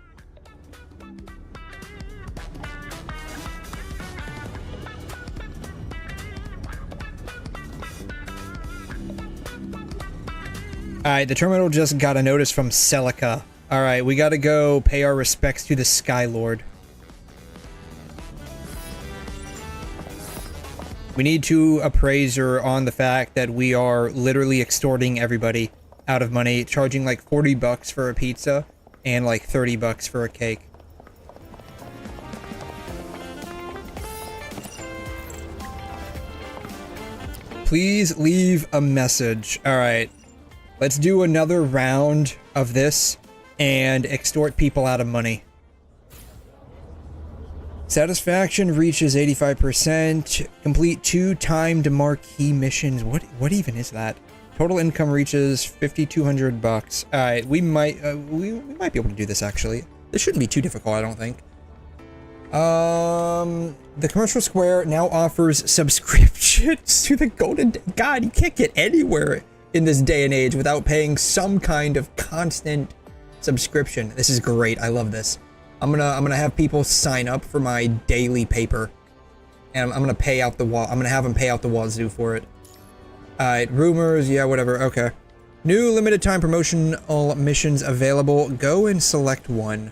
Alright, the terminal just got a notice from Celica. Alright, we gotta go pay our respects to the Sky Lord. We need to appraise her on the fact that we are literally extorting everybody out of money, charging like 40 bucks for a pizza and like 30 bucks for a cake. Please leave a message. Alright. Let's do another round of this and extort people out of money. Satisfaction reaches 85%. Complete 2 timed marquee missions. What even is that? Total income reaches 5,200 bucks. All right, we might we might be able to do this actually. This shouldn't be too difficult, I don't think. The commercial square now offers subscriptions to the Golden. God, you can't get anywhere in this day and age without paying some kind of constant subscription. This is great. I love this. I'm gonna have people sign up for my daily paper, and I'm gonna pay out the wall. I'm gonna have them pay out the wazoo for it. Alright, rumors, yeah, whatever. Okay. New limited time promotional missions available. Go and select one.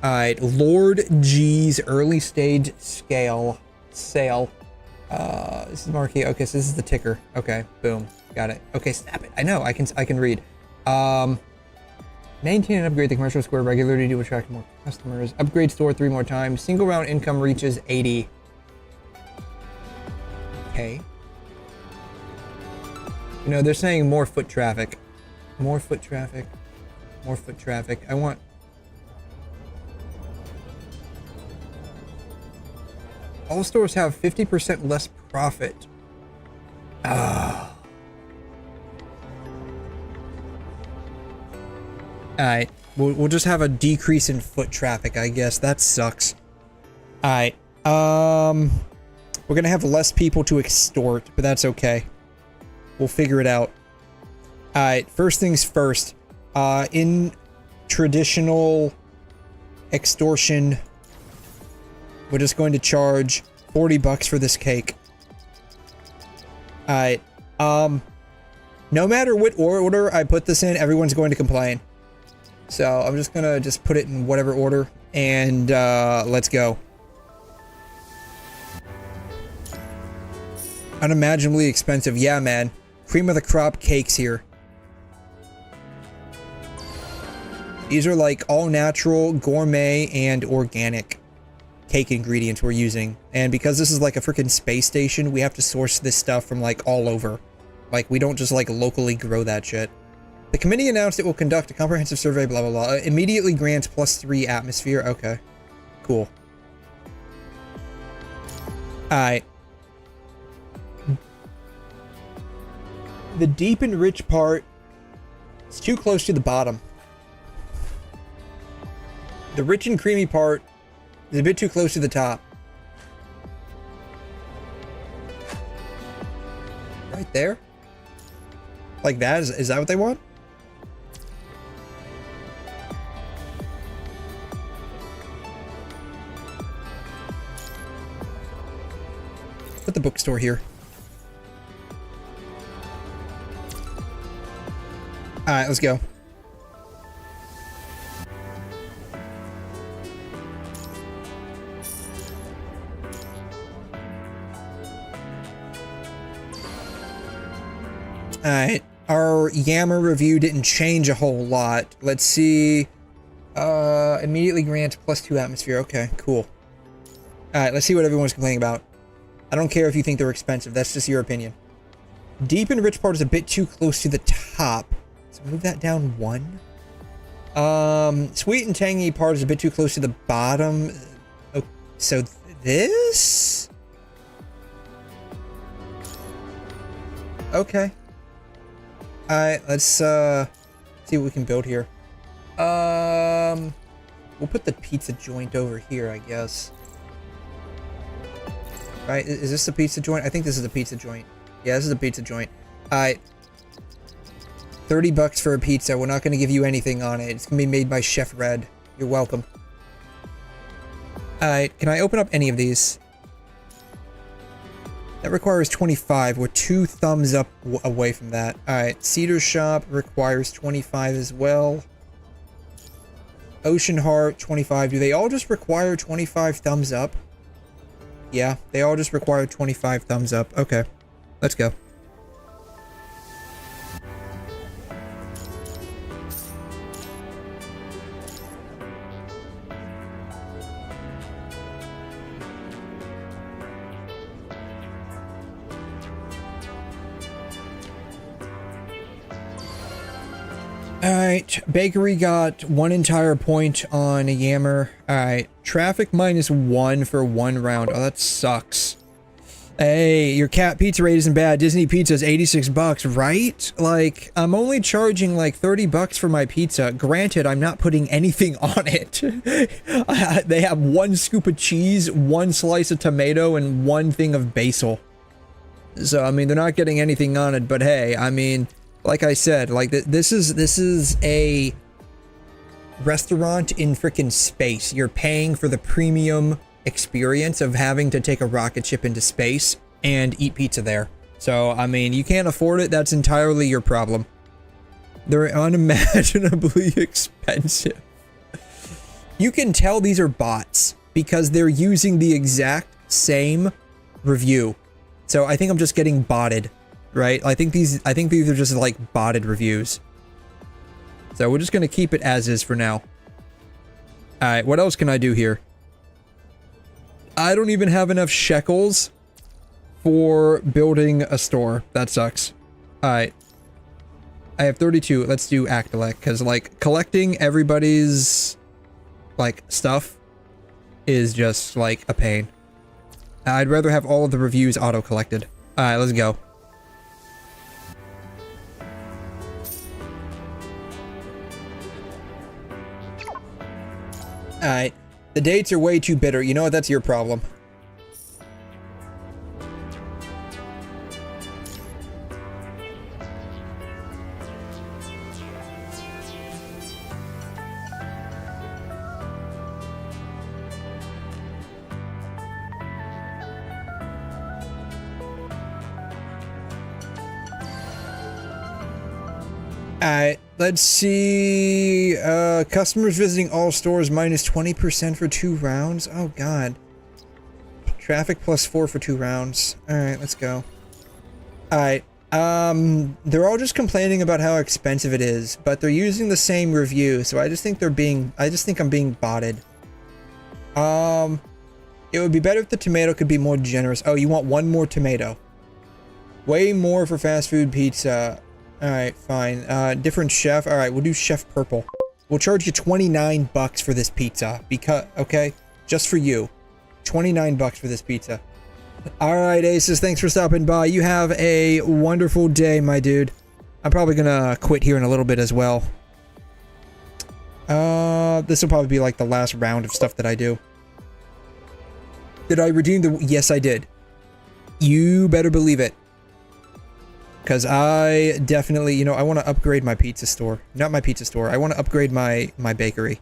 Alright, Lord G's early stage scale sale. This is marquee. Okay, so this is the ticker. Okay, boom, got it. Okay, snap it. I know. I can read. Maintain and upgrade the commercial square regularly to attract more customers. Upgrade store 3 more times. Single round income reaches 80. Okay. You know, they're saying more foot traffic. More foot traffic. More foot traffic. I want... All stores have 50% less profit. Ah. Alright, we'll just have a decrease in foot traffic, I guess. That sucks. Alright, we're gonna have less people to extort, but that's okay. We'll figure it out. Alright, first things first. In traditional extortion, we're just going to charge 40 bucks for this cake. Alright, no matter what order I put this in, everyone's going to complain. So I'm just gonna put it in whatever order, and let's go. Unimaginably expensive. Yeah, man. Cream of the crop cakes here. These are like all natural, gourmet, and organic cake ingredients we're using. And because this is like a freaking space station, we have to source this stuff from like all over. Like we don't just like locally grow that shit. The committee announced it will conduct a comprehensive survey, blah, blah, blah. Immediately grants +3 atmosphere. Okay. Cool. Alright. The deep and rich part is too close to the bottom. The rich and creamy part is a bit too close to the top. Right there? Like that? Is that what they want? Put the bookstore here. Alright, let's go. Alright, our Yammer review didn't change a whole lot. Let's see. Immediately grant +2 atmosphere. Okay, cool. Alright, let's see what everyone's complaining about. I don't care if you think they're expensive, that's just your opinion. Deep and rich part is a bit too close to the top. So move that down 1. Sweet and tangy part is a bit too close to the bottom. Oh, so this? Okay. Alright, let's see what we can build here. We'll put the pizza joint over here, I guess. Right, is this the pizza joint? I think this is the pizza joint. Yeah, this is the pizza joint. Alright. $30 for a pizza. We're not going to give you anything on it. It's going to be made by Chef Red. You're welcome. Alright, can I open up any of these? That requires 25. We're 2 thumbs up away from that. Alright, Cedar Shop requires 25 as well. Ocean Heart, 25. Do they all just require 25 thumbs up? Yeah, they all just require 25 thumbs up. Okay, let's go. Alright, Bakery got 1 entire point on a Yammer. Alright, traffic -1 for 1 round. Oh, that sucks. Hey, your cat pizza rate isn't bad. Disney pizza is $86, right? Like, I'm only charging like $30 for my pizza. Granted, I'm not putting anything on it. They have 1 scoop of cheese, 1 slice of tomato, and 1 thing of basil. So, I mean, they're not getting anything on it, but hey, I mean, like I said, like this is a restaurant in frickin' space. You're paying for the premium experience of having to take a rocket ship into space and eat pizza there. So, I mean, you can't afford it, that's entirely your problem. They're unimaginably expensive. You can tell these are bots because they're using the exact same review. So I think I'm just getting botted. Right? I think these are just like botted reviews. So we're just gonna keep it as is for now. Alright, what else can I do here? I don't even have enough shekels for building a store. That sucks. Alright. I have 32. Let's do Actilec, because like collecting everybody's like stuff is just like a pain. I'd rather have all of the reviews auto-collected. Alright, let's go. Alright, the dates are way too bitter. You know what? That's your problem. Alright, let's see. Customers visiting all stores -20% for 2 rounds. Oh god. Traffic +4 for 2 rounds. Alright, let's go. Alright. They're all just complaining about how expensive it is, but they're using the same review, so I just think I'm being botted. It would be better if the tomato could be more generous. Oh, you want one more tomato. Way more for fast food pizza. Alright, fine. Different chef. Alright, we'll do Chef Purple. We'll charge you 29 bucks for this pizza. Because, okay? Just for you. 29 bucks for this pizza. Alright, Aces, thanks for stopping by. You have a wonderful day, my dude. I'm probably gonna quit here in a little bit as well. This will probably be like the last round of stuff that I do. Did I redeem the... Yes, I did. You better believe it. Because I definitely, you know, I want to upgrade my pizza store. Not my pizza store. I want to upgrade my bakery.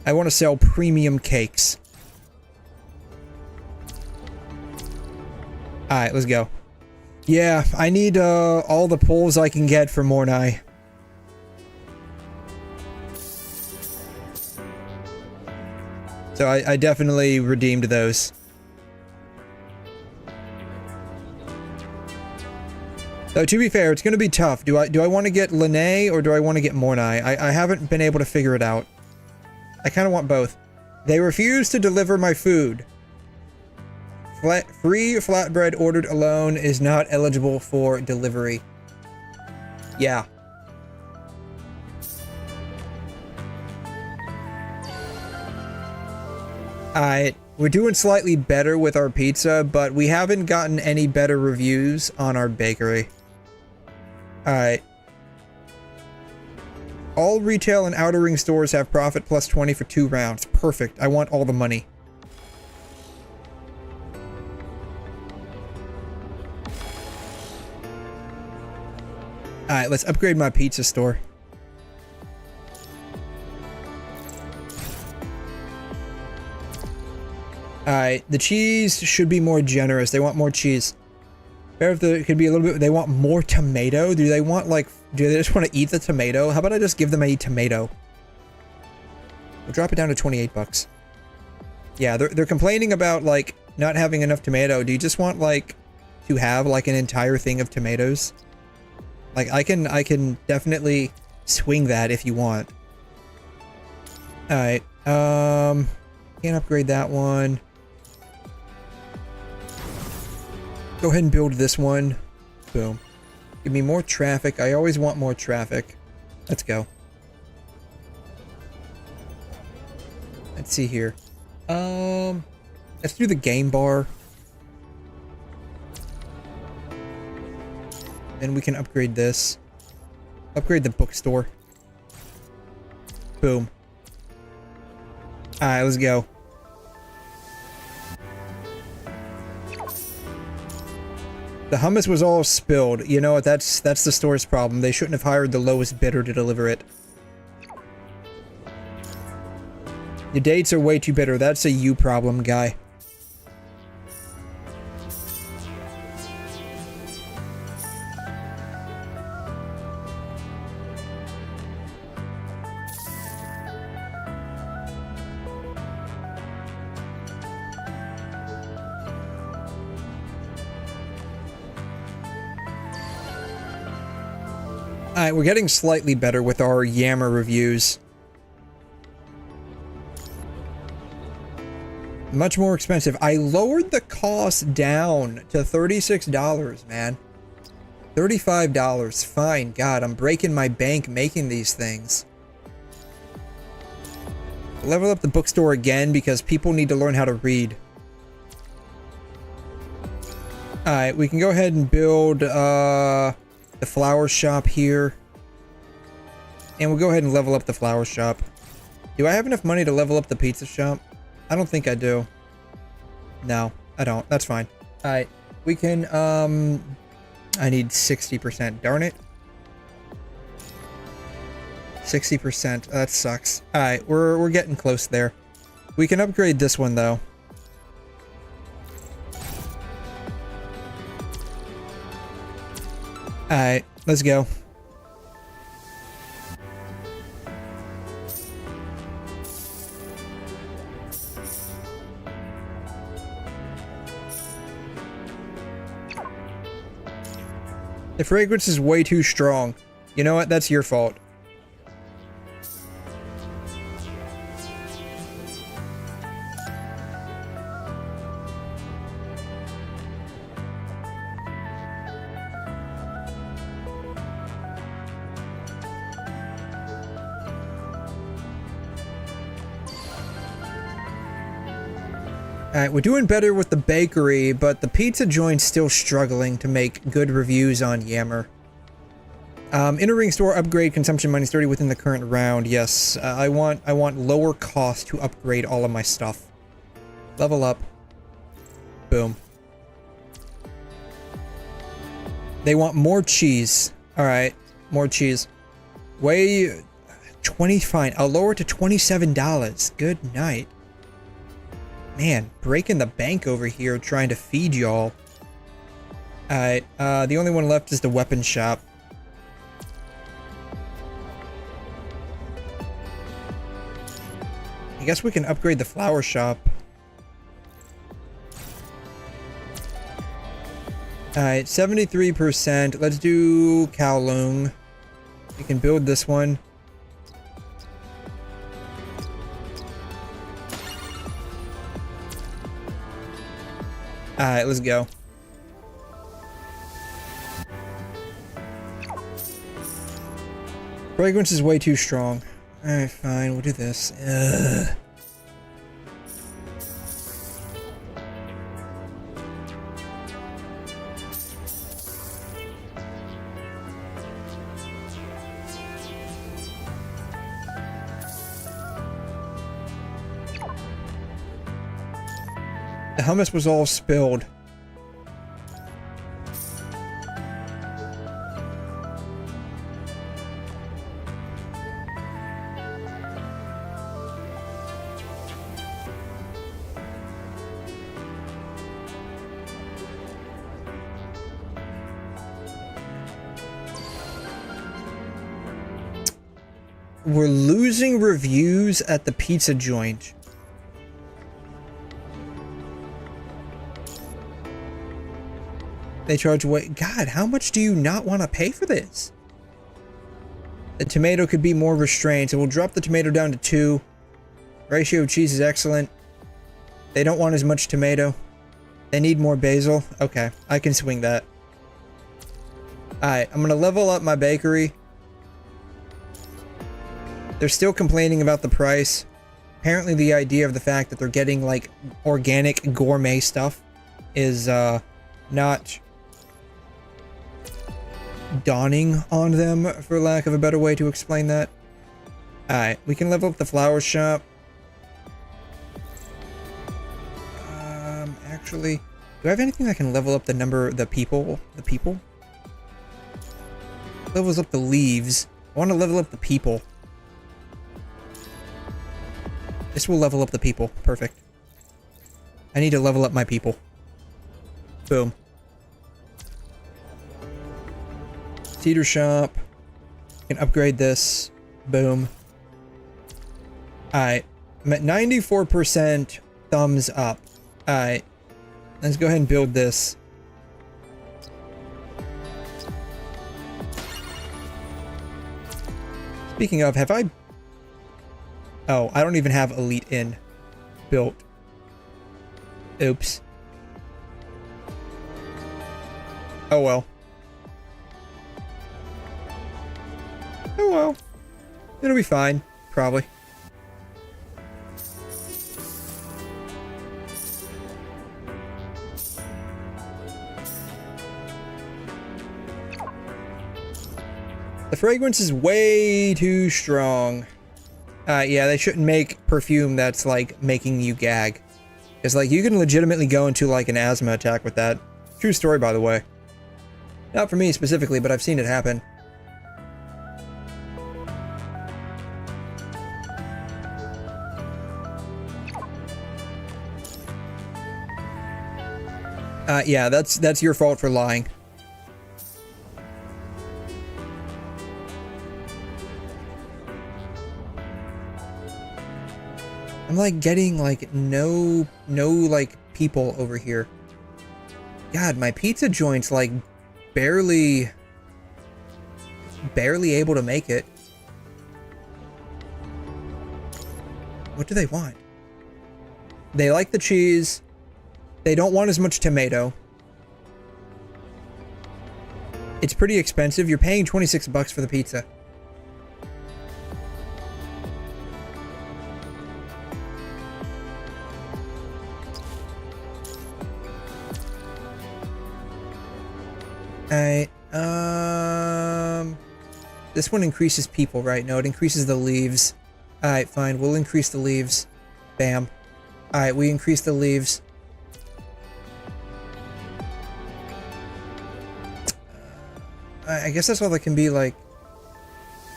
I want to sell premium cakes. Alright, let's go. Yeah, I need all the pulls I can get for 𝘠𝘠𝘧𝘳. So I definitely redeemed those. Though to be fair, it's going to be tough. Do I want to get 𝘠𝘠𝘧 or do I want to get 𝘠𝘠𝘧? I haven't been able to figure it out. I kind of want both. They refuse to deliver my food. Free flatbread ordered alone is not eligible for delivery. Yeah. Alright, we're doing slightly better with our pizza, but we haven't gotten any better reviews on our bakery. Alright. All retail and outer ring stores have profit plus 20 for 2 rounds. Perfect. I want all the money. Alright, let's upgrade my pizza store. Alright, the cheese should be more generous. They want more cheese. Better if there could be a little bit... They want more tomato? Do they want, like... Do they just want to eat the tomato? How about I just give them a tomato? We'll drop it down to 28 bucks. Yeah, they're complaining about, like, not having enough tomato. Do you just want, like, to have, like, an entire thing of tomatoes? Like, I can definitely swing that if you want. Alright, can't upgrade that one. Go ahead and build this one. Boom. Give me more traffic. I always want more traffic. Let's go. Let's see here. Let's do the game bar. Then we can upgrade this. Upgrade the bookstore. Boom. Alright, let's go. The hummus was all spilled. You know what? That's the store's problem. They shouldn't have hired the lowest bidder to deliver it. Your dates are way too bitter. That's a you problem, guy. Alright, we're getting slightly better with our Yammer reviews. Much more expensive. I lowered the cost down to $36, man. $35. Fine. God, I'm breaking my bank making these things. Level up the bookstore again because people need to learn how to read. Alright, we can go ahead and build the flower shop here. And we'll go ahead and level up the flower shop. Do I have enough money to level up the pizza shop? I don't think I do. No, I don't. That's fine. Alright, we can, I need 60%. Darn it. 60%. That sucks. Alright, we're getting close there. We can upgrade this one, though. Alright, let's go. The fragrance is way too strong. You know what? That's your fault. Alright, we're doing better with the bakery, but the pizza joint's still struggling to make good reviews on Yammer. Inner ring store upgrade consumption -30 within the current round. Yes, I want lower cost to upgrade all of my stuff. Level up. Boom. They want more cheese. Alright, more cheese. Way 20, fine. I'll lower it to $27. Good night. Man, breaking the bank over here trying to feed y'all. Alright, the only one left is the weapon shop. I guess we can upgrade the flower shop. Alright, 73%. Let's do Kowloon. We can build this one. Alright, let's go. Fragrance is way too strong. Alright, fine, we'll do this. Ugh. The hummus was all spilled. We're losing reviews at the pizza joint. They charge way. God, how much do you not want to pay for this? The tomato could be more restrained, so we'll drop the tomato down to 2. Ratio of cheese is excellent. They don't want as much tomato. They need more basil. Okay, I can swing that. Alright, I'm gonna level up my bakery. They're still complaining about the price. Apparently the idea of the fact that they're getting like organic gourmet stuff is not dawning on them, for lack of a better way to explain that. Alright, we can level up the flower shop. Actually, do I have anything that can level up the number, the people? The people? Levels up the leaves. I want to level up the people. This will level up the people. Perfect. I need to level up my people. Boom. Cedar shop. Can upgrade this. Boom. Alright. I'm at 94% thumbs up. Alright. Let's go ahead and build this. Speaking of, have I... Oh, I don't even have Elite Inn built. Oops. Oh well. Oh well. It'll be fine, probably. The fragrance is way too strong. Yeah, they shouldn't make perfume that's like making you gag. It's like you can legitimately go into like an asthma attack with that. True story, by the way. Not for me specifically, but I've seen it happen. Yeah, that's your fault for lying. I'm like getting like no like people over here. God, my pizza joint's like barely able to make it. What do they want? They like the cheese. They don't want as much tomato. It's pretty expensive. You're paying 26 bucks for the pizza. Alright, this one increases people, right? No, it increases the leaves. Alright, fine, we'll increase the leaves. Bam. Alright, we increase the leaves. I guess that's all that can be, like,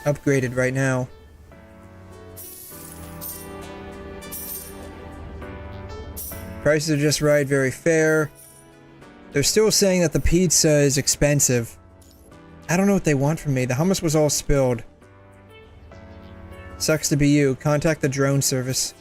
upgraded right now. Prices are just right, very fair. They're still saying that the pizza is expensive. I don't know what they want from me. The hummus was all spilled. Sucks to be you. Contact the drone service.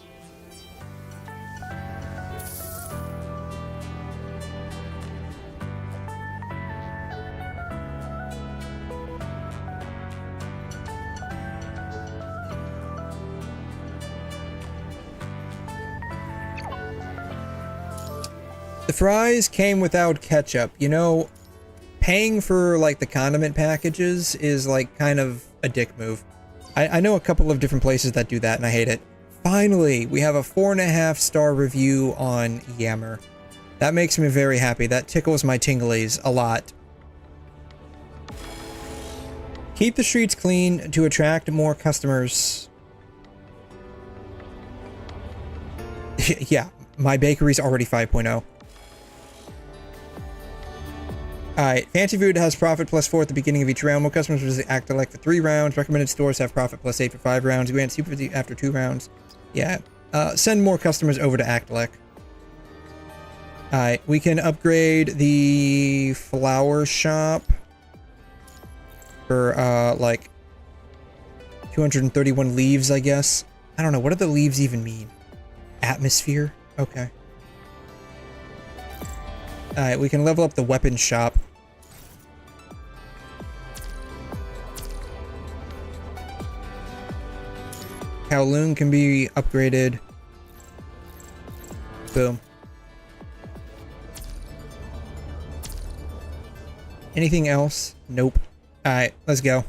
The fries came without ketchup. You know, paying for, like, the condiment packages is, like, kind of a dick move. I know a couple of different places that do that, and I hate it. Finally, we have a 4.5-star review on Yammer. That makes me very happy. That tickles my tinglies a lot. Keep the streets clean to attract more customers. Yeah, my bakery's already 5.0. Alright, Fancy Food has profit +4 at the beginning of each round. More customers visit Act-A-Like for 3 rounds. Recommended stores have profit +8 for 5 rounds. Grant Super 50 after 2 rounds. Yeah, send more customers over to Act-A-Like. Alright, we can upgrade the flower shop for, like, 231 leaves, I guess. I don't know, what do the leaves even mean? Atmosphere? Okay. Alright, we can level up the weapons shop. Kowloon can be upgraded. Boom. Anything else? Nope. Alright, let's go.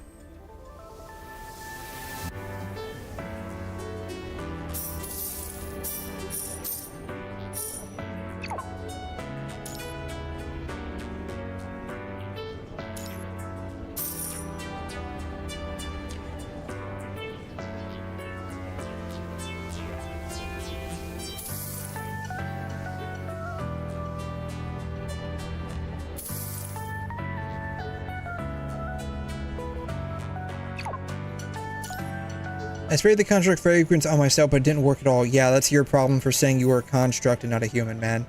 I sprayed the construct fragrance on myself, but it didn't work at all. Yeah, that's your problem for saying you were a construct and not a human, man.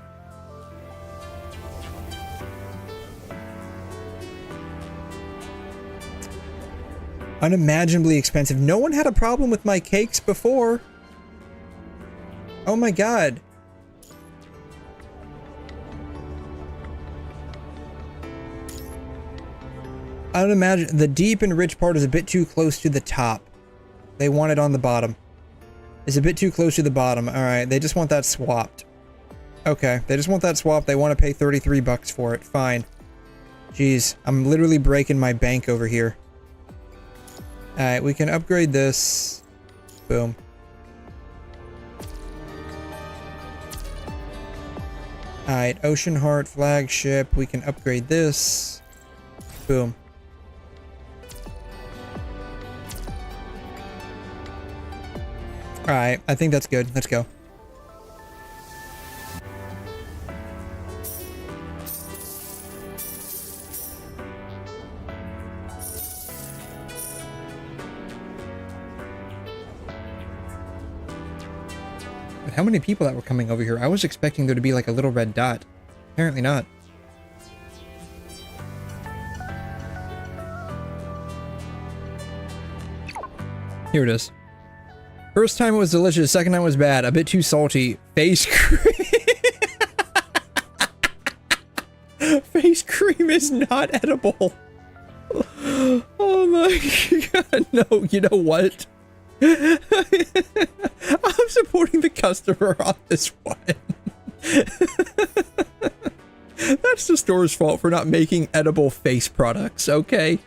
Unimaginably expensive. No one had a problem with my cakes before. Oh my god. I don't imagine. The deep and rich part is a bit too close to the top. They want it on the bottom. It's a bit too close to the bottom. Alright, they just want that swapped. Okay, they just want that swapped. They want to pay 33 bucks for it. Fine. Jeez, I'm literally breaking my bank over here. Alright, we can upgrade this. Boom. Alright, Ocean Heart flagship. We can upgrade this. Boom. Alright, I think that's good. Let's go. But how many people that were coming over here? I was expecting there to be like a little red dot. Apparently not. Here it is. First time it was delicious, second time was bad. A bit too salty. Face cream. Face cream is not edible. Oh my god, no, you know what? I'm supporting the customer on this one. That's the store's fault for not making edible face products, okay?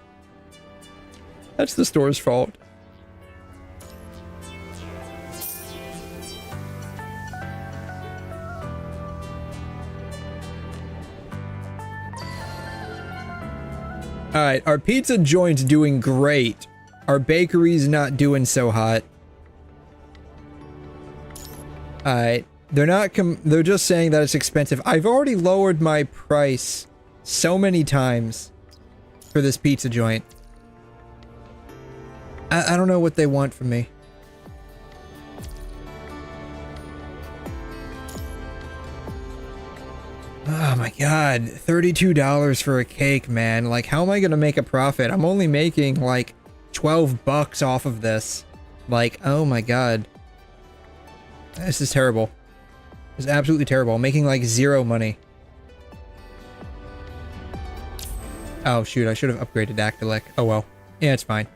That's the store's fault. Alright, our pizza joint's doing great. Our bakery's not doing so hot. Alright. They're just saying that it's expensive. I've already lowered my price so many times for this pizza joint. I don't know what they want from me. Oh my god, $32 for a cake, man. Like, how am I gonna make a profit? I'm only making, like, 12 bucks off of this. Like, oh my god. This is terrible. This is absolutely terrible. I'm making, like, zero money. Oh, shoot, I should have upgraded 𝘠𝘠𝘠𝘠. Oh well. Yeah, it's fine.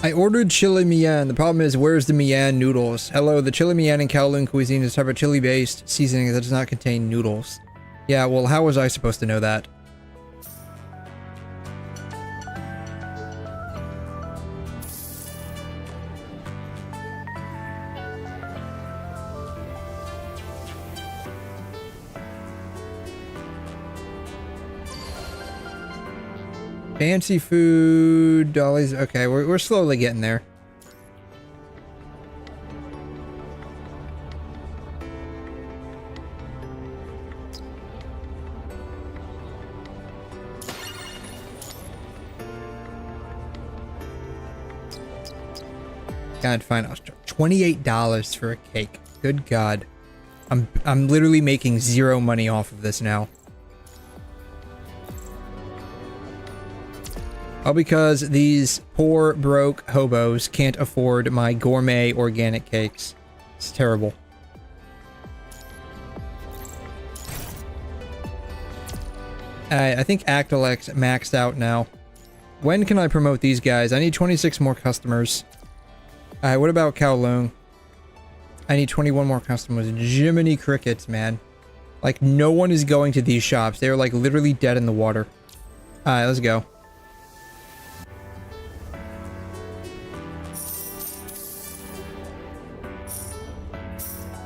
I ordered 𝘕𝘠. The problem is, where's the 𝘕 noodles? Hello, the 𝘕𝘠 in Kowloon cuisine is a type of chili-based seasoning that does not contain noodles. Yeah, well, how was I supposed to know that? Fancy food, dollies. Okay, we're slowly getting there. God, fine. $28 for a cake. Good God. I'm literally making zero money off of this now. All because these poor, broke hobos can't afford my gourmet organic cakes. It's terrible. I think 𝘠𝘠𝘠𝘠 maxed out now. When can I promote these guys? I need 26 more customers. Alright, what about Kowloon? I need 21 more customers. Jiminy crickets, man. Like, no one is going to these shops. They are, like, literally dead in the water. Alright, let's go.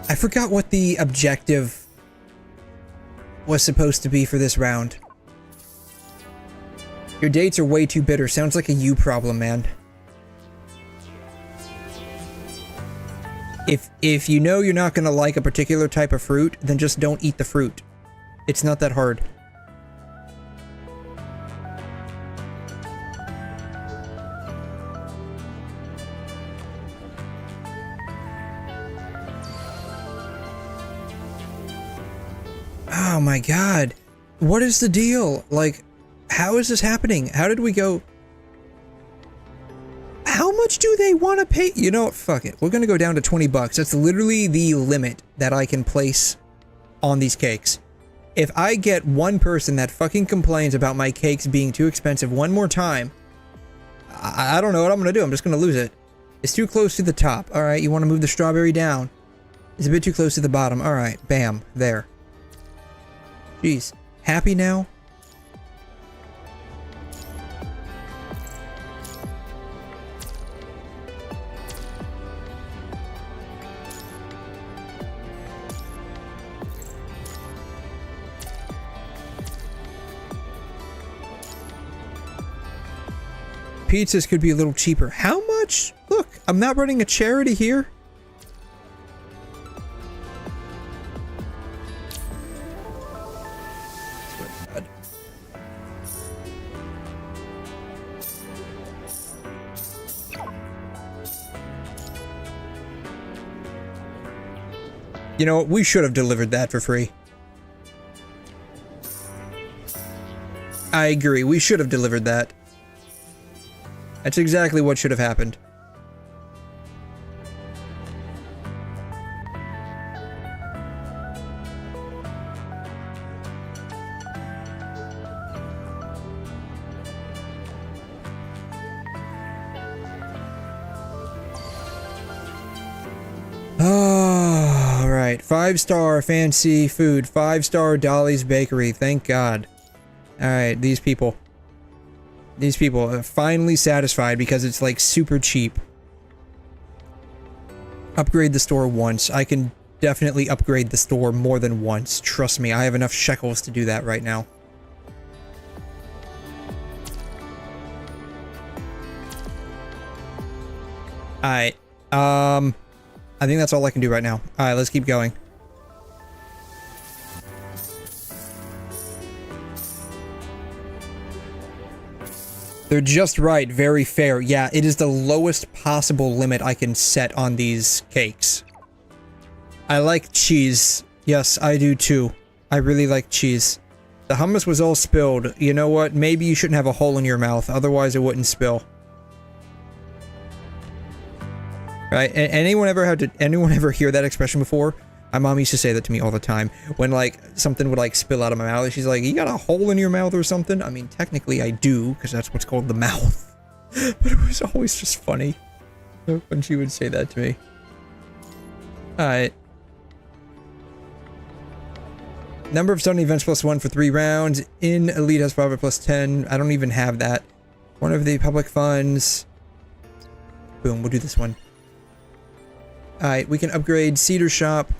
I forgot what the objective was supposed to be for this round. Your dates are way too bitter. Sounds like a you problem, man. If you know you're not gonna like a particular type of fruit, then just don't eat the fruit. It's not that hard. Oh my god. What is the deal? Like, how is this happening? How did we go? How much do they want to pay? You know what? Fuck it. We're gonna go down to 20 bucks. That's literally the limit that I can place on these cakes. If I get one person that fucking complains about my cakes being too expensive one more time, I don't know what I'm gonna do. I'm just gonna lose it. It's too close to the top. Alright, you want to move the strawberry down. It's a bit too close to the bottom. Alright, bam. There. Jeez. Happy now? Pizzas could be a little cheaper. How much? Look, I'm not running a charity here. You know what? We should have delivered that for free. I agree. We should have delivered that. That's exactly what should have happened. Oh, all right. 5-star fancy food. 5-star Dolly's Bakery. Thank God. All right, these people. These people are finally satisfied because it's like super cheap. Upgrade the store once. I can definitely upgrade the store more than once. Trust me, I have enough shekels to do that right now. Alright. I think that's all I can do right now. Alright, let's keep going. They're just right. Very fair. Yeah, it is the lowest possible limit I can set on these cakes. I like cheese. Yes, I do too. I really like cheese. The hummus was all spilled. You know what? Maybe you shouldn't have a hole in your mouth. Otherwise, it wouldn't spill. Right? Anyone ever hear that expression before? My mom used to say that to me all the time. When, like, something would, like, spill out of my mouth. She's like, you got a hole in your mouth or something? I mean, technically I do, because that's what's called the mouth. But it was always just funny when she would say that to me. Alright. Number of sudden events +1 for 3 rounds. In Elite has profit +10. I don't even have that. One of the public funds. Boom, we'll do this one. Alright, we can upgrade Cedar Shop.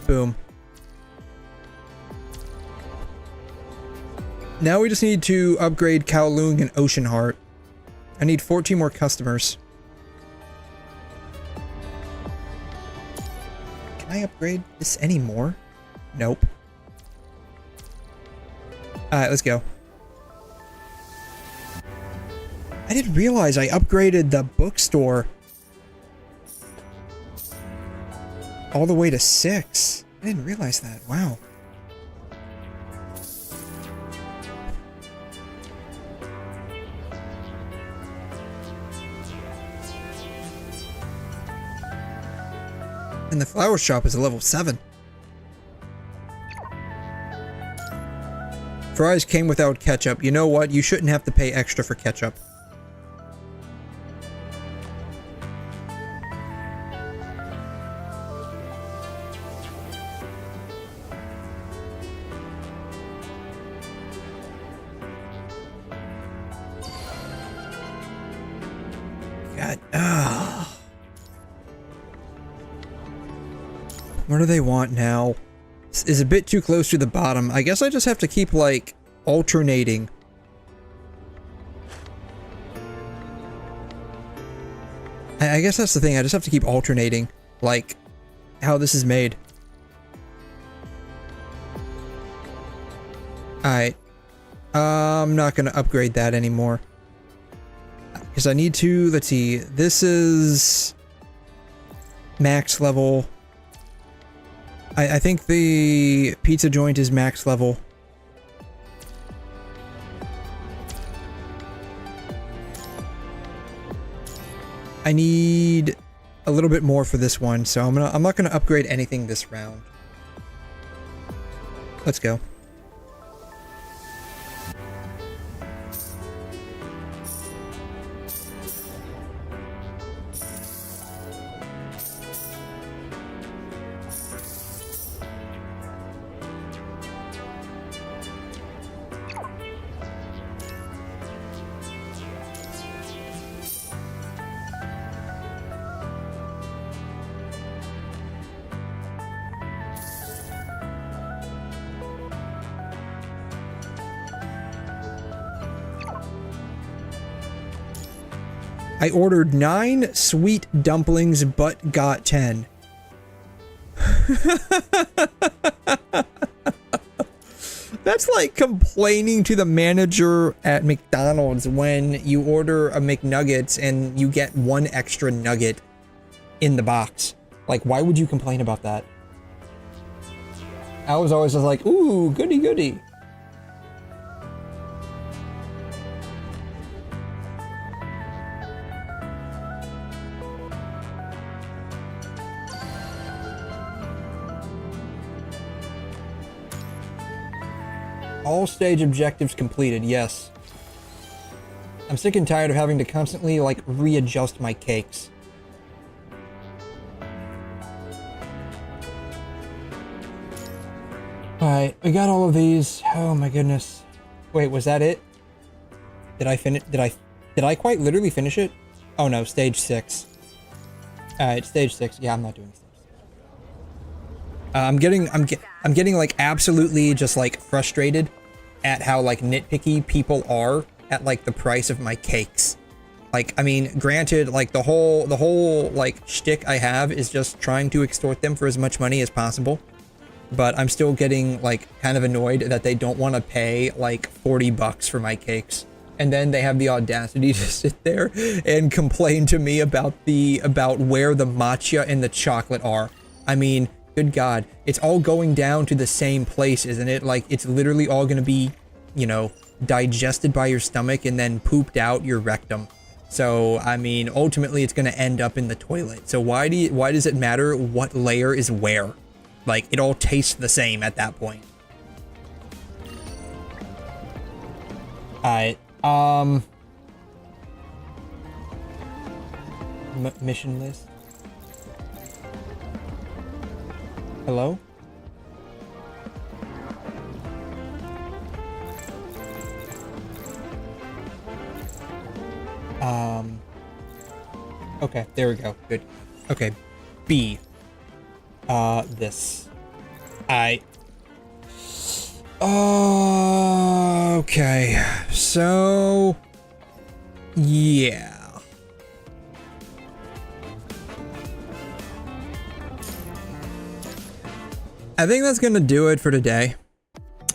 Boom. Now we just need to upgrade Kowloon and Ocean Heart. I need 14 more customers. Can I upgrade this anymore? Nope. Alright, let's go. I didn't realize I upgraded the bookstore all the way to 6. I didn't realize that. Wow. And the flower shop is a level 7. Fries came without ketchup. You know what? You shouldn't have to pay extra for ketchup. What do they want now? This is a bit too close to the bottom. I guess I just have to keep, like, alternating. I guess that's the thing. I just have to keep alternating, like, how this is made. Alright. I'm not gonna upgrade that anymore. Because I need to, let's see, this is max level. I think the pizza joint is max level. I need a little bit more for this one, so I'm not gonna upgrade anything this round. Let's go. I ordered 9 sweet dumplings but got 10. That's like complaining to the manager at McDonald's when you order a McNuggets and you get 1 extra nugget in the box. Like, why would you complain about that? I was always just like, ooh, goody goody. All stage objectives completed, yes. I'm sick and tired of having to constantly, like, readjust my cakes. Alright, we got all of these. Oh my goodness. Wait, was that it? Did I finish? Did I quite literally finish it? Oh no, stage 6. Alright, stage 6. Yeah, I'm not doing stage 6. I'm getting like absolutely just like frustrated at how like nitpicky people are at like the price of my cakes. Like, I mean, granted, like the whole like shtick I have is just trying to extort them for as much money as possible. But I'm still getting like kind of annoyed that they don't want to pay like $40 for my cakes. And then they have the audacity to sit there and complain to me about where the matcha and the chocolate are. I mean, good God, it's all going down to the same place, isn't it? Like, it's literally all going to be, you know, digested by your stomach and then pooped out your rectum. So, I mean, ultimately it's going to end up in the toilet. So why does it matter what layer is where? Like, it all tastes the same at that point. Alright. Mission list. Hello? Okay, there we go. Good. Okay. B. This. Okay. So, yeah. I think that's gonna do it for today.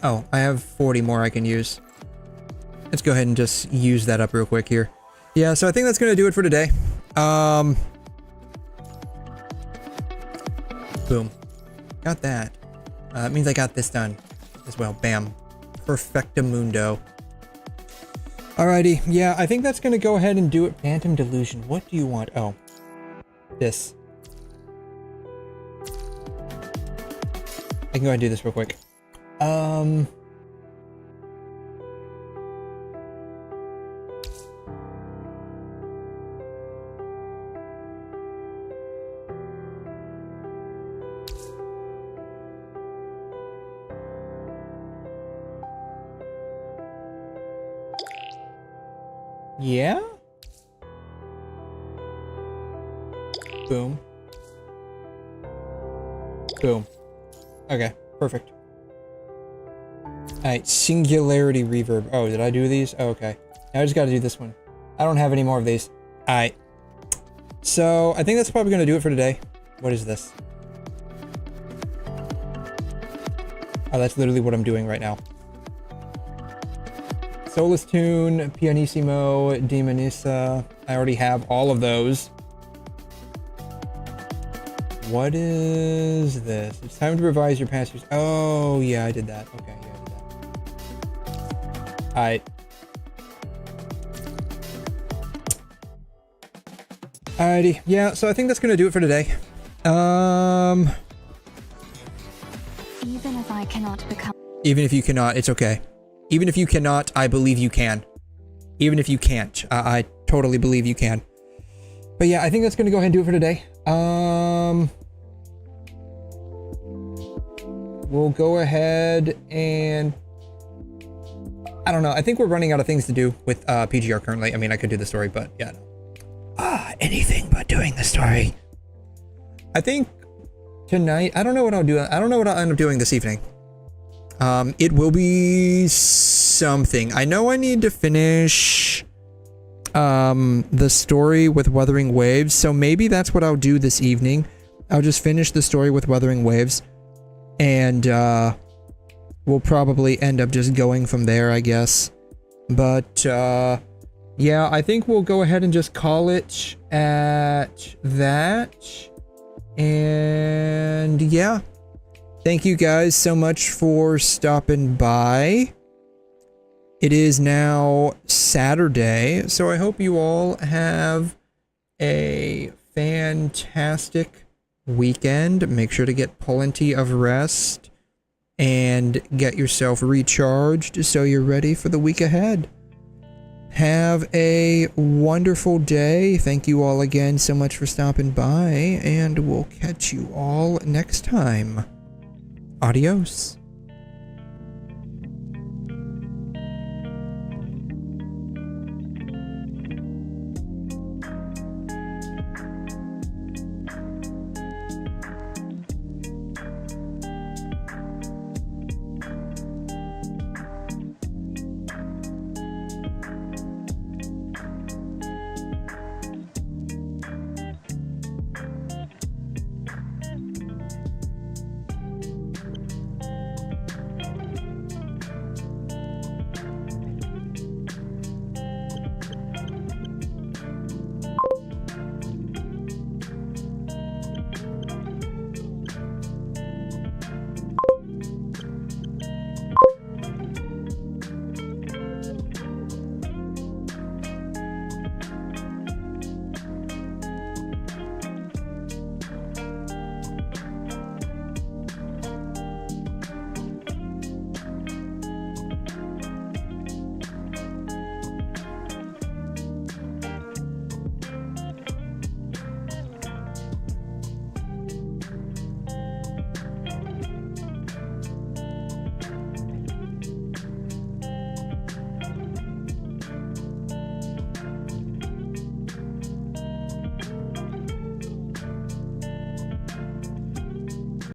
Oh, I have 40 more I can use. Let's go ahead and just use that up real quick here. Yeah, so I think that's gonna do it for today. Boom. Got that. It means I got this done as well. Bam. Perfectamundo. Alrighty. Yeah, I think that's gonna go ahead and do it. Phantom Delusion. What do you want? Oh. This. I can go ahead and do this real quick. Yeah? Boom. Boom. Okay, perfect. Alright, Singularity Reverb. Oh, did I do these? Oh, okay. Now I just gotta do this one. I don't have any more of these. Alright. So, I think that's probably gonna do it for today. What is this? Oh, that's literally what I'm doing right now. Solus Tune, Pianissimo, 𝘠𝘠𝘕. I already have all of those. What is this? It's time to revise your past years. Oh, yeah, I did that. Okay, yeah, I did that. Alright. Alrighty. Yeah, so I think that's gonna do it for today. Even if I cannot become... Even if you cannot, it's okay. Even if you cannot, I believe you can. Even if you can't, I totally believe you can. But yeah, I think that's gonna go ahead and do it for today. We'll go ahead and... I don't know, I think we're running out of things to do with PGR currently. I mean, I could do the story, but yeah. Anything but doing the story. I think tonight, I don't know what I'll do. I don't know what I'll end up doing this evening. It will be something. I know I need to finish the story with Wuthering Waves, so maybe that's what I'll do this evening. I'll just finish the story with Wuthering Waves, and we'll probably end up just going from there, I guess. But yeah, I think we'll go ahead and just call it at that. And yeah. Thank you guys so much for stopping by. It is now Saturday, so I hope you all have a fantastic weekend. Make sure to get plenty of rest and get yourself recharged so you're ready for the week ahead. Have a wonderful day. Thank you all again so much for stopping by, and we'll catch you all next time. Adios.